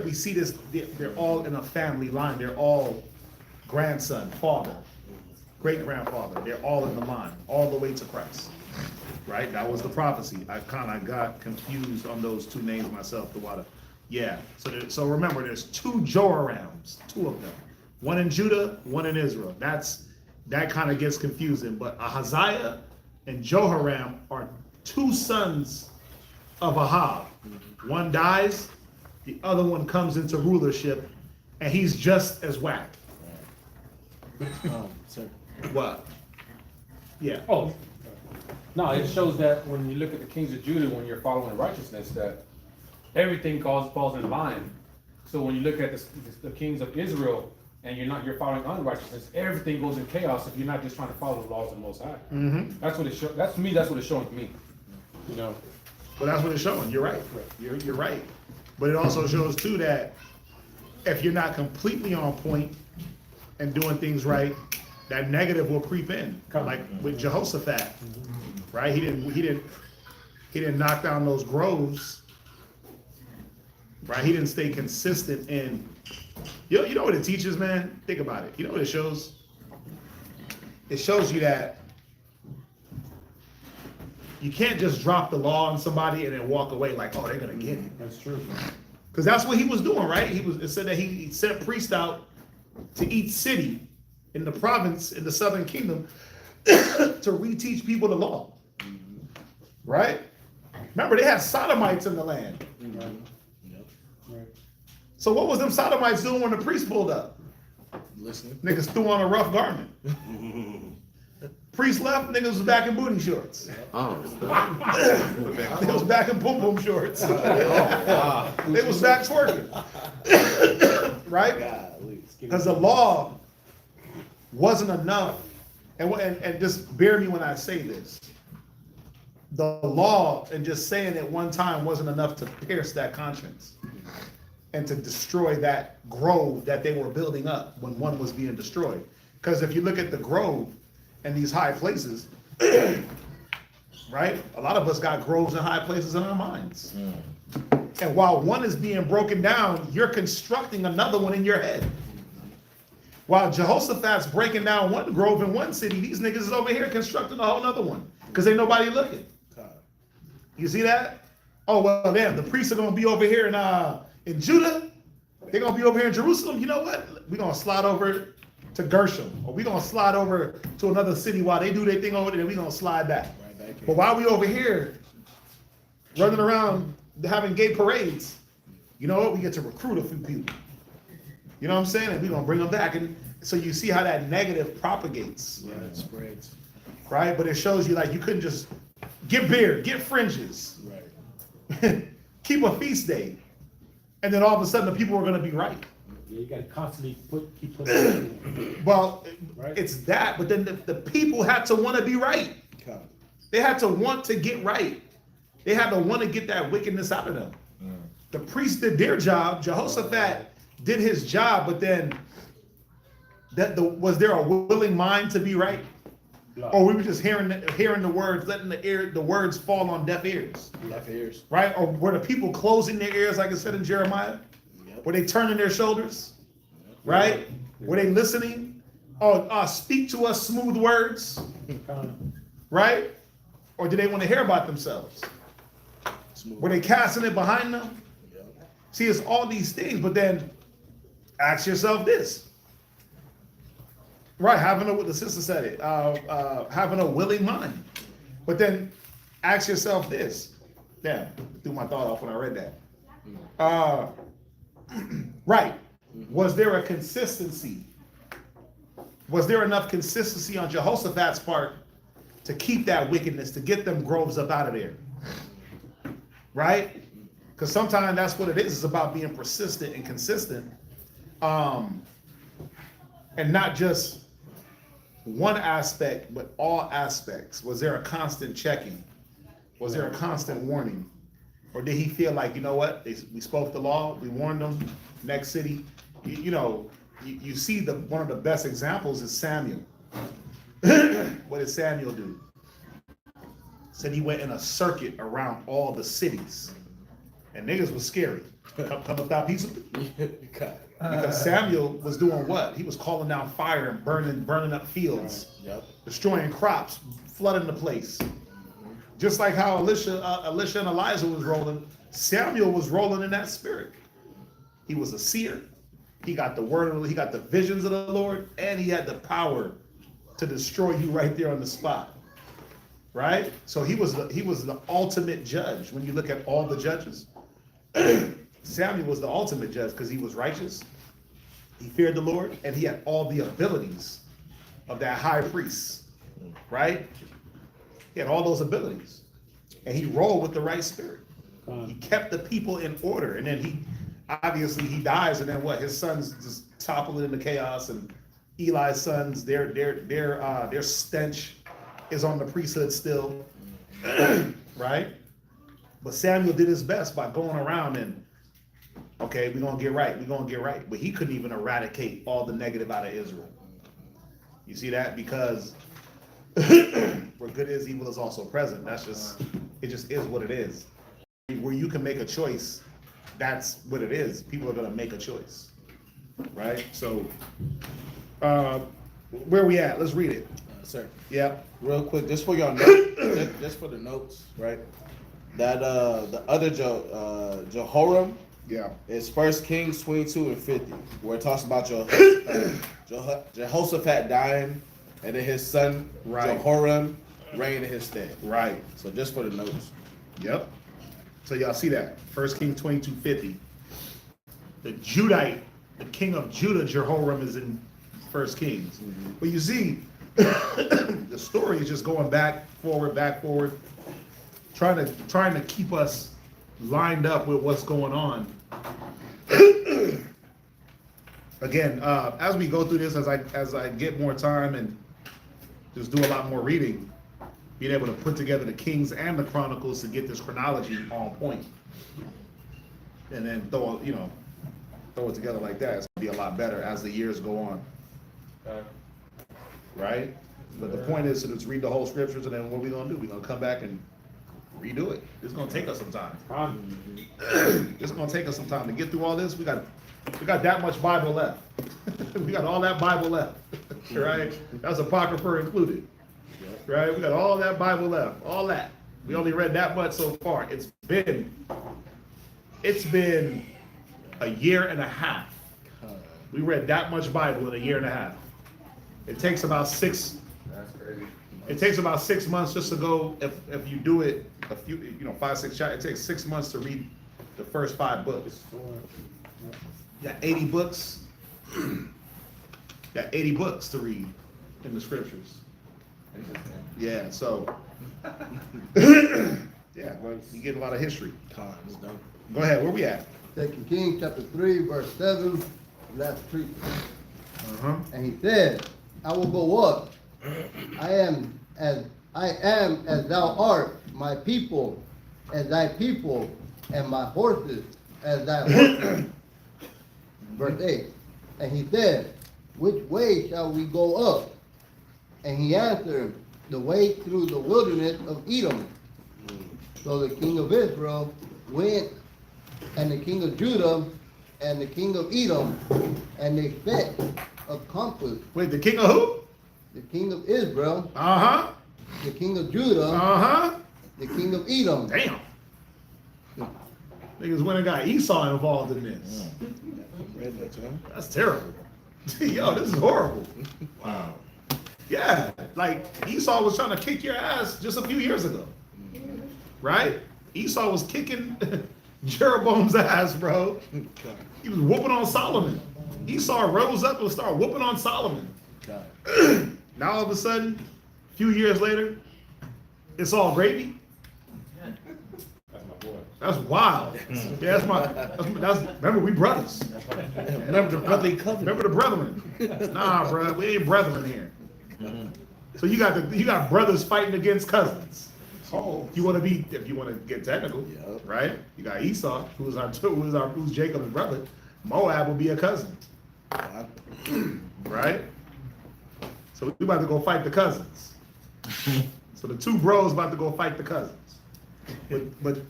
We see this, they're all in a family line. They're all grandson, father, great grandfather. They're all in the line, all the way to Christ. Right? That was the prophecy. I kind of got confused on those two names myself, the water. Yeah. So remember, there's two Jorams, two of them. One in Judah, one in Israel. That kind of gets confusing. But Ahaziah and Jehoram are two sons of Ahab. One dies, the other one comes into rulership, and he's just as whack. Sir. What? Yeah. Oh, no, it shows that when you look at the kings of Judah, when you're following righteousness, that everything falls in line. So when you look at the kings of Israel, and you're following unrighteousness, everything goes in chaos if you're not just trying to follow the laws of the Most High. Mm-hmm. That's what it shows. That's me. That's what it's showing to me. You know. But that's what it's showing. You're right. You're right. But it also shows too that if you're not completely on point and doing things right, that negative will creep in. Like with Jehoshaphat, right? He didn't knock down those groves, right? He didn't stay consistent in. You know what it teaches, man? Think about it. You know what it shows? It shows you that you can't just drop the law on somebody and then walk away like, oh, they're gonna get it. That's true. Because that's what he was doing, right? It said that he sent priests out to each city in the province, in the southern kingdom, to reteach people the law. Right? Remember, they had sodomites in the land. So what was them sodomites doing when the priest pulled up? Listening. Niggas threw on a rough garment. Priest left, niggas was back in booty shorts. Oh, They was back in boom boom shorts. They was back twerking. Right? Because the law wasn't enough. And just bear me when I say this. The law and just saying it one time wasn't enough to pierce that conscience and to destroy that grove that they were building up when one was being destroyed. Because if you look at the grove and these high places, right? A lot of us got groves and high places in our minds. And while one is being broken down, you're constructing another one in your head. While Jehoshaphat's breaking down one grove in one city, these niggas is over here constructing a whole other one because ain't nobody looking. You see that? Oh, well, damn, the priests are going to be over here in Judah. They're going to be over here in Jerusalem. You know what? We're going to slide over to Gershom, or we're going to slide over to another city while they do their thing over there. We're going to slide back. But while we over here running around having gay parades, you know what? We get to recruit a few people. You know what I'm saying? And we're going to bring them back. And so you see how that negative propagates. Yeah, it spreads. Right? But it shows you like you couldn't just get beard, get fringes, Right. keep a feast day, and then all of a sudden the people are going to be right. Yeah, you got to constantly keep putting. Well, Right. it's that, but then the people had to want to be right. Okay. They had to want to get right. They had to want to get that wickedness out of them. The priests did their job. Jehoshaphat did his job, but then was there a willing mind to be right? Or we were just hearing the words, letting the words fall on deaf ears. Deaf ears. Right? Or were the people closing their ears, like it said in Jeremiah? Yep. Were they turning their shoulders? Right? Were they listening? Oh, speak to us smooth words. Right? Or did they want to hear about themselves? Smooth. Were they casting it behind them? Yep. See, it's all these things, but then ask yourself this. Right, what the sister said it, having a willing mind. But then ask yourself this. Damn, threw my thought off when I read that. Right, was there a consistency? Was there enough consistency on Jehoshaphat's part to keep that wickedness, to get them groves up out of there? Right? Because sometimes that's what it is. It's about being persistent and consistent. And not just one aspect, but all aspects. Was there a constant checking? Was there a constant warning? Or did he feel like, you know what, we spoke the law, we warned them, next city? You see one of the best examples is Samuel. What did Samuel do? Said he went in a circuit around all the cities. And niggas was scary. Come without peaceably. Because Samuel was doing what? He was calling down fire and burning up fields, destroying crops, flooding the place. Just like how Elisha and Elijah was rolling, Samuel was rolling in that spirit. He was a seer. He got the word, he got the visions of the Lord, and he had the power to destroy you right there on the spot. Right? So he was the ultimate judge. When you look at all the judges, Samuel was the ultimate judge because he was righteous, he feared the Lord, and he had all the abilities of that high priest, right? He had all those abilities, and he rolled with the right spirit. He kept the people in order, and then he dies, and then what? His sons just topple into chaos, and Eli's sons, their stench is on the priesthood still, right? But Samuel did his best by going around and, okay, we're gonna get right. But he couldn't even eradicate all the negative out of Israel. You see that? Because where good is, evil is also present. It just is what it is. Where you can make a choice, that's what it is. People are gonna make a choice, right? So, where we at? Let's read it. Sir. Yeah. Real quick, just for your notes, just for the notes, right? That the other Jehoram, is 1 Kings 22 and 50, where it talks about Jehoshaphat dying and then his son Right. Jehoram reigned in his stead. Right. So just for the notes. Yep. So y'all see that? 1 Kings 22:50. The Judite, the king of Judah, Jehoram, is in 1 Kings. But you see, the story is just going back, forward, trying to keep us lined up with what's going on. Again, as we go through this, as I get more time and just do a lot more reading, being able to put together the Kings and the Chronicles to get this chronology on point, and then throw it together like that, it's gonna be a lot better as the years go on. Right? But the point is to just read the whole scriptures, and then what we gonna do? We're gonna come back and redo it. It's gonna take us some time. It's gonna take us some time to get through all this. We got that much Bible left. We got all that Bible left. Right? That's Apocrypha included. Right? We got all that Bible left. All that. We only read that much so far. It's been a year and a half. We read that much Bible in a year and a half. It takes about 6 months just to go, if you do it a few, 5, 6 chapters, it takes 6 months to read the first 5 books. You got 80 books. You got 80 books to read in the scriptures. Yeah, so yeah, well, you get a lot of history. Go ahead, where we at? 2 Kings chapter 3, verse 7, last 3. And he said, I will go up. I am as thou art, my people as thy people, and my horses as thy horses. Verse 8. And he said, which way shall we go up? And he answered, the way through the wilderness of Edom. So the king of Israel went, and the king of Judah, and the king of Edom, and they set a compass. Wait, the king of who? The king of Israel. Uh-huh. The king of Judah. Uh-huh. The king of Edom. Damn. Niggas went and got Esau involved in this. That's terrible. Yo, this is horrible. Wow. Yeah, like Esau was trying to kick your ass just a few years ago. Right? Esau was kicking Jeroboam's ass, bro. He was whooping on Solomon. Esau rose up and started whooping on Solomon. Now all of a sudden, a few years later, it's all gravy. That's wild. Yeah, remember, we brothers. Remember the brotherly covenant. Remember the brethren. Nah, bro, we ain't brethren here. So you got brothers fighting against cousins. Oh, if you want to get technical, right? You got Esau, who's Jacob's brother. Moab will be a cousin, right? So we about to go fight the cousins. So the two bros about to go fight the cousins. But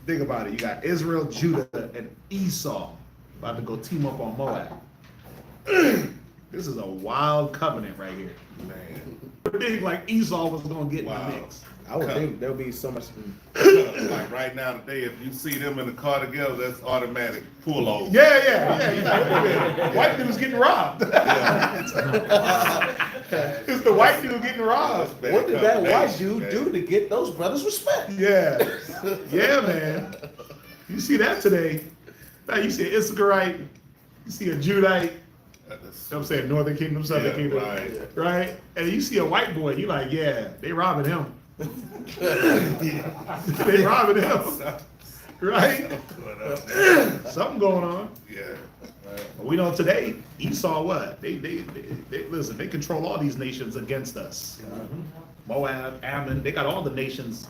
think about it. You got Israel, Judah, and Esau about to go team up on Moab. This is a wild covenant right here. Man. I think like Esau was gonna get in the mix. I would think there'll be so much. Like right now today, if you see them in the car together, that's automatic pull over. Yeah. White dude's getting robbed. It's the white dude getting robbed. What did that white dude do to get those brothers respect? Yeah, man. You see that today. Now you see an Issacharite, you see a Judite. I'm saying Northern Kingdom, Southern Kingdom, right? And you see a white boy, you like, yeah, they robbing him. They robbing him, right? Something going on. Yeah. But we know today, Esau what? They listen, they control all these nations against us. Moab, Ammon, they got all the nations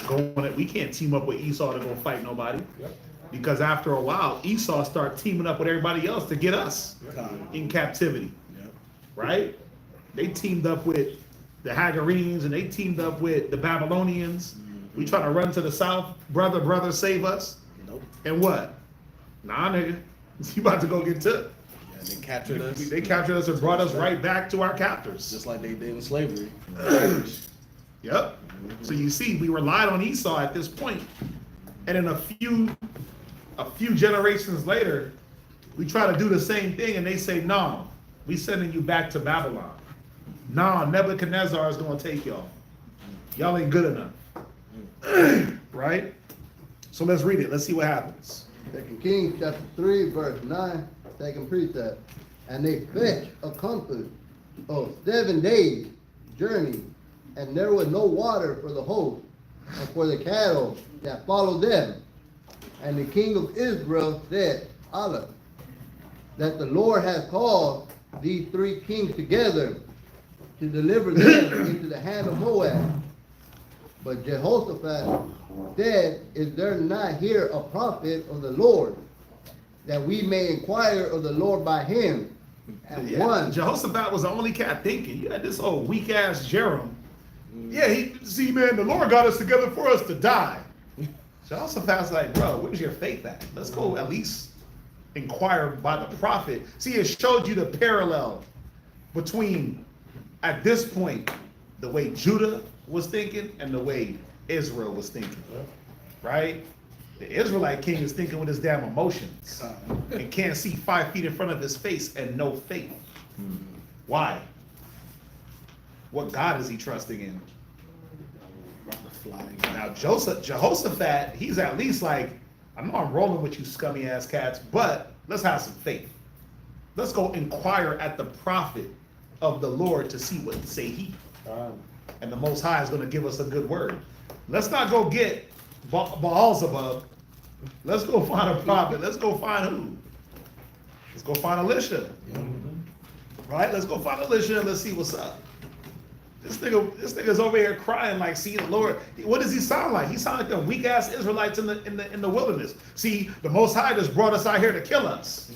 going. We can't team up with Esau to go fight nobody. Because after a while, Esau start teaming up with everybody else to get us in captivity, right? They teamed up with the Hagarenes and they teamed up with the Babylonians. We try to run to the south, brother, save us. And what? Nah, nigga, you about to go get took. Yeah, they captured us. They captured us and brought us right back to our captors. Just like they did with slavery. Yep. So you see, we relied on Esau at this point. And in a few generations later, we try to do the same thing and they say, no, we sending you back to Babylon. nah, Nebuchadnezzar is gonna take y'all. Y'all ain't good enough. Right? So let's read it. Let's see what happens. 2 Kings chapter 3, verse 9, second precept. And they fetched a compass of 7 days' journey, and there was no water for the host, and for the cattle that followed them. And the king of Israel said, Allah, that the Lord has called these 3 kings together to deliver them into the hand of Moab. But Jehoshaphat said, is there not here a prophet of the Lord, that we may inquire of the Lord by him? And one, Jehoshaphat was the only cat thinking. You had this old weak ass Jerem. Yeah, see, man, the Lord got us together for us to die. Jehoshaphat's like, bro, where's your faith at? Let's go at least inquire by the prophet. See, it showed you the parallel between, at this point, the way Judah was thinking and the way Israel was thinking, right? The Israelite king is thinking with his damn emotions and can't see 5 feet in front of his face and no faith. Why? What God is he trusting in? Now Jehoshaphat, he's at least like, I know I'm rolling with you scummy ass cats, but let's have some faith. Let's go inquire at the prophet of the Lord to see what say he. And the Most High is going to give us a good word. Let's not go get Beelzebub. Let's go find a prophet. Let's go find who? Let's go find Elisha. Right? Let's go find Elisha and let's see what's up. This nigga's over here crying like, see the Lord. What does he sound like? He sounds like the weak ass Israelites in the wilderness. See, the Most High just brought us out here to kill us.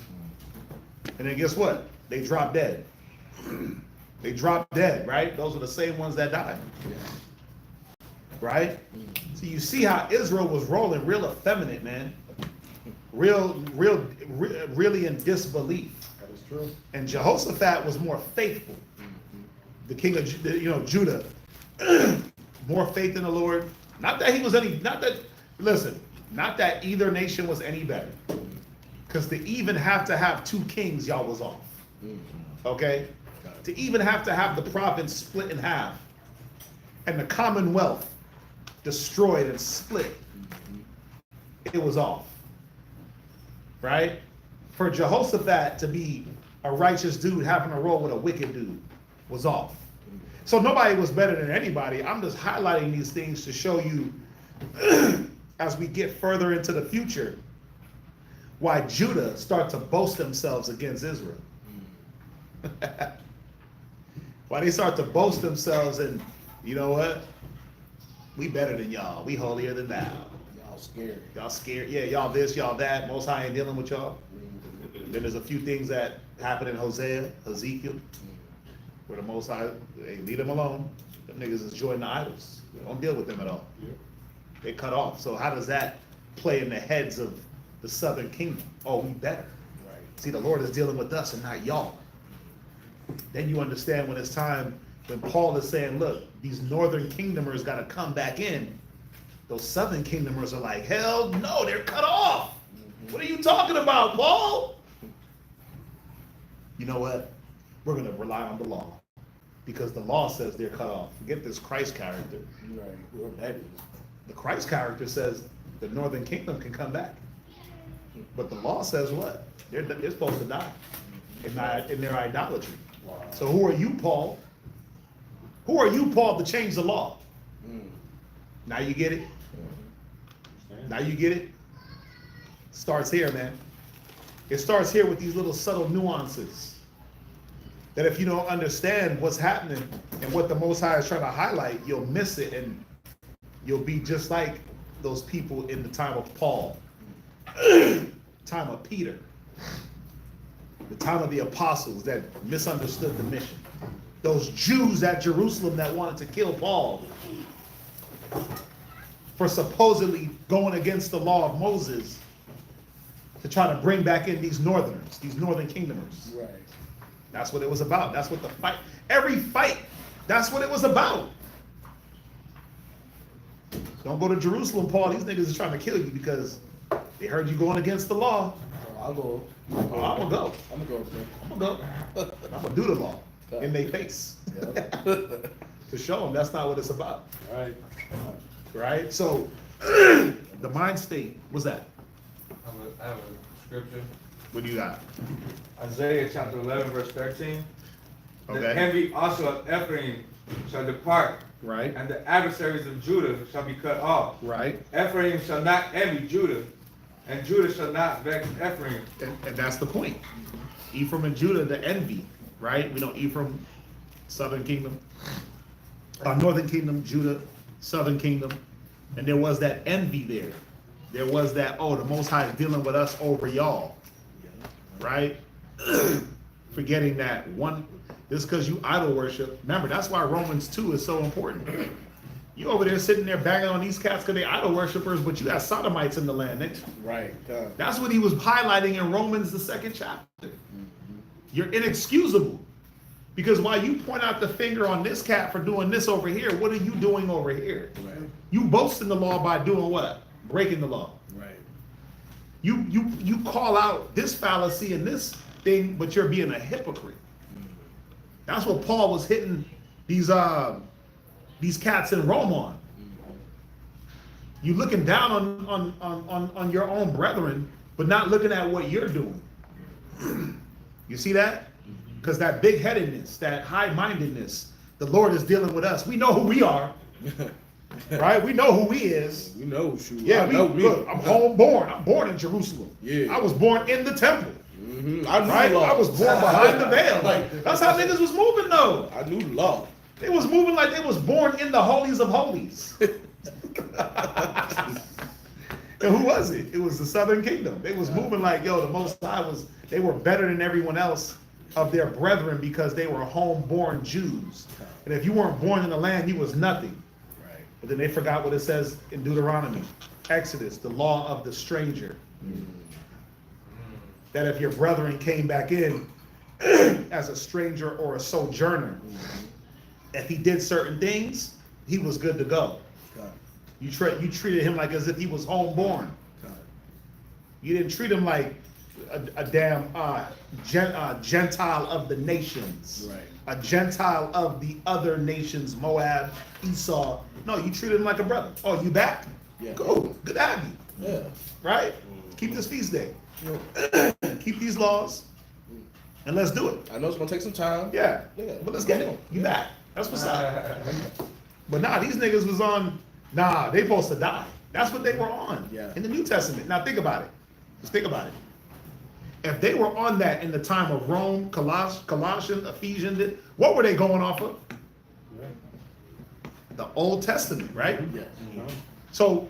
And then guess what? They drop dead. They drop dead, right? Those are the same ones that died. Right? So you see how Israel was rolling real effeminate, man. Really in disbelief. That is true. And Jehoshaphat was more faithful. The king of Judah, more faith in the Lord. Not that either nation was any better. Because to even have to have 2 kings, y'all was off. Okay? To even have to have the province split in half and the commonwealth destroyed and split, it was off. Right? For Jehoshaphat to be a righteous dude having to roll with a wicked dude was off. So nobody was better than anybody. I'm just highlighting these things to show you as we get further into the future why Judah start to boast themselves against Israel. Why they start to boast themselves and, you know what? We better than y'all. We holier than thou. Y'all scared. Y'all scared. Yeah, y'all this, y'all that. Most High ain't dealing with y'all. Then there's a few things that happen in Hosea, Ezekiel, where the Most High, hey, leave them alone. Them niggas is joining the idols. Don't deal with them at all. They cut off. So how does that play in the heads of the southern kingdom? Oh, we better. Right. See, the Lord is dealing with us and not y'all. Then you understand when it's time, when Paul is saying, look, these northern kingdomers got to come back in. Those southern kingdomers are like, hell no, they're cut off. What are you talking about, Paul? You know what? We're going to rely on the law. Because the law says they're cut off. Forget this Christ character. Right. Whoever that is. The Christ character says the northern kingdom can come back. But the law says what? They're supposed to die in their idolatry. Wow. So who are you, Paul? Who are you, Paul, to change the law? Now you get it? Now you get it? Starts here, man. It starts here with these little subtle nuances. That if you don't understand what's happening and what the Most High is trying to highlight, you'll miss it and you'll be just like those people in the time of Paul, time of Peter, the time of the apostles that misunderstood the mission. Those Jews at Jerusalem that wanted to kill Paul for supposedly going against the law of Moses to try to bring back in these northerners, these northern kingdomers. Right. That's what it was about. That's what the fight, every fight, that's what it was about. Don't go to Jerusalem, Paul. These niggas are trying to kill you because they heard you going against the law. I'll go. Oh, I'm gonna go. I'm gonna go. I'm gonna go. I'm gonna do the law. in their face. To show them that's not what it's about. Right. Right? So the mind state was that. I have a scripture. What do you got? Isaiah chapter 11, verse 13. The Okay. envy also of Ephraim shall depart, Right? and the adversaries of Judah shall be cut off. Right? Ephraim shall not envy Judah, and Judah shall not vex Ephraim. And that's the point. Ephraim and Judah, the envy, right? We know Ephraim, southern kingdom, northern kingdom, Judah, southern kingdom. And there was that envy there. There was that, oh, the Most High is dealing with us over y'all, right? Forgetting that one, just because you idol worship. Remember, that's why Romans 2 is so important. You over there sitting there banging on these cats because they idol worshipers, but you got sodomites in the land. Right. That's what he was highlighting in Romans, the 2nd chapter. You're inexcusable. Because while you point out the finger on this cat for doing this over here, what are you doing over here? Right. You boast in the law by doing what? Breaking the law. Right. You call out this fallacy and this thing, but you're being a hypocrite. That's what Paul was hitting these cats in Rome on. You looking down on your own brethren, but not looking at what you're doing. You see that? Because that big-headedness, that high-mindedness, the Lord is dealing with us. We know who we are, right? We know who He is. We know who. Yeah, look, I'm homeborn. I'm born in Jerusalem. Yeah. I was born in the temple. I knew Right? the law. I was born behind the veil. Like, that's how niggas was moving, though. I knew the law. They was moving like they was born in the holies of holies. And who was it? It was the Southern Kingdom. They was moving like, yo, the Most High they were better than everyone else of their brethren because they were homeborn Jews. And if you weren't born in the land, you was nothing. Right. But then they forgot what it says in Deuteronomy, Exodus, the law of the stranger. That if your brethren came back in as a stranger or a sojourner, if he did certain things, he was good to go. You treated him like as if he was homeborn. You didn't treat him like a damn Gentile of the nations. Right. A Gentile of the other nations, Moab, Esau. No, you treated him like a brother. Oh, you back? Yeah. Cool. Good to have you. Yeah. Right? Keep this feast day. Keep these laws. And let's do it. I know it's gonna take some time. Yeah. Yeah. But let's get it. You back. That's what's up. But nah, these niggas was on, they supposed to die. That's what they were on in the New Testament. Now think about it. Just think about it. If they were on that in the time of Rome, Colossians, Ephesians, what were they going off of? The Old Testament, right? Yeah. So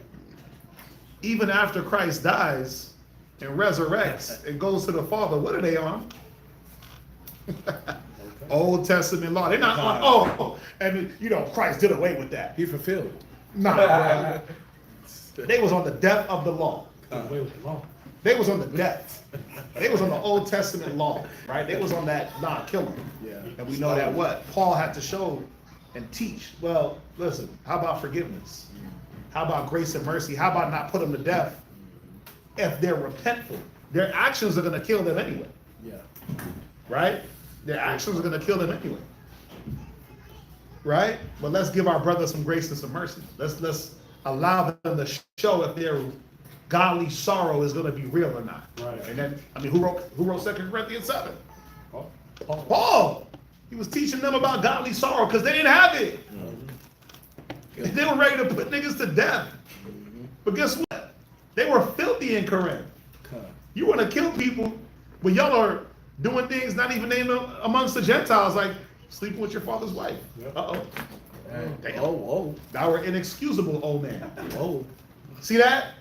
even after Christ dies and resurrects and goes to the Father, what are they on? Old Testament law. They're not on, and Christ did away with that. He fulfilled. Nah. They was on the death of the law. Away with the law. They was on the death. They was on the Old Testament law, right? They was on that, kill them. Yeah. And we know that what? Paul had to show and teach. Well, listen, how about forgiveness? How about grace and mercy? How about not put them to death if they're repentful? Their actions are going to kill them anyway. Yeah. Right? Their actions are going to kill them anyway. Right? But let's give our brothers some grace and some mercy. Let's allow them to show if their godly sorrow is going to be real or not. Right. And then, who wrote 2 Corinthians 7? Paul. He was teaching them about godly sorrow because they didn't have it. They were ready to put niggas to death. But guess what? They were filthy in Corinth. You want to kill people, but y'all are doing things not even named amongst the Gentiles, like sleeping with your father's wife. Uh-oh. Damn. Oh. Thou art inexcusable, old man. Oh. See that?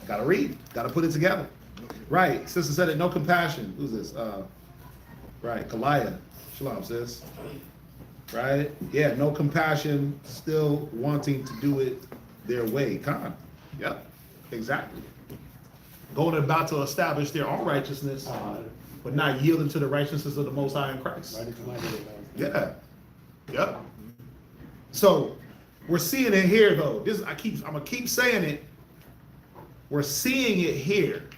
Gotta read. Gotta put it together. Right. Sister said it, no compassion. Who's this? Right. Kalaya. Shalom, sis. Right? Yeah, no compassion, still wanting to do it their way. Con. Yep. Exactly. Going about to establish their own righteousness, but not yielding to the righteousness of the Most High in Christ. Yeah. Yep. So we're seeing it here, though. I'm gonna keep saying it. We're seeing it here.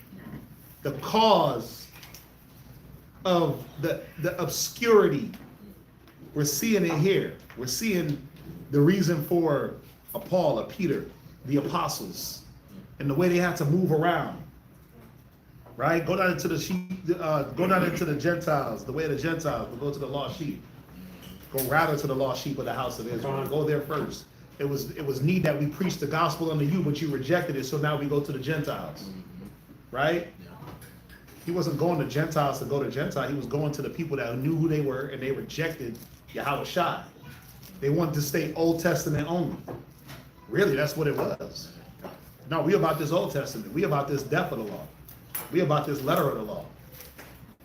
The cause of the obscurity. We're seeing it here. We're seeing the reason for a Paul, a Peter, the apostles, and the way they had to move around. Right? Go down into the sheep, go down into the Gentiles, the way of the Gentiles, but go to the lost sheep. Go rather to the lost sheep of the house of Israel. Go there first. It was need that we preach the gospel unto you, but you rejected it, so now we go to the Gentiles. Right? He wasn't going to Gentiles to go to Gentiles. He was going to the people that knew who they were, and they rejected Yahushua. They wanted to stay Old Testament only. Really, that's what it was. No, we about this Old Testament. We about this death of the law. We about this letter of the law.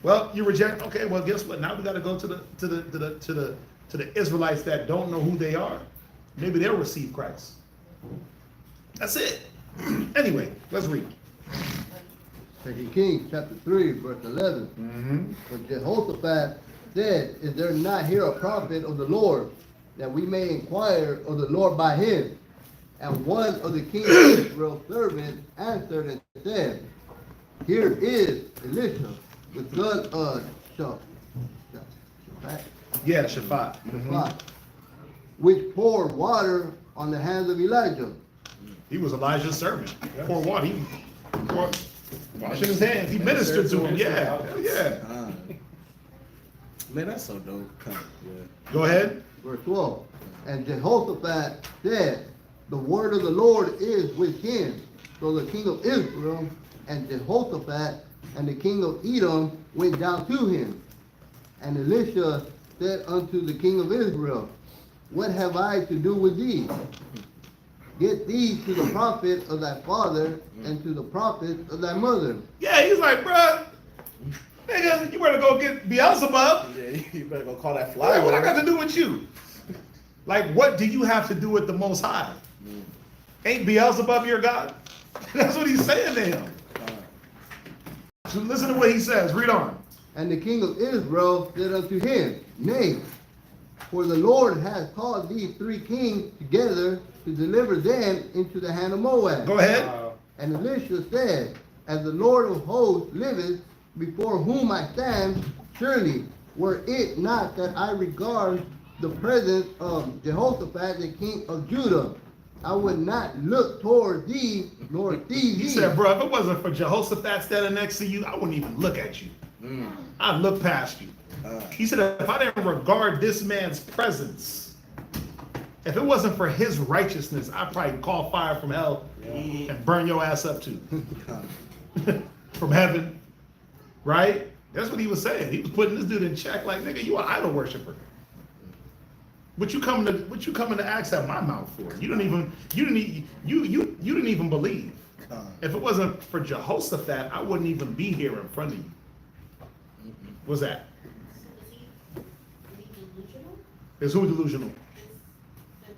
Well, you reject. Okay, well, guess what? Now we got to go to the Israelites that don't know who they are. Maybe they'll receive Christ. That's it. Anyway, let's read. 2 Kings chapter 3, verse 11. Mm-hmm. But Jehoshaphat said, is there not here a prophet of the Lord, that we may inquire of the Lord by him? And one of the king of Israel's servants answered and said, here is Elisha, the son of Shaphat. Yeah, Shaphat. Shaphat, which poured water on the hands of Elijah. He was Elijah's servant. Pour water. He poured, washing his hands. He ministered to him. Yeah. Hell yeah. Man, that's so dope. Yeah. Go ahead. Verse 12. And Jehoshaphat said, the word of the Lord is with him. So the king of Israel and Jehoshaphat and the king of Edom went down to him. And Elisha said unto the king of Israel, what have I to do with thee? Get thee to the prophet of thy father and to the prophet of thy mother. Yeah, he's like, bruh, nigga, you better go get Beelzebub. Yeah, you better go call that fly. What I got to do with you? Like, what do you have to do with the Most High? Ain't Beelzebub your God? That's what he's saying to him. So listen to what he says. Read on. And the king of Israel said unto him, nay, for the Lord has called these three kings together to deliver them into the hand of Moab. Go ahead. And Elisha said, as the Lord of hosts liveth, before whom I stand, surely were it not that I regard the presence of Jehoshaphat, the king of Judah, I would not look toward thee, nor see thee. He said, bro, if it wasn't for Jehoshaphat standing next to you, I wouldn't even look at you. I'd look past you. He said, if I didn't regard this man's presence, if it wasn't for his righteousness, I'd probably call fire from hell and burn your ass up too. From heaven. Right? That's what he was saying. He was putting this dude in check like, nigga, you an idol worshiper. What you coming to ask at my mouth for? You didn't even believe. If it wasn't for Jehoshaphat, I wouldn't even be here in front of you. What's that? Is he delusional? Is who delusional? The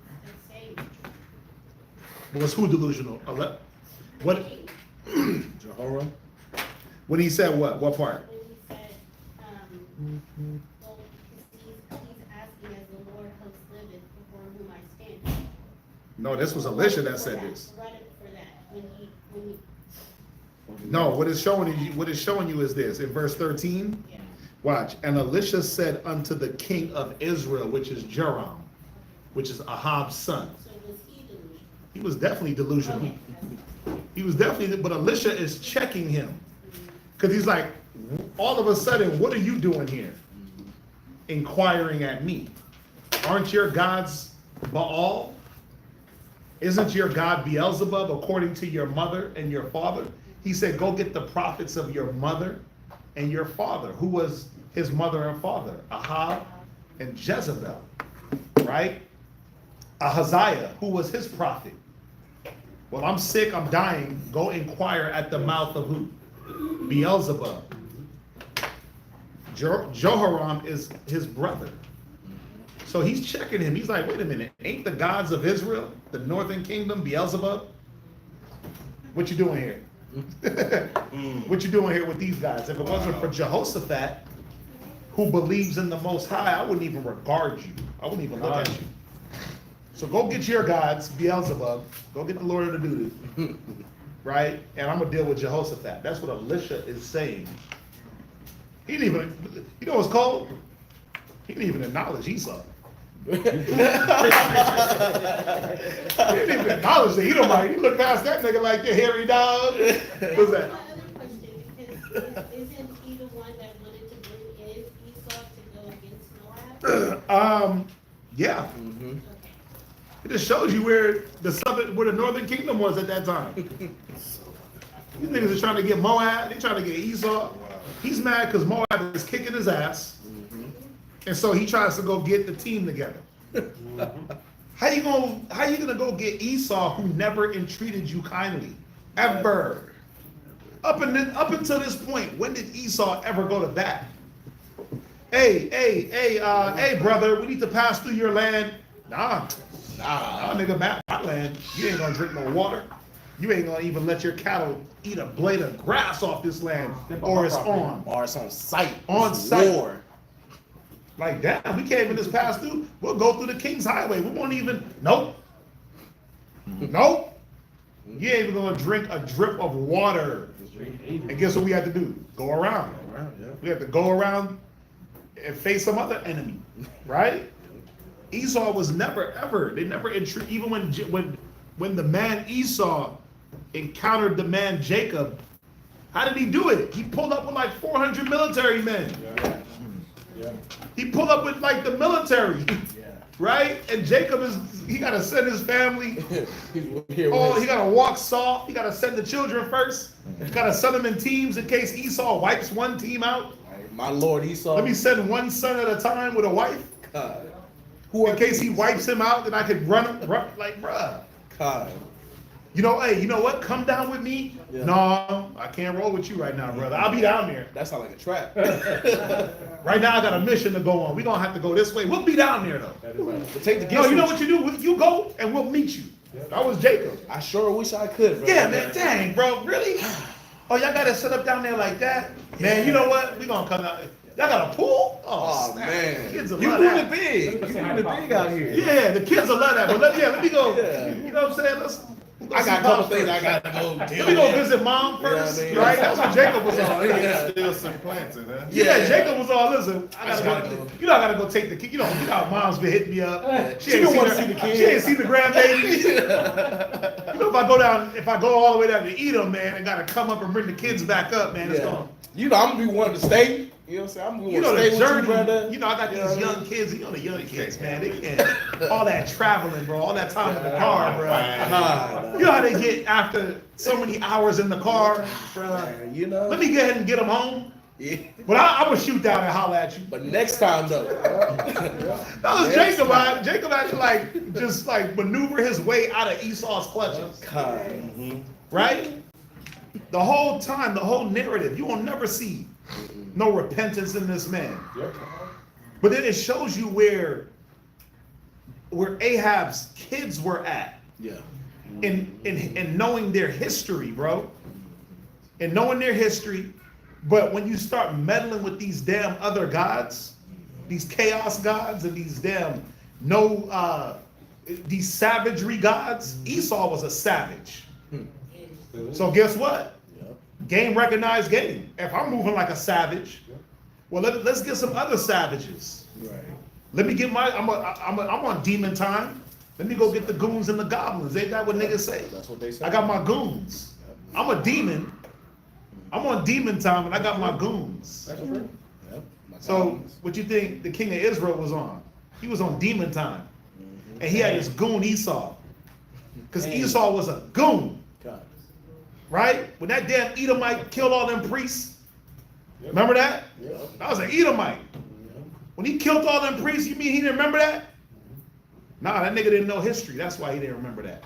same. Was who delusional? What? Jehoram? When he said what? What part? When he said, well, he's asking as the Lord host liveth before whom I stand. No, this was Elisha that said this. Right for that. When he No, what it's showing you is this. In verse 13, yeah. watch. And Elisha said unto the king of Israel, which is Joram, which is Ahab's son. So was he delusional? He was definitely delusional. Okay. He was definitely, but Elisha is checking him. Because he's like, all of a sudden, what are you doing here? Inquiring at me. Aren't your gods Baal? Isn't your God Beelzebub according to your mother and your father? He said, go get the prophets of your mother and your father. Who was his mother and father? Ahab and Jezebel, right? Ahaziah, who was his prophet? Well, I'm sick, I'm dying. Go inquire at the mouth of who? Beelzebub. Jehoram is his brother. So he's checking him. He's like, wait a minute, ain't the gods of Israel, the northern kingdom, Beelzebub? What you doing here? What you doing here with these guys? If it wasn't for Jehoshaphat, who believes in the Most High, I wouldn't even regard you. I wouldn't even look at you. So go get your gods, Beelzebub. Go get the Lord of the doo-doo. Right? And I'm going to deal with Jehoshaphat. That's what Elisha is saying. He didn't even, you know what's cold? He didn't even acknowledge Esau. He didn't even acknowledge the Edomite. He looked past that nigga like the hairy dog. What's that? My other question, because isn't he the one that wanted to bring in Esau to go against Moab? Yeah. Mm-hmm. It just shows you where the northern kingdom was at that time. These niggas are trying to get Moab. They trying to get Esau. He's mad because Moab is kicking his ass, and so he tries to go get the team together. How you gonna go get Esau, who never entreated you kindly, ever? Up until this point, when did Esau ever go to bat? Hey, brother, we need to pass through your land. Nah, nigga, my land. You ain't gonna drink no water. You ain't gonna even let your cattle eat a blade of grass off this land, or it's on. Or it's on site. On site. War. Like, damn, we can't even just pass through. We'll go through the King's Highway. We won't even. Nope. Nope. You ain't even gonna drink a drip of water. And guess what we have to do? Go around. We have to go around and face some other enemy, right? Esau was never ever. They never even when the man Esau encountered the man Jacob. How did he do it? He pulled up with like 400 military men. He pulled up with like the military, right? And Jacob he got to send his family. He got to walk soft. He got to send the children first. He got to send them in teams in case Esau wipes one team out. My Lord Esau. Let me send one son at a time with a wife. God. In case he wipes him out, then I could run like, bruh. God. You know, hey, you know what? Come down with me. Yeah. No, I can't roll with you right now, brother. I'll be down there. That sounds like a trap. Right now, I got a mission to go on. We're going to have to go this way. We'll be down there, though. Take the no, you know what you do? You go, and we'll meet you. That was Jacob. I sure wish I could, bro. Yeah, man. Dang, bro. Really? Oh, y'all got to set up down there like that? Man, you know what? We're going to come out. Y'all got a pool? Oh man. Kids you doing it big. You doing it big out here. Yeah, the kids will love that. But let me go. Yeah. You know what I'm saying? I got a couple things I got to go deal with. Let me go visit mom first, you know right? That's what Jacob was on. Still some planting, huh? Yeah, Jacob was on. Listen, I gotta go. You know, I gotta go take the kid. You know how mom's been hitting me up. She ain't want to see the kids. She ain't seen the grandbabies. You know, if I go all the way down to Edom, man, I gotta come up and bring the kids back up, man. It's gone. You know, I'm gonna be wanting to stay. You know what I'm saying? I'm going to stay with journey, you, brother. You know, I got these young kids. You know the young kids, man. They can't. All that traveling, bro. All that time in the car, bro. You know how they get after so many hours in the car, bro. You know. Let me go ahead and get them home. Yeah. But I'm gonna shoot down and holler at you. But next time, though. That was Jacob. Jacob had to just maneuver his way out of Esau's clutches. Right? The whole time, the whole narrative, you will never see no repentance in this man. But then it shows you where Ahab's kids were at. Yeah. In knowing their history, bro. And knowing their history. But when you start meddling with these damn other gods, these chaos gods and these damn these savagery gods, Esau was a savage. So guess what? Game recognized game. If I'm moving like a savage, well, let's get some other savages. Right. Let me get I'm on demon time. Let me go get the goons and the goblins. Ain't that what niggas say? That's what they say. I got my goons. I'm a demon. I'm on demon time and I got my goons. That's true. Yep. So what you think the king of Israel was on? He was on demon time. And he had his goon Esau. Because Esau was a goon. Right? When that damn Edomite killed all them priests. Remember that? That was an Edomite. When he killed all them priests, you mean he didn't remember that? Nah, that nigga didn't know history. That's why he didn't remember that.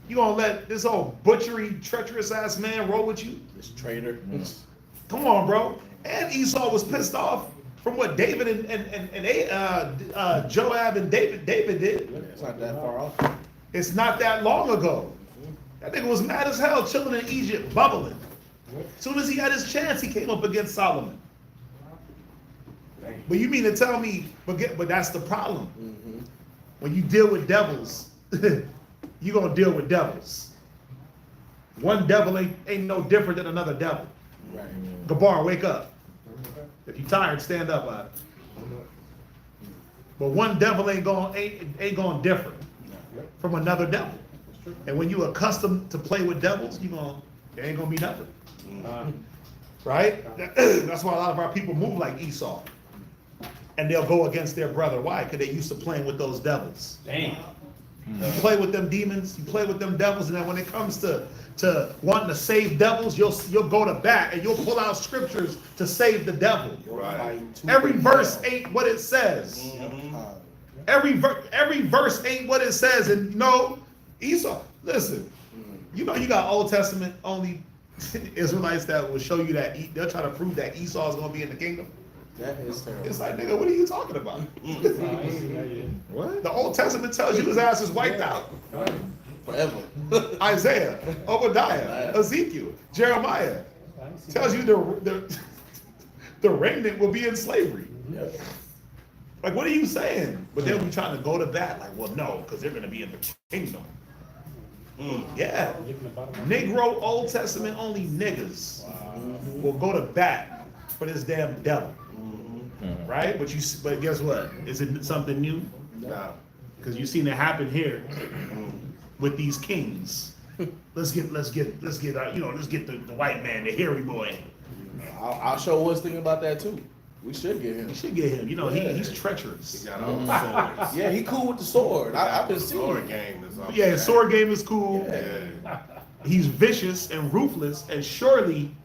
You gonna let this old butchery, treacherous ass man roll with you? This traitor. Come on, bro. And Esau was pissed off from what David and Joab and David did. It's not that far off. It's not that long ago. That nigga was mad as hell, chilling in Egypt, bubbling. As soon as he had his chance, he came up against Solomon. But you mean to tell me, but that's the problem. When you deal with devils, you're going to deal with devils. One devil ain't no different than another devil. Right. Gabar, wake up. If you tired, stand up out. But one devil ain't going differ from another devil. And when you accustomed to play with devils, there ain't gonna be nothing. Right? That's why a lot of our people move like Esau. And they'll go against their brother. Why? Because they used to playing with those devils. Damn. You play with them demons, you play with them devils, and then when it comes to wanting to save devils, you'll go to bat and you'll pull out scriptures to save the devil. Right. Every verse ain't what it says. Every verse ain't what it says. And Esau, listen, you got Old Testament only Israelites that will show you that they'll try to prove that Esau is going to be in the kingdom. That is terrible. It's like, nigga, what are you talking about? What? The Old Testament tells you his ass is wiped out. Forever. Isaiah, Obadiah, Ezekiel, Jeremiah tells you the remnant will be in slavery. Yep. Like, what are you saying? But then we trying to go to that, like, well, no, because they're going to be in the kingdom. Yeah. Negro Old Testament only niggas will go to bat for this damn devil. Right? But guess what? Is it something new? No. Because you've seen it happen here with these kings. Let's get the white man, the hairy boy. I'll show what's thinking about that too. We should get him. We should get him. He's treacherous. He got all the swords. Yeah, he cool with the sword. I've been seeing Sword it. game is up. Yeah, his sword game is cool. Yeah. He's vicious and ruthless, and surely,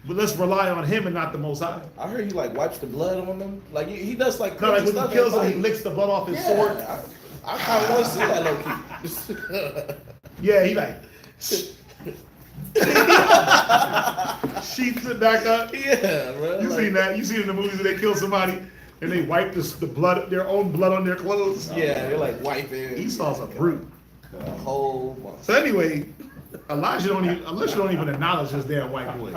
but let's rely on him and not the Most High. I heard he wipes the blood on them. Like he does like. No, like when stuff he kills at him, he night. licks the blood off his sword. I kind of want to see that low key. Yeah, he like sheets it back up. Yeah, bro. You seen that? You seen in the movies where they kill somebody and they wipe the blood, their own blood on their clothes? Yeah, they're like wiping. Esau's a brute. The whole month. So anyway, unless you don't even acknowledge this damn white boy.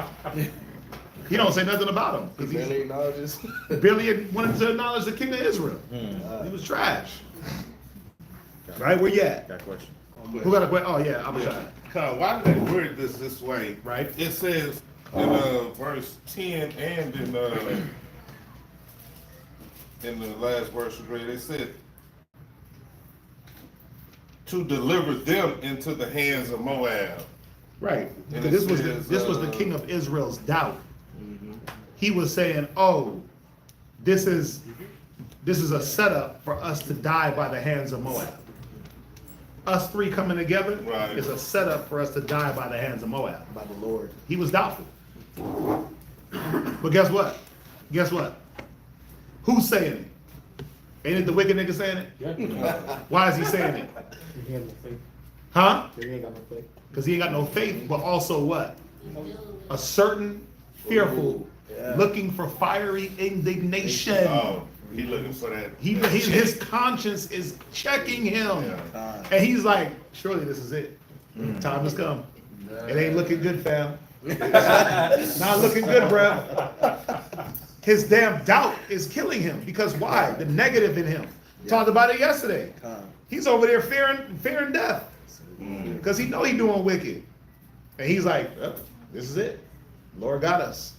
He don't say nothing about him. He barely acknowledges. Barely wanted to acknowledge the king of Israel. He was trash. Right? Where you at? Got a question. Who got a question? Oh yeah, I'm sorry. Why did they word this way? Right. It says in verse 10 and in the last verse we read, it said to deliver them into the hands of Moab. Right. And Because it this says, was the king of Israel's doubt. He was saying, "Oh, this is a setup for us to die by the hands of Moab. Us three coming together Right. is a setup for us to die by the hands of Moab." By the Lord. He was doubtful. But guess what? Guess what? Who's saying it? Ain't it the wicked nigga saying it? Why is he saying it? He ain't got no faith. Huh? He ain't got no faith. Because he ain't got no faith, but also what? A certain fearful, looking for fiery indignation. Oh, he looking for that. His conscience is checking him. Yeah. And he's like, surely this is it. Time has come. It ain't looking good, fam. Not looking good, bro. His damn doubt is killing him. Because why? The negative in him. Talked about it yesterday. He's over there fearing death. Because he know he doing wicked. And he's like, oh, this is it. Lord got us.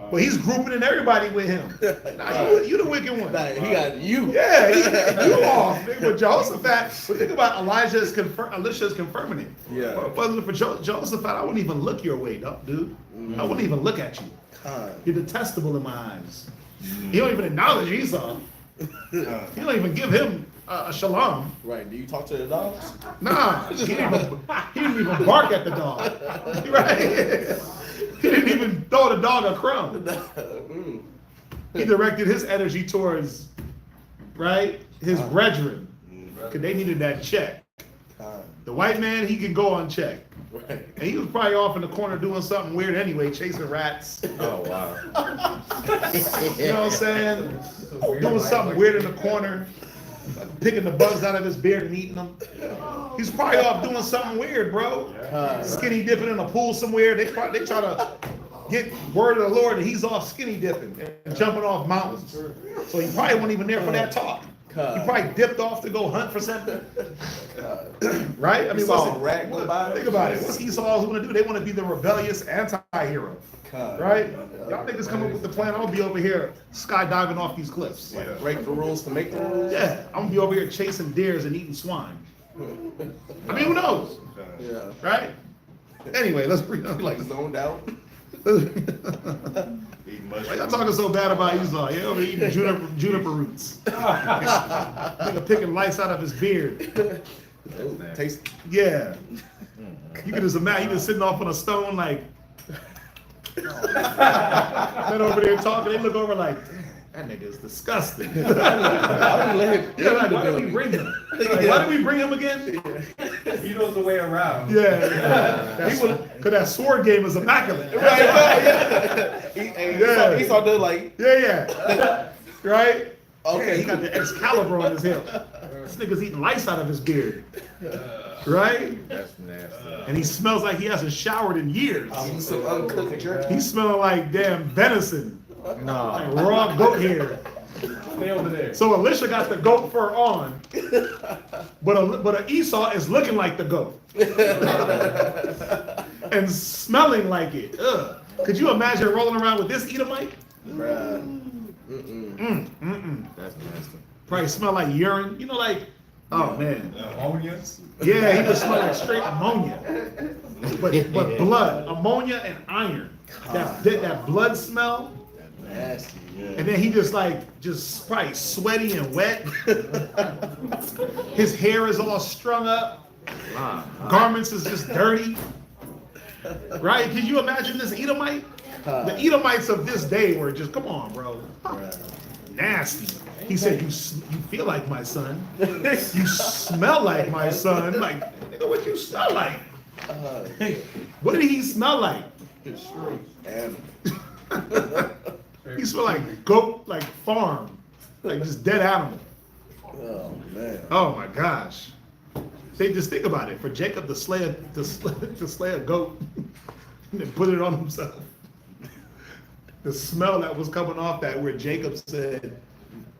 But he's grouping in everybody with him. Nah, you the wicked one. Nah, he got you. Yeah, you off. But Jehoshaphat, but think about Elisha is confirming it. Yeah. If it wasn't for Jehoshaphat, I wouldn't even look your way, dude. I wouldn't even look at you. You're detestable in my eyes. You don't even acknowledge Esau. You don't even give him a shalom. Right. Do you talk to the dogs? Nah, he didn't even bark at the dog. Right? He didn't even throw the dog a crumb. He directed his energy towards, right, his brethren. Because they needed that check. The white man, he can go unchecked. Right. And he was probably off in the corner doing something weird anyway, chasing rats. Oh, wow. You know what I'm saying? Doing something weird in the corner, picking the bugs out of his beard and eating them. He's probably off doing something weird, bro. Skinny dipping in a pool somewhere. They try to get word of the Lord that he's off skinny dipping and jumping off mountains. So he probably wasn't even there for that talk. He probably dipped off to go hunt for something. Right? I mean, Saw a rat go by. think about it. What's Esau want to do? They want to be the rebellious anti anti-hero. Right? Y'all niggas come up with the plan. I'm gonna be over here skydiving off these cliffs. Like, break the rules to make the rules. Yeah, I'm gonna be over here chasing deers and eating swine. I mean, who knows? Yeah. Right? Anyway, let's bring up Like zoned out. Why y'all talking so bad about Esau? You over here eating juniper roots. Nigga picking lights out of his beard. Taste. Yeah. You can just imagine he just sitting off on a stone like then over there talking, they look over like, damn, that nigga is disgusting. Why did we bring him? Like, why did we bring him again? He knows the way around. Yeah. Cause that sword game is immaculate. Yeah. He saw the like. Yeah. Right? Okay. He got the Excalibur on his hip. This nigga's eating lice out of his beard. Right? That's nasty. And he smells like he hasn't showered in years. Some uncooked jerky. He's smelling like damn venison. No. Like raw goat hair. Stay over there. So Elisha got the goat fur on, but Esau is looking like the goat. And smelling like it. Ugh. Could you imagine rolling around with this Edomite? Bruh. That's nasty. Probably smell like urine. You know, like, oh man. Ammonia. Yeah, he would smell like straight ammonia. But blood, ammonia and iron. That blood smell. Nasty. Yeah. And then he just probably sweaty and wet. His hair is all strung up. Garments is just dirty. Right? Can you imagine this Edomite? The Edomites of this day were just, come on, bro. Nasty. He said, you feel like my son. You smell like my son. Like, nigga, what you smell like? What did he smell like? He smell like goat, like farm. Like just dead animal. Oh man. Oh my gosh. They just think about it. For Jacob to slay a goat and then put it on himself. The smell that was coming off that where Jacob said,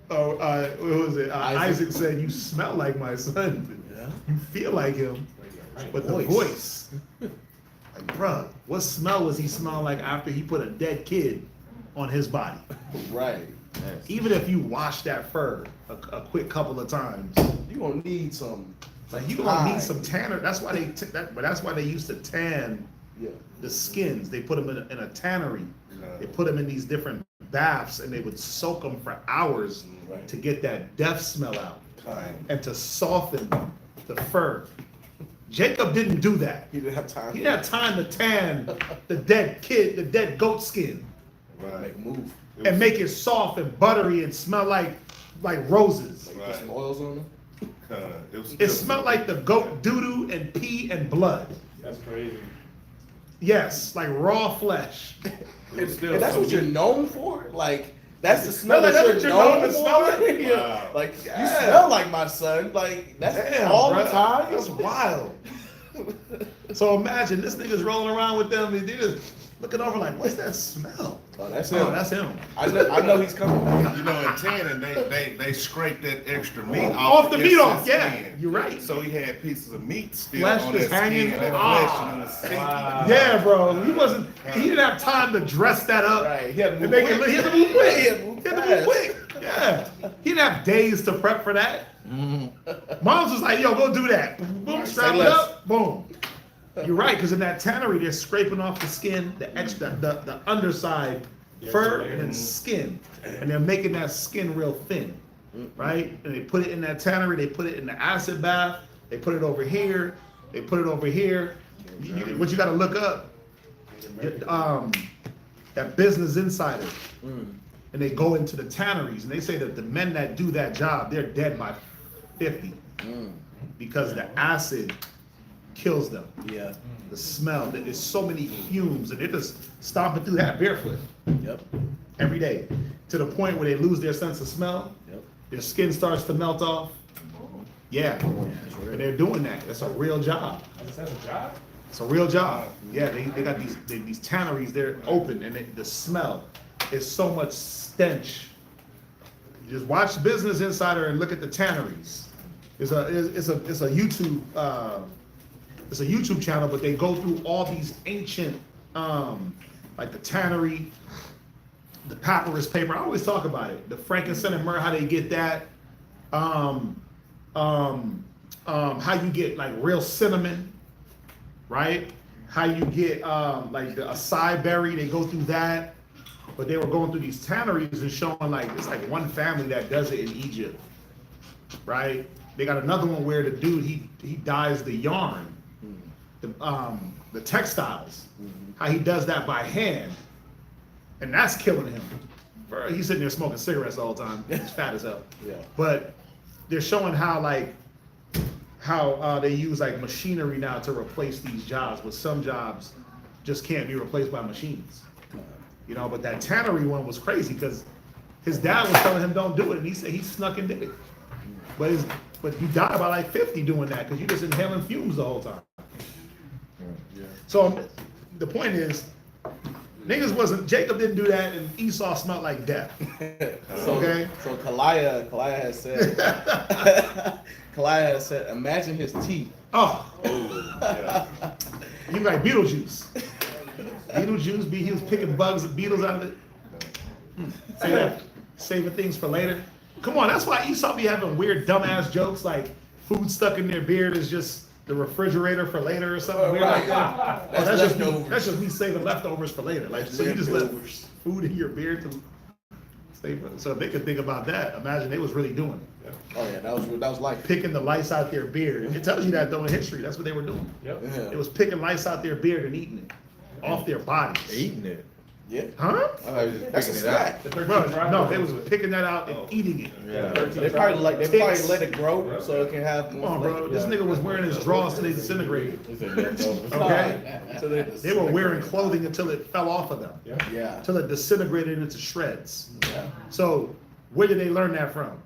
what was it? Isaac said, you smell like my son. Yeah. You feel like him. But the voice. Like, bruh, what smell was he smelling like after he put a dead kid on his body? Right. Even if you wash that fur a quick couple of times, You gonna need some. like you gonna need some tanner. That's why that's why they used to tan the skins. They put them in a tannery. They put them in these different baths, and they would soak them for hours to get that death smell out and to soften the fur. Jacob didn't do that. He didn't have time. He didn't have time to tan the dead goat skin, Make move. and make it soft and buttery and smell like roses. Put some oils on them. It smelled like the goat doo-doo and pee and blood. That's crazy. Yes, like raw flesh. And that's what you're known for? Like, that's the smell Like, that that's you're what you're known known for? to smell? Yeah. Like, you smell like my son. Like, that's Damn, all bruh. the time. That's wild. So imagine this nigga's rolling around with them and they're just looking over like, what's that smell? Oh, that's Oh, him. that's him. I know he's coming. You know, in tanning, they scrape that extra meat Off the meat off, excess yeah. skin. You're right. So he had pieces of meat still Flesh on just that hanging. skin. That Ah. flesh and it was stinky. Wow. Yeah, bro. He didn't have time to dress that up. Right. He had to And move make it quick. he had to move quick. He had to move He had to move fast. quick. Yeah. He didn't have days to prep for that. Mom's was like, yo, go do that. Boom, strap say it less. up. Boom. You're right, because in that tannery, they're scraping off the skin, the underside fur and then skin. And they're making that skin real thin. Right? And they put it in that tannery, they put it in the acid bath, they put it over here, they put it over here. What you gotta look up, that Business Insider. And they go into the tanneries, and they say that the men that do that job, they're dead by 50. Because the acid kills them. Yeah. The smell, there's so many fumes, and they're just stomping through that barefoot Yep. every day, to the point where they lose their sense of smell. Yep. Their skin starts to melt off. Yeah, and they're doing that. That's a real job. That's a job? It's a real job. Yeah, they got these tanneries. They're open, and the smell is so much stench. You just watch Business Insider and look at the tanneries. It's a YouTube. It's a YouTube channel, but they go through all these ancient like the tannery, the papyrus paper. I always talk about it. The frankincense and myrrh, how they get that. How you get like real cinnamon, right? How you get like the acai berry, they go through that. But they were going through these tanneries and showing like it's like one family that does it in Egypt, right? They got another one where the dude he dyes the yarn, the textiles, how he does that by hand, and that's killing him. Bro, he's sitting there smoking cigarettes all the time. He's fat as hell. Yeah. But they're showing how they use like machinery now to replace these jobs, but some jobs just can't be replaced by machines. You know, but that tannery one was crazy because his dad was telling him don't do it, and he said he snuck and did it. But he died by like 50 doing that because you just inhaling fumes the whole time. Yeah. So the point is, niggas Jacob didn't do that, and Esau smelled like death. Okay? So Kalaya has said, Kalaya has said, imagine his teeth. Oh. You like Beetlejuice. Beetlejuice, he was picking bugs and beetles out of it. Saving things for later. Come on, that's why Esau be having weird dumbass jokes like food stuck in their beard is just the refrigerator for later or something weird like that. That's just me saving leftovers for later. Like so you just left food in your beard to save it. So if they could think about that, imagine they was really doing it. Oh yeah, that was like picking the lice out their beard. It tells you that though in history. That's what they were doing. Yep. Yeah. It was picking lice out their beard and eating it off their bodies. Eating it. Yeah. Huh? That's a snack. Bro, no, they was picking that out and eating it. Yeah. They probably let it grow so it can have Come more on, bro. This nigga was wearing his drawers till they disintegrated. Okay? So They were wearing clothing until it fell off of them. Yeah. Until it disintegrated into shreds. Yeah. So where did they learn that from?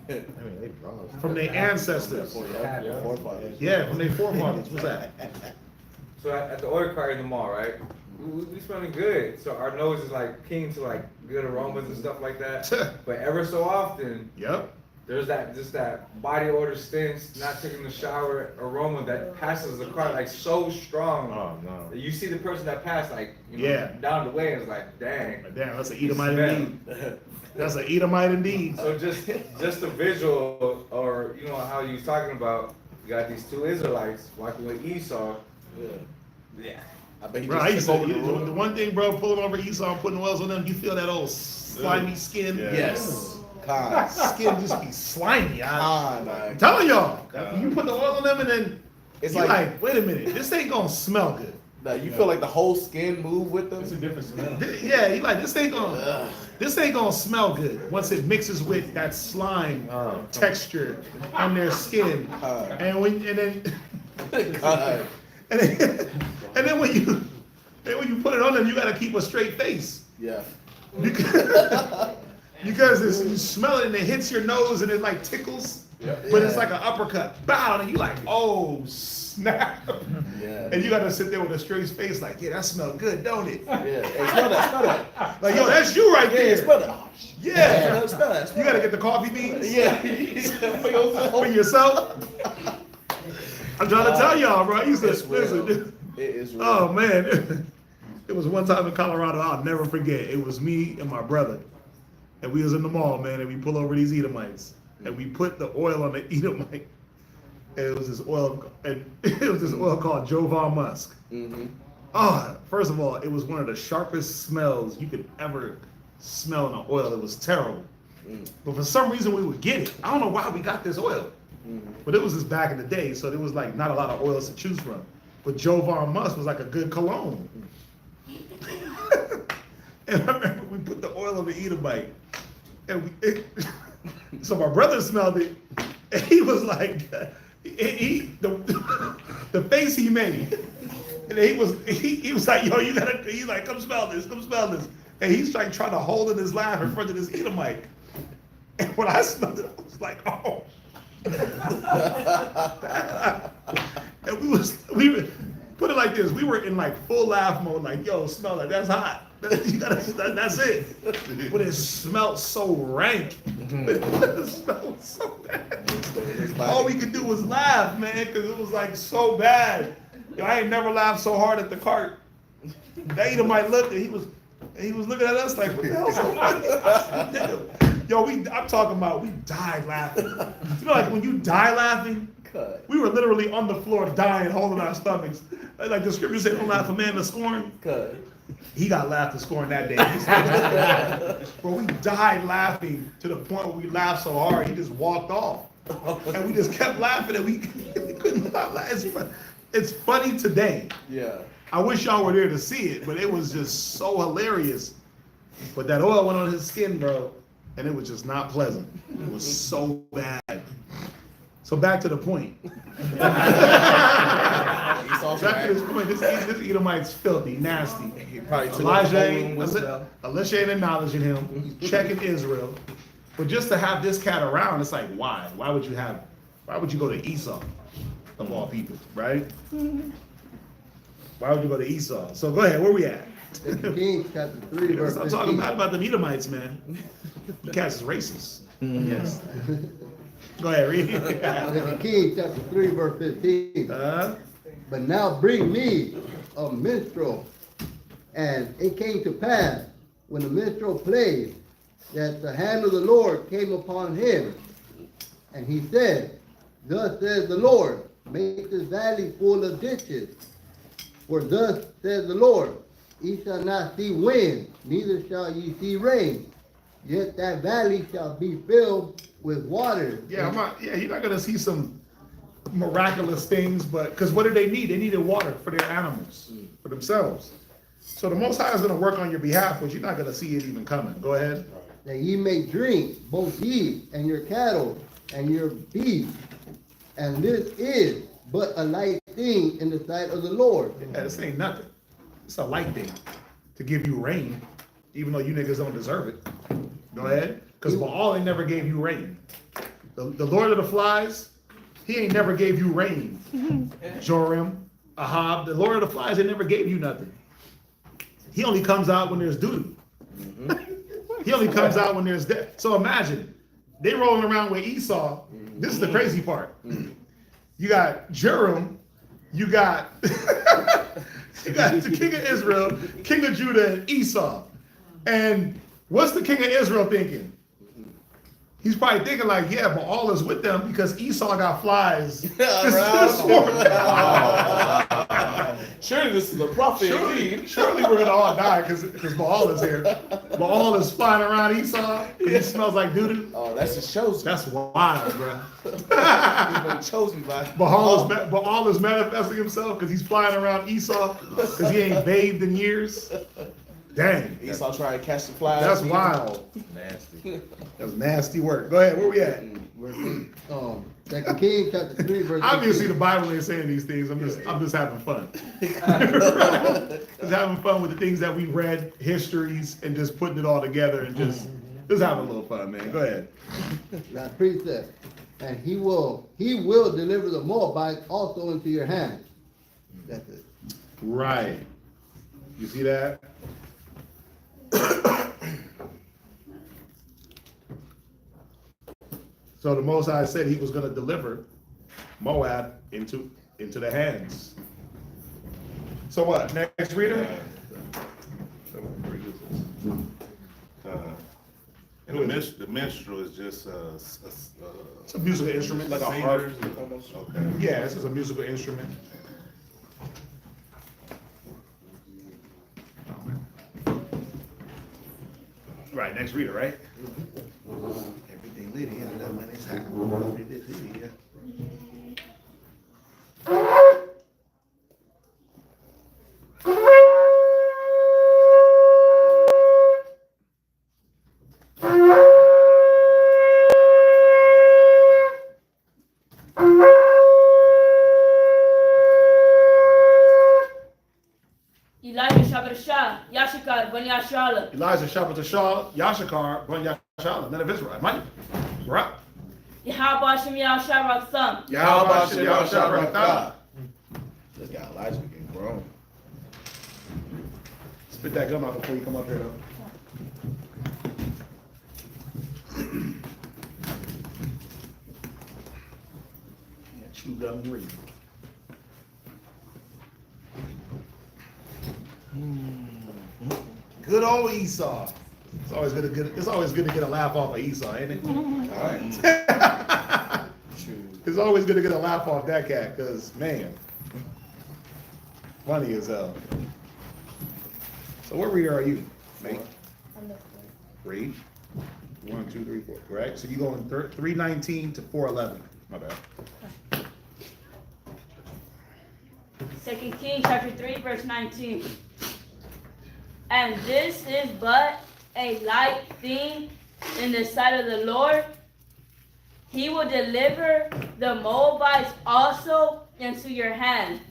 I mean, they bronze. From their ancestors. Forefathers. Yeah, from their forefathers. What's that? So at the order cart in the mall, right? We smelling good. So our nose is like keen to like good aromas and stuff like that. But ever so often, Yep. there's that body odor stench, not taking the shower aroma that passes the car like so strong. Oh no. That you see the person that passed like Yeah. down the way and it's like, dang. Damn, that's an Edomite indeed. That's an Edomite indeed. So just the visual, or you know how you was talking about, you got these two Israelites walking with Esau. Yeah. I bet he Bro, just I used took to, over the the room. one thing, bro, pulling over Esau and putting oils on them, you feel that old slimy skin. Yeah. Yes. Con. Skin just be slimy. I'm Con. telling y'all, you put the oil on them and then It's you're like- like, wait a minute, this ain't gonna smell good. Like, you feel like the whole skin move with them. It's a different smell. Yeah, you like this ain't gonna smell good once it mixes with that slime texture on their skin. And God. and then when you put it on them, you gotta keep a straight face. Yeah. Because you smell it and it hits your nose and it like tickles, but it's like an uppercut. Bow, and you like, oh snap. Yeah. And you gotta sit there with a straight face like, yeah, that smells good, don't it? Yeah. Hey, smell that. Like, yo, that's you right Yeah, there. smell that. Yeah. Smell that. You gotta get the coffee beans Yeah. For yourself. for yourself. I'm trying to tell y'all, bro. I used to It's real. listen. It is real. Oh man, it was one time in Colorado. I'll never forget. It was me and my brother, and we was in the mall, man, and we pull over these Edomites, and we put the oil on the Edomite, and it was this oil, called Jovan Musk. Mm-hmm. Oh, first of all, it was one of the sharpest smells you could ever smell in an oil. It was terrible, but for some reason we would get it. I don't know why we got this oil, but it was just back in the day, so there was like not a lot of oils to choose from. But Jovan Musk was like a good cologne. And I remember we put the oil on the Edomite. And so my brother smelled it. And he was like, the face he made. And he was like, yo, he's like, come smell this. And he's like trying to hold in his laugh in front of this Edomite. And when I smelled it, I was like, oh. And we were put it like this, we were in like full laugh mode, like, yo, smell like that's hot. That's it. But it smelled so rank. It smelled so bad. All we could do was laugh, man, because it was like so bad. Yo, I ain't never laughed so hard at the cart. The Edomite looked, and he was looking at us like, what the hell's so funny? Yo, I'm talking about, we died laughing. You know, like when you die laughing, we were literally on the floor dying, holding our stomachs. Like the scripture said, don't laugh a man to scorn. He got laughed to scorn that day. But we died laughing to the point where we laughed so hard, he just walked off. And we just kept laughing, and we couldn't stop laughing. It's funny today. Yeah. I wish y'all were there to see it, but it was just so hilarious. But that oil went on his skin, bro, and it was just not pleasant. It was so bad. So back to the point. Back to this point. This Edomite's filthy, nasty. He probably took Elijah ain't acknowledging him. He's checking Israel. But just to have this cat around, it's like, why? Why would you go to Esau, of all people, right? Why would you go to Esau? So go ahead, where we at? Kings chapter 3, verse 15. I'm talking about the Edomites, man. You cats is racist. Yes. Go ahead, read it. Kings chapter 3, verse 15. But now bring me a minstrel. And it came to pass, when the minstrel played, that the hand of the Lord came upon him. And he said, thus says the Lord, make this valley full of ditches. For thus says the Lord, ye shall not see wind, neither shall ye see rain. Yet that valley shall be filled with water. You're not gonna see some miraculous things, but because what did they need? They needed water for their animals, for themselves. So the Most High is gonna work on your behalf, but you're not gonna see it even coming. Go ahead. That ye may drink, both ye and your cattle and your beasts. And this is but a light thing in the sight of the Lord. Yeah, this ain't nothing. It's a light thing to give you rain, even though you niggas don't deserve it. Go ahead. Because Baal ain't never gave you rain. The Lord of the Flies, he ain't never gave you rain. Joram, Ahab, the Lord of the Flies, they never gave you nothing. He only comes out when there's duty. He only comes out when there's death. So imagine, they rolling around with Esau. This is the crazy part. You got Joram, you got the king of Israel, king of Judah, and Esau. And what's the king of Israel thinking? He's probably thinking like, yeah, but all is with them because Esau got flies. Surely this is a prophet. Surely we're gonna all die because Baal is here. Baal is flying around Esau because he smells like doo-doo. Oh, that's a chosen. That's wild, bro. He's been chosen by Baal is manifesting himself because he's flying around Esau because he ain't bathed in years. Dang. Esau trying to catch the flies. That's wild. Nasty. That's nasty work. Go ahead. Where we at? 2 Kings chapter 3, verse 15. Obviously, the Bible ain't saying these things. I'm just having fun. Just having fun with the things that we read, histories, and just putting it all together and just having a little fun, man. Go ahead. That precept. And he will deliver the Moabites also into your hands. That's it. Right. You see that? So the Most High said he was going to deliver Moab into the hands. So what? Next reader? The minstrel is just it's a musical instrument, like a harp. Almost. Okay. Yeah, this is a musical instrument. Right, next reader, right? Everything lit in and that money's happening. Elijah Shabbat Yashikar Ben Yashala. Elijah Shabbat Yashikar Ben Yashala, men of Israel. Mike, we're up. Yahweh Shem Yasharak Thumb. Yahweh Shem Yasharak. This guy Elijah getting grown. Spit that gum out before you come up here, though. Chew gum and read. Good old Esau. It's always good to get a laugh off of Esau, ain't it? It's always good to get a laugh off that cat, because, man, funny as hell. So what reader are you, mate? Read. 1, 2, 3, 4. Correct. So you go in 319 to 411. My bad. 2 Kings chapter 3, verse 19. And this is but a light thing in the sight of the Lord. He will deliver the Moabites also into your hand.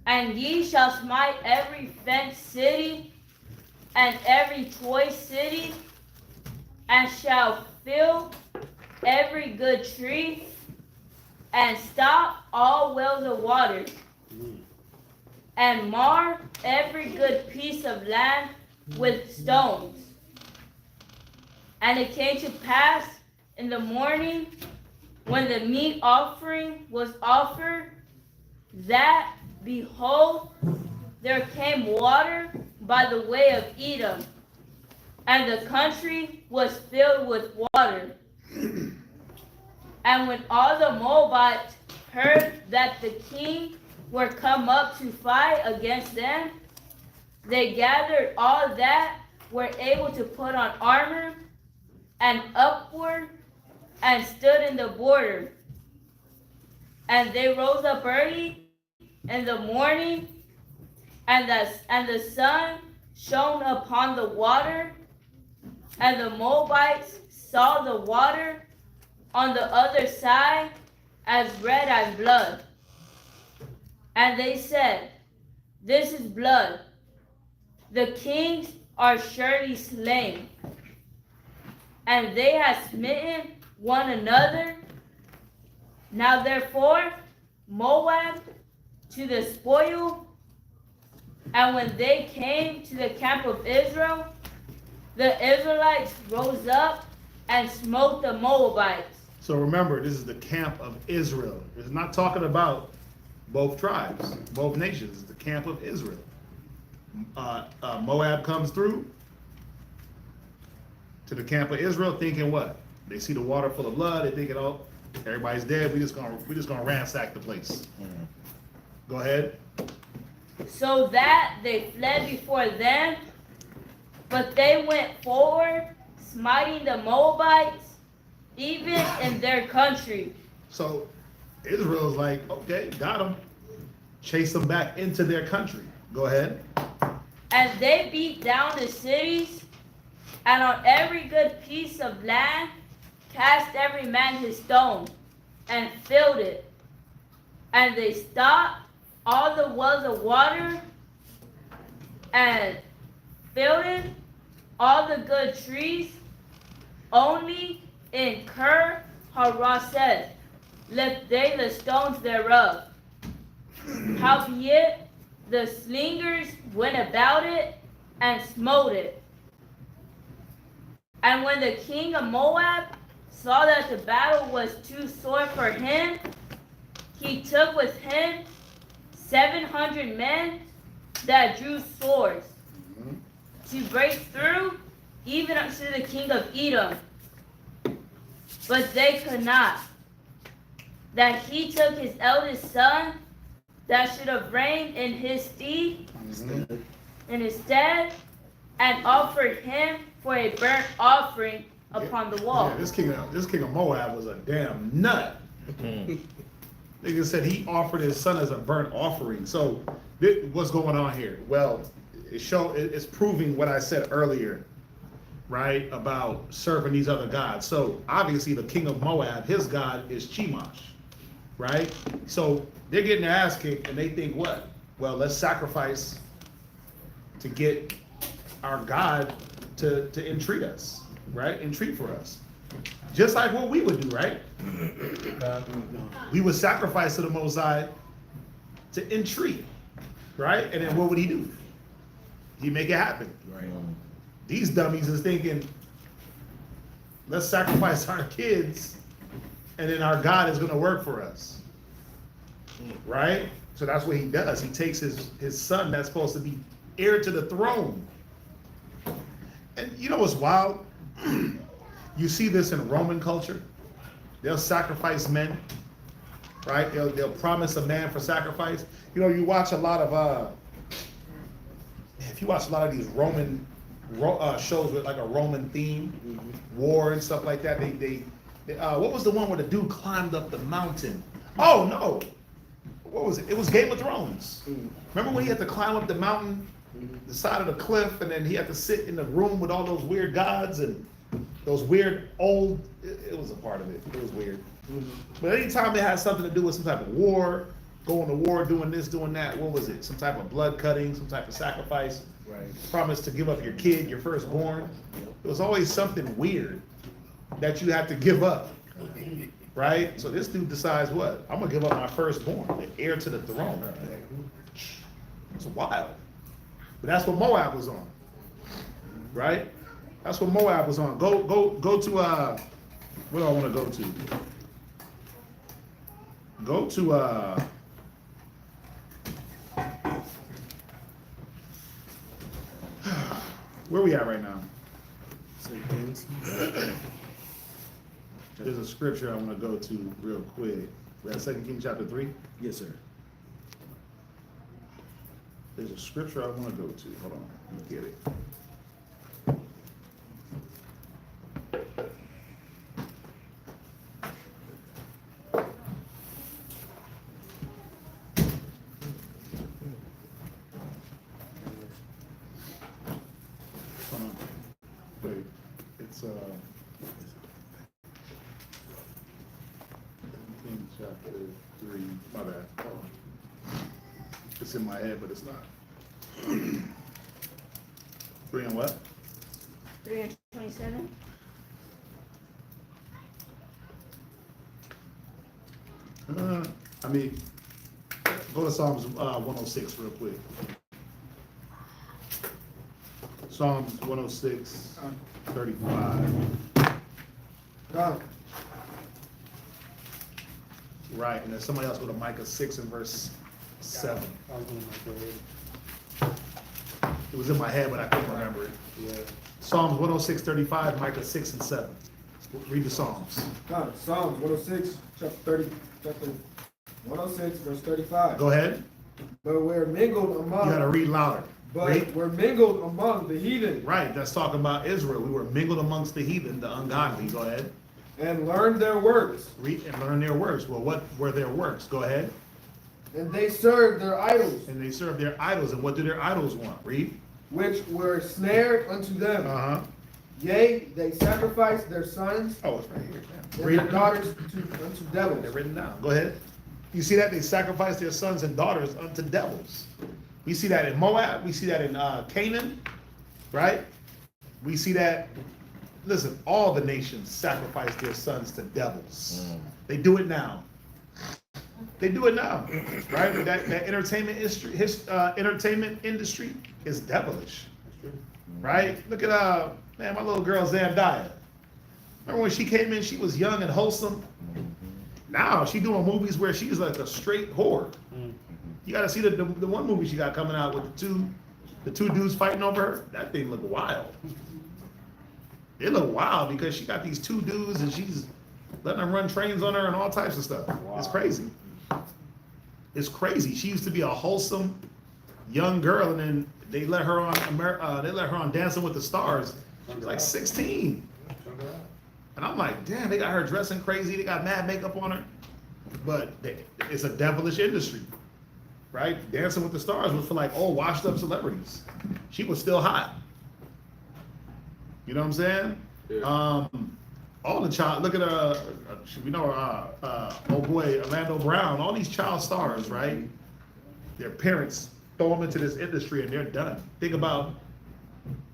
And ye shall smite every fenced city and every choice city, and shall fill every good tree, and stop all wells of water, and mar every good piece of land with stones. And it came to pass in the morning, when the meat offering was offered, that, behold, there came water by the way of Edom, and the country was filled with water. And when all the Moabites heard that the king were come up to fight against them, they gathered all that were able to put on armor, and upward, and stood in the border. And they rose up early in the morning, and the sun shone upon the water, and the Moabites saw the water on the other side as red as blood. And they said, This is blood. The kings are surely slain. And they have smitten one another. Now therefore, Moab to the spoil. And when they came to the camp of Israel, the Israelites rose up and smote the Moabites. So remember, this is the camp of Israel. It's not talking about both tribes, both nations. It's the camp of Israel. Moab comes through to the camp of Israel, thinking what? They see the water full of blood. They thinking, oh, everybody's dead. We just gonna ransack the place. Go ahead. So that they fled before them, but they went forward, smiting the Moabites, even in their country. So Israel's like, okay, got them. Chase them back into their country. Go ahead. And they beat down the cities, and on every good piece of land cast every man his stone, and filled it. And they stopped all the wells of water, and filled it, all the good trees, only in Ker Haraseth left they the stones thereof. Howbeit the slingers went about it and smote it. And when the king of Moab saw that the battle was too sore for him, he took with him 700 men that drew swords to break through even unto the king of Edom. But they could not. That he took his eldest son that should have reigned in his stead, and offered him for a burnt offering upon the wall. Yeah, this king of Moab was a damn nut. Nigga said he offered his son as a burnt offering. So what's going on here? Well, it's proving what I said earlier, right, about serving these other gods. So obviously the king of Moab, his god is Chemosh, right? So they're getting their ass kicked, and they think what? Well, let's sacrifice to get our god to entreat us, right? Entreat for us. Just like what we would do, right? We would sacrifice to the Most High to entreat, right? And then what would he do? He'd make it happen. Right. These dummies is thinking, let's sacrifice our kids, and then our God is going to work for us, right? So that's what he does. He takes his son that's supposed to be heir to the throne. And you know what's wild? You see this in Roman culture. They'll sacrifice men, right? They'll promise a man for sacrifice. You know, you watch a lot of if you watch a lot of these Roman shows with like a Roman theme, war and stuff like that. They what was the one where the dude climbed up the mountain? Oh no, what was it? It was Game of Thrones. Remember when he had to climb up the mountain, the side of the cliff, and then he had to sit in the room with all those weird gods and those weird old. It was a part of it. It was weird. But anytime it had something to do with some type of war, going to war, doing this, doing that, what was it? Some type of blood cutting, some type of sacrifice. Right. Promise to give up your kid, your firstborn. It was always something weird that you had to give up. Right? So this dude decides what? I'm gonna give up my firstborn, the heir to the throne. It's wild. But that's what Moab was on. Right? That's what Moab was on. Go to where do I want to go to? Go to where we at right now? There's a scripture I want to go to real quick. We're at 2 Kings chapter 3. Yes, sir. There's a scripture I want to go to. Hold on, let me get it. Hold on. Wait, it's 17 chapter 3. My bad. Hold on. It's in my head, but it's not. 3 and what? 3 and 27. I mean, go to Psalms 106 real quick. Psalms 106, 35. Right, and then somebody else go to Micah 6 and verse 7. It was in my head, but I couldn't remember it. Yeah. Psalms 106, 35, Micah 6 and 7. Read the Psalms. Psalms 106, chapter 106, verse 35. Go ahead. But we're mingled among. You gotta read louder. But Read. we're mingled among the heathen. Right, that's talking about Israel. We were mingled amongst the heathen, the ungodly. Go ahead. And learned their works. Read and learn their works. Well, what were their works? Go ahead. And they served their idols. And they served their idols. And what do their idols want? Read. Which were snared unto them. Uh-huh. Yea, they sacrificed their sons. Oh, it's right here. And Read their it. daughters unto devils. They're written down. Go ahead. You see that? They sacrificed their sons and daughters unto devils. We see that in Moab. We see that in Canaan. Right? We see that. Listen, all the nations sacrifice their sons to devils. They do it now. They do it now, right? That entertainment industry is devilish, right? Look at man, my little girl Zendaya. Remember when she came in? She was young and wholesome. Now she doing movies where she's like a straight whore. You got to see the one movie she got coming out with the two dudes fighting over her. That thing look wild. It look wild because she got these two dudes and she's letting them run trains on her and all types of stuff. Wow. It's crazy. It's crazy. She used to be a wholesome young girl, and then they let her on Dancing with the Stars. She was like 16. And I'm like, damn, they got her dressing crazy. They got mad makeup on her. But it's a devilish industry, right? Dancing with the Stars was for like old washed up celebrities. She was still hot. You know what I'm saying? Yeah. All the child, look at we know old boy Orlando Brown. All these child stars, right? Their parents throw them into this industry and they're done. Think about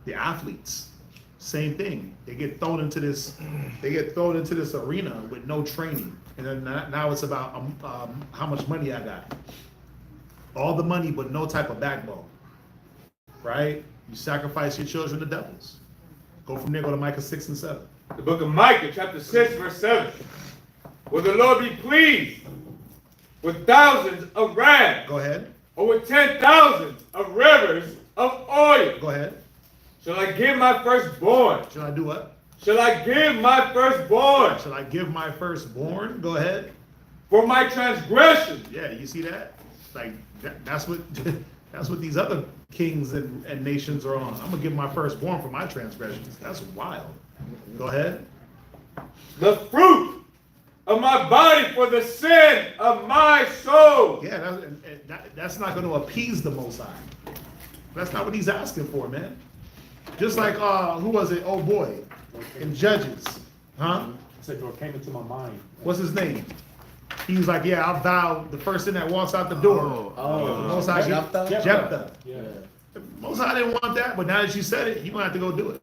the athletes. Same thing. They get thrown into this arena with no training, and then now it's about how much money I got. All the money, but no type of backbone. Right? You sacrifice your children to devils. Go from there. Go to Micah 6 and 7. The book of Micah, chapter 6, verse 7. Will the Lord be pleased with thousands of rams, Go ahead. or with 10,000 of rivers of oil? Go ahead. Shall I give my firstborn? Shall I do what? Shall I give my firstborn Shall I give my firstborn? Go ahead. for my transgression? Yeah, you see that? Like that's what that's what these other kings and nations are on. I'm gonna give my firstborn for my transgressions. That's wild. Go ahead. The fruit of my body for the sin of my soul. Yeah, that's not going to appease the Most High. That's not what he's asking for, man. Just like who was it? Oh boy, in Judges, huh? Said what came into my mind. What's his name? He was like, yeah, I'll vow the person that walks out the door. Most High, Jephthah. Yeah. Most High didn't want that, but now that you said it, you're gonna have to go do it.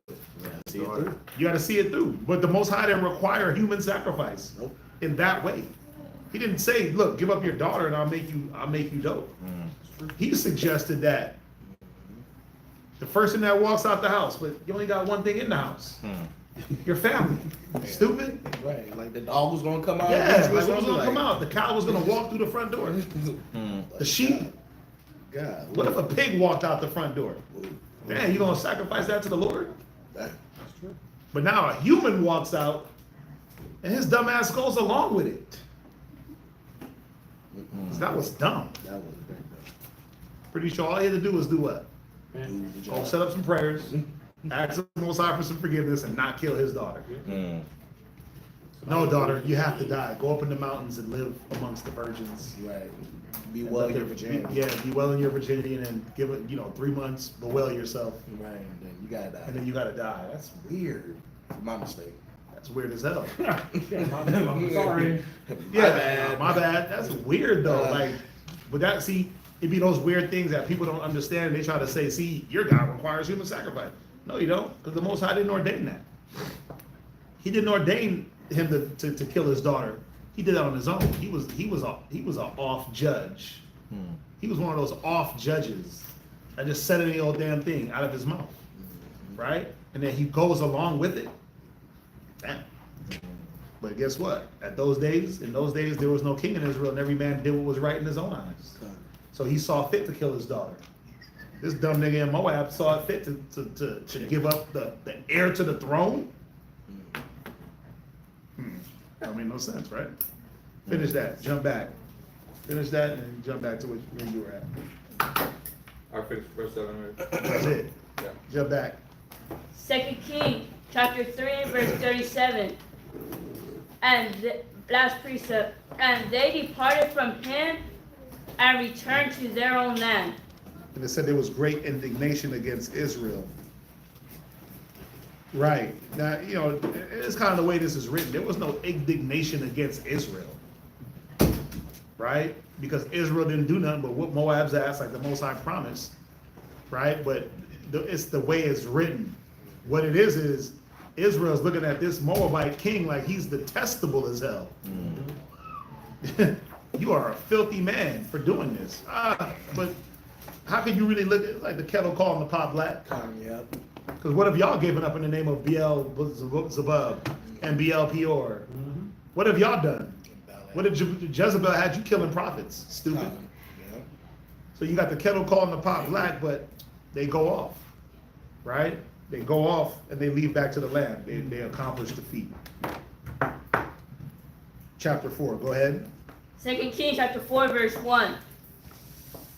See it through. You got to see it through. But the Most High didn't require human sacrifice in that way. He didn't say, "Look, give up your daughter, and I'll make you dope." He suggested that the person that walks out the house, but you only got one thing in the house: your family. Stupid. Right, like the dog was gonna come out. Yeah, like what was gonna come out? The cow was gonna walk through the front door. The sheep. God. What if a pig walked out the front door? Man, you gonna sacrifice that to the Lord? That's true. But now a human walks out, and his dumb ass goes along with it. That was dumb. That was very dumb. Pretty sure all he had to do was do what? Go set up some prayers, ask the Most High for some forgiveness, and not kill his daughter. No, daughter, you have to die. Go up in the mountains and live amongst the virgins. Right. Be well in your virginity. Be well in your virginity, and then give it, 3 months, bewail yourself. Right, and then you gotta die. And then you gotta die. That's weird. My mistake. That's weird as hell. I'm sorry. Yeah, my bad. That's weird though. But it'd be those weird things that people don't understand. And they try to say, see, your God requires human sacrifice. No, you don't, because the Most High didn't ordain that. He didn't ordain him to kill his daughter. He did that on his own. He was an off judge. He was one of those off judges that just said any old damn thing out of his mouth, right? And then he goes along with it. Damn. But guess what? In those days, there was no king in Israel, and every man did what was right in his own eyes. So he saw fit to kill his daughter. This dumb nigga in Moab saw it fit to give up the heir to the throne. That made no sense, right? Finish that. Jump back. Finish that and then jump back to where you were at. I finished verse 7 right? That's it. Yeah. Jump back. 2 Kings chapter 3 verse 37. Last precept. And they departed from him and returned to their own land. And it said there was great indignation against Israel. Right. Now, it's kind of the way this is written. There was no indignation against Israel. Right? Because Israel didn't do nothing but whoop Moab's ass like the Most High promised. Right? But it's the way it's written. What it is Israel's looking at this Moabite king like he's detestable as hell. You are a filthy man for doing this. But how can you really look at like the kettle calling the pot black? Yep. Because what have y'all given up in the name of Beelzebub and Baal Peor? What have y'all done? What did Jezebel had you killing prophets? Stupid. So you got the kettle calling the pot black, but they go off, right? They go off and they leave back to the land. They accomplish defeat. Chapter 4, go ahead. 2 Kings chapter 4 verse 1.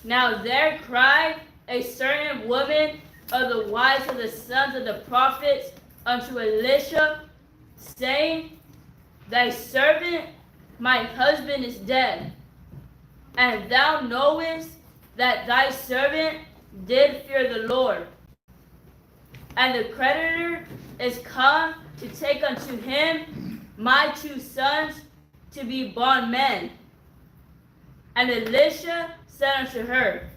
Now there cried a certain woman of the wives of the sons of the prophets unto Elisha, saying, Thy servant, my husband, is dead, and thou knowest that thy servant did fear the Lord. And the creditor is come to take unto him my 2 sons to be bondmen. And Elisha said unto her,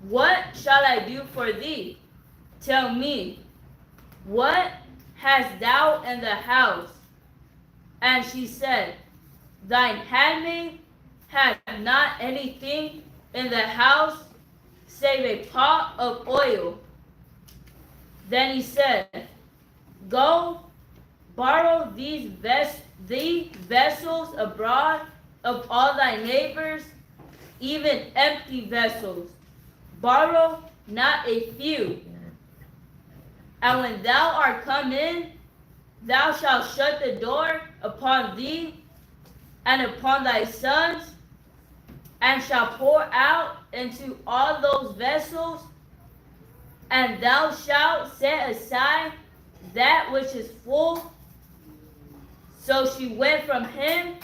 What shall I do for thee? Tell me, what hast thou in the house? And she said, Thine handmaid hath not anything in the house save a pot of oil. Then he said, Go borrow these vessels abroad of all thy neighbors, even empty vessels. Borrow not a few. And when thou art come in, thou shalt shut the door upon thee and upon thy sons, and shalt pour out into all those vessels, and thou shalt set aside that which is full. So she went from him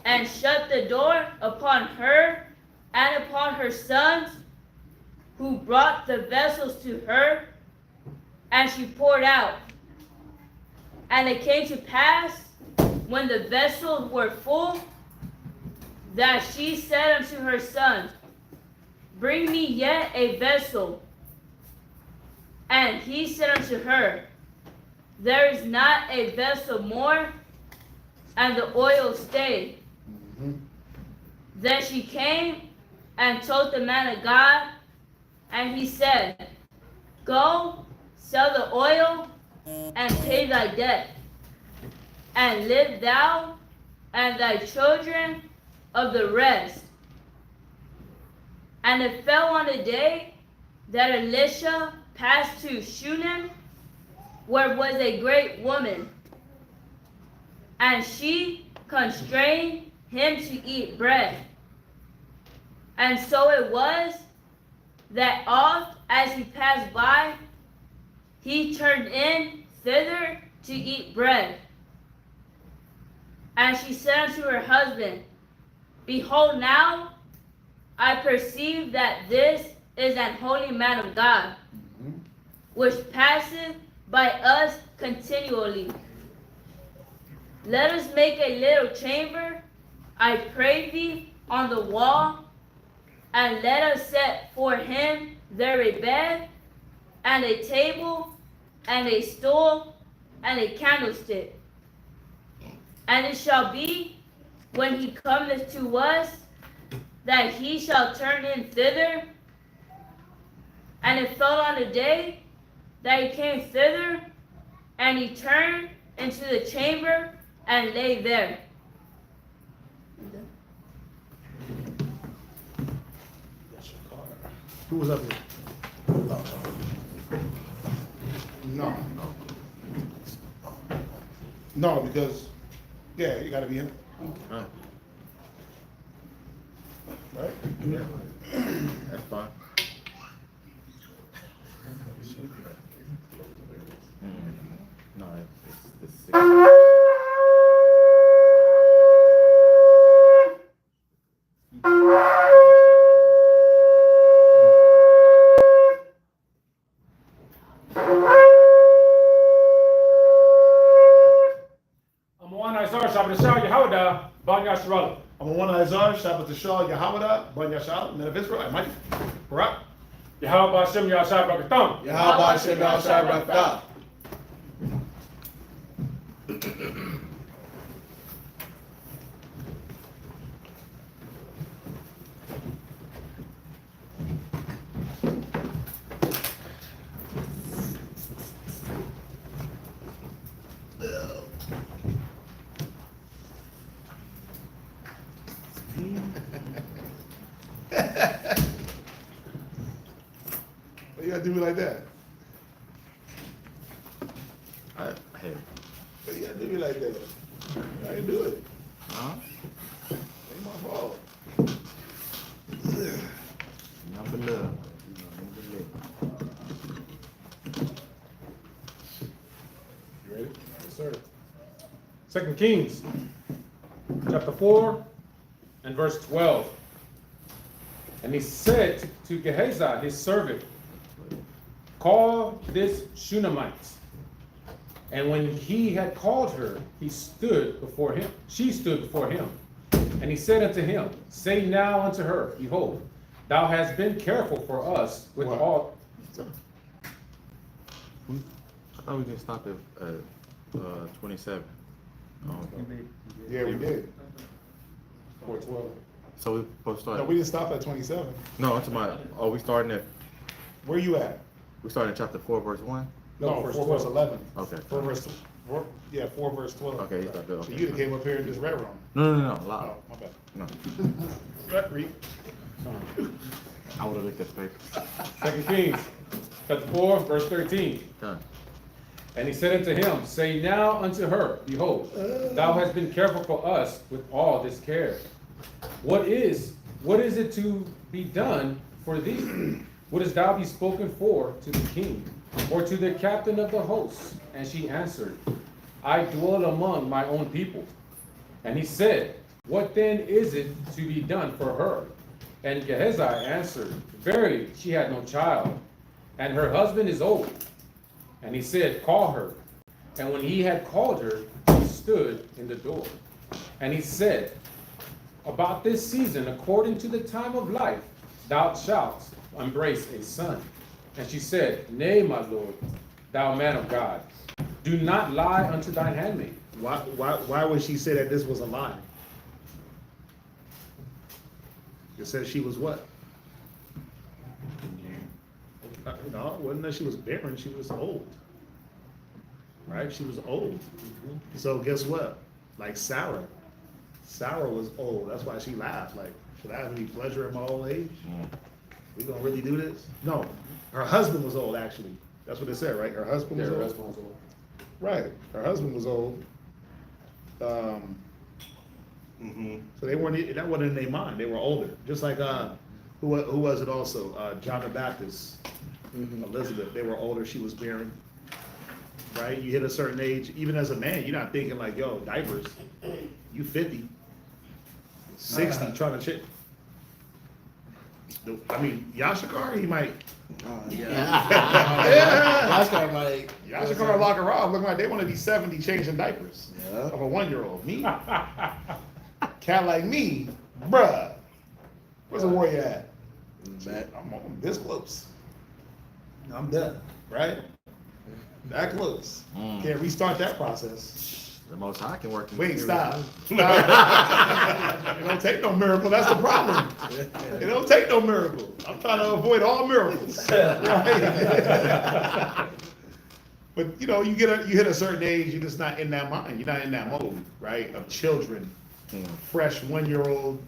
and shut the door upon her and upon her sons, who brought the vessels to her, and she poured out. And it came to pass, when the vessels were full, that she said unto her sons, Bring me yet a vessel. And he said unto her, There is not a vessel more. And the oil stayed. Then she came and told the man of God, and he said, Go, sell the oil, and pay thy debt, and live thou and thy children of the rest. And it fell on the day that Elisha passed to Shunem, where was a great woman, and she constrained him to eat bread. And so it was that oft as he passed by, he turned in thither to eat bread. And she said unto her husband, Behold, now I perceive that this is an holy man of God, which passeth by us continually. Let us make a little chamber, I pray thee, on the wall, and let us set for him there a bed, and a table, and a stool, and a candlestick. And it shall be, when he cometh to us, that he shall turn in thither. And it fell on the day that he came thither, and he turned into the chamber and lay there. Who was up here? No, because, yeah, you gotta be him. Right? Yeah. That's fine. No, it's six. I'm a one Izar, Shabbat Tashal, Yahawada, Ban Yashal, men of Israel, Mike, Barak. Yahweh Hashem Yahshai Barakatam. Yahweh Hashem Yahshai Barakah. Why you gotta do me like that? Hey. Why you gotta do me like that? I didn't do it. Huh? Ain't my fault. Number love. You ready? Yes, sir. 2 Kings, chapter 4, and verse 12. And he said to Gehazi, his servant, Call this Shunammite. And when he had called her, he stood before him. She stood before him. And he said unto him, Say now unto her, Behold, thou hast been careful for us with What? all. I thought we could stop at 27. Yeah, we did. 4:12. So we're supposed to start. No, we didn't stop at 27. No, I'm talking about, are we starting at, Where you at? we starting at chapter 4, verse 1? No, verse 4 verse 11. Okay. 4 verse Yeah, 4 verse 12. Okay, he's not there, So okay. you came up here and just read wrong. No, Oh, loud. my bad. No. Right, read. I would have looked at the paper. 2 Kings, chapter 4, verse 13. Done. And he said unto him, Say now unto her, Behold, thou hast been careful for us with all this care. What is it to be done for thee? Wouldst thou be spoken for to the king, or to the captain of the hosts? And she answered, I dwell among my own people. And he said, What then is it to be done for her? And Gehazi answered, Verily, she had no child, and her husband is old. And he said, Call her. And when he had called her, she stood in the door. And he said, About this season, according to the time of life, thou shalt embrace a son. And she said, Nay, my lord, thou man of God, do not lie unto thine handmaid. Why would she say that this was a lie? It says she was what? No, it wasn't that she was barren, she was old. Right? She was old. So guess what? Like Sarah. Sarah was old. That's why she laughed. Like, should I have any pleasure in my old age? We gonna really do this? No. Her husband was old, actually. That's what it said, right? Her husband was old. Right. Her husband was old. So they weren't. That wasn't in their mind. They were older. Just like who was it also? John the Baptist, Elizabeth. They were older. She was barren. Right. You hit a certain age. Even as a man, you're not thinking like, yo, diapers. You 50, 60, trying to check. I mean, Yashikar, he might. Yashikar lock her off. Look like they want to be 70 changing diapers of a 1-year-old. Me, cat like me, bruh. Where's the warrior at? I'm this close. I'm done. Right? That close. Can't restart that process. The most high can work. Wait, stop. It don't take no miracle. That's the problem. It don't take no miracle. I'm trying to avoid all miracles. Right? But you know, you hit a certain age, you're just not in that mind. You're not in that mode, right? Of children, fresh 1-year-old,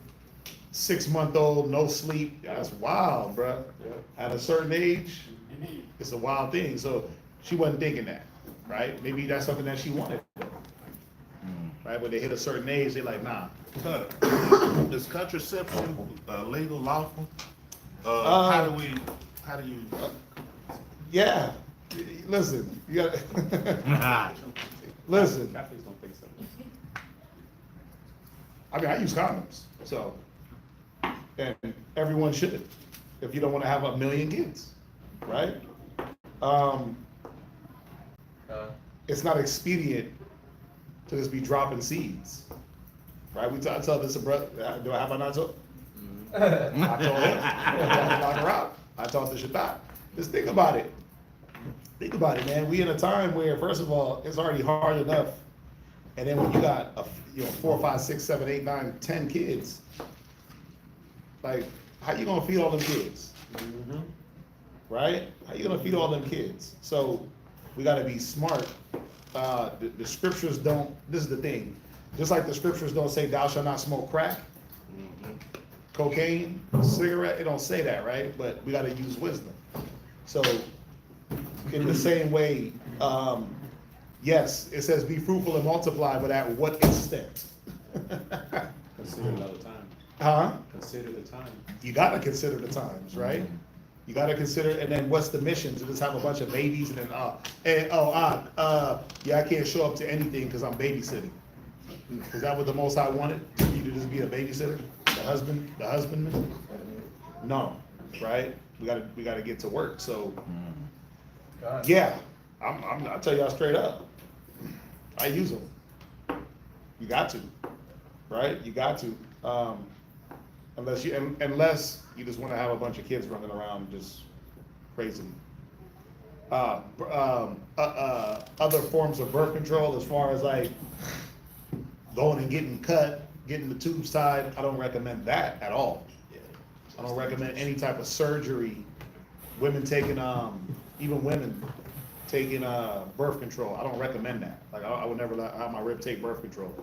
6-month-old, no sleep. That's wild, bro. At a certain age, it's a wild thing. So she wasn't thinking that, right? Maybe that's something that she wanted. Right, when they hit a certain age, they're like, nah. Is contraception legal, lawful? How do you? Yeah. Listen, you got. Listen. Catholics don't think so. I mean, I use condoms, so, and everyone should, if you don't want to have 1 million kids, right? It's not expedient to just be dropping seeds, right? I tell this to brother. Have I not told? I told him. I told the Shabbat. Just think about it. Think about it, man. We in a time where, first of all, it's already hard enough, and then when you got 4, 5, 6, 7, 8, 9, 10 kids, like, how you gonna feed all them kids? Right? How you gonna feed all them kids? So we gotta be smart. The scriptures don't. This is the thing. Just like the scriptures don't say, "Thou shalt not smoke crack." Cocaine, cigarette, it don't say that, right? But we got to use wisdom. So, in the same way, yes, it says be fruitful and multiply, but at what extent? Consider another time. Huh? Consider the time. You got to consider the times, right? You got to consider, and then what's the mission? To just have a bunch of babies and then, yeah, I can't show up to anything because I'm babysitting. Is that what the Most High wanted? You to just be a babysitter? The husbandman? No, right? We gotta get to work. So, yeah, I'll tell y'all straight up. I use them. You got to, right? You got to. Unless you just want to have a bunch of kids running around just crazy. Other forms of birth control, as far as like going and getting cut, getting the tubes tied, I don't recommend that at all. I don't recommend any type of surgery. Women taking, even women taking birth control. I don't recommend that. Like I would never have my rib take birth control.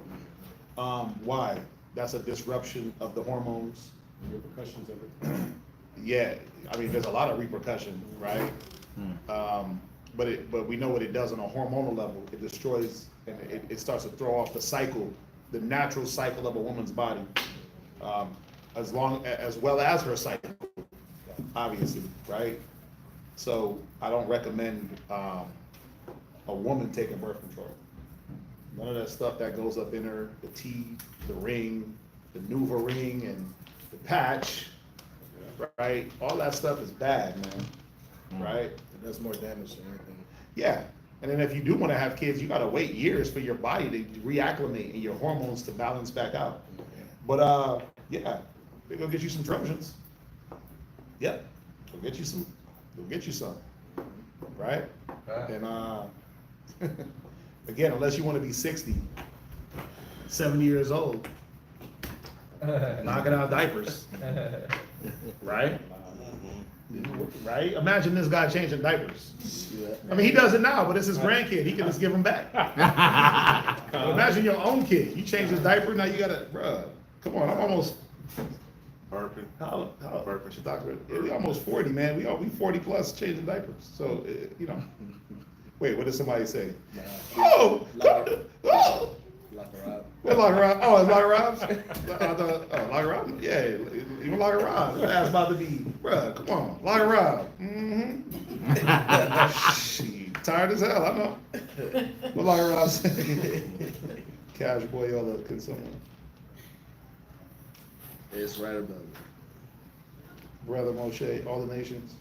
Why? That's a disruption of the hormones. Repercussions of it. Yeah, I mean, there's a lot of repercussion, right? But we know what it does on a hormonal level. It destroys and it starts to throw off the cycle, the natural cycle of a woman's body, as well as her cycle, obviously, right? So I don't recommend a woman taking birth control. None of that stuff that goes up in her, the T, the ring, the Nuva ring, and the patch, right? All that stuff is bad, man, right? It does more damage than anything. Yeah, and then if you do want to have kids, you gotta wait years for your body to reacclimate and your hormones to balance back out. But yeah, they go get you some Trojans. Yep, go get you some, right? And again, unless you want to be 60, 70 years old, knocking out diapers, right? Right? Imagine this guy changing diapers. I mean, he does it now, but it's his grandkid. He can just give them back. Imagine your own kid. You change his diaper, now you gotta, bruh, come on, I'm almost. Burping. How you talking? We're almost 40, man. We 40 plus changing diapers. So, you know. Wait, what did somebody say? Oh! Oh! What Locker Rob? Oh, it's Locker Rob's? Locker Rob? Yeah, even Locker Rob. That's about to be, bruh, come on. Locker Rob. She tired as hell, I know. What Locker Rob say? Casual Boyola, can someone? It's right above it. Brother Moshe, all the nations.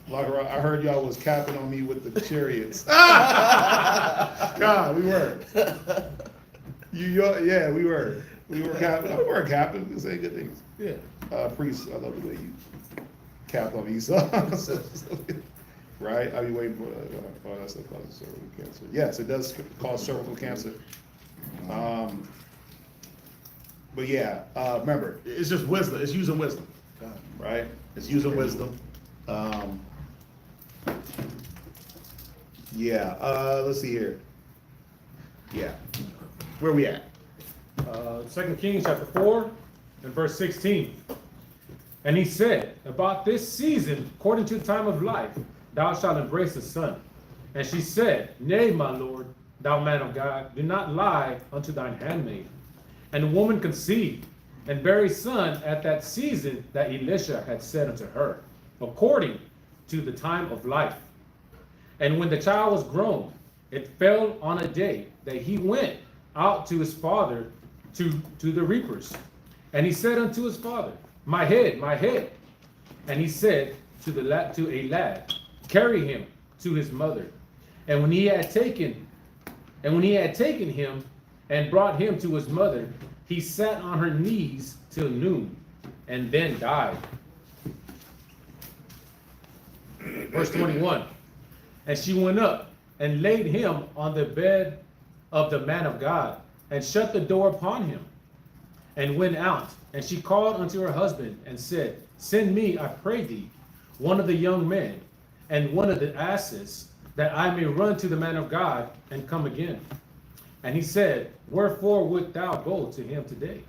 Locker Rob, I heard y'all was capping on me with the chariots. God, we were. Yeah, we were. We were capping. We weren't capping. We saying good things. Yeah. Priest, I love the way you capped on Esau. Right? I be waiting for that stuff causes cervical cancer. Yes, it does cause cervical cancer. But yeah, remember, it's just wisdom. It's using wisdom, right? It's using wisdom. Yeah. Let's see here. Yeah. Where we at? 2 Kings chapter 4 and verse 16. And he said, about this season, according to the time of life, thou shalt embrace a son. And she said, nay, my lord, thou man of God, do not lie unto thine handmaid. And the woman conceived, and bare a son at that season that Elisha had said unto her, according to the time of life. And when the child was grown, it fell on a day that he went out to his father to the reapers. And he said unto his father, my head, my head. And he said to a lad, carry him to his mother. And when he had taken him and brought him to his mother, he sat on her knees till noon, and then died. Verse 21. And she went up and laid him on the bed of the man of God, and shut the door upon him, and went out. And she called unto her husband, and said, send me, I pray thee, one of the young men, and one of the asses, that I may run to the man of God, and come again. And he said, wherefore wilt thou go to him today?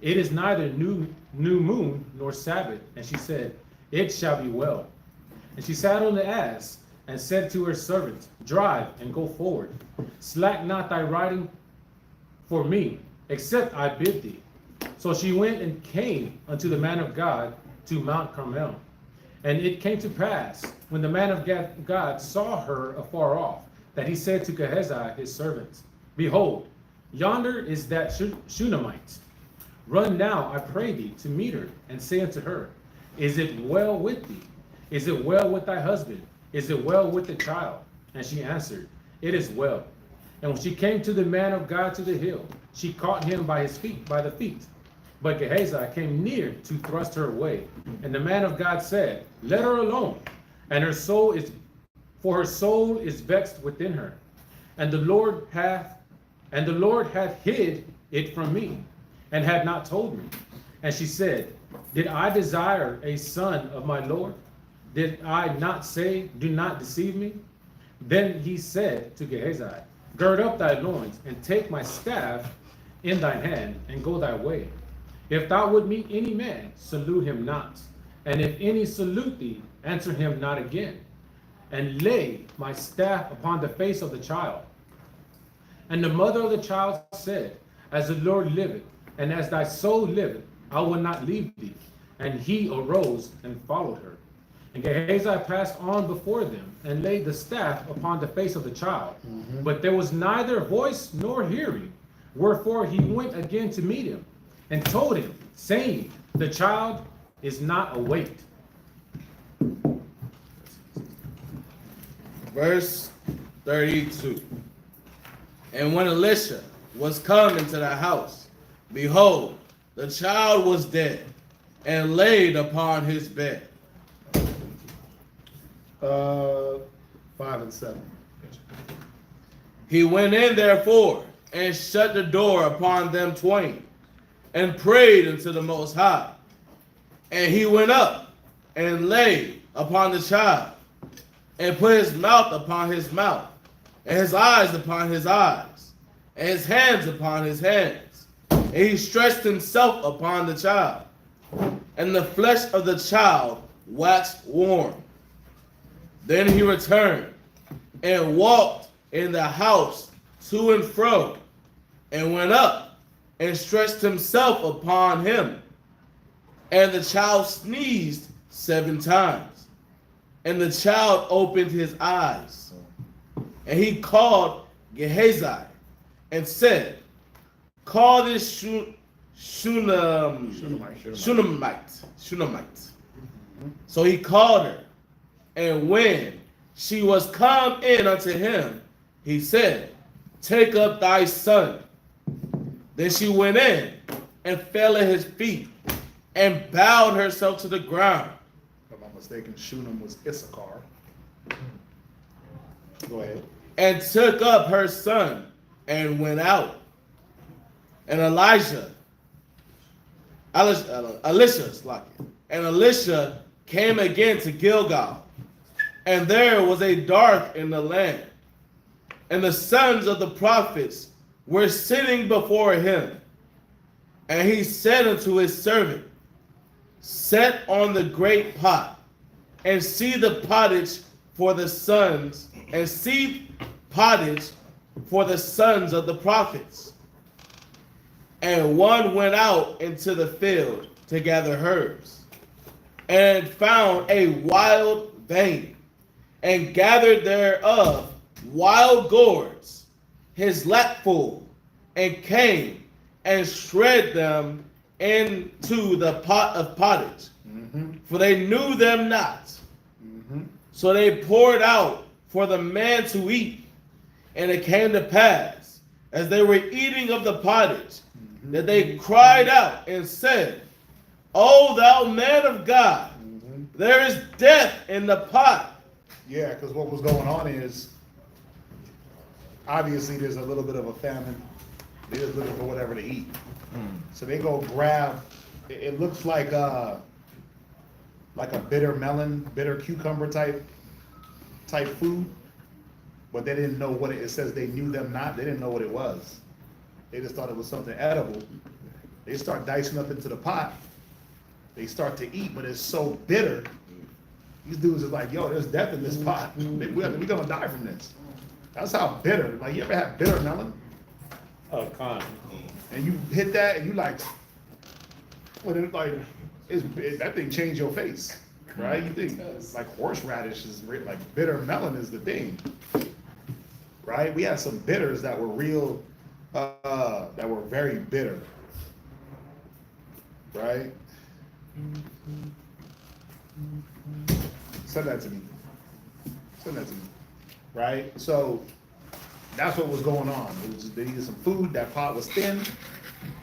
It is neither new moon nor Sabbath. And she said, it shall be well. And she sat on the ass, and said to her servant, drive and go forward. Slack not thy riding for me, except I bid thee. So she went and came unto the man of God to Mount Carmel. And it came to pass, when the man of God saw her afar off, that he said to Gehazi his servant, behold, yonder is that Shunammite. Run now, I pray thee, to meet her, and say unto her, is it well with thee? Is it well with thy husband? Is it well with the child? And she answered, it is well. And when she came to the man of God to the hill, she caught him by the feet. But Gehazi came near to thrust her away. And the man of God said, let her alone. And her soul is vexed within her. And the Lord hath hid it from me, and had not told me. And she said, did I desire a son of my Lord? Did I not say, do not deceive me? Then he said to Gehazi, gird up thy loins, and take my staff in thine hand, and go thy way. If thou would meet any man, salute him not. And if any salute thee, answer him not again. And lay my staff upon the face of the child. And the mother of the child said, as the Lord liveth, and as thy soul liveth, I will not leave thee. And he arose and followed her. And Gehazi passed on before them, and laid the staff upon the face of the child. But there was neither voice nor hearing. Wherefore he went again to meet him, and told him, saying, the child is not awake. Verse 32. And when Elisha was come into the house, behold, the child was dead, and laid upon his bed. 5 and 7. He went in therefore, and shut the door upon them twain, and prayed unto the Most High. And he went up, and lay upon the child, and put his mouth upon his mouth, and his eyes upon his eyes, and his hands upon his hands. And he stretched himself upon the child, and the flesh of the child waxed warm. Then he returned, and walked in the house to and fro, and went up, and stretched himself upon him. And the child sneezed 7 times. And the child opened his eyes. And he called Gehazi, and said, call this Shunammite. So he called her. And when she was come in unto him, he said, take up thy son. Then she went in, and fell at his feet, and bowed herself to the ground. If I'm not mistaken, Shunem was Issachar. Go ahead. And took up her son, and went out. And Elisha came again to Gilgal. And there was a dark in the land. And the sons of the prophets were sitting before him. And he said unto his servant, set on the great pot, and see the pottage for the sons, and see pottage for the sons of the prophets. And one went out into the field to gather herbs, and found a wild vein, and gathered thereof wild gourds, his lapful, and came and shred them into the pot of pottage, for they knew them not. So they poured out for the man to eat. And it came to pass, as they were eating of the pottage, that they cried out and said, O thou man of God, there is death in the pot. Yeah, because what was going on is, obviously there's a little bit of a famine. They're just looking for whatever to eat. So they go grab, it looks like a bitter melon, bitter cucumber type food, but they didn't know what it says. They knew them not. They didn't know what it was. They just thought it was something edible. They start dicing up into the pot. They start to eat, but it's so bitter. These dudes is like, yo, there's death in this pot. We're gonna die from this. That's how bitter. Like, you ever have bitter melon? Oh, con. And you hit that, and you like, well, that thing changed your face, right? You think like horseradish is like bitter melon is the thing, right? We had some bitters that were real, that were very bitter, right? Send that to me. Right? So that's what was going on. They needed some food. That pot was thin.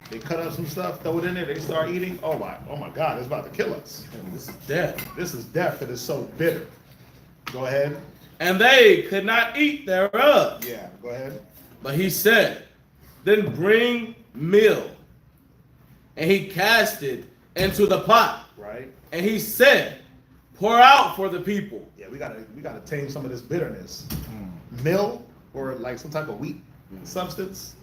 They cut up some stuff, throw it in there. They start eating. Oh my God, it's about to kill us. This is death. This is death. It is so bitter. Go ahead. And they could not eat thereof. Yeah, go ahead. But he said, then bring meal. And he cast it into the pot. Right. And he said, pour out for the people. Yeah, we gotta tame some of this bitterness. Mill or like some type of wheat substance.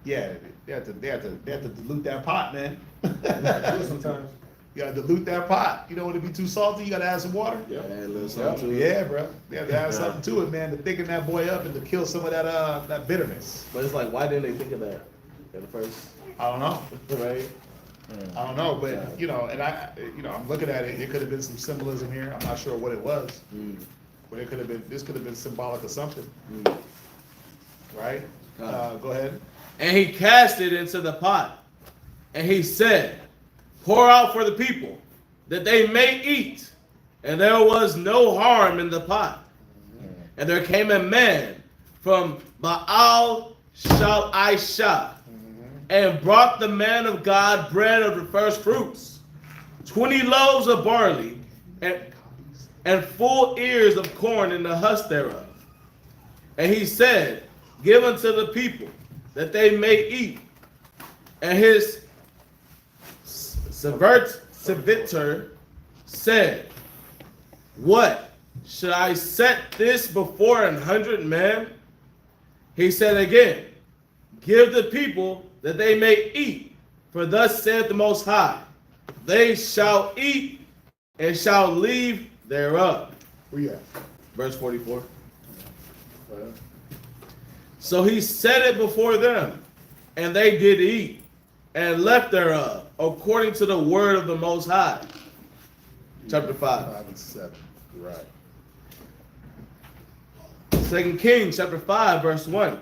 Yeah, they have to dilute that pot, man. Sometimes. You gotta dilute that pot. You don't want to be too salty. You gotta add some water. Yeah, a little something to it. Yeah, bro. You have to add something to it, man, to thicken that boy up and to kill some of that bitterness. But it's like, why didn't they think of that at the first? I don't know. Right? I don't know, but and I'm looking at it. It could have been some symbolism here. I'm not sure what it was, but it could have been. This could have been symbolic of something, right? Go ahead. And he cast it into the pot, and he said, "Pour out for the people, that they may eat." And there was no harm in the pot. And there came a man from Baal Shalisha, and brought the man of God bread of the first fruits, 20 loaves of barley, and full ears of corn in the husk thereof. And he said, "Give unto the people, that they may eat." And his servitor said, "What? Should I set this before 100 men?" He said again, "Give the people, that they may eat. For thus saith the Most High, they shall eat and shall leave thereof." Where you at? Verse 44. So he set it before them, and they did eat, and left thereof, according to the word of the Most High. Chapter 5. 5 and 7. Right. 2 Kings chapter 5, verse 1.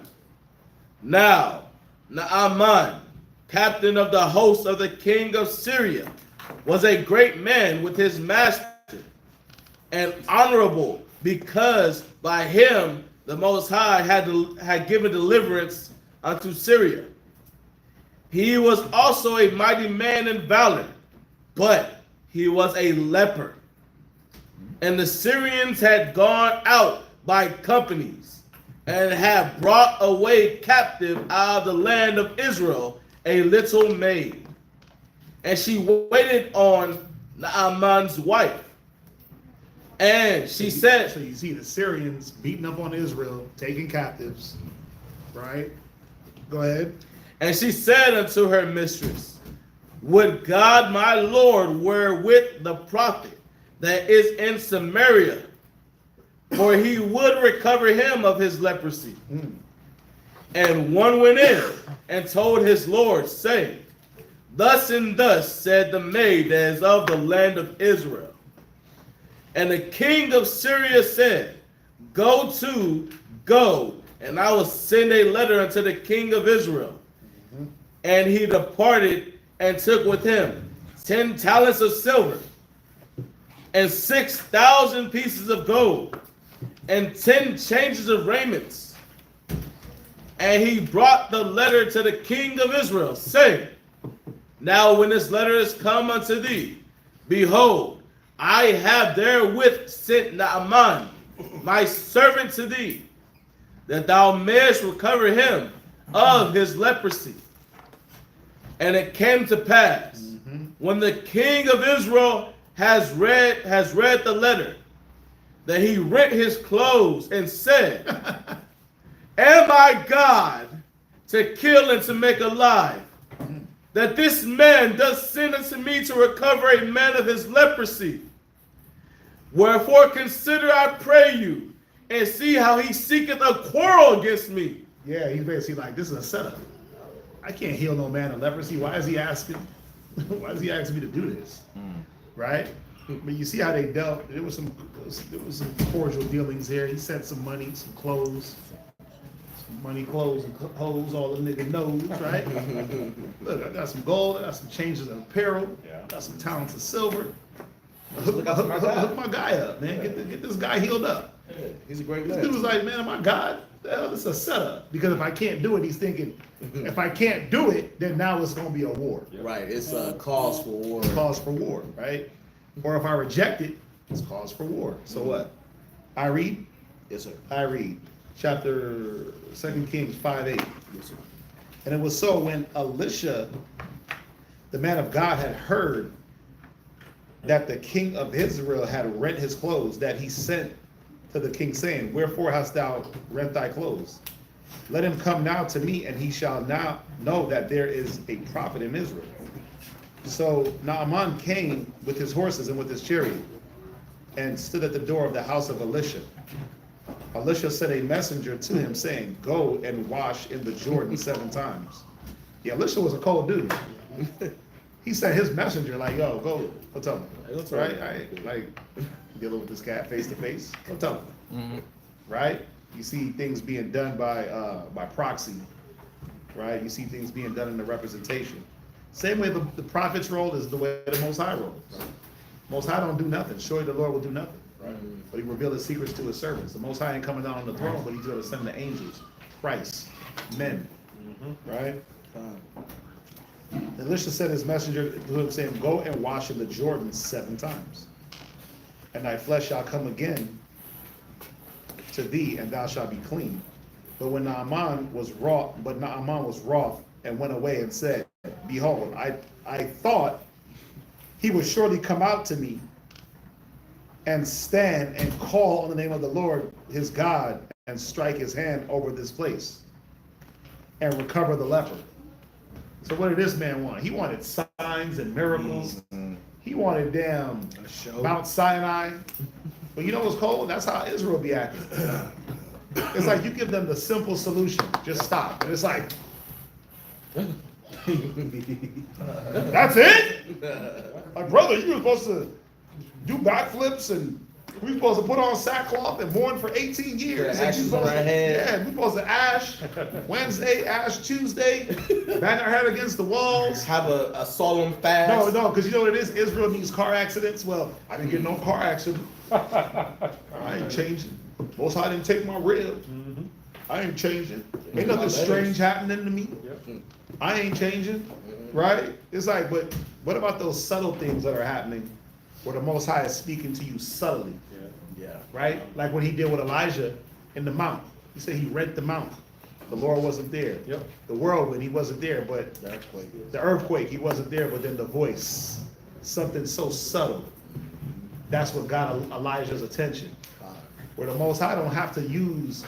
Now Naaman, captain of the host of the king of Syria, was a great man with his master, and honorable, because by him the Most High had given deliverance unto Syria. He was also a mighty man in valor, but he was a leper. And the Syrians had gone out by companies, and had brought away captive out of the land of Israel a little maid. And she waited on Naaman's wife. And she said, So you see the Syrians beating up on Israel, taking captives, right? Go ahead. And she said unto her mistress, "Would God my Lord were with the prophet that is in Samaria, for he would recover him of his leprosy." And one went in and told his Lord, saying, "Thus and thus said the maid that is of the land of Israel." And the king of Syria said, Go, and I will send a letter unto the king of Israel." And he departed and took with him 10 talents of silver, and 6,000 pieces of gold, and 10 changes of raiments. And he brought the letter to the king of Israel, saying, "Now when this letter is come unto thee, behold, I have therewith sent Naaman, my servant, to thee, that thou mayest recover him of his leprosy." And it came to pass, when the king of Israel has read the letter, that he rent his clothes and said, "Am I God to kill and to make alive, that this man does send unto me to recover a man of his leprosy? Wherefore consider, I pray you, and see how he seeketh a quarrel against me." Yeah, he's basically like, this is a setup. I can't heal no man of leprosy. Why is he asking? Why is he asking me to do this? Right? But you see how they dealt. There was some cordial dealings here. He sent some money, some clothes, some money, clothes, and hoes. All the nigga knows, right? Look, I got some gold. I got some changes of apparel. I got some talents of silver. Hook my guy up, man. Get this guy healed up. Yeah, he's a great man. This dude was like, "Man, my God, this is a setup." Because if I can't do it, he's thinking, if I can't do it, then now it's going to be a war. Right, it's a cause for war. Cause for war, right? Or if I reject it, it's cause for war. So what? I read? Yes, sir. I read. Chapter 2 Kings 5:8. Yes, sir. And it was so when Elisha, the man of God, had heard that the king of Israel had rent his clothes, that he sent to the king, saying, Wherefore hast thou rent thy clothes? Let him come now to me, and he shall now know that there is a prophet in Israel. So Naaman came with his horses and with his chariot, and stood at the door of the house of Elisha. Elisha sent a messenger to him, saying, Go and wash in the Jordan 7 times. Yeah, Elisha was a cold dude. He sent his messenger, like, yo, go tell him. Right? I ain't like dealing with this cat face to face. Go tell him. Mm-hmm. Right? You see things being done by proxy. Right? You see things being done in the representation. Same way the prophet's role is the way the Most High rolls. Most High don't do nothing. Surely the Lord will do nothing. Right? But he revealed his secrets to his servants. The Most High ain't coming down on the throne, but he's going to send the angels, Christ, men. Right? Elisha sent his messenger to him, saying, Go and wash in the Jordan 7 times, and thy flesh shall come again to thee, and thou shalt be clean. But Naaman was wroth and went away and said, Behold, I thought he would surely come out to me and stand and call on the name of the Lord his God and strike his hand over this place and recover the leper. So what did this man want? He wanted signs and miracles. He wanted damn Mount Sinai. But you know what's cold? That's how Israel be acting. It's like you give them the simple solution. Just stop. And it's like, that's it? Like, brother, you were supposed to do backflips and we were supposed to put on sackcloth and mourn for 18 years. Yeah, ashes on our head. Yeah, we supposed to ash Wednesday, ash Tuesday, bang our head against the walls. Have a solemn fast. No, because you know what it is? Israel needs car accidents. Well, I didn't get no car accident. I ain't changing. Most High didn't take my rib. I ain't changing. Ain't nothing strange happening to me. I ain't changing. Right? It's like, but what about those subtle things that are happening where the Most High is speaking to you subtly? Yeah. Right? Like what he did with Elijah in the mount. He said he rent the mount. The Lord wasn't there. Yep. The whirlwind, he wasn't there, but the earthquake, he wasn't there, but then the voice, something so subtle. That's what got Elijah's attention. Where the Most High don't have to use,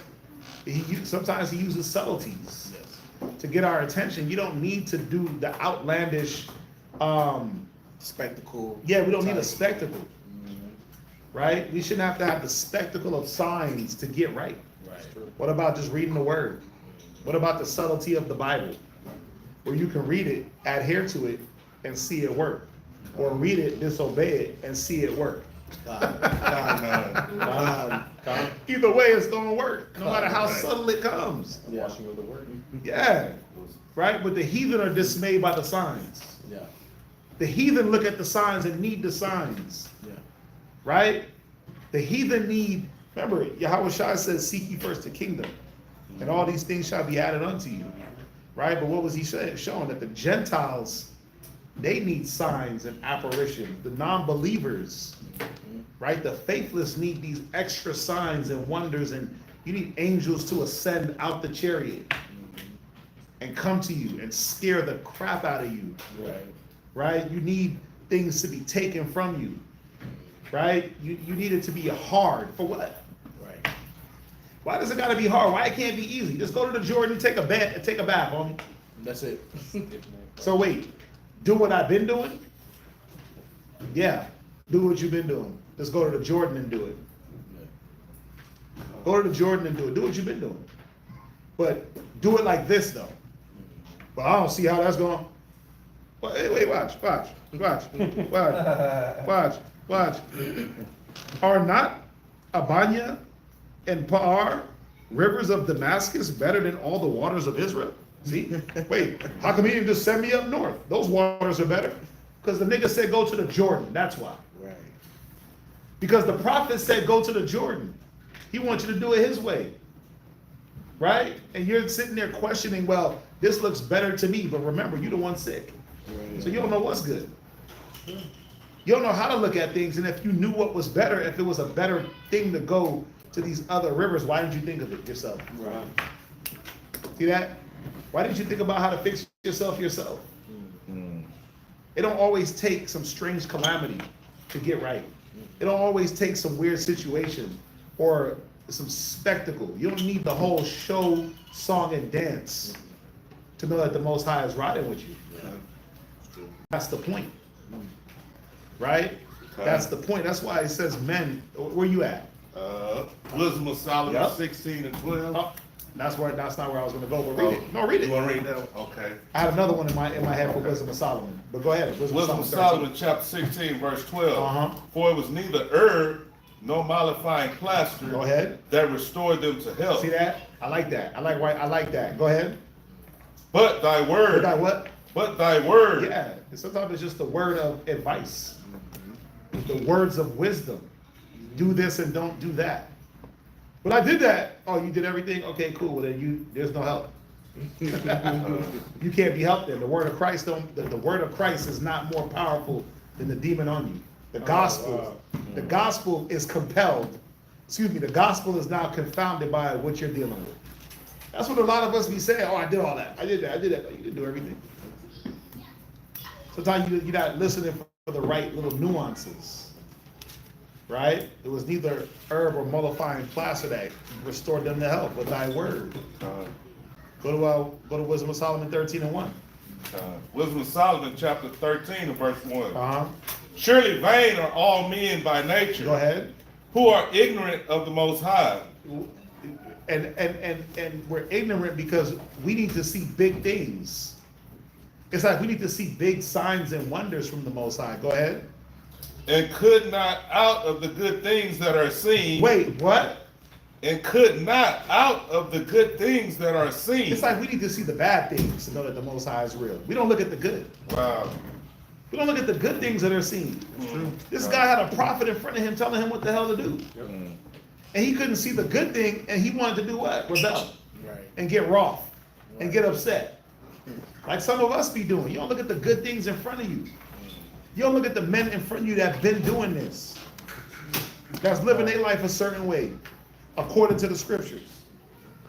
sometimes he uses subtleties to get our attention. You don't need to do the outlandish spectacle. Yeah, we don't need a spectacle. Right? We shouldn't have to have the spectacle of signs to get right. What about just reading the word? What about the subtlety of the Bible? Where you can read it, adhere to it, and see it work. Or read it, disobey it, and see it work. Either way, it's going to work, no matter how subtle it comes. Washing of the word. Yeah, right? But the heathen are dismayed by the signs. Yeah. The heathen look at the signs and need the signs. Yeah. Right? The heathen need, remember, Yahweh Shai says, seek ye first the kingdom, and all these things shall be added unto you. Right? But what was he showing? That the Gentiles, they need signs and apparitions. The non-believers, right? The faithless need these extra signs and wonders, and you need angels to ascend out the chariot and come to you and scare the crap out of you. Right? You need things to be taken from you. Right? You need it to be hard. For what? Right. Why does it gotta be hard? Why it can't be easy? Just go to the Jordan, take a bath, homie. That's it. So wait, do what I've been doing? Yeah, do what you've been doing. Just go to the Jordan and do it. Go to the Jordan and do it. Do what you've been doing. But do it like this though. Well, I don't see how that's going. Wait, watch. Are not Abana and Pa'ar, rivers of Damascus, better than all the waters of Israel? See? Wait, how come he didn't just send me up north? Those waters are better. Because the nigga said go to the Jordan. That's why. Right. Because the prophet said go to the Jordan. He wants you to do it his way. Right? And you're sitting there questioning, well, this looks better to me. But remember, you're the one sick. So you don't know what's good. You don't know how to look at things. And if you knew what was better, if it was a better thing to go to these other rivers, why didn't you think of it yourself? Right. See that? Why didn't you think about how to fix yourself? It don't always take some strange calamity to get right. It don't always take some weird situation or some spectacle. You don't need the whole show, song, and dance to know that the Most High is riding with you. That's the point, right? That's the point. That's why it says men. Where you at? Wisdom of Solomon, Yep. 16 and 12. Oh, that's not where I was going to go. But read it. No, read it. You want to read that? Okay. I had another one in my head for Wisdom of Solomon. But go ahead. Wisdom of 13. Solomon, chapter 16, verse 12. Uh-huh. For it was neither herb nor mollifying plaster Go ahead. that restored them to health. See that? I like that. I like that. Go ahead. But thy word. But thy what? But thy word. Yeah. Sometimes it's just the word of advice. The words of wisdom. Do this and don't do that. But I did that. Oh, you did everything? Okay, cool. Well, then there's no help. You can't be helped then. The word of Christ the word of Christ is not more powerful than the demon on you. The gospel, the gospel is compelled. Excuse me, the gospel is now confounded by what you're dealing with. That's what a lot of us be saying. Oh, I did all that. I did that. No, you didn't do everything. Sometimes you're not listening for the right little nuances. Right? It was neither herb or mollifying plaster that restored them to health, but thy word. Go to Wisdom of Solomon 13 and 1. Wisdom of Solomon, chapter 13 and verse 1. Uh-huh. Surely vain are all men by nature. Go ahead. Who are ignorant of the Most High. And we're ignorant because we need to see big things. It's like we need to see big signs and wonders from the Most High. Go ahead. And could not out of the good things that are seen. Wait, what? And could not out of the good things that are seen. It's like we need to see the bad things to know that the Most High is real. We don't look at the good. Wow. We don't look at the good things that are seen. This guy had a prophet in front of him telling him what the hell to do. And he couldn't see the good thing, and he wanted to do what? Rebel. And get wroth. And get upset. Like some of us be doing. You don't look at the good things in front of you. You don't look at the men in front of you that have been doing this. That's living their life a certain way, according to the scriptures.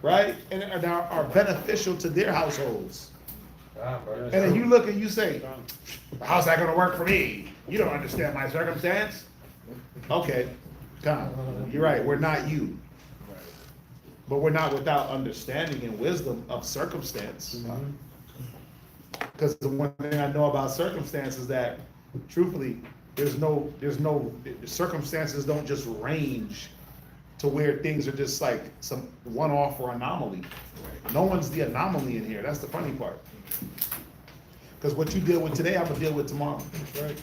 Right? And are beneficial to their households. And then you look and you say, how's that going to work for me? You don't understand my circumstance. Okay, come on. You're right. We're not you. But we're not without understanding and wisdom of circumstance. Because the one thing I know about circumstance is that, truthfully, there's no circumstances don't just range to where things are just like some one-off or anomaly. No one's the anomaly in here. That's the funny part. Because what you deal with today, I'm gonna deal with tomorrow. Right?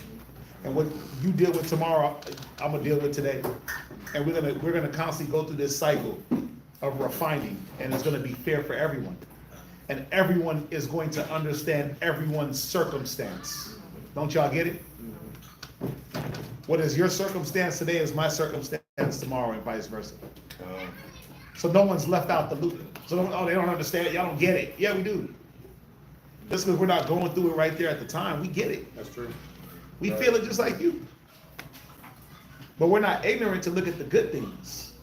And what you deal with tomorrow, I'm gonna deal with today. And we're gonna constantly go through this cycle of refining, and it's gonna be fair for everyone. And everyone is going to understand everyone's circumstance. Don't y'all get it? What is your circumstance today is my circumstance tomorrow, and vice versa. So no one's left out the loop. So they don't understand it. Y'all don't get it. Yeah, we do. Just because we're not going through it right there at the time, we get it. That's true. We feel it just like you. But we're not ignorant to look at the good things.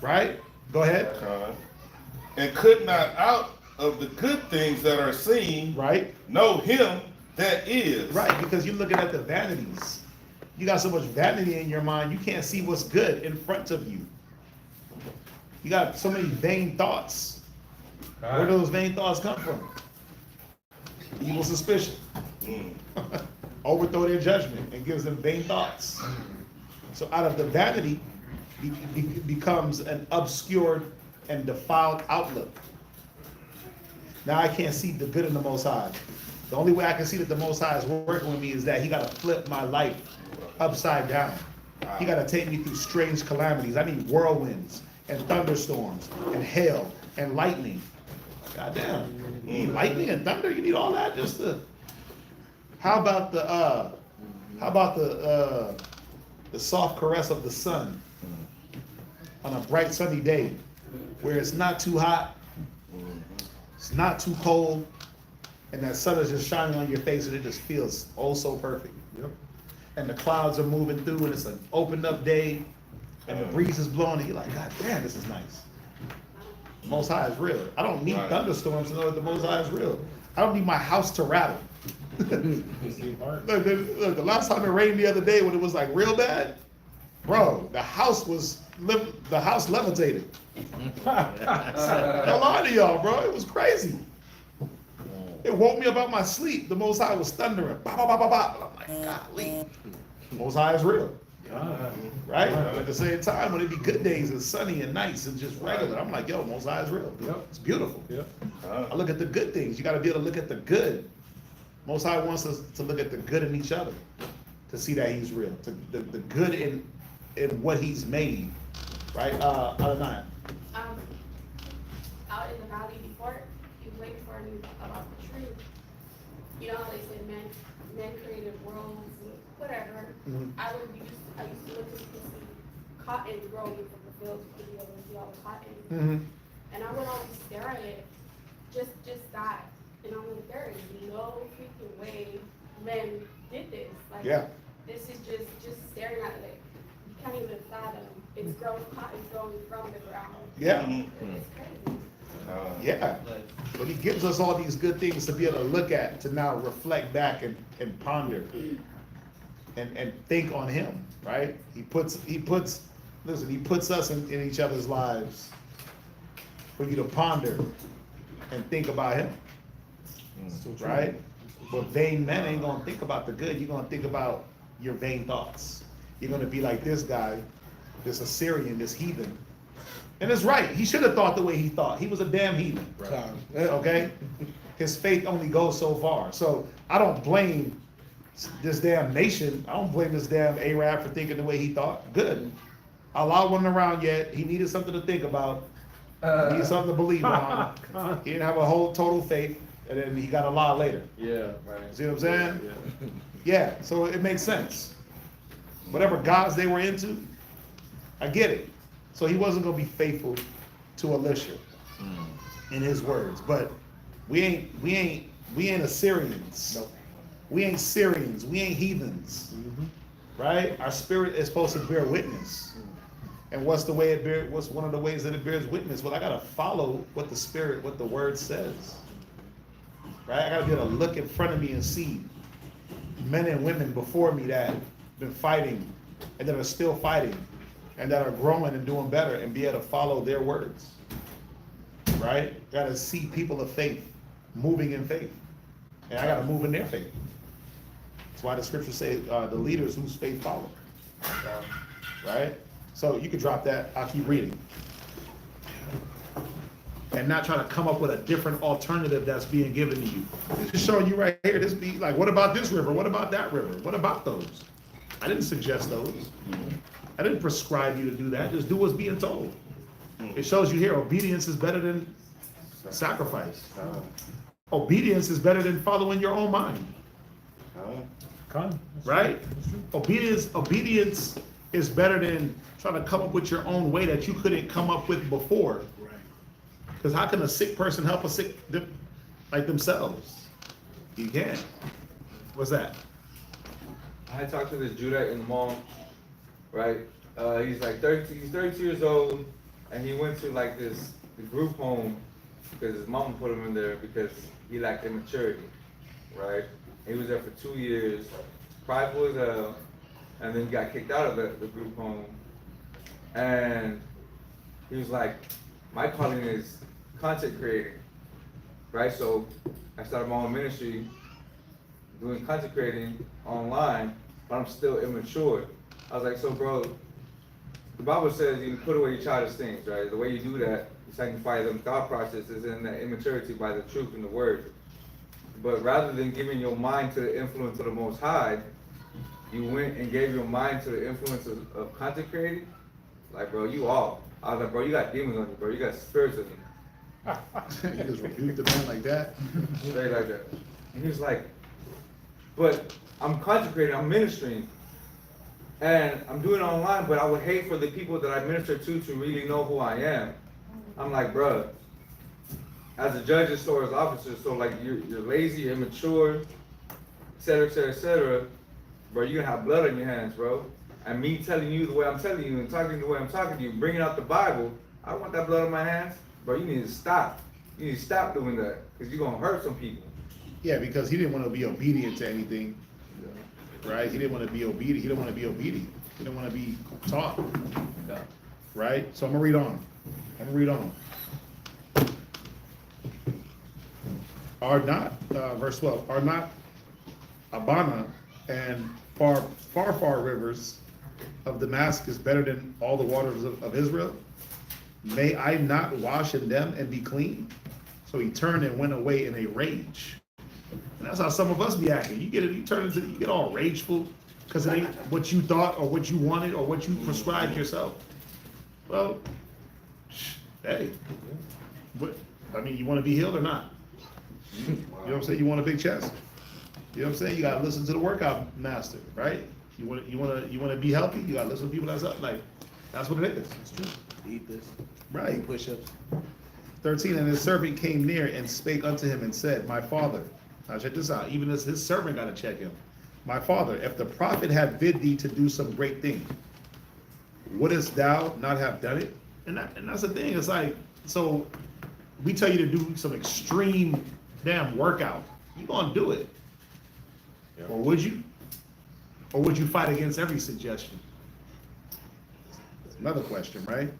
Right? Go ahead. And could not out of the good things that are seen, right, know him that is. Right, because you're looking at the vanities. You got so much vanity in your mind, you can't see what's good in front of you. You got so many vain thoughts. Where do those vain thoughts come from? Evil suspicion. Overthrow their judgment and gives them vain thoughts. So out of the vanity becomes an obscured and defiled outlook. Now I can't see the good in the Most High. The only way I can see that the Most High is working with me is that he got to flip my life upside down. He got to take me through strange calamities. I need whirlwinds and thunderstorms and hail and lightning. God damn. You need lightning and thunder? You need all that just to... How about the soft caress of the sun on a bright sunny day where it's not too hot, it's not too cold, and that sun is just shining on your face and it just feels oh so perfect. Yep. And the clouds are moving through and it's an opened up day and the breeze is blowing and you're like, God damn, this is nice. The Most High is real. I don't need thunderstorms to know that the Most High is real. I don't need my house to rattle. Look, the last time it rained the other day when it was like real bad, bro, the house levitated. No lie to y'all, bro, it was crazy. It woke me up out my sleep. The Most High was thundering. Bah, bah, bah, bah, bah. I'm like, golly. Most High is real. Right? At the same time, when it be good days and sunny and nice and just regular, I'm like, yo, Most High is real. It's beautiful. I look at the good things. You got to be able to look at the good. Most High wants us to look at the good in each other, to see that He's real. The good in what He's made. Right? Adonai. Out in the valley before, you wait for me about the truth. You know how they say men created worlds and whatever. I used to look to see cotton growing from the fields to be able to see all the cotton. And I would always stare at it, just that. And I'm like, there is no freaking way men did this. Like, this is just staring at it. You can't even fathom. It's growing, cotton's growing from the ground. It's crazy. But He gives us all these good things to be able to look at, to now reflect back and ponder and think on Him, right? He puts us in each other's lives for you to ponder and think about Him, right? But vain men ain't gonna think about the good. You're gonna think about your vain thoughts. You're gonna be like this guy, this Assyrian, this heathen. And it's right. He should have thought the way he thought. He was a damn heathen. Right. Okay? His faith only goes so far. So I don't blame this damn nation. I don't blame this damn Arab for thinking the way he thought. Good. Allah wasn't around yet. He needed something to think about. He needed something to believe on. He didn't have a whole total faith. And then he got Allah later. Yeah, right. See what I'm saying? Yeah. So it makes sense. Whatever gods they were into, I get it. So he wasn't gonna be faithful to Elisha in his words. But we ain't Assyrians. Nope. We ain't Syrians. We ain't heathens. Right? Our spirit is supposed to bear witness. And what's one of the ways that it bears witness? Well, I gotta follow what the word says. Right? I gotta be able to look in front of me and see men and women before me that have been fighting and that are still fighting and that are growing and doing better, and be able to follow their words, right? Gotta see people of faith moving in faith, and I gotta move in their faith. That's why the scriptures say the leaders whose faith follow, right? So you can drop that, I'll keep reading. And not try to come up with a different alternative that's being given to you. It's just showing you right here, this be like, what about this river? What about that river? What about those? I didn't suggest those. I didn't prescribe you to do that. Just do what's being told. It shows you here, obedience is better than sacrifice. Obedience is better than following your own mind. Right? Obedience is better than trying to come up with your own way that you couldn't come up with before. Because how can a sick person help a sick like themselves? You can't. What's that? I talked to this Judite in the mall, right? He's like 32 years old, and he went to like the group home because his mom put him in there because he lacked immaturity, right? And he was there for 2 years, prideful as hell, and then he got kicked out of the group home. And he was like, my calling is content creating, right? So I started my own ministry doing content creating online, but I'm still immature. I was like, so bro, the Bible says you put away your childish things, right? The way you do that, you sanctify them thought processes and that immaturity by the truth and the word. But rather than giving your mind to the influence of the Most High, you went and gave your mind to the influence of content creating. Like, bro, you all. I was like, bro, you got demons on you, bro. You got spirits on you. You just rebuked the man like that? Straight like that. And he was like, but I'm consecrating, I'm ministering, and I'm doing it online, but I would hate for the people that I minister to really know who I am. I'm like, bruh, as a judge and so as officer, so like you're lazy, you're immature, et cetera, et cetera, et cetera, bro, you're gonna have blood on your hands, bro. And me telling you the way I'm telling you and talking the way I'm talking to you, bringing out the Bible, I don't want that blood on my hands. Bro, you need to stop. You need to stop doing that because you're going to hurt some people. Yeah, because he didn't want to be obedient to anything, right? He didn't want to be obedient. He didn't want to be obedient. He didn't want to be taught, right? So I'm gonna read on. I'm gonna read on. Are not, verse 12, are not Abana and far rivers of Damascus better than all the waters of Israel? May I not wash in them and be clean? So he turned and went away in a rage. And that's how some of us be acting. You get all rageful because it ain't what you thought or what you wanted or what you prescribed yourself. Well, hey, but I mean, you want to be healed or not? You know what I'm saying? You want a big chest? You know what I'm saying? You gotta listen to the workout master, right? You want to be healthy? You gotta listen to people that's up. Like, that's what it is. It's true. Eat this. Right. Push-ups. 13, and his servant came near and spake unto him and said, My father, now check this out, even as his servant got to check him. My father, if the prophet had bid thee to do some great thing, wouldest thou not have done it? And that's the thing, it's like, so we tell you to do some extreme damn workout, you gonna do it. Yeah. Or would you? Or would you fight against every suggestion? That's another question, right?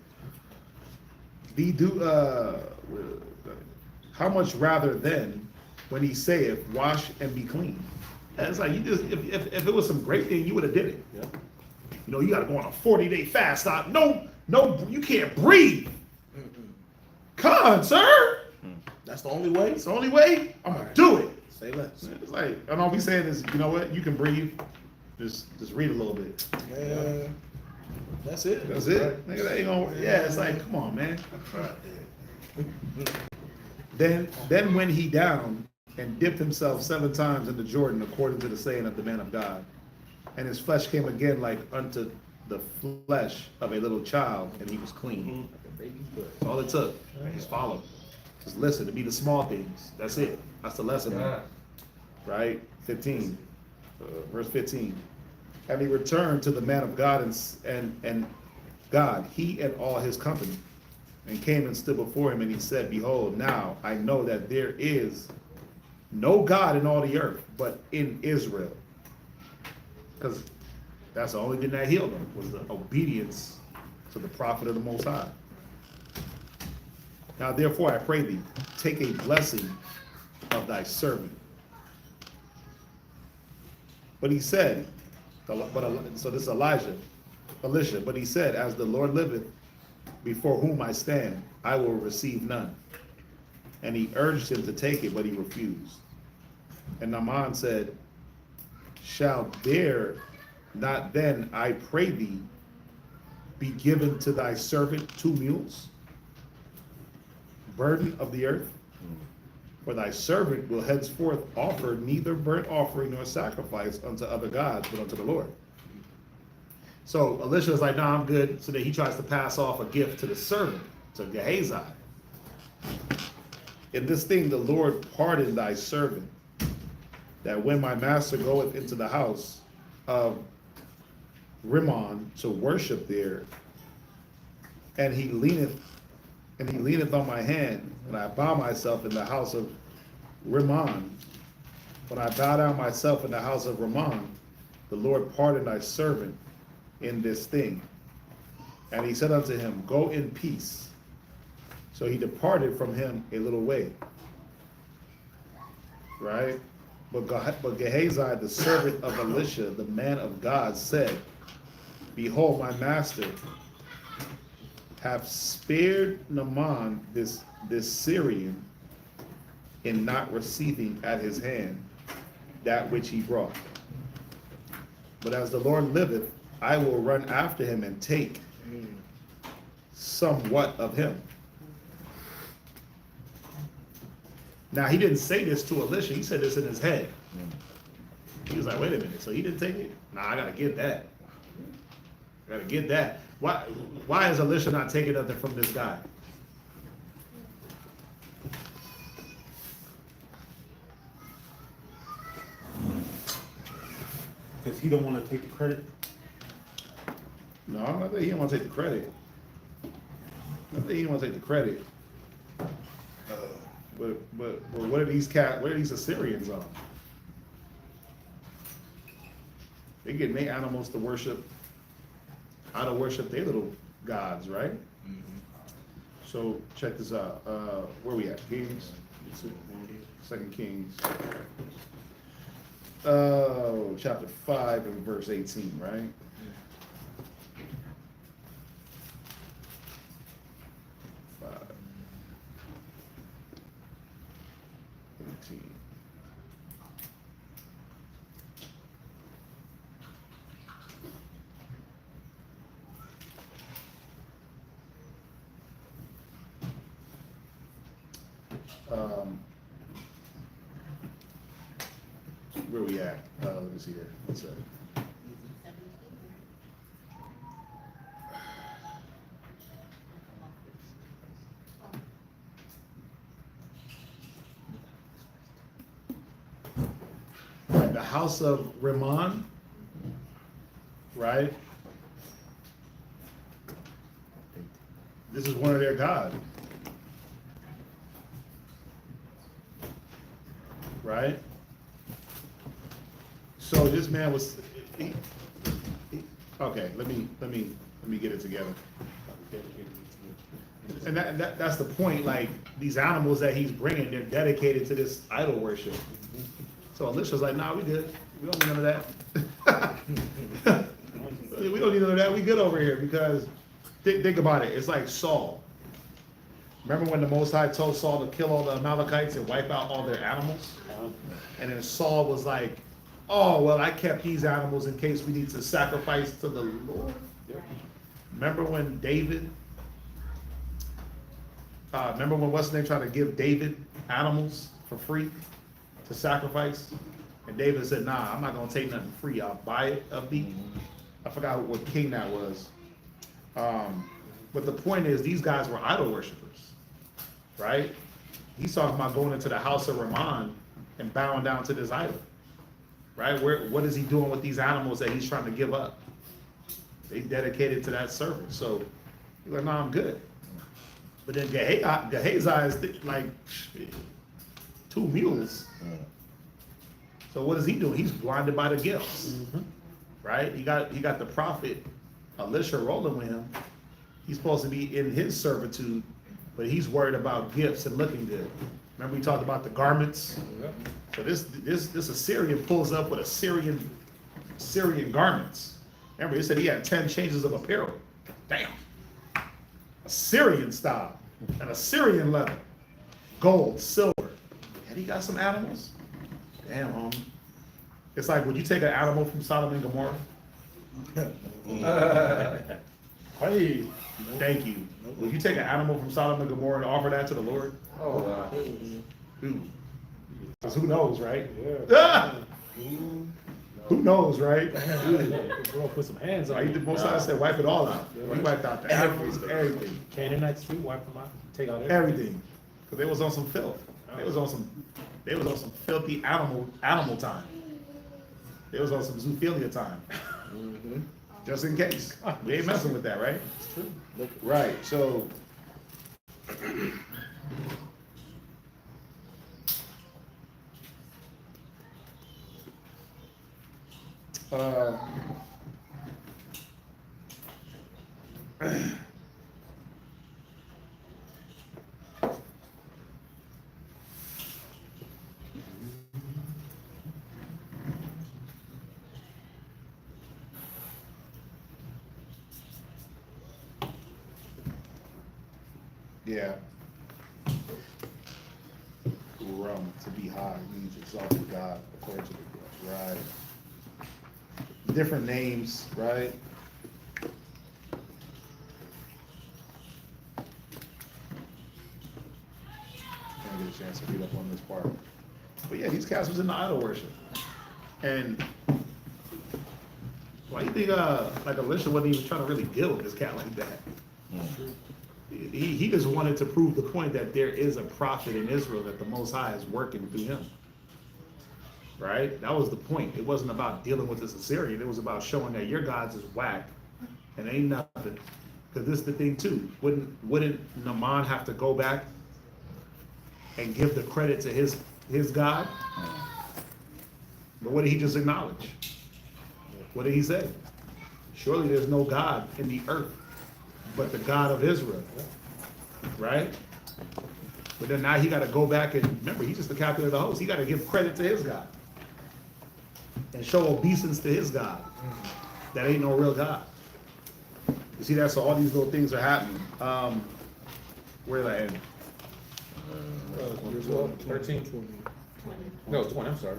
How much rather then when he saith, wash and be clean? And it's like, you just, if it was some great thing, you would have did it. Yeah. You know, you got to go on a 40-day fast. No, you can't breathe. Come on, sir. That's the only way? It's the only way. I'm going to do it. Say less. It's like, and all we saying is, you know what? You can breathe. Just read a little bit. That's it. That's it. Nigga, that ain't gonna, yeah, it's like, come on, man. Then went he down and dipped himself 7 times in the Jordan, according to the saying of the man of God. And his flesh came again like unto the flesh of a little child, and he was clean. That's all it took. Just follow. Just listen, to be the small things. That's it. That's the lesson, man. Right? 15. Verse 15. And he returned to the man of God and God, he and all his company, and came and stood before him, and he said, Behold, now I know that there is no God in all the earth, but in Israel. Because that's the only thing that healed him, was the obedience to the prophet of the Most High. Now therefore I pray thee, take a blessing of thy servant. But he said, so this is Elisha, but he said, as the Lord liveth, before whom I stand, I will receive none. And he urged him to take it, but he refused. And Naaman said, shall there not then, I pray thee, be given to thy servant 2 mules, burden of the earth? For thy servant will henceforth offer neither burnt offering nor sacrifice unto other gods, but unto the Lord. So Elisha is like, nah, I'm good. So then he tries to pass off a gift to the servant, to Gehazi. In this thing the Lord pardon thy servant, that when my master goeth into the house of Rimmon to worship there, and he leaneth on my hand, and I bow myself in the house of Rimmon. When I bow down myself in the house of Rimmon, the Lord pardon thy servant in this thing. And he said unto him, go in peace. So he departed from him a little way. Right? But Gehazi, the servant of Elisha, the man of God, said, behold, my master have spared Naaman this Syrian in not receiving at his hand that which he brought. But as the Lord liveth, I will run after him and take somewhat of him. Now he didn't say this to Elisha, he said this in his head. He was like, wait a minute, so he didn't take it? Nah, I gotta get that. I gotta get that. Why is Elisha not taking nothing from this guy? Because he don't want to take the credit. No, I don't think he don't want to take the credit. I think he don't want to take the credit. But what are these Assyrians on? They getting their animals to worship, how to worship their little gods, right? So check this out. Where we at? Kings? 2 Kings. Chapter 5 and verse 18, right? Five. 18. Where we at? Let me see here. One second. Right, the house of Rimmon, right? This is one of their gods. Right? So this man was, okay, let me get it together. And that's the point, like, these animals that he's bringing, they're dedicated to this idol worship. So Elisha's like, nah, we good. We don't need none of that. We don't need none of that. We good over here because think about it. It's like Saul. Remember when the Most High told Saul to kill all the Amalekites and wipe out all their animals? And then Saul was like, oh, well, I kept these animals in case we need to sacrifice to the Lord. Remember when David, remember when what's his name tried to give David animals for free to sacrifice? And David said, nah, I'm not going to take nothing free. I'll buy it of thee. I forgot what king that was. But the point is, these guys were idol worshipers, right? He's talking about going into the house of Rimmon and bowing down to this idol, right? What is he doing with these animals that he's trying to give up? They dedicated to that service. So he's like, no, I'm good. But then Gehazi is like 2 mules. So what is he doing? He's blinded by the gifts, right? He got the prophet Elisha rolling with him. He's supposed to be in his servitude, but he's worried about gifts and looking good. Remember we talked about the garments? So this Assyrian pulls up with Assyrian garments. Remember, he said he had 10 changes of apparel. Damn. Assyrian style, and Assyrian leather, gold, silver. And he got some animals. Damn, homie. It's like, would you take an animal from Sodom and Gomorrah? Hey, thank you. Would you take an animal from Sodom and Gomorrah and offer that to the Lord? Oh, wow. Because who knows, right? Yeah. Who knows, right? Put some hands on The Most High said, wipe it all out. We wiped out the animals, everything. Canaanites too, wipe them out, take out Everything. Because they was on some filth. They was on some filthy animal time. They was on some zoophilia time. Just in case. We ain't messing with that, right? It's true. Right, so. Yeah. To be high means exalted God according to the right. Different names, right? Can't get a chance to read up on this part. But yeah, these cats was in the idol worship. And why do you think like Elisha wasn't even trying to really deal with this cat like that? He just wanted to prove the point that there is a prophet in Israel that the Most High is working through him. Right? That was the point. It wasn't about dealing with this Assyrian. It was about showing that your gods is whack and ain't nothing. Because this is the thing too. Wouldn't Naaman have to go back and give the credit to his God? But what did he just acknowledge? What did he say? Surely there's no God in the earth but the God of Israel. Right? But then now he got to go back and, remember, he's just the captain of the host. He got to give credit to his God and show obeisance to his God. That ain't no real God. You see that? So all these little things are happening. Where did I end? 13, 20. No, 20, I'm sorry.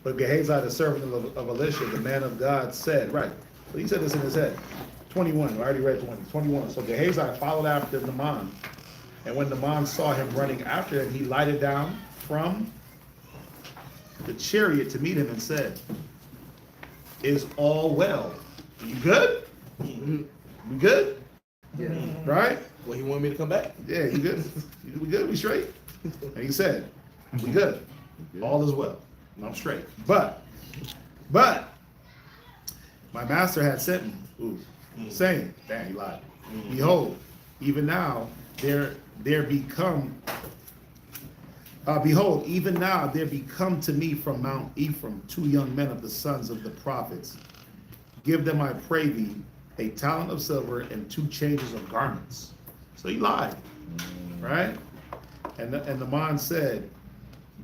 But Gehazi, the servant of Elisha, the man of God, said, right, but he said this in his head. 21, I already read 20. 21. So Gehazi followed after Naaman, and when Naaman saw him running after him, he lighted down from the chariot to meet him and said, is all well? You good? You good? Yeah. Right? Well, he wanted me to come back. Yeah, you good? We good? We straight? And he said, we good. All is well. I'm straight. But, my master had sent me, saying, damn, he lied. Behold, even now, behold, even now there become to me from Mount Ephraim 2 young men of the sons of the prophets. Give them, I pray thee, a talent of silver and 2 changes of garments. So he lied, right? And the man said,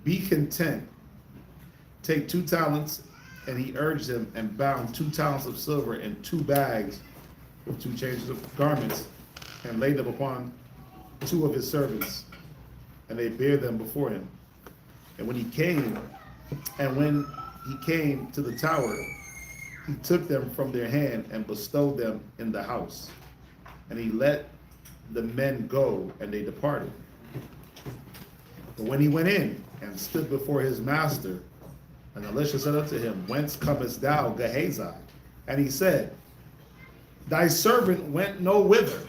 be content, take 2 talents, and he urged him and bound 2 talents of silver in 2 bags with 2 changes of garments and laid them upon 2 of his servants, and they bare them before him. And when he came to the tower, he took them from their hand and bestowed them in the house. And he let the men go, and they departed. But when he went in and stood before his master, and Elisha said unto him, whence comest thou, Gehazi? And he said, thy servant went no whither.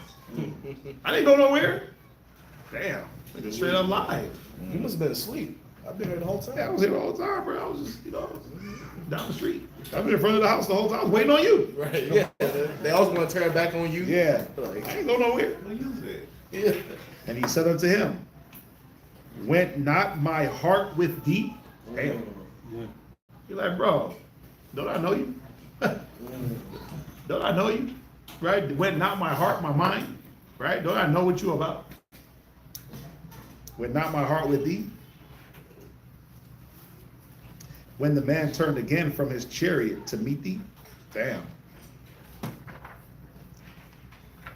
I didn't go nowhere. Damn, nigga straight up lied. You must have been asleep. I've been here the whole time. Yeah, I was here the whole time, bro. I was just, down the street. I've been in front of the house the whole time. I was waiting on you. Right, yeah. They always want to turn back on you. Yeah. Like, I ain't go nowhere. yeah. And he said unto him, went not my heart with thee? Damn. You're like, bro, don't I know you? Don't I know you? Right? Went not my heart, my mind? Right? Don't I know what you about? Went not my heart with thee? When the man turned again from his chariot to meet thee? Damn.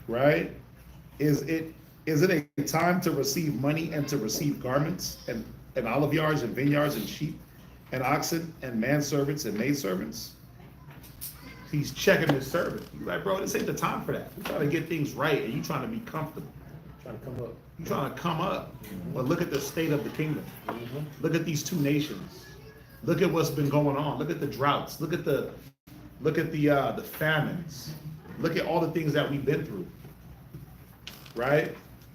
Right? Is it a time to receive money and to receive garments and olive yards and vineyards and sheep and oxen and manservants and maidservants? He's checking his servant. He's like, bro, this ain't the time for that. We're trying to get things right, and you trying to be comfortable. Trying to come up. You're trying to come up. But look at the state of the kingdom. Look at these 2 nations. Look at what's been going on. Look at the droughts. Look at the famines. Look at all the things that we've been through. Right?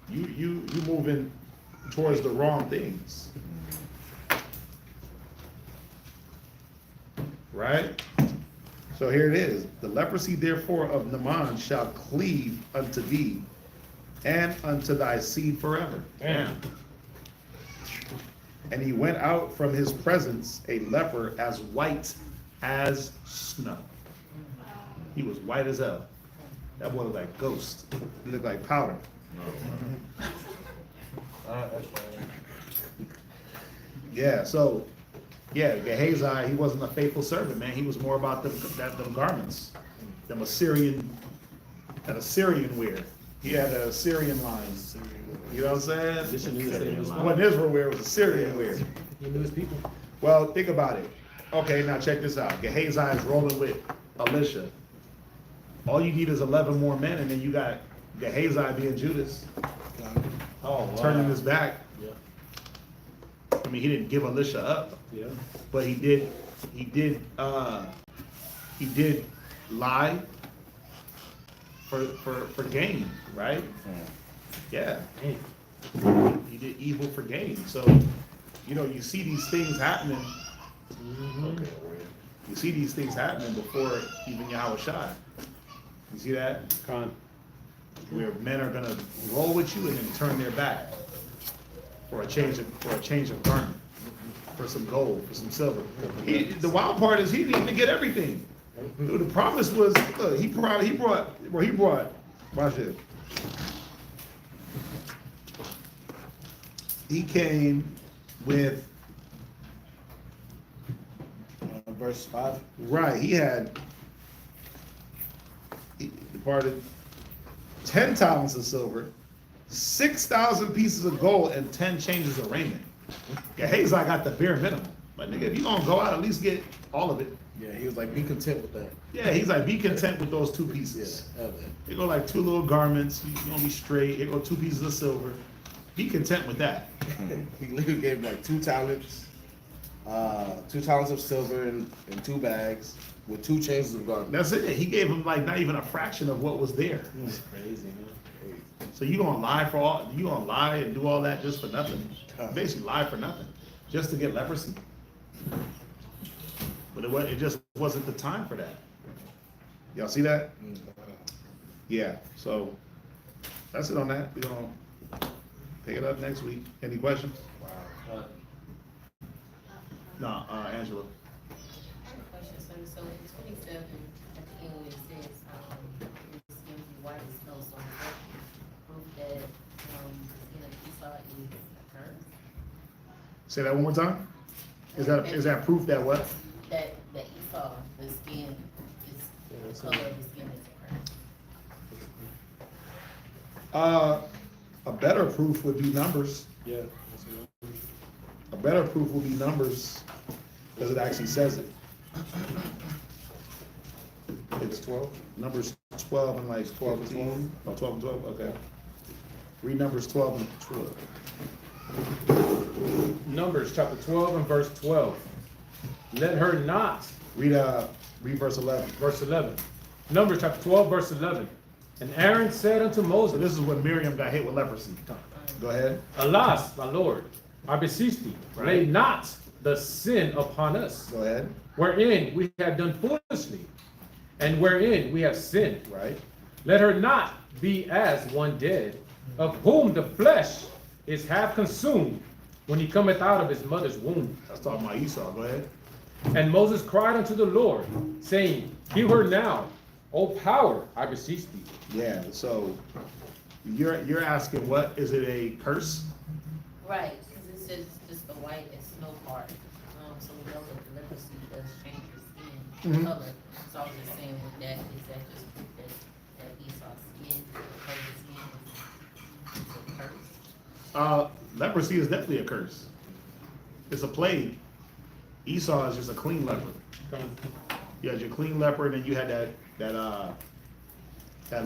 You moving towards the wrong things. Right? So here it is. The leprosy therefore of Naaman shall cleave unto thee and unto thy seed forever. Damn. And he went out from his presence a leper as white as snow. He was white as hell. That boy looked like ghost. He looked like powder. Yeah, so, yeah, Gehazi, he wasn't a faithful servant, man. He was more about them garments, them Assyrian wear. He had an Assyrian line. You know what I'm saying? What Israel wear was Assyrian wear. He knew his people. Well, think about it. Okay, now check this out. Gehazi is rolling with Elisha. All you need is 11 more men, and then you got Gehazi being Judas. Turning his back. Yeah. I mean, he didn't give Elisha up. Yeah. But he did lie for gain, right? Yeah. He did evil for gain. So, you see these things happening. Okay. You see these things happening before even Yahweh Shai. You see that? Con. Where men are gonna roll with you and then turn their back. for a change of garment, for some gold, for some silver. The wild part is he didn't even get everything. Dude, the promise was, look, he brought, watch this. He came with, Verse 5. right, he departed 10 talents of silver, 6,000 pieces of gold, and 10 changes of raiment. Yeah, Hazai got the bare minimum. But nigga, if you gonna go out, at least get all of it. Yeah, he was like, be content with that. Yeah, he's like, be content with those 2 pieces. Yeah, They go like 2 little garments, you're gonna be straight. Here go 2 pieces of silver. Be content with that. He literally gave him like 2 talents, 2 talents of silver and 2 bags with 2 changes of garment. That's it. He gave him like not even a fraction of what was there. That's crazy, man. Crazy. So you gonna lie and do all that just for nothing? Basically lie for nothing, just to get leprosy. But it just wasn't the time for that. Y'all see that? Yeah. So that's it on that. We're gonna pick it up next week. Any questions? No, Angela. I have a question, sir. So in 27, at the end where it says, your skin will be white as snow, so is that proof that, the skin of Esau is a curse? Say that one more time. Is that proof that what? That Esau, the skin is, the color of the skin is a curse? A better proof would be Numbers. Yeah. A better proof would be Numbers, because it actually says it. It's 12. Numbers 12 and like 12 and 12. Oh, 12 and 12. Okay. Read Numbers 12 and 12. Numbers chapter 12 and verse 12. Let her not. Read verse 11. Verse 11. Numbers chapter 12, verse 11. And Aaron said unto So Moses, this is when Miriam got hit with leprosy. Go ahead. Alas, my Lord, I beseech thee, lay not the sin upon us, Go ahead. wherein we have done foolishly, and wherein we have sinned. Right. Let her not be as one dead, of whom the flesh is half consumed when he cometh out of his mother's womb. That's talking about Esau. Go ahead. And Moses cried unto the Lord, saying, hear her now, O power, I beseech thee. Yeah. So you're asking, what is it, a curse? Right, because it says just the white and snow part. So we know that the leprosy does change your skin color. So I was just saying with that, is that just proof that Esau's skin, the color of his skin is a curse? Leprosy is definitely a curse. It's a plague. Esau is just a clean leper. You had your clean leper, and then you had that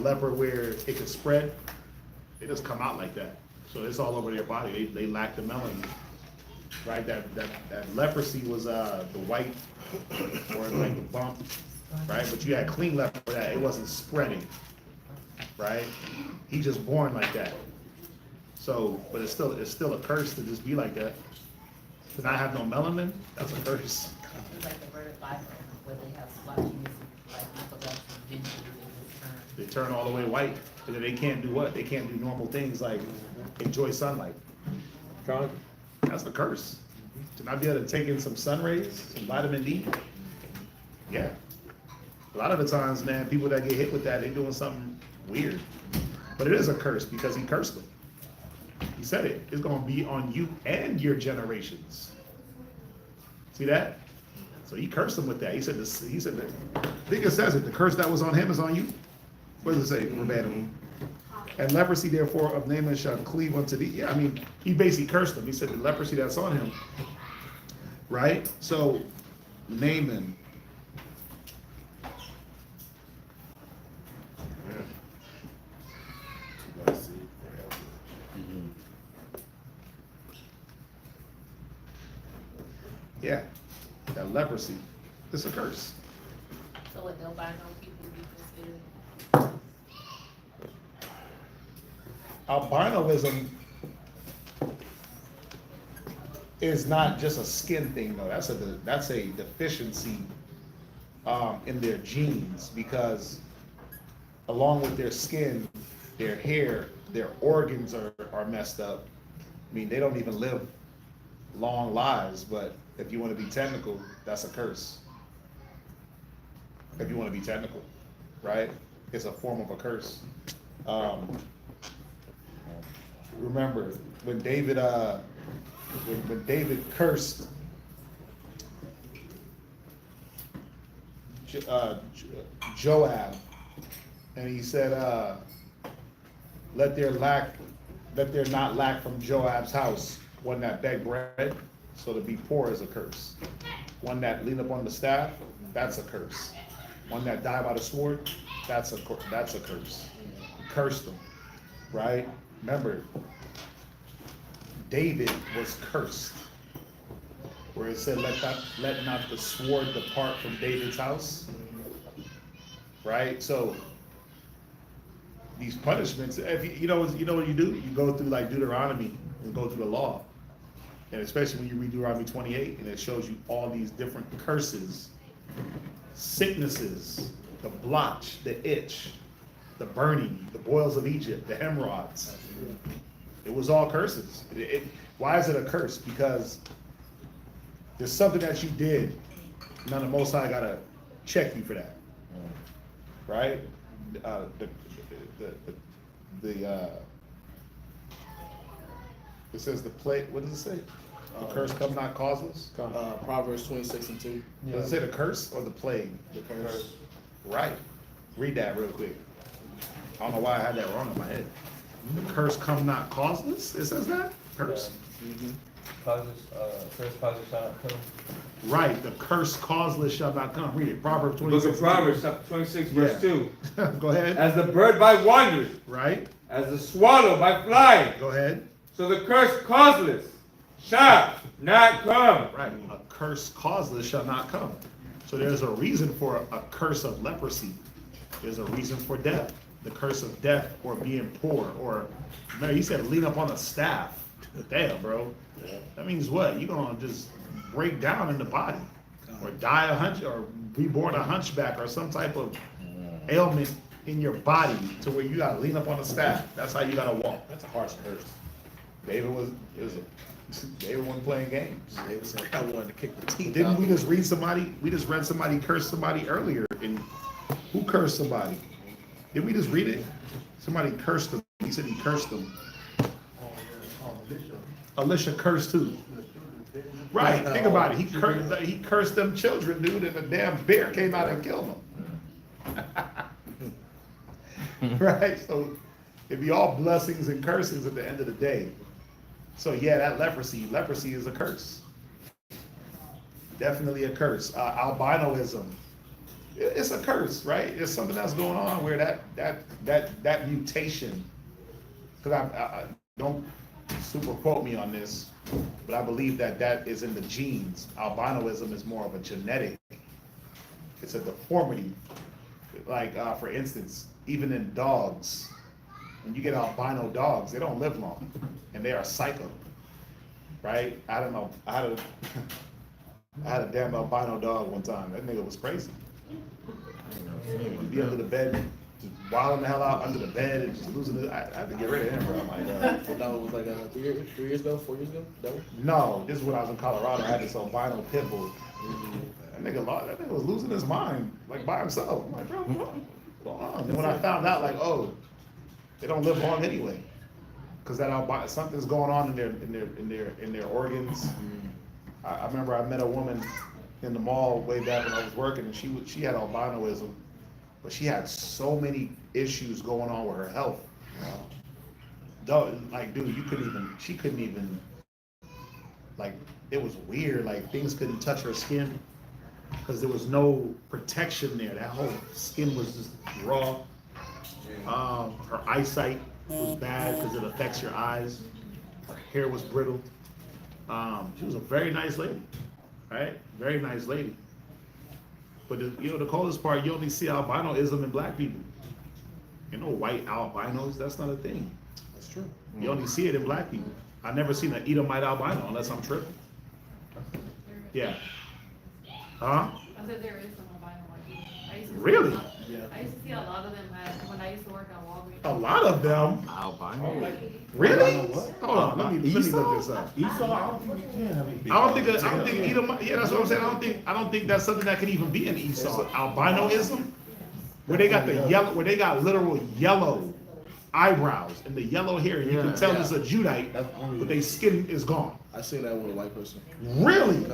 leper where it could spread. They just come out like that. So it's all over their body. They lack the melanin. Right? That leprosy was the white or like the bump. Right? But you had clean leper that it wasn't spreading. Right? He just born like that. So, but it's still a curse to just be like that. To not have no melanin, that's a curse. It's like the bird of life, where they have splotches, like reproduction, eventually they just turn. They turn all the way white, and then they can't do what? They can't do normal things like enjoy sunlight. That's the curse. To not be able to take in some sun rays, some vitamin D. Yeah. A lot of the times, man, people that get hit with that, they're doing something weird. But it is a curse because he cursed them. He said it. It's going to be on you and your generations. See that? So he cursed them with that. He said this. He said that. I think it says it. The curse that was on him is on you. What does it say verbatim? And leprosy, therefore, of Naaman shall cleave unto thee. Yeah, I mean, he basically cursed him. He said the leprosy that's on him. Right? So Naaman. Yeah, that leprosy, it's a curse. So what, albino people be considered? Albinoism is not just a skin thing, though. That's a deficiency in their genes, because along with their skin, their hair, their organs are messed up, I mean, they don't even live long lives, but if you want to be technical, that's a curse. If you want to be technical, right? It's a form of a curse. Remember when David, when David cursed Joab, and he said, let there not lack from Joab's house one that beg bread, so to be poor is a curse. One that lean up on the staff, that's a curse. One that die by the sword, that's a curse. Curse them, right? Remember, David was cursed, where it said, let not the sword depart from David's house, right? So these punishments, if you know what you do, you go through like Deuteronomy and go through the law, and especially when you read Deuteronomy 28, and it shows you all these different curses, sicknesses, the blotch, the itch, the burning, the boils of Egypt, the hemorrhoids. It was all curses. Why is it a curse? Because there's something that you did, now the Most High gotta check you for that, right? It says the plague. What does it say? The curse come not causeless. Proverbs 26:2. Does it say the curse or the plague? The curse. Right. Read that real quick. I don't know why I had that wrong in my head. The curse come not causeless? It says that? Curse? Curse causeless shall not come. Right, the curse causeless shall not come. Read it. Proverbs Book 26. of Proverbs, chapter 26, verse 2. Go ahead. As the bird by wanders, Right. as the swallow by flying, Go ahead. so the curse causeless shall not come. Right. A curse causeless shall not come. So there's a reason for a curse of leprosy. There's a reason for death. The curse of death or being poor, or remember he said lean up on a staff. Damn, bro. That means what? You're gonna just break down in the body, or die or be born a hunchback, or some type of ailment in your body to where you gotta lean up on a staff. That's how you gotta walk. That's a harsh curse. David wasn't playing games. David said, I wanted to kick the teeth Didn't out. we just read somebody? We just read somebody curse somebody earlier. And who cursed somebody? Did we just read it? Somebody cursed them. He said he cursed them. Alicia cursed too. Right. Think about it. He cursed them children, dude, and a damn bear came out and killed them. Right. So it'd be all blessings and cursings at the end of the day. So yeah, that leprosy is a curse. Definitely a curse. Albinoism. It's a curse, right? It's something that's going on where that mutation, because I don't super quote me on this, but I believe that is in the genes. Albinoism is more of a genetic. It's a deformity. Like for instance, even in dogs, when you get albino dogs, they don't live long, and they are psycho, right? I don't know. I had a damn albino dog one time. That nigga was crazy. He'd be under the bed, just wilding the hell out under the bed and just losing it. I had to get rid of him, bro. I'm like, So that was like 3 years ago, 4 years ago? That was? no, this is when I was in Colorado. I had this albino pit bull. That nigga was losing his mind, like by himself. I'm like, bro, what's going on? And when I found out, like, oh, they don't live long anyway, because that albino, something's going on in their organs. I remember I met a woman in the mall way back when I was working, and she had albinoism, but she had so many issues going on with her health. Like, dude, she couldn't even, like, it was weird. Like, things couldn't touch her skin because there was no protection there. That whole skin was just raw. Her eyesight was bad because it affects your eyes. Her hair was brittle. She was a very nice lady, right? Very nice lady. But the coldest part, you only see albinoism in black people. You know, white albinos, that's not a thing. That's true. You only see it in black people. I've never seen an Edomite albino unless I'm tripping. Yeah. Huh? I said there is some albino white people. Really? I used to see a lot of them when I used to work at Walgreens. A lot of them. Albino. Really? What? Hold on, let me look this up. Esau, I don't think you can have it. I don't think Edom, yeah, that's what I'm saying. I don't think that's something that could even be an Esau. Albinoism, where they got the yellow, where they got literal yellow eyebrows and the yellow hair. You can tell it's a Judite, but their skin is gone. I seen that with a white person. Really?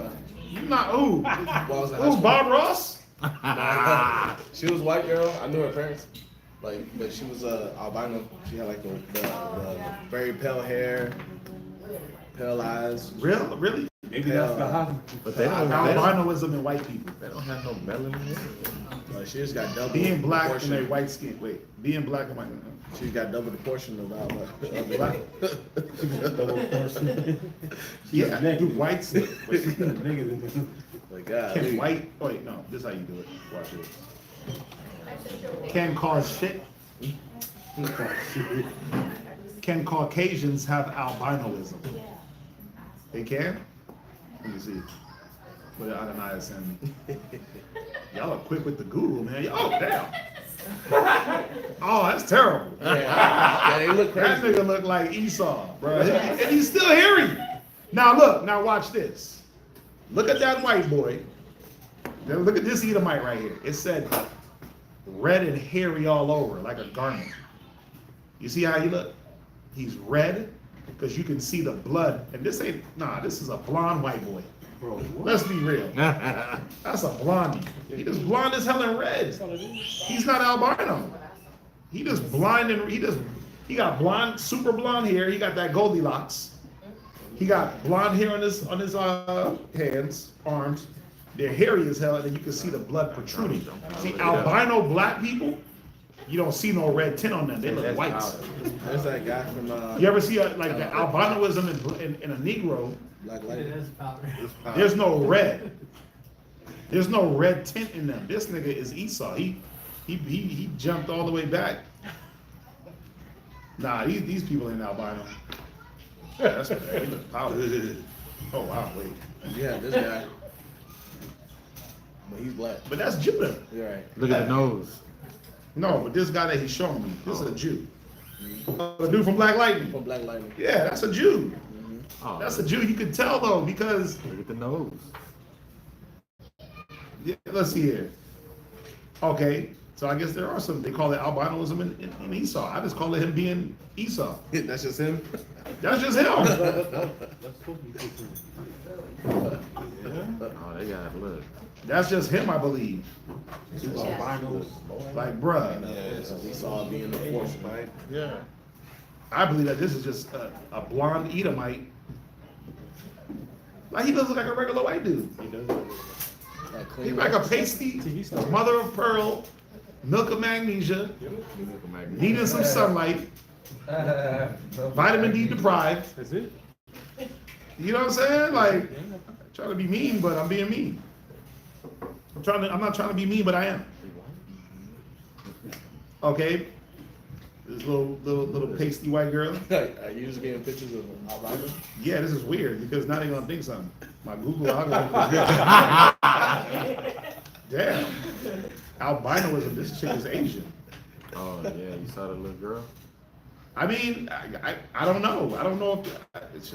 You not who? Who's Bob Ross? She was white girl. I knew her parents. Like, but she was albino. She had like the very pale hair, pale eyes. Really? Maybe that's the hospital. But they don't, Albinoism in white people. they don't have no melanin. Like, she just got double. Being black and proportion. their white skin. Wait, being black and white. She got double the portion of Black. Yeah, do whites. Like, God. Can white? Oh wait, no. This is how you do it. Watch this. Can cause shit. Can Caucasians have albinoism? They can? Let me see. Put it Ananias in. Y'all are quick with the Google, man. Oh, damn. Oh, that's terrible. Yeah, they look crazy. That nigga look like Esau, bro. And he's still hairy. Now look, now watch this. Look at that white boy. Now look at this Edomite right here. It said red and hairy all over, like a garment. You see how he look? He's red, because you can see the blood. And this ain't, this is a blonde white boy. Bro, Let's be real. That's a blondie. He just blonde as hell and red. He's not albino. He just blind and he got blonde, super blonde hair. He got that Goldilocks. He got blonde hair on his hands, arms. They're hairy as hell, and then you can see the blood protruding. See, albino black people, you don't see no red tint on them. They look white. There's that guy from. You ever see like the albinoism in a Negro? Black Light. There's no red. There's no red tint in them. This nigga is Esau. He jumped all the way back. Nah, these people ain't albino. That's what he look powder. Oh wow, wait. Yeah, this guy. But he's black. But that's Judah. You're right. Look at the nose. No, but this guy that he's showing me, this is a Jew. The dude from Black Lightning. From Black Lightning. Yeah, that's a Jew. Oh, That's a Jew. You can tell though because look at the nose. yeah, let's see here. Okay, so I guess there are some. They call it albinoism in Esau. I just call it him being Esau. That's just him. That's just him. Oh, they got look. That's just him, I believe. Like, bruh. Yeah, so Esau being the portion, right? Yeah. I believe that this is just a blonde Edomite. Like, he doesn't look like a regular white dude. He does. Like, He's like a pasty, mother of pearl, milk of magnesia, needing some sunlight, vitamin D deprived. That's it. You know what I'm saying? Like, trying to be mean, but I'm being mean. I'm not trying to be mean, but I am. Okay. This little pasty white girl. Are you just getting pictures of albino? Yeah, this is weird because now they're gonna think something. My Google algorithm is good. Damn. Albinoism, this chick is Asian. Oh yeah, you saw the little girl. I mean, I don't know. I don't know if it's,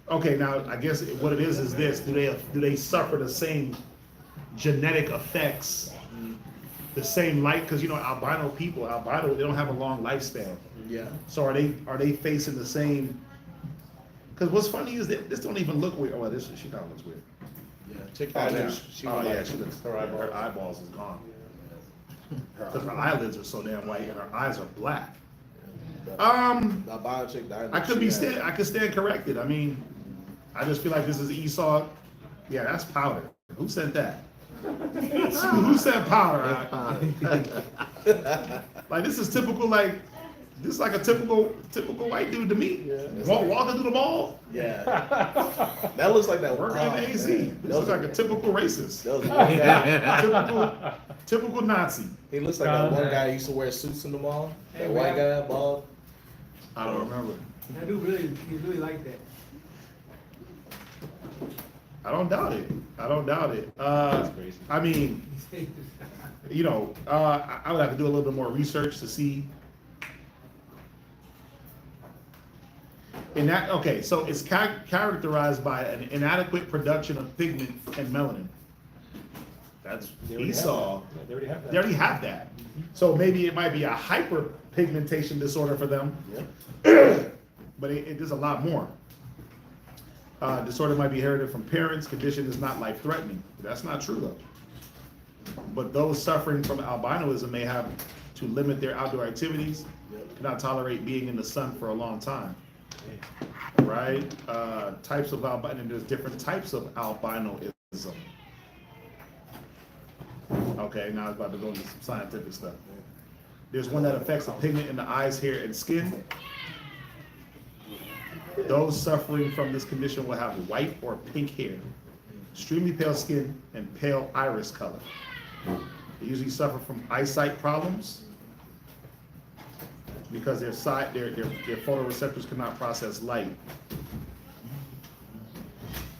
okay, now I guess what it is this: do they suffer the same genetic effects, the same light? Because albino people, they don't have a long lifespan. Yeah. So are they facing the same? Because what's funny is that this don't even look weird. Oh, well, she kind of looks weird. Yeah. Check Oh, that yeah. out. She looks. Her eyeballs is gone. Because her eyelids are so damn white and her eyes are black. The albino chick died. I could stand corrected. I mean, I just feel like this is Esau. Yeah, that's powder. Who sent that? Who sent powder? Like this is typical. Like this is like a typical white dude to me. Yeah, Walking through the mall. Yeah. That looks like that Working in the AC. This looks like a typical racist. Typical Nazi. He looks like that one guy who used to wear suits in the mall. That white guy, bald. I don't remember. That dude he really like that. I don't doubt it. I mean, You know, I would have to do a little bit more research to see. Okay, so it's characterized by an inadequate production of pigment and melanin. That's Esau. They already have that. They already have that. So maybe it might be a hyperpigmentation disorder for them. But there's a lot more. Disorder might be inherited from parents. Condition is not life-threatening. That's not true though. But those suffering from albinoism may have to limit their outdoor activities, cannot tolerate being in the sun for a long time. Right? Types of albino, and there's different types of albinoism. Okay, now it's about to go into some scientific stuff. There's one that affects the pigment in the eyes, hair, and skin. Those suffering from this condition will have white or pink hair, extremely pale skin, and pale iris color. They usually suffer from eyesight problems because their photoreceptors cannot process light.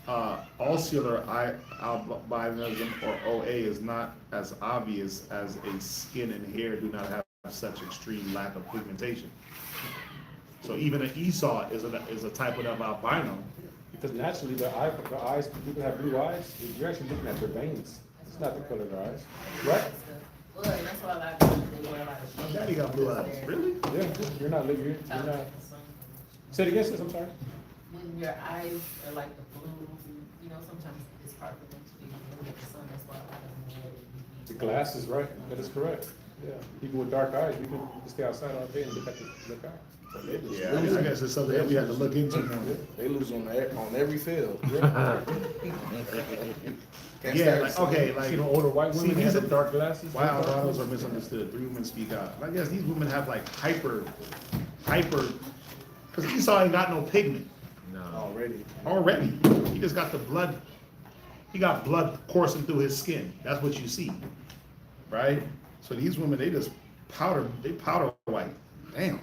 Ulcerar albinism, or OA, is not as obvious as a skin and hair do not have such extreme lack of pigmentation. So even an Esau is a type of albino. Because naturally, the eyes, people have blue eyes, you're actually looking at their veins. It's not the color of their eyes. Right? Well, that's why a lot of people, they wear a lot of shades. Daddy got blue eyes. Really? Yeah, you're not. Say it again, sis, I'm sorry. When your eyes are like the blue, you know, sometimes it's hard for them to be looking at the sun. That's why a lot of them wear it. The glasses, right? That is correct. Yeah. People with dark eyes, we can stay outside all day and look out. Yeah, I guess it's something that we have to look into. They lose on every field. Yeah, like, okay, like, You know, older white women, they have them dark glasses. why albinos are misunderstood. 3 women speak out. I guess these women have like hyper, because Esau ain't got no pigment. Already. He just got the blood, he got blood coursing through his skin. That's what you see, right? So these women, they powder white. Damn,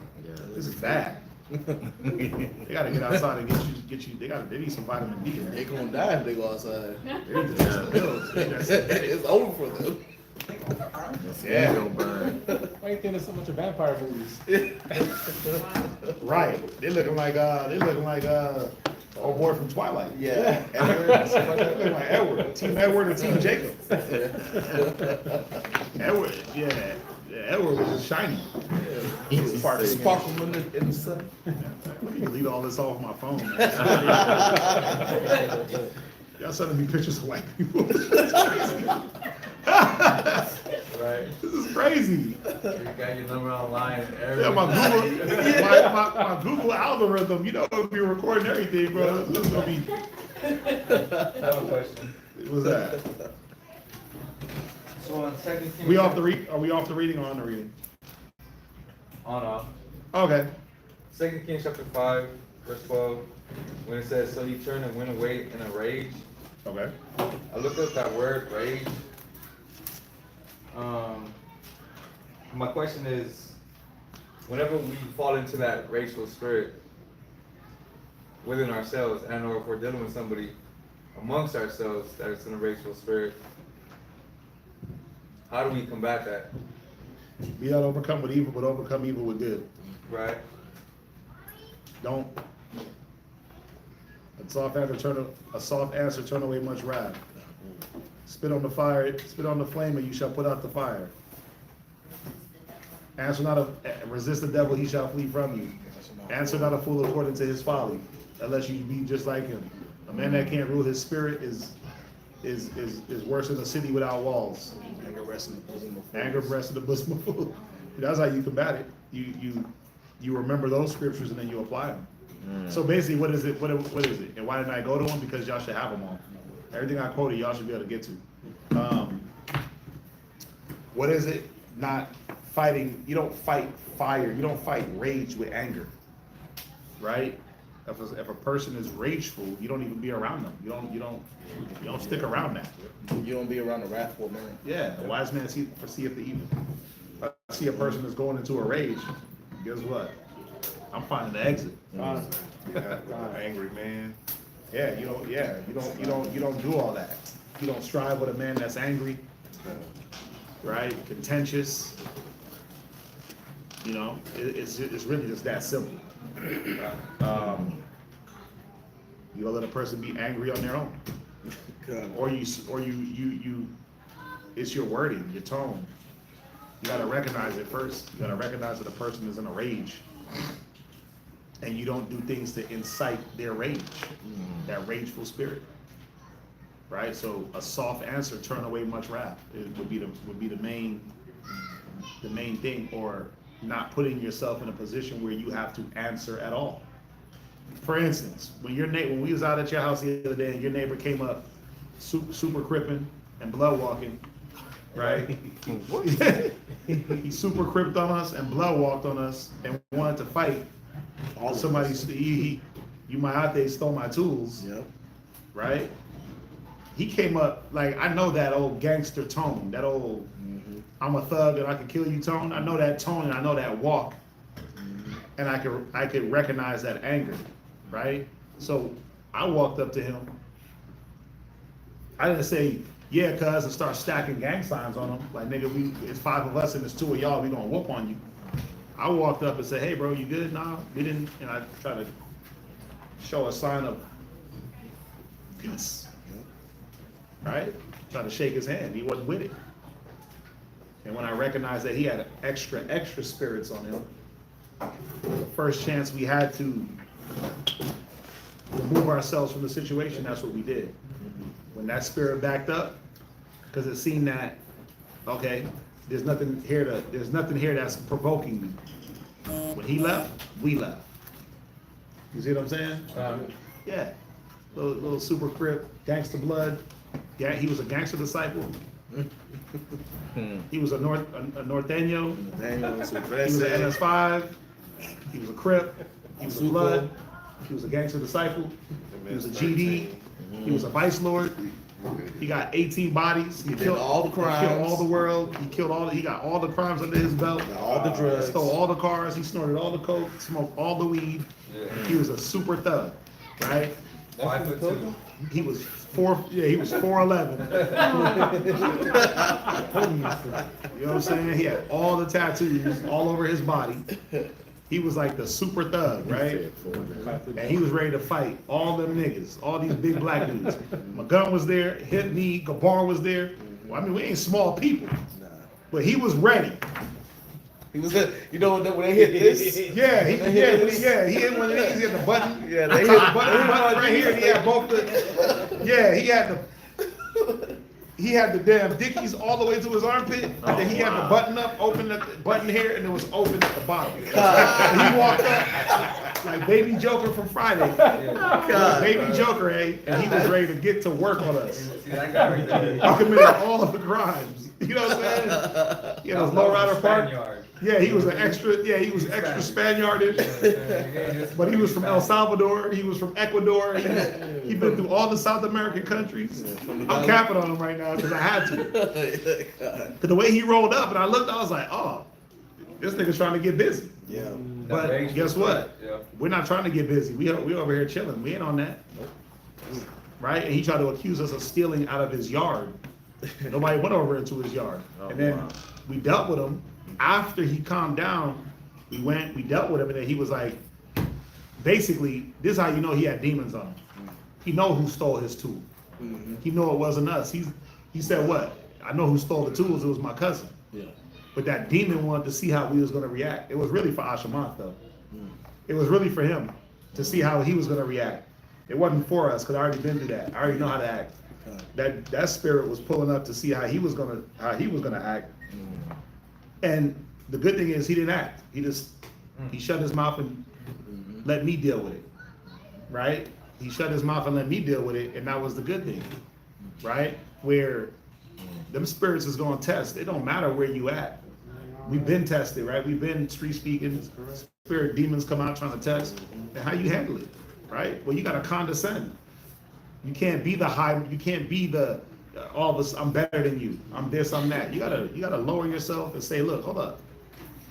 this is bad. They gotta get outside and get you. They need some vitamin D. They gonna die if they go outside. It's It's over for them. Yeah. Why you think there's so much of vampire movies? Right. They looking like old boy from Twilight. Yeah. They look like Edward. Team Edward or Team Jacob. Edward, yeah. Edward was just shiny. He's part of sparkle in the sun. Let me delete all this off my phone. Y'all sending me pictures of white people. Right. This is crazy. You got your number online. Yeah, my Google algorithm, you know, it'll be recording everything, bro. This is gonna be. I have a question. What's that? So on Second Kings, We off the Are we off the reading or on the reading? on off. Okay. 2 Kings chapter 5, verse 12, when it says, "So he turned and went away in a rage." Okay. I looked up that word rage. My question is, whenever we fall into that rageful spirit within ourselves, and or if we're dealing with somebody amongst ourselves that is in a rageful spirit, how do we combat that? Be not overcome with evil, but overcome evil with good. Right? Don't. A soft answer turn away much wrath. Spit on the flame, and you shall put out the fire. Resist the devil, he shall flee from you. Answer not a fool according to his folly, unless you be just like him. A man that can't rule his spirit is worse than a city without walls. Anger rests in the bosom of fools. Anger rests in the bosom of fools. That's how you combat it. You remember those scriptures and then you apply them. So basically, what is it? What is it? And why didn't I go to them? Because y'all should have them all. Everything I quoted, y'all should be able to get to. What is it? Not fighting. You don't fight fire. You don't fight rage with anger, right? If a person is rageful, you don't even be around them. You don't stick around that. You don't be around a wrathful man. Yeah, a wise man foreseeth the evil. If I see a person that's going into a rage, guess what? I'm finding the exit. Angry man. Yeah, you don't do all that. You don't strive with a man that's angry. right? Contentious. You know, it's really just that simple. You gonna let a person be angry on their own, or you, it's your wording, your tone. You gotta recognize it first. You gotta recognize that a person is in a rage, and you don't do things to incite their rage, that rageful spirit, right? So a soft answer, turn away much wrath, would be the main thing, or not putting yourself in a position where you have to answer at all. For instance, when we was out at your house the other day, and your neighbor came up, super cripping and blood walking, right? He super cripped on us and blood walked on us and wanted to fight. Somebody, you Mayate stole my tools, right? He came up, like, I know that old gangster tone, that old, I'm a thug and I can kill you tone. I know that tone and I know that walk. And I could recognize that anger, right? So I walked up to him. I didn't say, yeah, cuz, and start stacking gang signs on him. Like, nigga, it's 5 of us and it's 2 of y'all, we gonna whoop on you. I walked up and said, hey bro, you good? Nah, we didn't, and I tried to show a sign of peace, right? Tried to shake his hand, he wasn't with it. And when I recognized that he had extra spirits on him, the first chance we had to remove ourselves from the situation, that's what we did. When that spirit backed up, because it seemed that, okay, there's nothing here that's provoking me. When he left, we left. You see what I'm saying? Yeah. Little super crip, gangster blood. Yeah, he was a gangster disciple. He was a Norteño. He was an NS5. He was a Crip. He was a Blood. He was a gangster disciple. He was a GD. He was a vice lord. He got 18 bodies. He killed all the crimes. He killed all the world. He got all the crimes under his belt. All the drugs. He stole all the cars. He snorted all the coke. Smoked all the weed. He was a super thug, right? 5'2". He was 4'11". You know what I'm saying? He had all the tattoos all over his body. He was like the super thug, right? And he was ready to fight all them niggas, all these big black dudes. My gun was there, hit me, Gabar was there. Well, I mean, we ain't small people. But he was ready. He was, you know, when they hit this. He hit one of these. He had the button. Yeah, they hit the button right here. He had both the. Yeah, he had the damn dickies all the way to his armpit, and then he had the button up, open the button here, and it was open at the bottom. And he walked up like Baby Joker from Friday. Baby Joker, and he was ready to get to work on us. He committed all of the crimes. You know what I'm saying? He had his lowrider part. Yeah, he was extra Spaniardish. But he was from El Salvador. He was from Ecuador. He been through all the South American countries. I'm capping on him right now because I had to. Because the way he rolled up, and I looked, I was like, oh, this nigga's trying to get busy. Yeah. But guess what? We're not trying to get busy. We over here chilling. We ain't on that. Right? And he tried to accuse us of stealing out of his yard. Nobody went over into his yard. And then we dealt with him. After he calmed down, we dealt with him, and then he was like, basically, this is how you know he had demons on him. He know who stole his tool. He know it wasn't us. He said, what? I know who stole the tools, it was my cousin. Yeah. But that demon wanted to see how we was gonna react. It was really for Ashamat though. It was really for him to see how he was gonna react. It wasn't for us, because I already been through that. I already know how to act. That spirit was pulling up to see how he was gonna act. And the good thing is he didn't act. He shut his mouth and let me deal with it. Right? He shut his mouth and let me deal with it, and that was the good thing. Right? Where them spirits is gonna test. It don't matter where you at. We've been tested, right? We've been street speaking. Spirit demons come out trying to test. And how you handle it, right? Well, you gotta condescend. You can't be the all of us, I'm better than you. I'm this, I'm that. You gotta lower yourself and say, look, hold up.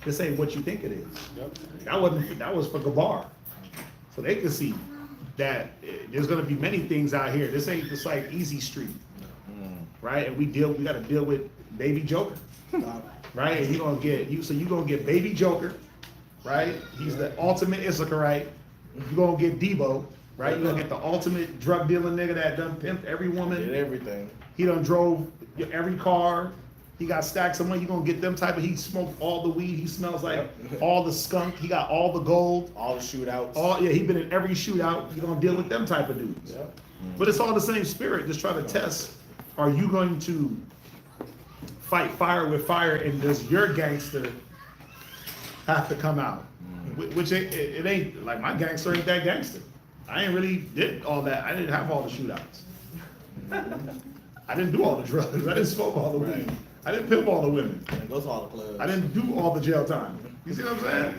This ain't what you think it is. That was for Gabar. So they can see that there's gonna be many things out here. This ain't just like easy street. Right? And we gotta deal with Baby Joker, right? And you're gonna get Baby Joker, right? He's the ultimate Issacharite. You're gonna get Debo, right? You're gonna get the ultimate drug dealing nigga that done pimped every woman. Did everything. He done drove every car. He got stacks of money. You gonna get them type of. He smoked all the weed. He smells like all the skunk. He got all the gold. All the shootouts. He been in every shootout. You gonna deal with them type of dudes. Yep. But it's all the same spirit. Just try to test. Are you going to fight fire with fire, and does your gangster have to come out? Which it ain't like my gangster ain't that gangster. I ain't really did all that. I didn't have all the shootouts. I didn't do all the drugs. I didn't smoke all the weed. I didn't pimp all the women. And go to all the clubs. I didn't do all the jail time. You see what I'm saying?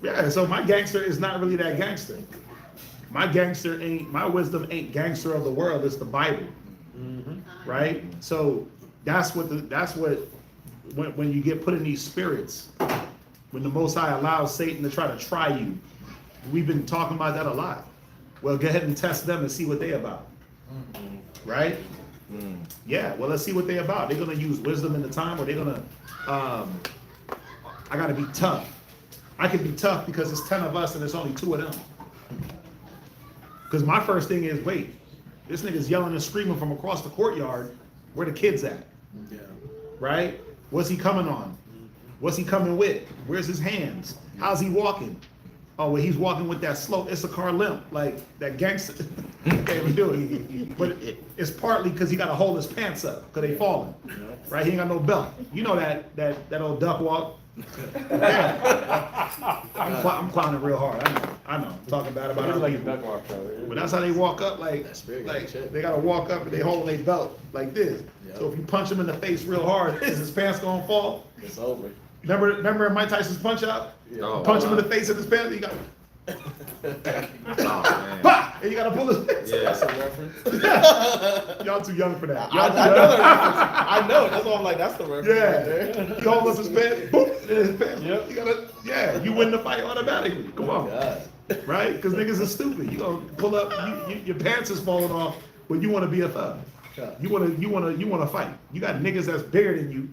Yeah, so my gangster is not really that gangster. My wisdom ain't gangster of the world, it's the Bible. Right? So when you get put in these spirits, when the Most High allows Satan to try to try you, we've been talking about that a lot. Well, go ahead and test them and see what they about. Right? Yeah, well, let's see what they about. They're gonna use wisdom in the time, or they're gonna, I gotta be tough. I can be tough because it's 10 of us and there's only 2 of them. Because my first thing is, wait, this nigga's yelling and screaming from across the courtyard. Where the kids at? Yeah. Right? What's he coming on? What's he coming with? Where's his hands? How's he walking? Oh, well, he's walking with that slow Issachar limp, like that gangster. Can't even do it. But it's partly because he got to hold his pants up because they falling. Right? He ain't got no belt. You know that old duck walk. Yeah. I'm clowning real hard. I know. I'm talking bad about other people. But that's how they walk up. Like they gotta walk up and they hold their belt like this. Yep. So if you punch him in the face real hard, is his pants gonna fall? It's over. Remember Mike Tyson's punch out? Yeah. Punch him in the face of his pants. You got. And you gotta pull his pants. Yeah, that's a reference. Y'all too young for that. I know the reference. I know. That's why I'm like, that's the reference. Yeah. Right there. He holds up his pants. Boom. In his pants. Yep. You gotta. You win the fight automatically. Come on. God. Right? Because niggas are stupid. You gonna pull up. Your pants is falling off, but you want to be a thug. You wanna fight. You got niggas that's bigger than you,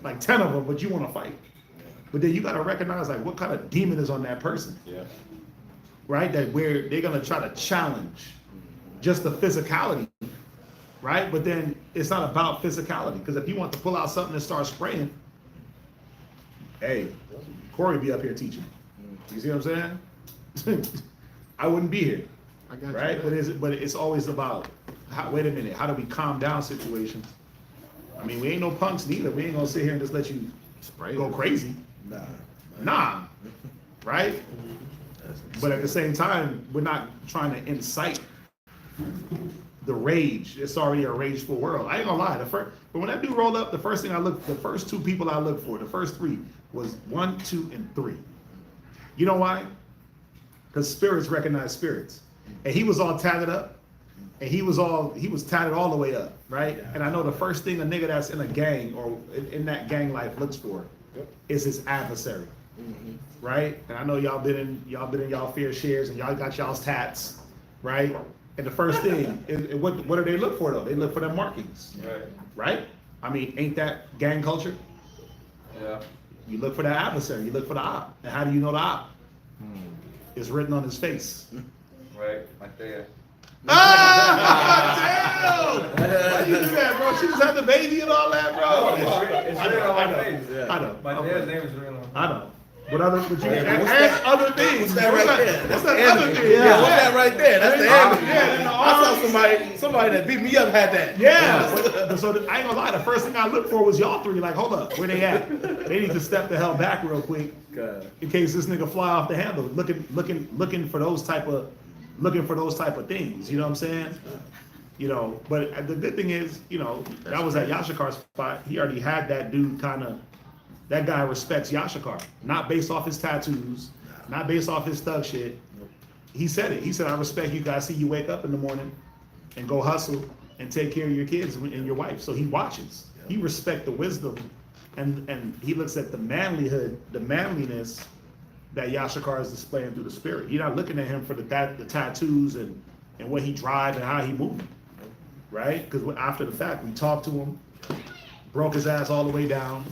like 10 of them, but you want to fight. But then you gotta recognize like what kind of demon is on that person. Yeah. Right? That where they're gonna try to challenge just the physicality, right? But then it's not about physicality, because if you want to pull out something and start spraying, hey, Corey be up here teaching. You see what I'm saying? I wouldn't be here. I got Right? you. But it's always about wait a minute, how do we calm down situations? I mean, we ain't no punks neither. We ain't gonna sit here and just let you go crazy. Nah. Right? But at the same time, we're not trying to incite the rage. It's already a rageful world. I ain't gonna lie. But when that dude rolled up, the first 2 people I looked for, the first 3 was 1, 2, and 3. You know why? Because spirits recognize spirits. And he was all tatted up. And he was tatted all the way up, right? Yeah. And I know the first thing a nigga that's in a gang or in that gang life looks for is his adversary. Right? And I know y'all been in y'all fair shares and y'all got y'all's tats, right? And the first thing, what do they look for though? They look for their markings. Right? I mean, ain't that gang culture? Yeah. You look for that adversary, you look for the op. And how do you know the op? It's written on his face. Right, right there. Ah! Damn! Why you do that, bro? She just had the baby and all that, bro. It's written on my face. I know. My dad's name is written on. I know. But other things. What's that right there? What's that other thing? Yeah, what's that right there? That's the end. Yeah, I saw somebody that beat me up had that. Yeah. So I ain't gonna lie. The first thing I looked for was y'all 3. Like, hold up, where they at? They need to step the hell back real quick, in case this nigga fly off the handle. Looking for those type of things. You know what I'm saying? You know. But the good thing is, you know, that was at Yashakar's spot. He already had that dude kind of. That guy respects Yashakar, not based off his tattoos, not based off his thug shit. He said it. He said, I respect you guys. See you wake up in the morning and go hustle and take care of your kids and your wife. So he watches. He respects the wisdom and he looks at the manlyhood, the manliness that Yashakar is displaying through the spirit. You're not looking at him for the tattoos and what he drives and how he moves, right? Because after the fact, we talked to him. broke his ass all the way down,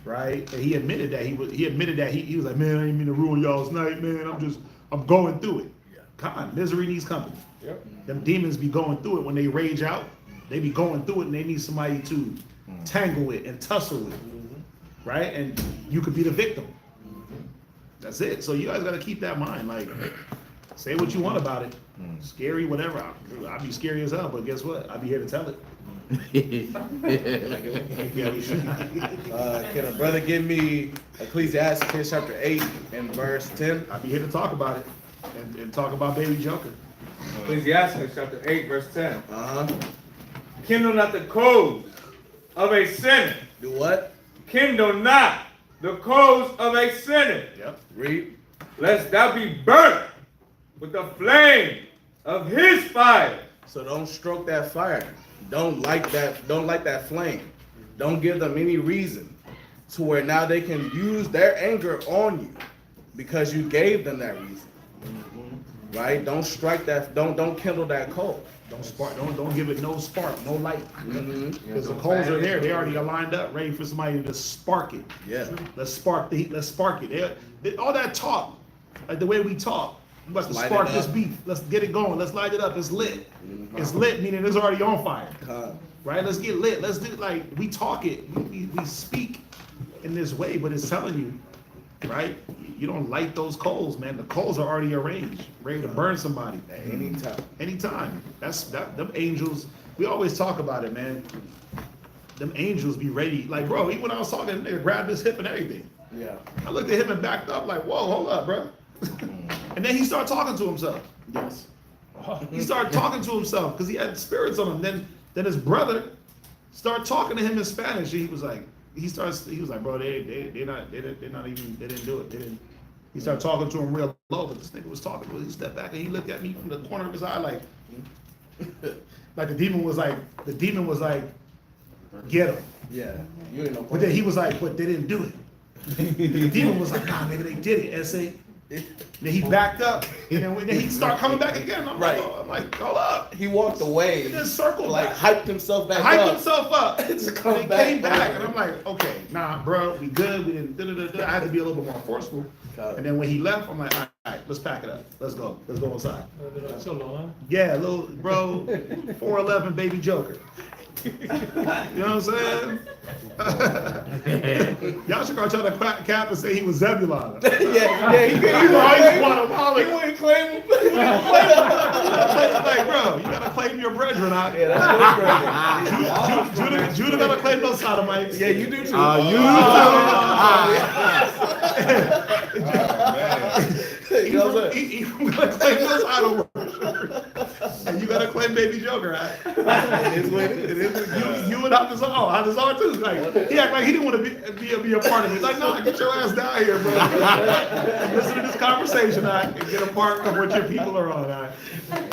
right? And he admitted that he was like, man, I didn't mean to ruin y'all's night, man. I'm going through it. Come on, misery needs company. Yep. Them demons be going through it when they rage out. They be going through it and they need somebody to tangle with and tussle with, right? And you could be the victim. That's it. So you guys got to keep that in mind. Like, say what you want about it. Scary, whatever. I'll be scary as hell, but guess what? I'll be here to tell it. Can a brother give me Ecclesiastes chapter 8 and verse 10? I'll be here to talk about it and talk about Baby Joker. Ecclesiastes chapter 8, verse 10. Kindle not the coals of a sinner. Do what? Kindle not the coals of a sinner. Yep. Read. Lest thou be burnt with the flame of his fire. So don't stroke that fire. Don't light that flame. Don't give them any reason to where now they can use their anger on you because you gave them that reason. Right? Don't strike that, don't kindle that coal. Don't spark, don't give it no spark, no light. Because the coals are there, they already are lined up, ready for somebody to spark it. Yeah. Let's spark the heat, let's spark it. All that talk, like the way we talk, we must Light spark it this up. beef. Let's get it going. Let's light it up. It's lit. It's lit, meaning it's already on fire. Right? Let's get lit. Let's do like we talk it. We speak in this way, but it's telling you, right? You don't light those coals, man. The coals are already arranged, ready to burn somebody. Anytime. Anytime. Them angels. We always talk about it, man. Them angels be ready. Like, bro, even when I was talking, they grabbed his hip and everything. Yeah. I looked at him and backed up, like, whoa, hold up, bro. And then he started talking to himself. Yes. He started talking to himself because he had spirits on him. Then his brother started talking to him in Spanish. He was like, bro, they didn't do it. He started talking to him real low, but this nigga was talking to him. He stepped back and he looked at me from the corner of his eye like the demon was like, get him. Yeah. You ain't no But then he was like, but they didn't do it. The demon was like, nah, nigga, they did it, S.A. Then he backed up, and then he started coming back again. I'm like, hold up. He walked away. He just circled like back. hyped himself back Hyped up. himself up. To come And he back. came back, and I'm like, okay, nah, bro, we good. We didn't. I had to be a little bit more forceful. And then when he left, I'm like, all right, let's pack it up. Let's go. Let's go inside. So long. Yeah, little bro, 4'11" Baby Joker. You know what I'm saying? Y'all should go try to cap and say he was Zebulon. He wouldn't claim him. Like, bro, you gotta claim your brethren out. Yeah, that's your brother. Judah gotta claim those sodomites. Yeah, you do too. You know what I'm saying? You gotta claim those idol worshipers. And you gotta claim Baby Joker, right? It is what it is. You and Hadazar too. Like, he act like he didn't want to be a part of it. Like, nah, get your ass down here, bro. Listen to this conversation, and get a part of what your people are on,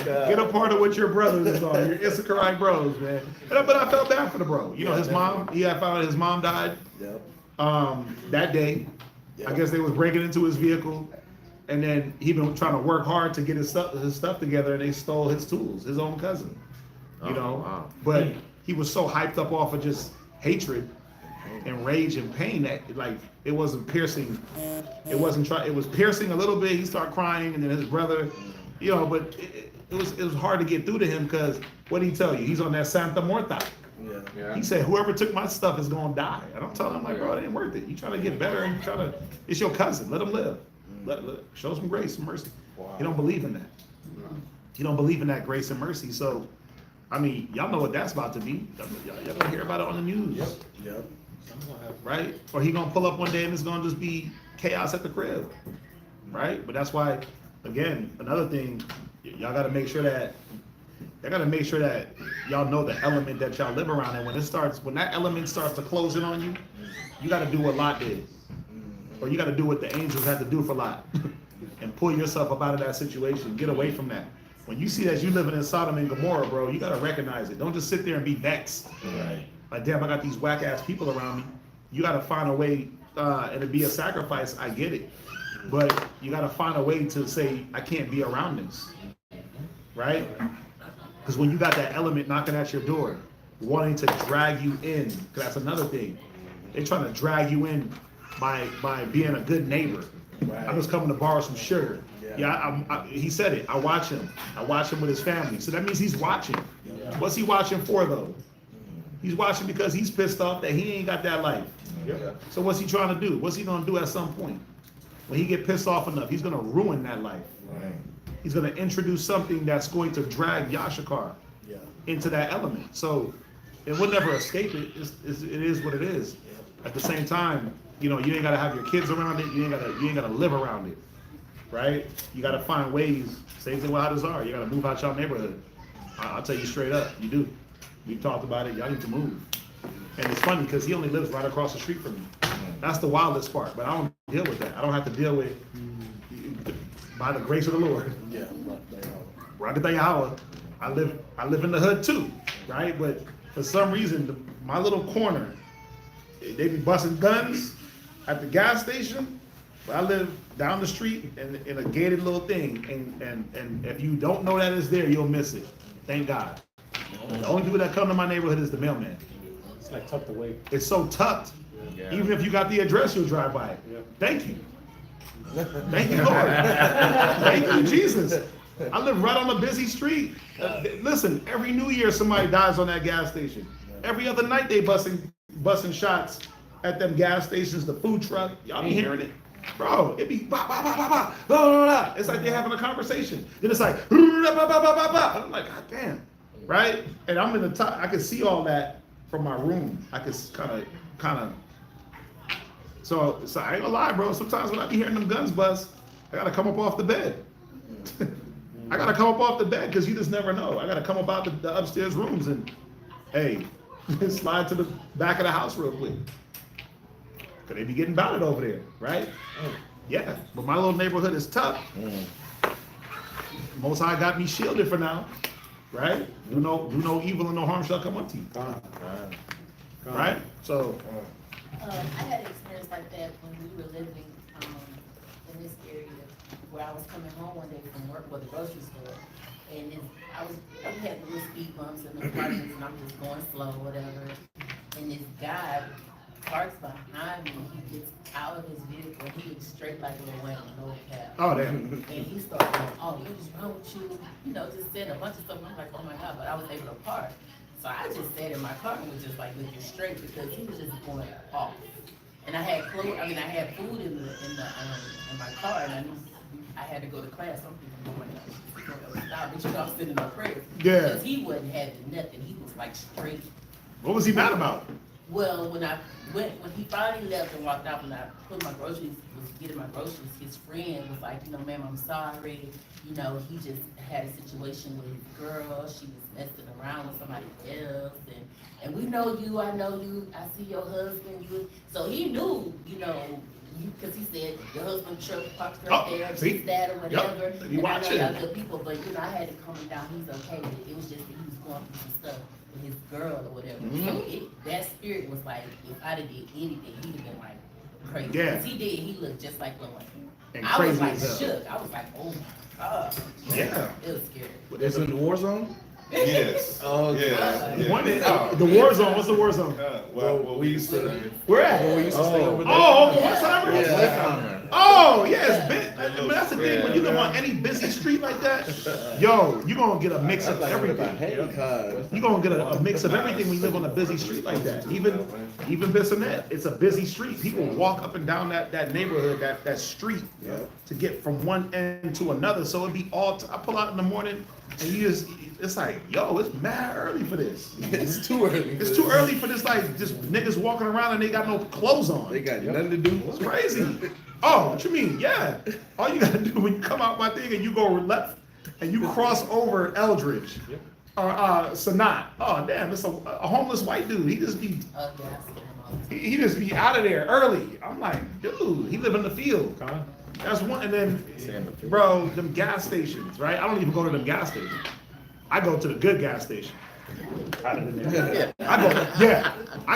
Get a part of what your brothers is on. Your Issacharite bros, man. But I felt bad for the bro. You know, his mom. He had found out his mom died. Yep. That day. I guess they was breaking into his vehicle. And then he been trying to work hard to get his stuff together, and they stole his tools, his own cousin. You know, but he was so hyped up off of just hatred and rage and pain that it wasn't piercing. It was piercing a little bit. He started crying, and then his brother, you know, but it was hard to get through to him because what did he tell you? He's on that Santa Muerta. Yeah. He said, whoever took my stuff is gonna die. And I'm telling him, like, bro, it ain't worth it. You trying to get better, and it's your cousin. Let him live. Show some grace and mercy. Wow. He don't believe in that. He don't believe in that grace and mercy. So, I mean, y'all know what that's about to be. Y'all gonna hear about it on the news. Yep. Right? Or he gonna pull up one day and it's gonna just be chaos at the crib. Right? But that's why, again, another thing, y'all gotta make sure that y'all know the element that y'all live around. And when that element starts to close in on you, you gotta do what Lot did. Or you got to do what the angels had to do for Lot and pull yourself up out of that situation. Get away from that. When you see that you living in Sodom and Gomorrah, bro, you got to recognize it. Don't just sit there and be vexed. Right. Like, damn, I got these whack ass people around me. You got to find a way, and it'd be a sacrifice. I get it. But you got to find a way to say, I can't be around this. Right? Because when you got that element knocking at your door, wanting to drag you in. 'Cause that's another thing. They're trying to drag you in by being a good neighbor. I'm just coming to borrow some sugar. Yeah, he said it. I watch him. I watch him with his family. So that means he's watching. What's he watching for though? He's watching because he's pissed off that he ain't got that life. So what's he trying to do? What's he gonna do at some point? When he get pissed off enough, he's gonna ruin that life. He's gonna introduce something that's going to drag Yashakar into that element. So it will never escape it. It is what it is. At the same time, you ain't gotta have your kids around it. You ain't gotta live around it, right? You gotta find ways. Same thing with Hadazar. You gotta move out your neighborhood. I'll tell you straight up, you do. We've talked about it. Y'all need to move. And it's funny because he only lives right across the street from me. That's the wildest part. But I don't deal with that. I don't have to deal with, by the grace of the Lord. Yeah. Rakata Yahweh. I live in the hood too, right? But for some reason, my little corner, they be busting guns at the gas station. But I live down the street in a gated little thing, and if you don't know that it's there, you'll miss it. Thank God. The only people that come to my neighborhood is the mailman. It's like tucked away. It's so tucked. Yeah. Even if you got the address, you'll drive by it. Yeah. Thank you. Thank you, Lord. Thank you, Jesus. I live right on a busy street. Listen, every New Year somebody dies on that gas station. Every other night they busting shots at them gas stations, the food truck. Y'all be hearing it? Bro, it be bah, bah, bah, bah, bah, blah, blah, blah. It's like they're having a conversation. Then it's like, bah, bah, bah, bah, bah. I'm like, God damn. Right? And I'm in the top. I can see all that from my room. I can kind of. So I ain't gonna lie, bro. Sometimes when I be hearing them guns bust, I gotta come up off the bed. I gotta come up off the bed because you just never know. I gotta come up out the upstairs rooms and, hey, slide to the back of the house real quick. Cause they be getting battered over there, right? Yeah, but my little neighborhood is tough. Most High got me shielded for now, right? Do no evil and no harm shall come unto you. Right? So. I had an experience like that when we were living in this area where I was coming home one day from work with the grocery store, and we had little speed bumps in the apartments, and I'm just going slow, whatever. And this guy parks behind me. He gets out of his vehicle, and he looks straight like Lil Wayne, no cap. Oh damn! And he started going, "Oh, what is wrong with you?" Just saying a bunch of stuff. I'm like, "Oh my God!" But I was able to park. So I just sat in my car and was just like looking straight because he was just going off. And I had food in my car, and I knew I had to go to class. Some people going stop, but I was sitting in a prayer. Yeah. Because he wasn't having nothing. He was like straight. What was he mad about? Well, when he finally left and walked out, when I was getting my groceries, his friend was like, "Ma'am, I'm sorry. He just had a situation with his girl. She was messing around with somebody else, and we know you. I know you. I see your husband. So he knew, because he said your husband's truck parked right there, this, that, or whatever. Yep. And I know y'all good people, but I had to calm him down. He's okay with it. It was just that he was going through some stuff with his girl or whatever. So that spirit was like, if I'd have did anything, he'd have been like crazy. Yeah. Because he did. He looked just like Lil Wayne. And I was crazy like as hell. shook. I was like, oh my God. Yeah. It was scary. It's in the war zone? Yes. Oh, Yeah. The war zone. What's the war zone? Well, we used to. Where at? We used to stay over there. Oh, what's that? Yeah. Oh, yeah, it's been. That's the thing. When you live on any busy street like that, yo, you're gonna get a mix of everything. You're gonna get a mix of everything when you live on a busy street like that. Even Bissonnette, it's a busy street. People walk up and down that neighborhood, that street, to get from one end to another. So it'd be I pull out in the morning, and it's like, yo, it's mad early for this. It's too early. It's too early for this, like, just niggas walking around and they got no clothes on. They got nothing to do. It's crazy. Oh, what you mean? Yeah. All you gotta do when you come out my thing and you go left and you cross over Eldridge or Sanat. Oh damn, it's a homeless white dude. He just be out of there early. I'm like, dude, he live in the field. That's one. And then, bro, them gas stations, right? I don't even go to them gas stations. I go to the good gas station. I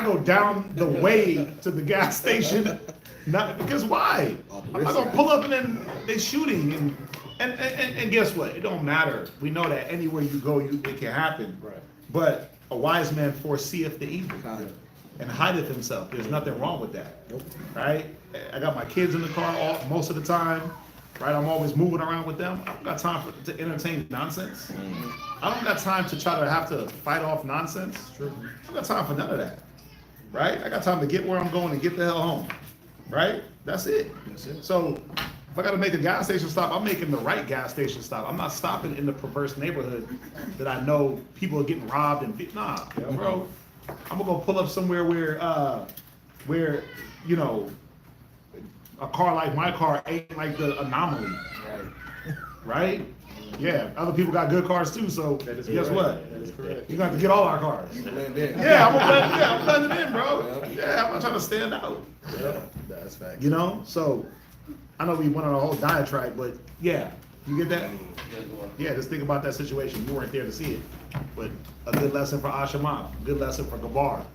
go down the way to the gas station. Not because why? I'm not gonna pull up and then they shooting and guess what? It don't matter. We know that anywhere you go, it can happen. Right. But a wise man foreseeth the evil and hideth himself. There's nothing wrong with that, right? I got my kids in the car most of the time, right? I'm always moving around with them. I don't got time to entertain nonsense. I don't got time to try to have to fight off nonsense. I don't got time for none of that, right? I got time to get where I'm going and get the hell home, right? That's it. So if I got to make a gas station stop, I'm making the right gas station stop. I'm not stopping in the perverse neighborhood that I know people are getting robbed and nah, bro. I'm gonna go pull up somewhere where you know, a car like my car ain't like the anomaly, right? Yeah, other people got good cars too, so guess what? You're gonna have to get all our cars. Yeah, I'm blending in, bro. Yeah, I'm not trying to stand out. That's fact. You know, so I know we went on a whole diatribe, but yeah, you get that? Yeah, just think about that situation. You weren't there to see it, but a good lesson for Ashama, a good lesson for Gabar,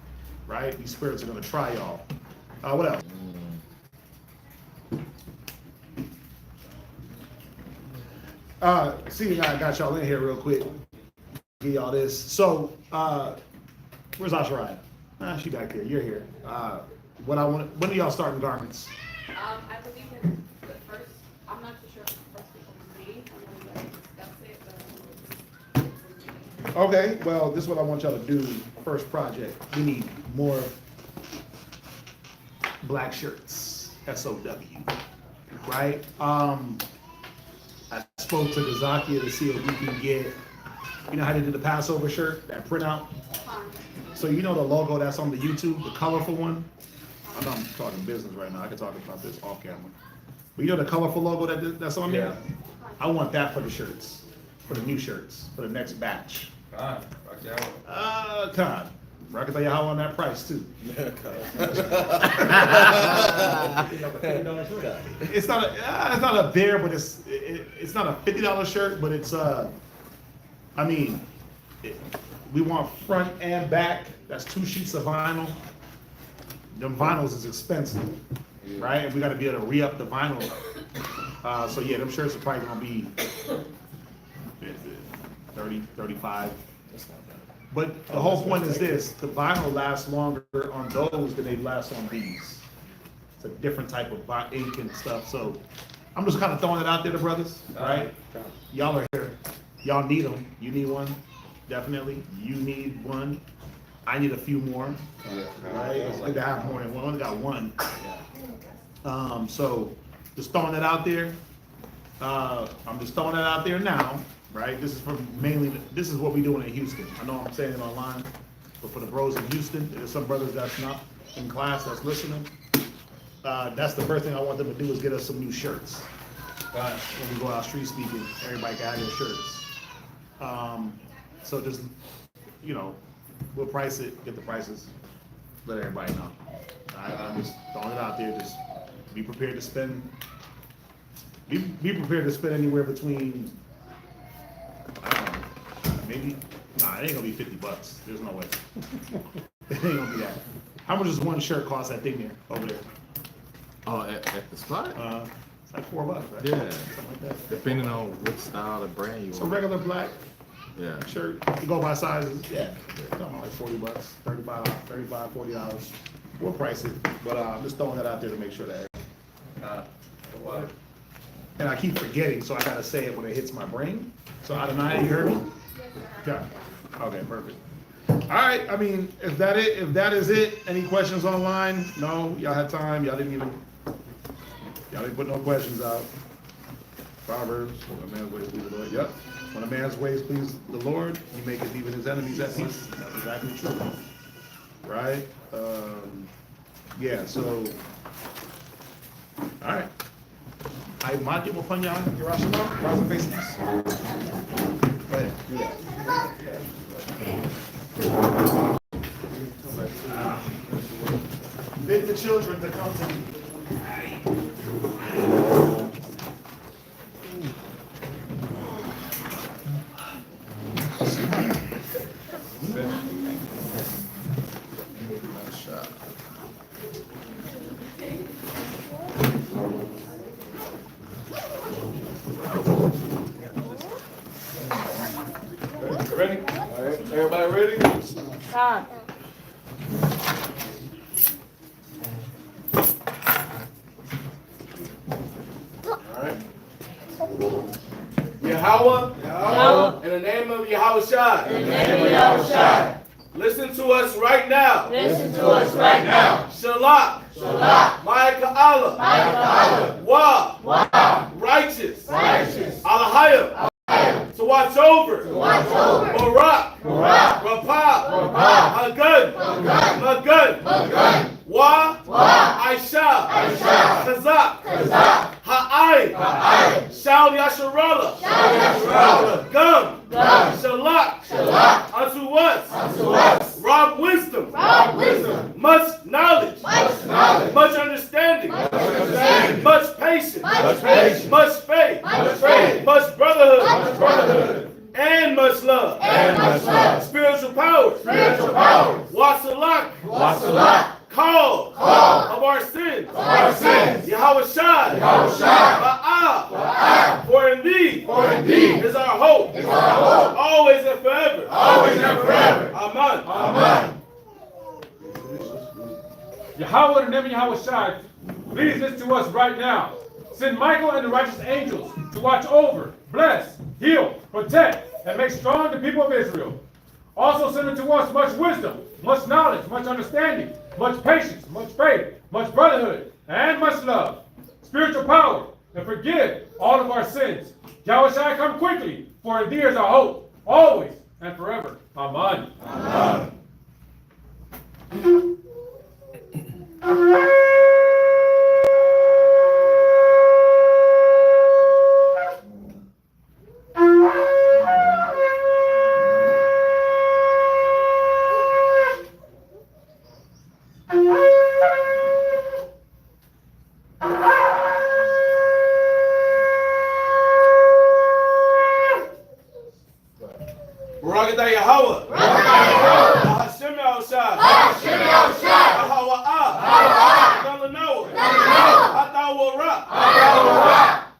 right? These spirits are gonna try y'all. What else? See, I got y'all in here real quick. Give y'all this. So, where's Asharai? She back there. You're here. When do y'all starting garments? I believe in the first, I'm not too sure if the first people will be, I'm gonna discuss it, but. Okay, well, this is what I want y'all to do. First project, we need more black shirts, S.O.W, right? I spoke to Gazakia to see if we can get, you know how they did the Passover shirt, that printout? So you know the logo that's on the YouTube, the colorful one? I know I'm talking business right now, I can talk about this off camera. But you know the colorful logo that's on there? I want that for the shirts, for the new shirts, for the next batch. God, rock that one. God. Bro, I can tell you how on that price too. It's not a bear, but it's not a $50 shirt, but it's we want front and back. That's 2 sheets of vinyl. Them vinyls is expensive, right? And we got to be able to re-up the vinyl. So yeah, them shirts are probably gonna be 30, 35. But the whole point is this: the vinyl lasts longer on those than they last on these. It's a different type of ink and stuff. So I'm just kind of throwing it out there to brothers, right? Y'all are here. Y'all need them. You need one, definitely. You need one. I need a few more. Right? It's good to have more than one. I only got one. So just throwing it out there. I'm just throwing it out there now. Right, this is this is what we doing in Houston. I know I'm saying it online, but for the bros in Houston, there's some brothers that's not in class that's listening. That's the first thing I want them to do is get us some new shirts. When we go out street speaking, everybody can have their shirts. So just, you know, we'll price it, get the prices, let everybody know. I'm just throwing it out there. Just be prepared to spend. Be prepared to spend anywhere between. Maybe, nah, it ain't gonna be $50. There's no way. It ain't gonna be that. How much does one shirt cost that thing there, over there? Oh, at the spot? It's like $4, right? Yeah. Something like that. Depending on what style of brand you So want. regular black shirt, you go by sizes, yeah. Something like $40, $35, $40. We'll price it, but I'm just throwing that out there to make sure that. And I keep forgetting, so I gotta say it when it hits my brain. So Adonai, you heard me? Yeah. Okay, perfect. All right, I mean, if that is it, any questions online? No, y'all had time, y'all didn't put no questions out. Proverbs, when a man's ways please the Lord. Yep. When a man's ways please the Lord, he maketh even his enemies at peace. That's exactly true. Right? Yeah, so, all right. I might give upon y'all, Yerushalayim, rise and face east. Go ahead, do that. Bid the children to come to me. Ready? All right, everybody ready? Yahweh, in the name of Yahushua. Listen to us right now. Shalak. Ma'aka'ala. Wa. Righteous. Alahayim. To watch over. Barak. Rapah. Magun. Wa. Aisha. Kazak. Ha'ai. Shal Yasharallah. Gum. Shalak. Unto us. Rob wisdom. Much knowledge. Much understanding. Much patience. Much faith. Much brotherhood. And much love. Spiritual power. Wasalak. Call of our sins. Yahushua. Ba'ah. For indeed is our hope. Always and forever. Amen. Yahweh, the name of Yahushua, leads this to us right now. Send Michael and the righteous angels to watch over, bless, heal, protect, and make strong the people of Israel. Also send unto us much wisdom, much knowledge, much understanding, much patience, much faith, much brotherhood, and much love, spiritual power, and forgive all of our sins. Yahushua, come quickly, for in thee is our hope, always and forever. Amen. Barakatah Yahweh. Hashem Yahushua.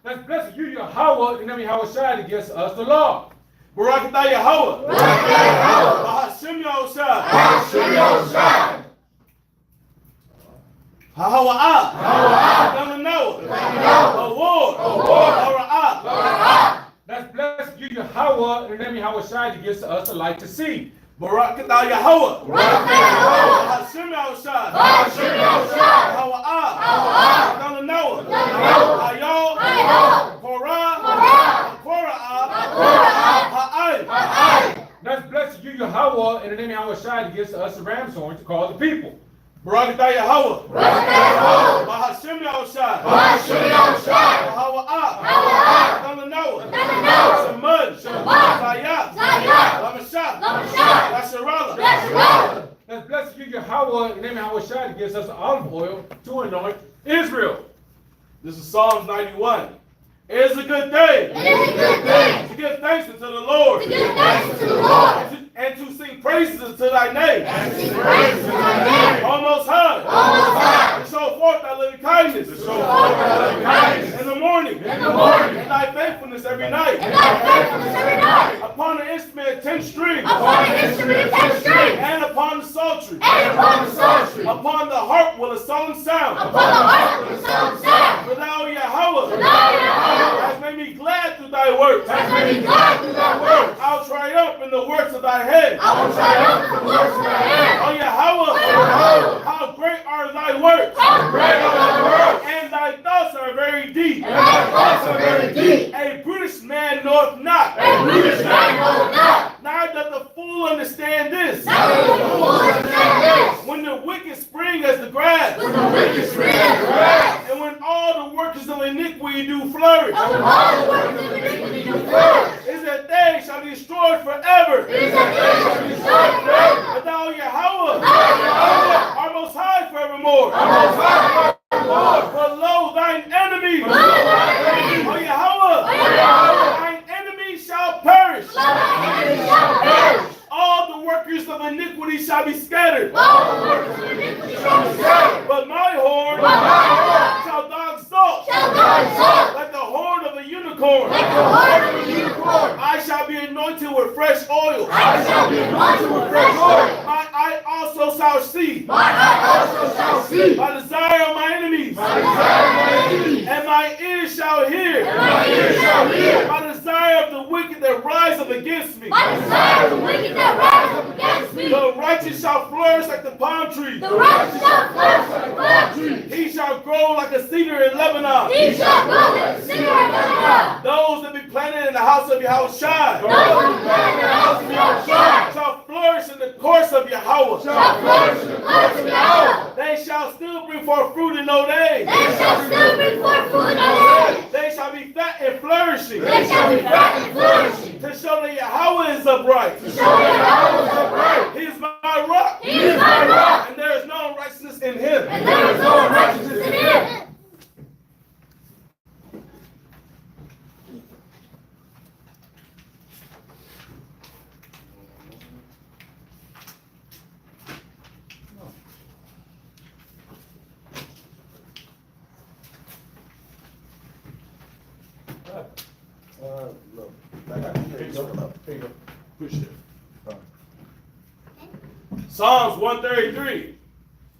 Let's bless you, Yahweh, and then Yahushua to give us the law. Barakatah Yahweh. Hashem Yahushua. Let's bless you, Yahweh, and then Yahushua to give us the light to see. Barakatah Yahweh. Hashem Yahushua. Let's bless you, Yahweh, and the name of Yahushua to give us a ram's horn to call the people. Barakatah Yahweh. Hashem Yahushua. Let's bless you, Yahweh, in the name of Yahushua, gives us olive oil to anoint Israel. This is Psalms 91. It is a good thing. To give thanks unto the Lord. And to sing praises unto thy name. Almost high. To show forth thy loving kindness. In the morning. And thy faithfulness every night. Upon the instrument 10 strings. And upon the psaltery. Upon the harp will a song sound. For thou, Yahweh, hast made me glad through thy works. I'll triumph in the works of thy hand. Oh Yahweh, how great are thy works. And thy thoughts are very deep. A brutish man knoweth not. Neither doth the fool understand this. When the wicked spring as the grass. And when all the workers of iniquity do flourish. Is that they shall be destroyed forever. But thou, Yahweh, are most high forevermore. For lo, thine enemies, O Yahweh, thine enemies shall perish. All the workers of iniquity shall be scattered. But my horn shall thou exalt like the horn of a unicorn. I shall be anointed with fresh oil. My eye also shall see. My desire of my enemies. And my my ears shall hear. And my ears shall hear. My desire of the wicked that rise up against me. My desire of the wicked that rise up against me. The righteous shall flourish like the palm tree. The righteous shall flourish like a palm tree. He shall grow like a cedar in Lebanon. He shall grow like a cedar in Lebanon. Those that be planted in the house of Yahushua Those who be planted in the house of Yahushua shall flourish in the course of Yahweh. shall flourish in the course of Yahweh. They shall still bring forth fruit in old age. They shall still bring forth fruit in old age. They shall be fat and flourishing. They shall be fat and flourishing. To show that Yahweh is upright. To show that Yahweh is upright. He is my rock. He is my rock. And there is no unrighteousness in him. And there is no unrighteousness in him. Look, I got it. Push it. Psalms 133.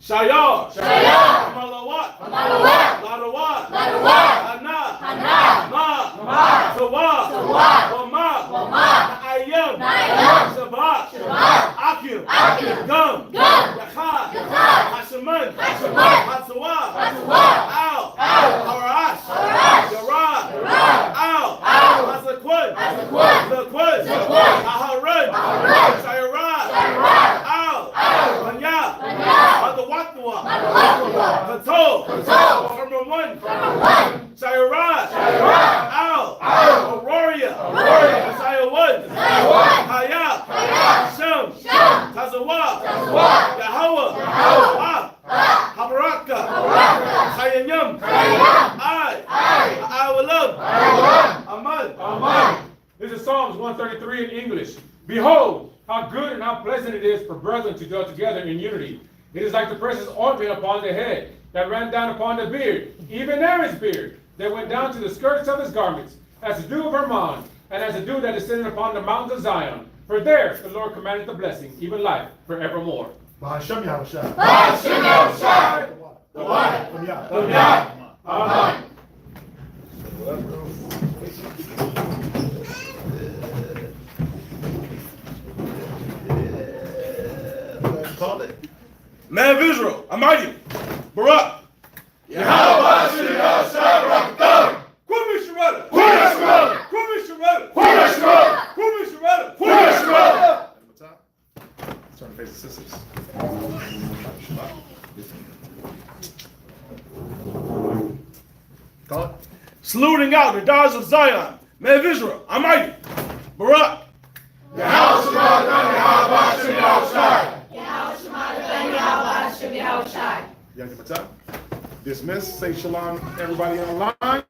Shayar. Shayar. Amalawat. Amalawat. Ladawat. Ladawat. Hana. Hana. Ma. Ma. Sawat. Sawat. Wama. Wama. Na'ayam. Na'ayam. Shabat. Shabat. Akim. Akim. Gum. Gum. Yachad. Yachad. Hasheman. Hasheman. Hatzawah. Hatzawah. Al. Al. Harash. Harash. Yarad. Yarad. Al. Al. Hazakwad. Hazakwad. Zakwad. Zakwad. Aharad. Aharad. Shayarad. Shayarad. Al. Al. Hanya. Hanya. Hadawatwa. Hadawatwa. Katol. Katol. Herman. Herman. Shayarad. Shayarad. Al. Al. Aurora. Aurora. Shayawad. Shayawad. Haya. Haya. Shem. Shem. Tazawa. Tazawa. Yahweh. Yahweh. Habaraka. Habaraka. Chayanyam. Chayanyam. I will love. Aman. Amen. This is Psalms 133 in English. Behold, how good and how pleasant it is for brethren to dwell together in unity. It is like the precious ointment upon the head that ran down upon the beard, even Aaron's beard, that went down to the skirts of his garments, as the dew of Hermon, and as the dew that descended upon the mountains of Zion. For there the Lord commanded the blessing, even life forevermore. Ba'ashem Yahushua. Ba'ashem Yahushua. The water from Yah. From Yah. Amen. Call it. Man of Israel, Almighty, Barak. Yahweh Shirah Barakah. Kwame Sharada. Kwame Sharada. Kwame Sharada. Kwame Sharada. Kwame Sharada. Kwame Sharada. Turn to face the sisters. Call it. Saluting out the daughters of Zion, man of Israel, Almighty, Barak. Yahweh Shema Shem Yahushai. Yahweh Shema Yahweh Shem Yahushai. Dismiss. Say shalom, everybody on the line.